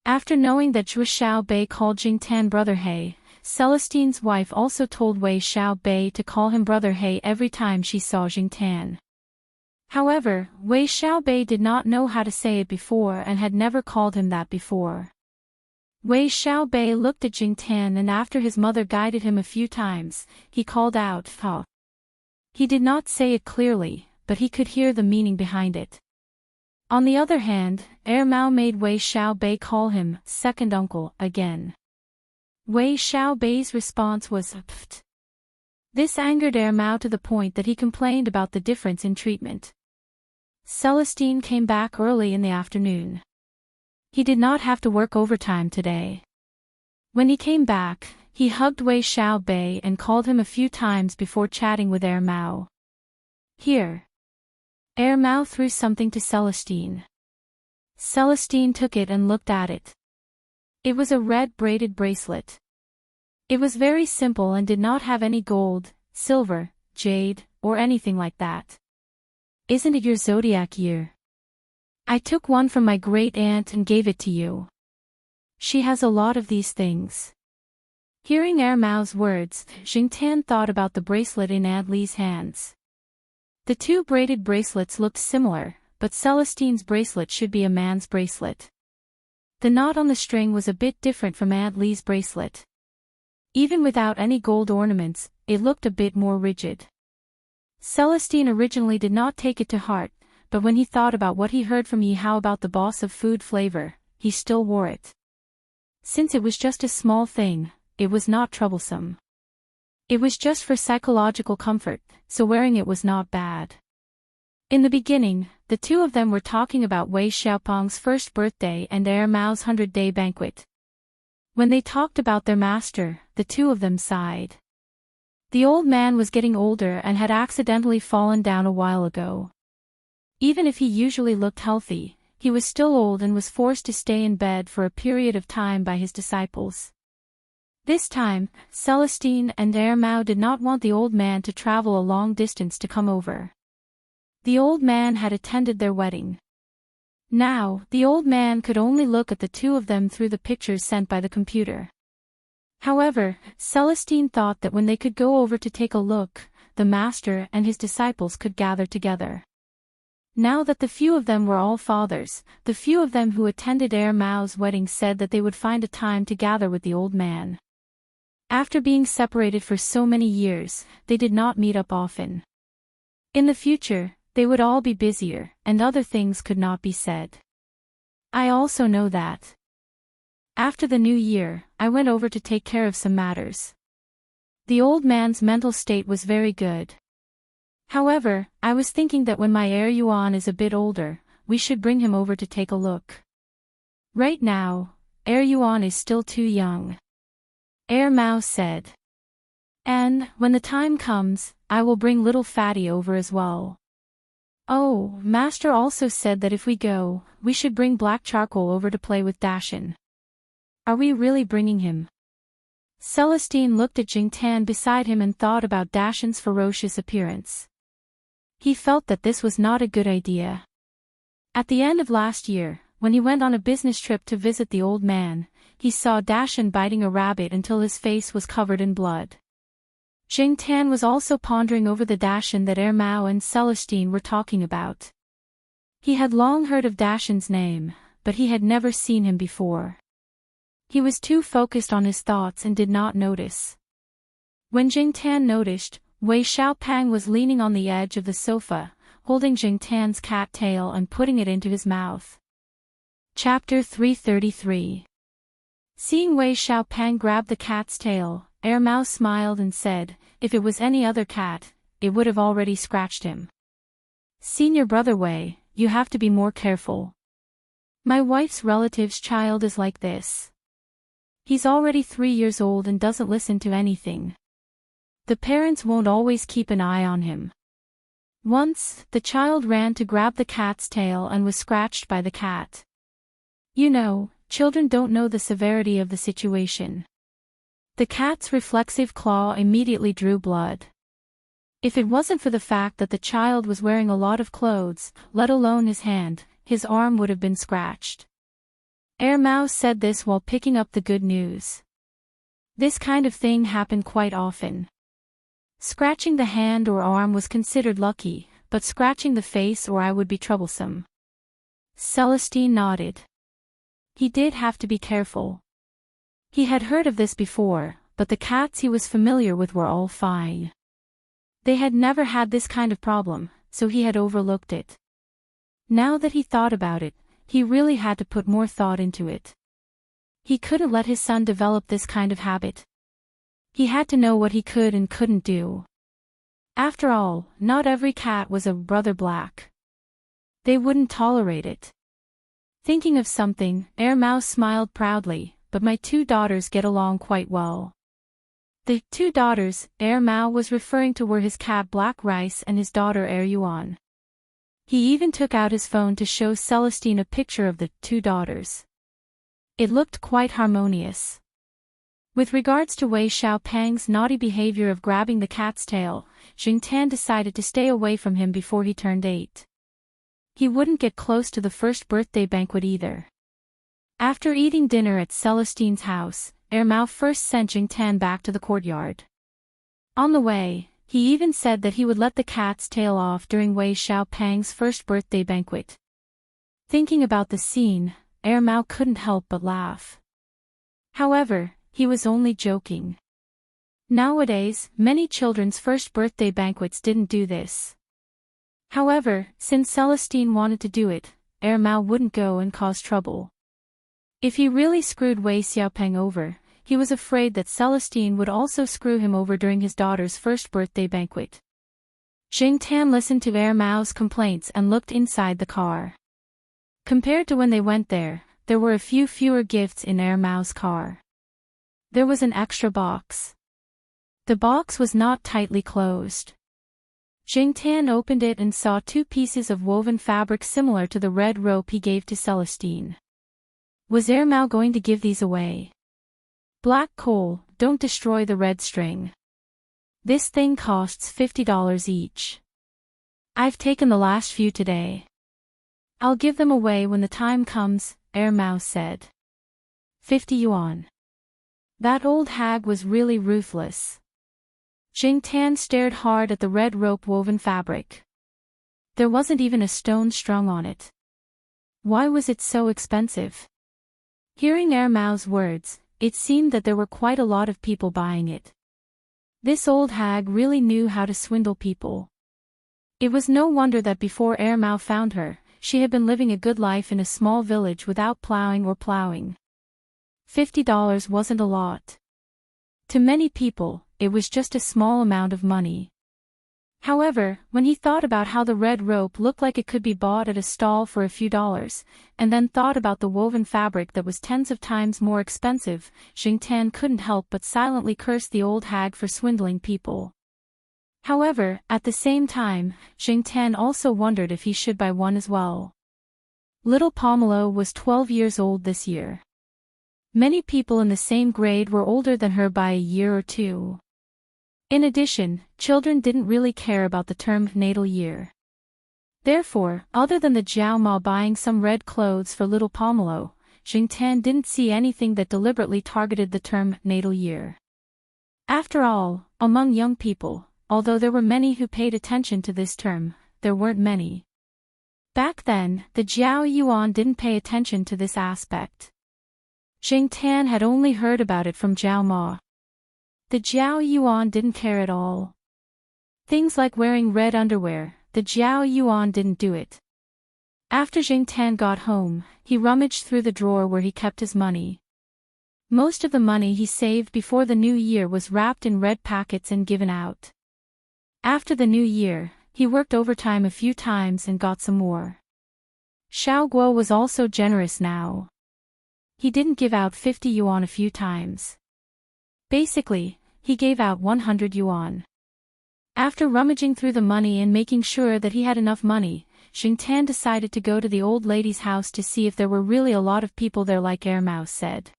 Speaker 1: After knowing that Zhu Xiaobei called Jing Tan Brother He, Celestine's wife also told Wei Xiaobei to call him Brother He every time she saw Jing Tan. However, Wei Xiaobei did not know how to say it before and had never called him that before. Wei Xiaobei looked at Jing Tan and after his mother guided him a few times, he called out, "Fa." He did not say it clearly, but he could hear the meaning behind it. On the other hand, Air Mao made Wei Xiaobei call him second uncle again. Wei Xiaobei's response was "Pft." This angered Air Mao to the point that he complained about the difference in treatment. Celestine came back early in the afternoon. He did not have to work overtime today. When he came back, he hugged Wei Xiaobei and called him a few times before chatting with Air Mao. "Here." Air Mao threw something to Celestine. Celestine took it and looked at it. It was a red braided bracelet. It was very simple and did not have any gold, silver, jade, or anything like that. "Isn't it your zodiac year? I took one from my great-aunt and gave it to you. She has a lot of these things." Hearing Air Mao's words, Jing Tan thought about the bracelet in Aunt Li's hands. The two braided bracelets looked similar, but Celestine's bracelet should be a man's bracelet. The knot on the string was a bit different from Aunt Li's bracelet. Even without any gold ornaments, it looked a bit more rigid. Celestine originally did not take it to heart, but when he thought about what he heard from Yi Hao about the boss of food flavor, he still wore it. Since it was just a small thing, it was not troublesome. It was just for psychological comfort, so wearing it was not bad. In the beginning, the two of them were talking about Wei Xiaopeng's first birthday and Air Mao's 100-day banquet. When they talked about their master, the two of them sighed. The old man was getting older and had accidentally fallen down a while ago. Even if he usually looked healthy, he was still old and was forced to stay in bed for a period of time by his disciples. This time, Celestine and Air Mao did not want the old man to travel a long distance to come over. The old man had attended their wedding. Now, the old man could only look at the two of them through the pictures sent by the computer. However, Celestine thought that when they could go over to take a look, the master and his disciples could gather together. Now that the few of them were all fathers, the few of them who attended Air Mao's wedding said that they would find a time to gather with the old man. After being separated for so many years, they did not meet up often. In the future, they would all be busier, and other things could not be said. I also know that. After the new year, I went over to take care of some matters. The old man's mental state was very good. However, I was thinking that when my heir Yuan is a bit older, we should bring him over to take a look. Right now, heir Yuan is still too young. Heir Mao said. And, when the time comes, I will bring little Fatty over as well. Oh, Master also said that if we go, we should bring Black Charcoal over to play with Dashin. Are we really bringing him? Celestine looked at Jingtan beside him and thought about Dashin's ferocious appearance. He felt that this was not a good idea. At the end of last year, when he went on a business trip to visit the old man, he saw Dashin biting a rabbit until his face was covered in blood. Jingtan was also pondering over the Dashin that Air Mao and Celestine were talking about. He had long heard of Dashin's name, but he had never seen him before. He was too focused on his thoughts and did not notice. When Jingtan noticed, Wei Xiaopang was leaning on the edge of the sofa, holding Jingtan's cat tail and putting it into his mouth. Chapter 333. Seeing Wei Xiaopang grab the cat's tail, Air Mao smiled and said, if it was any other cat, it would have already scratched him. Senior brother Wei, you have to be more careful. My wife's relative's child is like this. He's already 3 years old and doesn't listen to anything. The parents won't always keep an eye on him. Once, the child ran to grab the cat's tail and was scratched by the cat. You know, children don't know the severity of the situation. The cat's reflexive claw immediately drew blood. If it wasn't for the fact that the child was wearing a lot of clothes, let alone his hand, his arm would have been scratched. Air Mao said this while picking up the good news. This kind of thing happened quite often. Scratching the hand or arm was considered lucky, but scratching the face or eye would be troublesome. Celestine nodded. He did have to be careful. He had heard of this before, but the cats he was familiar with were all fine. They had never had this kind of problem, so he had overlooked it. Now that he thought about it, he really had to put more thought into it. He couldn't let his son develop this kind of habit. He had to know what he could and couldn't do. After all, not every cat was a brother black. They wouldn't tolerate it. Thinking of something, Air Mao smiled proudly, but my 2 daughters get along quite well. The 2 daughters, Air Mao was referring to were his cat Black Rice and his daughter Air Yuan. He even took out his phone to show Celestine a picture of the 2 daughters. It looked quite harmonious. With regards to Wei Xiaopang's naughty behavior of grabbing the cat's tail, Jingtan decided to stay away from him before he turned 8. He wouldn't get close to the first birthday banquet either. After eating dinner at Celestine's house, Air Mao first sent Jingtan back to the courtyard. On the way, he even said that he would let the cat's tail off during Wei Xiaopang's first birthday banquet. Thinking about the scene, Air Mao couldn't help but laugh. However, he was only joking. Nowadays, many children's first birthday banquets didn't do this. However, since Celestine wanted to do it, Air Mao wouldn't go and cause trouble. If he really screwed Wei Xiaopang over, he was afraid that Celestine would also screw him over during his daughter's first birthday banquet. Jingtan listened to Air Mao's complaints and looked inside the car. Compared to when they went there were a few fewer gifts in Air Mao's car. There was an extra box. The box was not tightly closed. Jingtan opened it and saw 2 pieces of woven fabric similar to the red rope he gave to Celestine. Was Air Mao going to give these away? Black coal, don't destroy the red string. This thing costs $50 each. I've taken the last few today. I'll give them away when the time comes, Mao said. 50 yuan. That old hag was really ruthless. Jing Tan stared hard at the red rope woven fabric. There wasn't even a stone strung on it. Why was it so expensive? Hearing Mao's words, it seemed that there were quite a lot of people buying it. This old hag really knew how to swindle people. It was no wonder that before Mao found her, she had been living a good life in a small village without plowing or plowing. $50 wasn't a lot. To many people, it was just a small amount of money. However, when he thought about how the red rope looked like it could be bought at a stall for a few dollars, and then thought about the woven fabric that was tens of times more expensive, Jing Tan couldn't help but silently curse the old hag for swindling people. However, at the same time, Jing Tan also wondered if he should buy one as well. Little Pomelo was 12 years old this year. Many people in the same grade were older than her by a year or two. In addition, children didn't really care about the term natal year. Therefore, other than the Jiao Ma buying some red clothes for little Pomelo, Jing Tan didn't see anything that deliberately targeted the term natal year. After all, among young people, although there were many who paid attention to this term, there weren't many. Back then, the Jiao Yuan didn't pay attention to this aspect. Jing Tan had only heard about it from Jiao Ma. The Jiao Yuan didn't care at all. Things like wearing red underwear, the Jiao Yuan didn't do it. After Jing Tan got home, he rummaged through the drawer where he kept his money. Most of the money he saved before the new year was wrapped in red packets and given out. After the new year, he worked overtime a few times and got some more. Xiao Guo was also generous now. He didn't give out 50 yuan a few times. Basically, he gave out 100 yuan. After rummaging through the money and making sure that he had enough money, Jing Tan decided to go to the old lady's house to see if there were really a lot of people there like Mao said.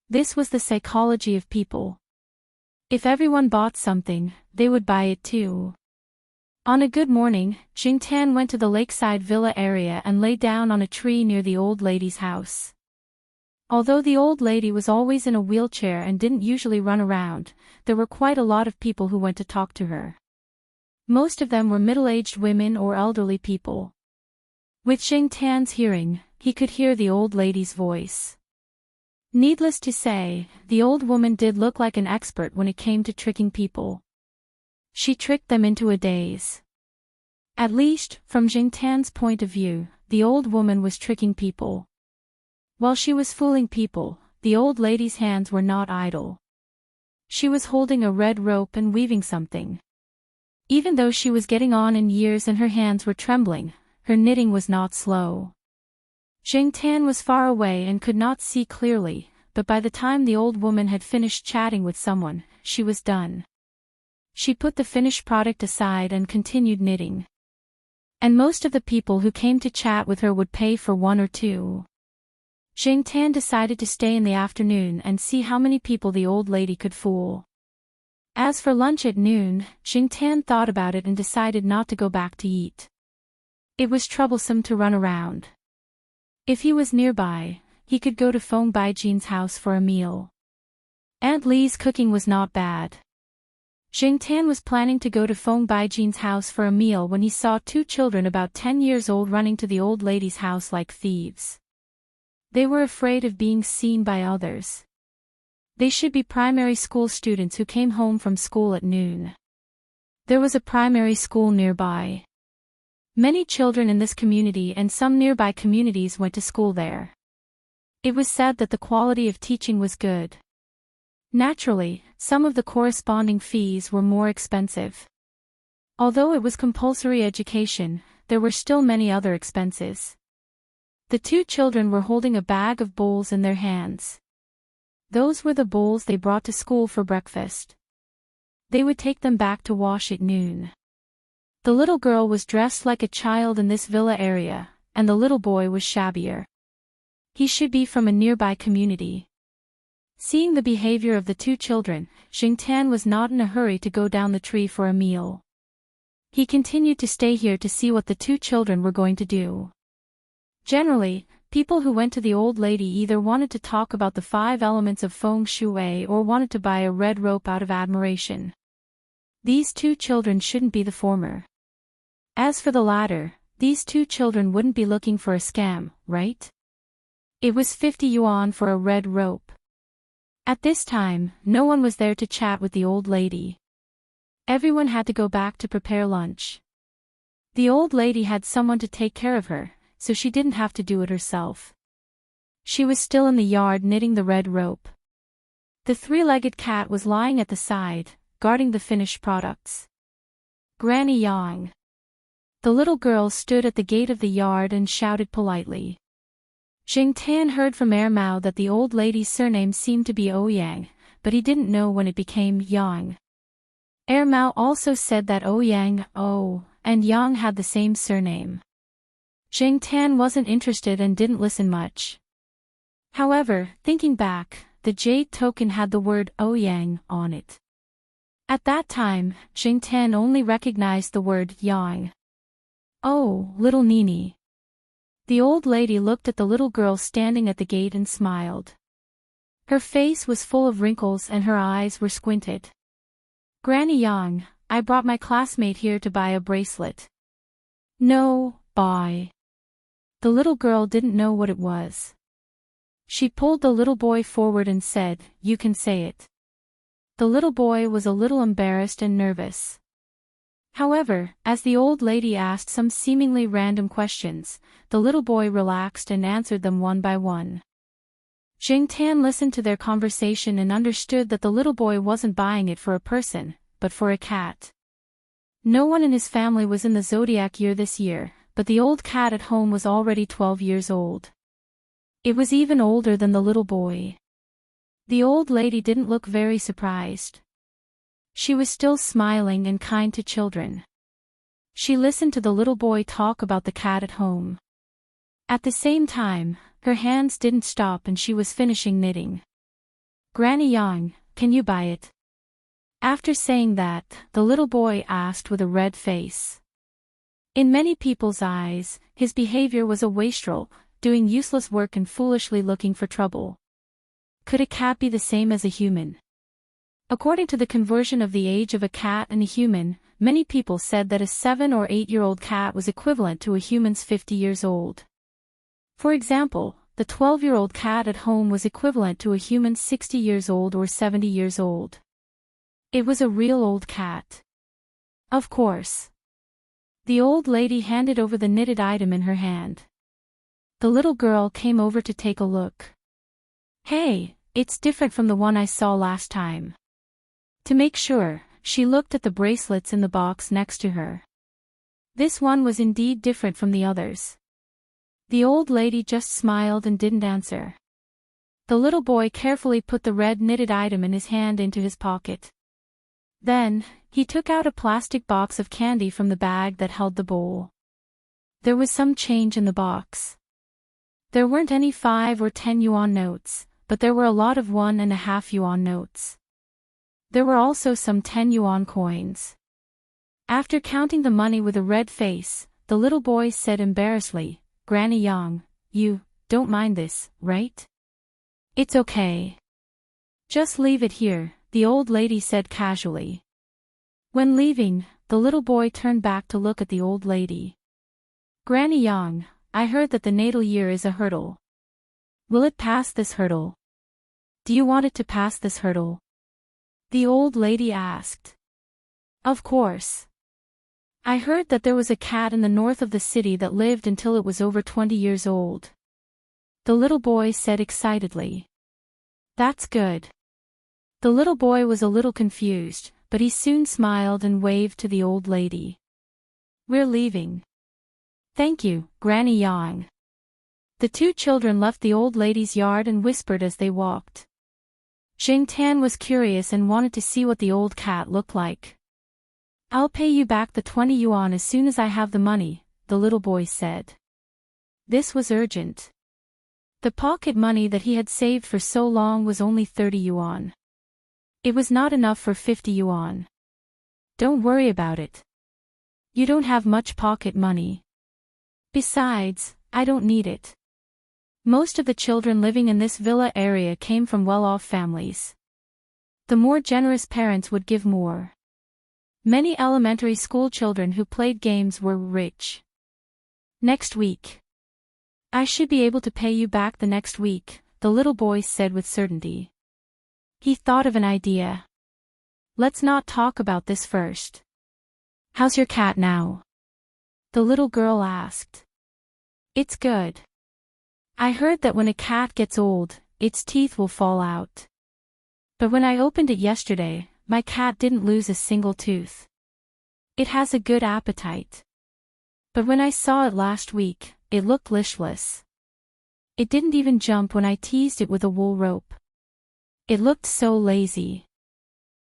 Speaker 1: This was the psychology of people. If everyone bought something, they would buy it too. On a good morning, Jing Tan went to the lakeside villa area and lay down on a tree near the old lady's house. Although the old lady was always in a wheelchair and didn't usually run around, there were quite a lot of people who went to talk to her. Most of them were middle-aged women or elderly people. With Jing Tan's hearing, he could hear the old lady's voice. Needless to say, the old woman did look like an expert when it came to tricking people. She tricked them into a daze. At least, from Jing Tan's point of view, the old woman was tricking people. While she was fooling people, the old lady's hands were not idle. She was holding a red rope and weaving something. Even though she was getting on in years and her hands were trembling, her knitting was not slow. Jing Tan was far away and could not see clearly, but by the time the old woman had finished chatting with someone, she was done. She put the finished product aside and continued knitting. And most of the people who came to chat with her would pay for one or two. Jing Tan decided to stay in the afternoon and see how many people the old lady could fool. As for lunch at noon, Jing Tan thought about it and decided not to go back to eat. It was troublesome to run around. If he was nearby, he could go to Feng Baijin's house for a meal. Aunt Li's cooking was not bad. Jing Tan was planning to go to Feng Baijin's house for a meal when he saw two children about 10 years old running to the old lady's house like thieves. They were afraid of being seen by others. They should be primary school students who came home from school at noon. There was a primary school nearby. Many children in this community and some nearby communities went to school there. It was said that the quality of teaching was good. Naturally, some of the corresponding fees were more expensive. Although it was compulsory education, there were still many other expenses. The two children were holding a bag of bowls in their hands. Those were the bowls they brought to school for breakfast. They would take them back to wash at noon. The little girl was dressed like a child in this villa area, and the little boy was shabbier. He should be from a nearby community. Seeing the behavior of the two children, Xingtian was not in a hurry to go down the tree for a meal. He continued to stay here to see what the two children were going to do. Generally, people who went to the old lady either wanted to talk about the 5 elements of feng shui or wanted to buy a red rope out of admiration. These two children shouldn't be the former. As for the latter, these two children wouldn't be looking for a scam, right? It was 50 yuan for a red rope. At this time, no one was there to chat with the old lady. Everyone had to go back to prepare lunch. The old lady had someone to take care of her, so she didn't have to do it herself. She was still in the yard knitting the red rope. The 3-legged cat was lying at the side, guarding the finished products. Granny Yang. The little girl stood at the gate of the yard and shouted politely. Xingtian heard from Mao that the old lady's surname seemed to be Ouyang, but he didn't know when it became Yang. Mao also said that Ouyang, and Yang had the same surname. Xingtian wasn't interested and didn't listen much. However, thinking back, the jade token had the word Ouyang on it. At that time, Xingtian only recognized the word Yang. Oh, little Nini. The old lady looked at the little girl standing at the gate and smiled. Her face was full of wrinkles and her eyes were squinted. Granny Yang, I brought my classmate here to buy a bracelet. No, buy. The little girl didn't know what it was. She pulled the little boy forward and said, you can say it. The little boy was a little embarrassed and nervous. However, as the old lady asked some seemingly random questions, the little boy relaxed and answered them one by one. Xingtian listened to their conversation and understood that the little boy wasn't buying it for a person, but for a cat. No one in his family was in the zodiac year this year, but the old cat at home was already 12 years old. It was even older than the little boy. The old lady didn't look very surprised. She was still smiling and kind to children. She listened to the little boy talk about the cat at home. At the same time, her hands didn't stop and she was finishing knitting. Granny Yang, can you buy it? After saying that, the little boy asked with a red face. In many people's eyes, his behavior was a wastrel, doing useless work and foolishly looking for trouble. Could a cat be the same as a human? According to the conversion of the age of a cat and a human, many people said that a 7 or 8-year-old cat was equivalent to a human's 50 years old. For example, the 12-year-old cat at home was equivalent to a human's 60 years old or 70 years old. It was a real old cat. Of course. The old lady handed over the knitted item in her hand. The little girl came over to take a look. Hey, it's different from the one I saw last time. To make sure, she looked at the bracelets in the box next to her. This one was indeed different from the others. The old lady just smiled and didn't answer. The little boy carefully put the red knitted item in his hand into his pocket. Then, he took out a plastic box of candy from the bag that held the bowl. There was some change in the box. There weren't any 5 or 10 yuan notes, but there were a lot of 1.5 yuan notes. There were also some 10 yuan coins. After counting the money with a red face, the little boy said embarrassedly, Granny Yang, you don't mind this, right? It's okay. Just leave it here, the old lady said casually. When leaving, the little boy turned back to look at the old lady. Granny Yang, I heard that the natal year is a hurdle. Will it pass this hurdle? Do you want it to pass this hurdle? The old lady asked. Of course. I heard that there was a cat in the north of the city that lived until it was over 20 years old. The little boy said excitedly. That's good. The little boy was a little confused, but he soon smiled and waved to the old lady. We're leaving. Thank you, Granny Yang. The two children left the old lady's yard and whispered as they walked. Xingtian was curious and wanted to see what the old cat looked like. I'll pay you back the 20 yuan as soon as I have the money, the little boy said. This was urgent. The pocket money that he had saved for so long was only 30 yuan. It was not enough for 50 yuan. Don't worry about it. You don't have much pocket money. Besides, I don't need it. Most of the children living in this villa area came from well-off families. The more generous parents would give more. Many elementary school children who played games were rich. Next week. I should be able to pay you back the next week, the little boy said with certainty. He thought of an idea. Let's not talk about this first. How's your cat now? The little girl asked. It's good. I heard that when a cat gets old, its teeth will fall out. But when I opened it yesterday, my cat didn't lose a single tooth. It has a good appetite. But when I saw it last week, it looked listless. It didn't even jump when I teased it with a wool rope. It looked so lazy.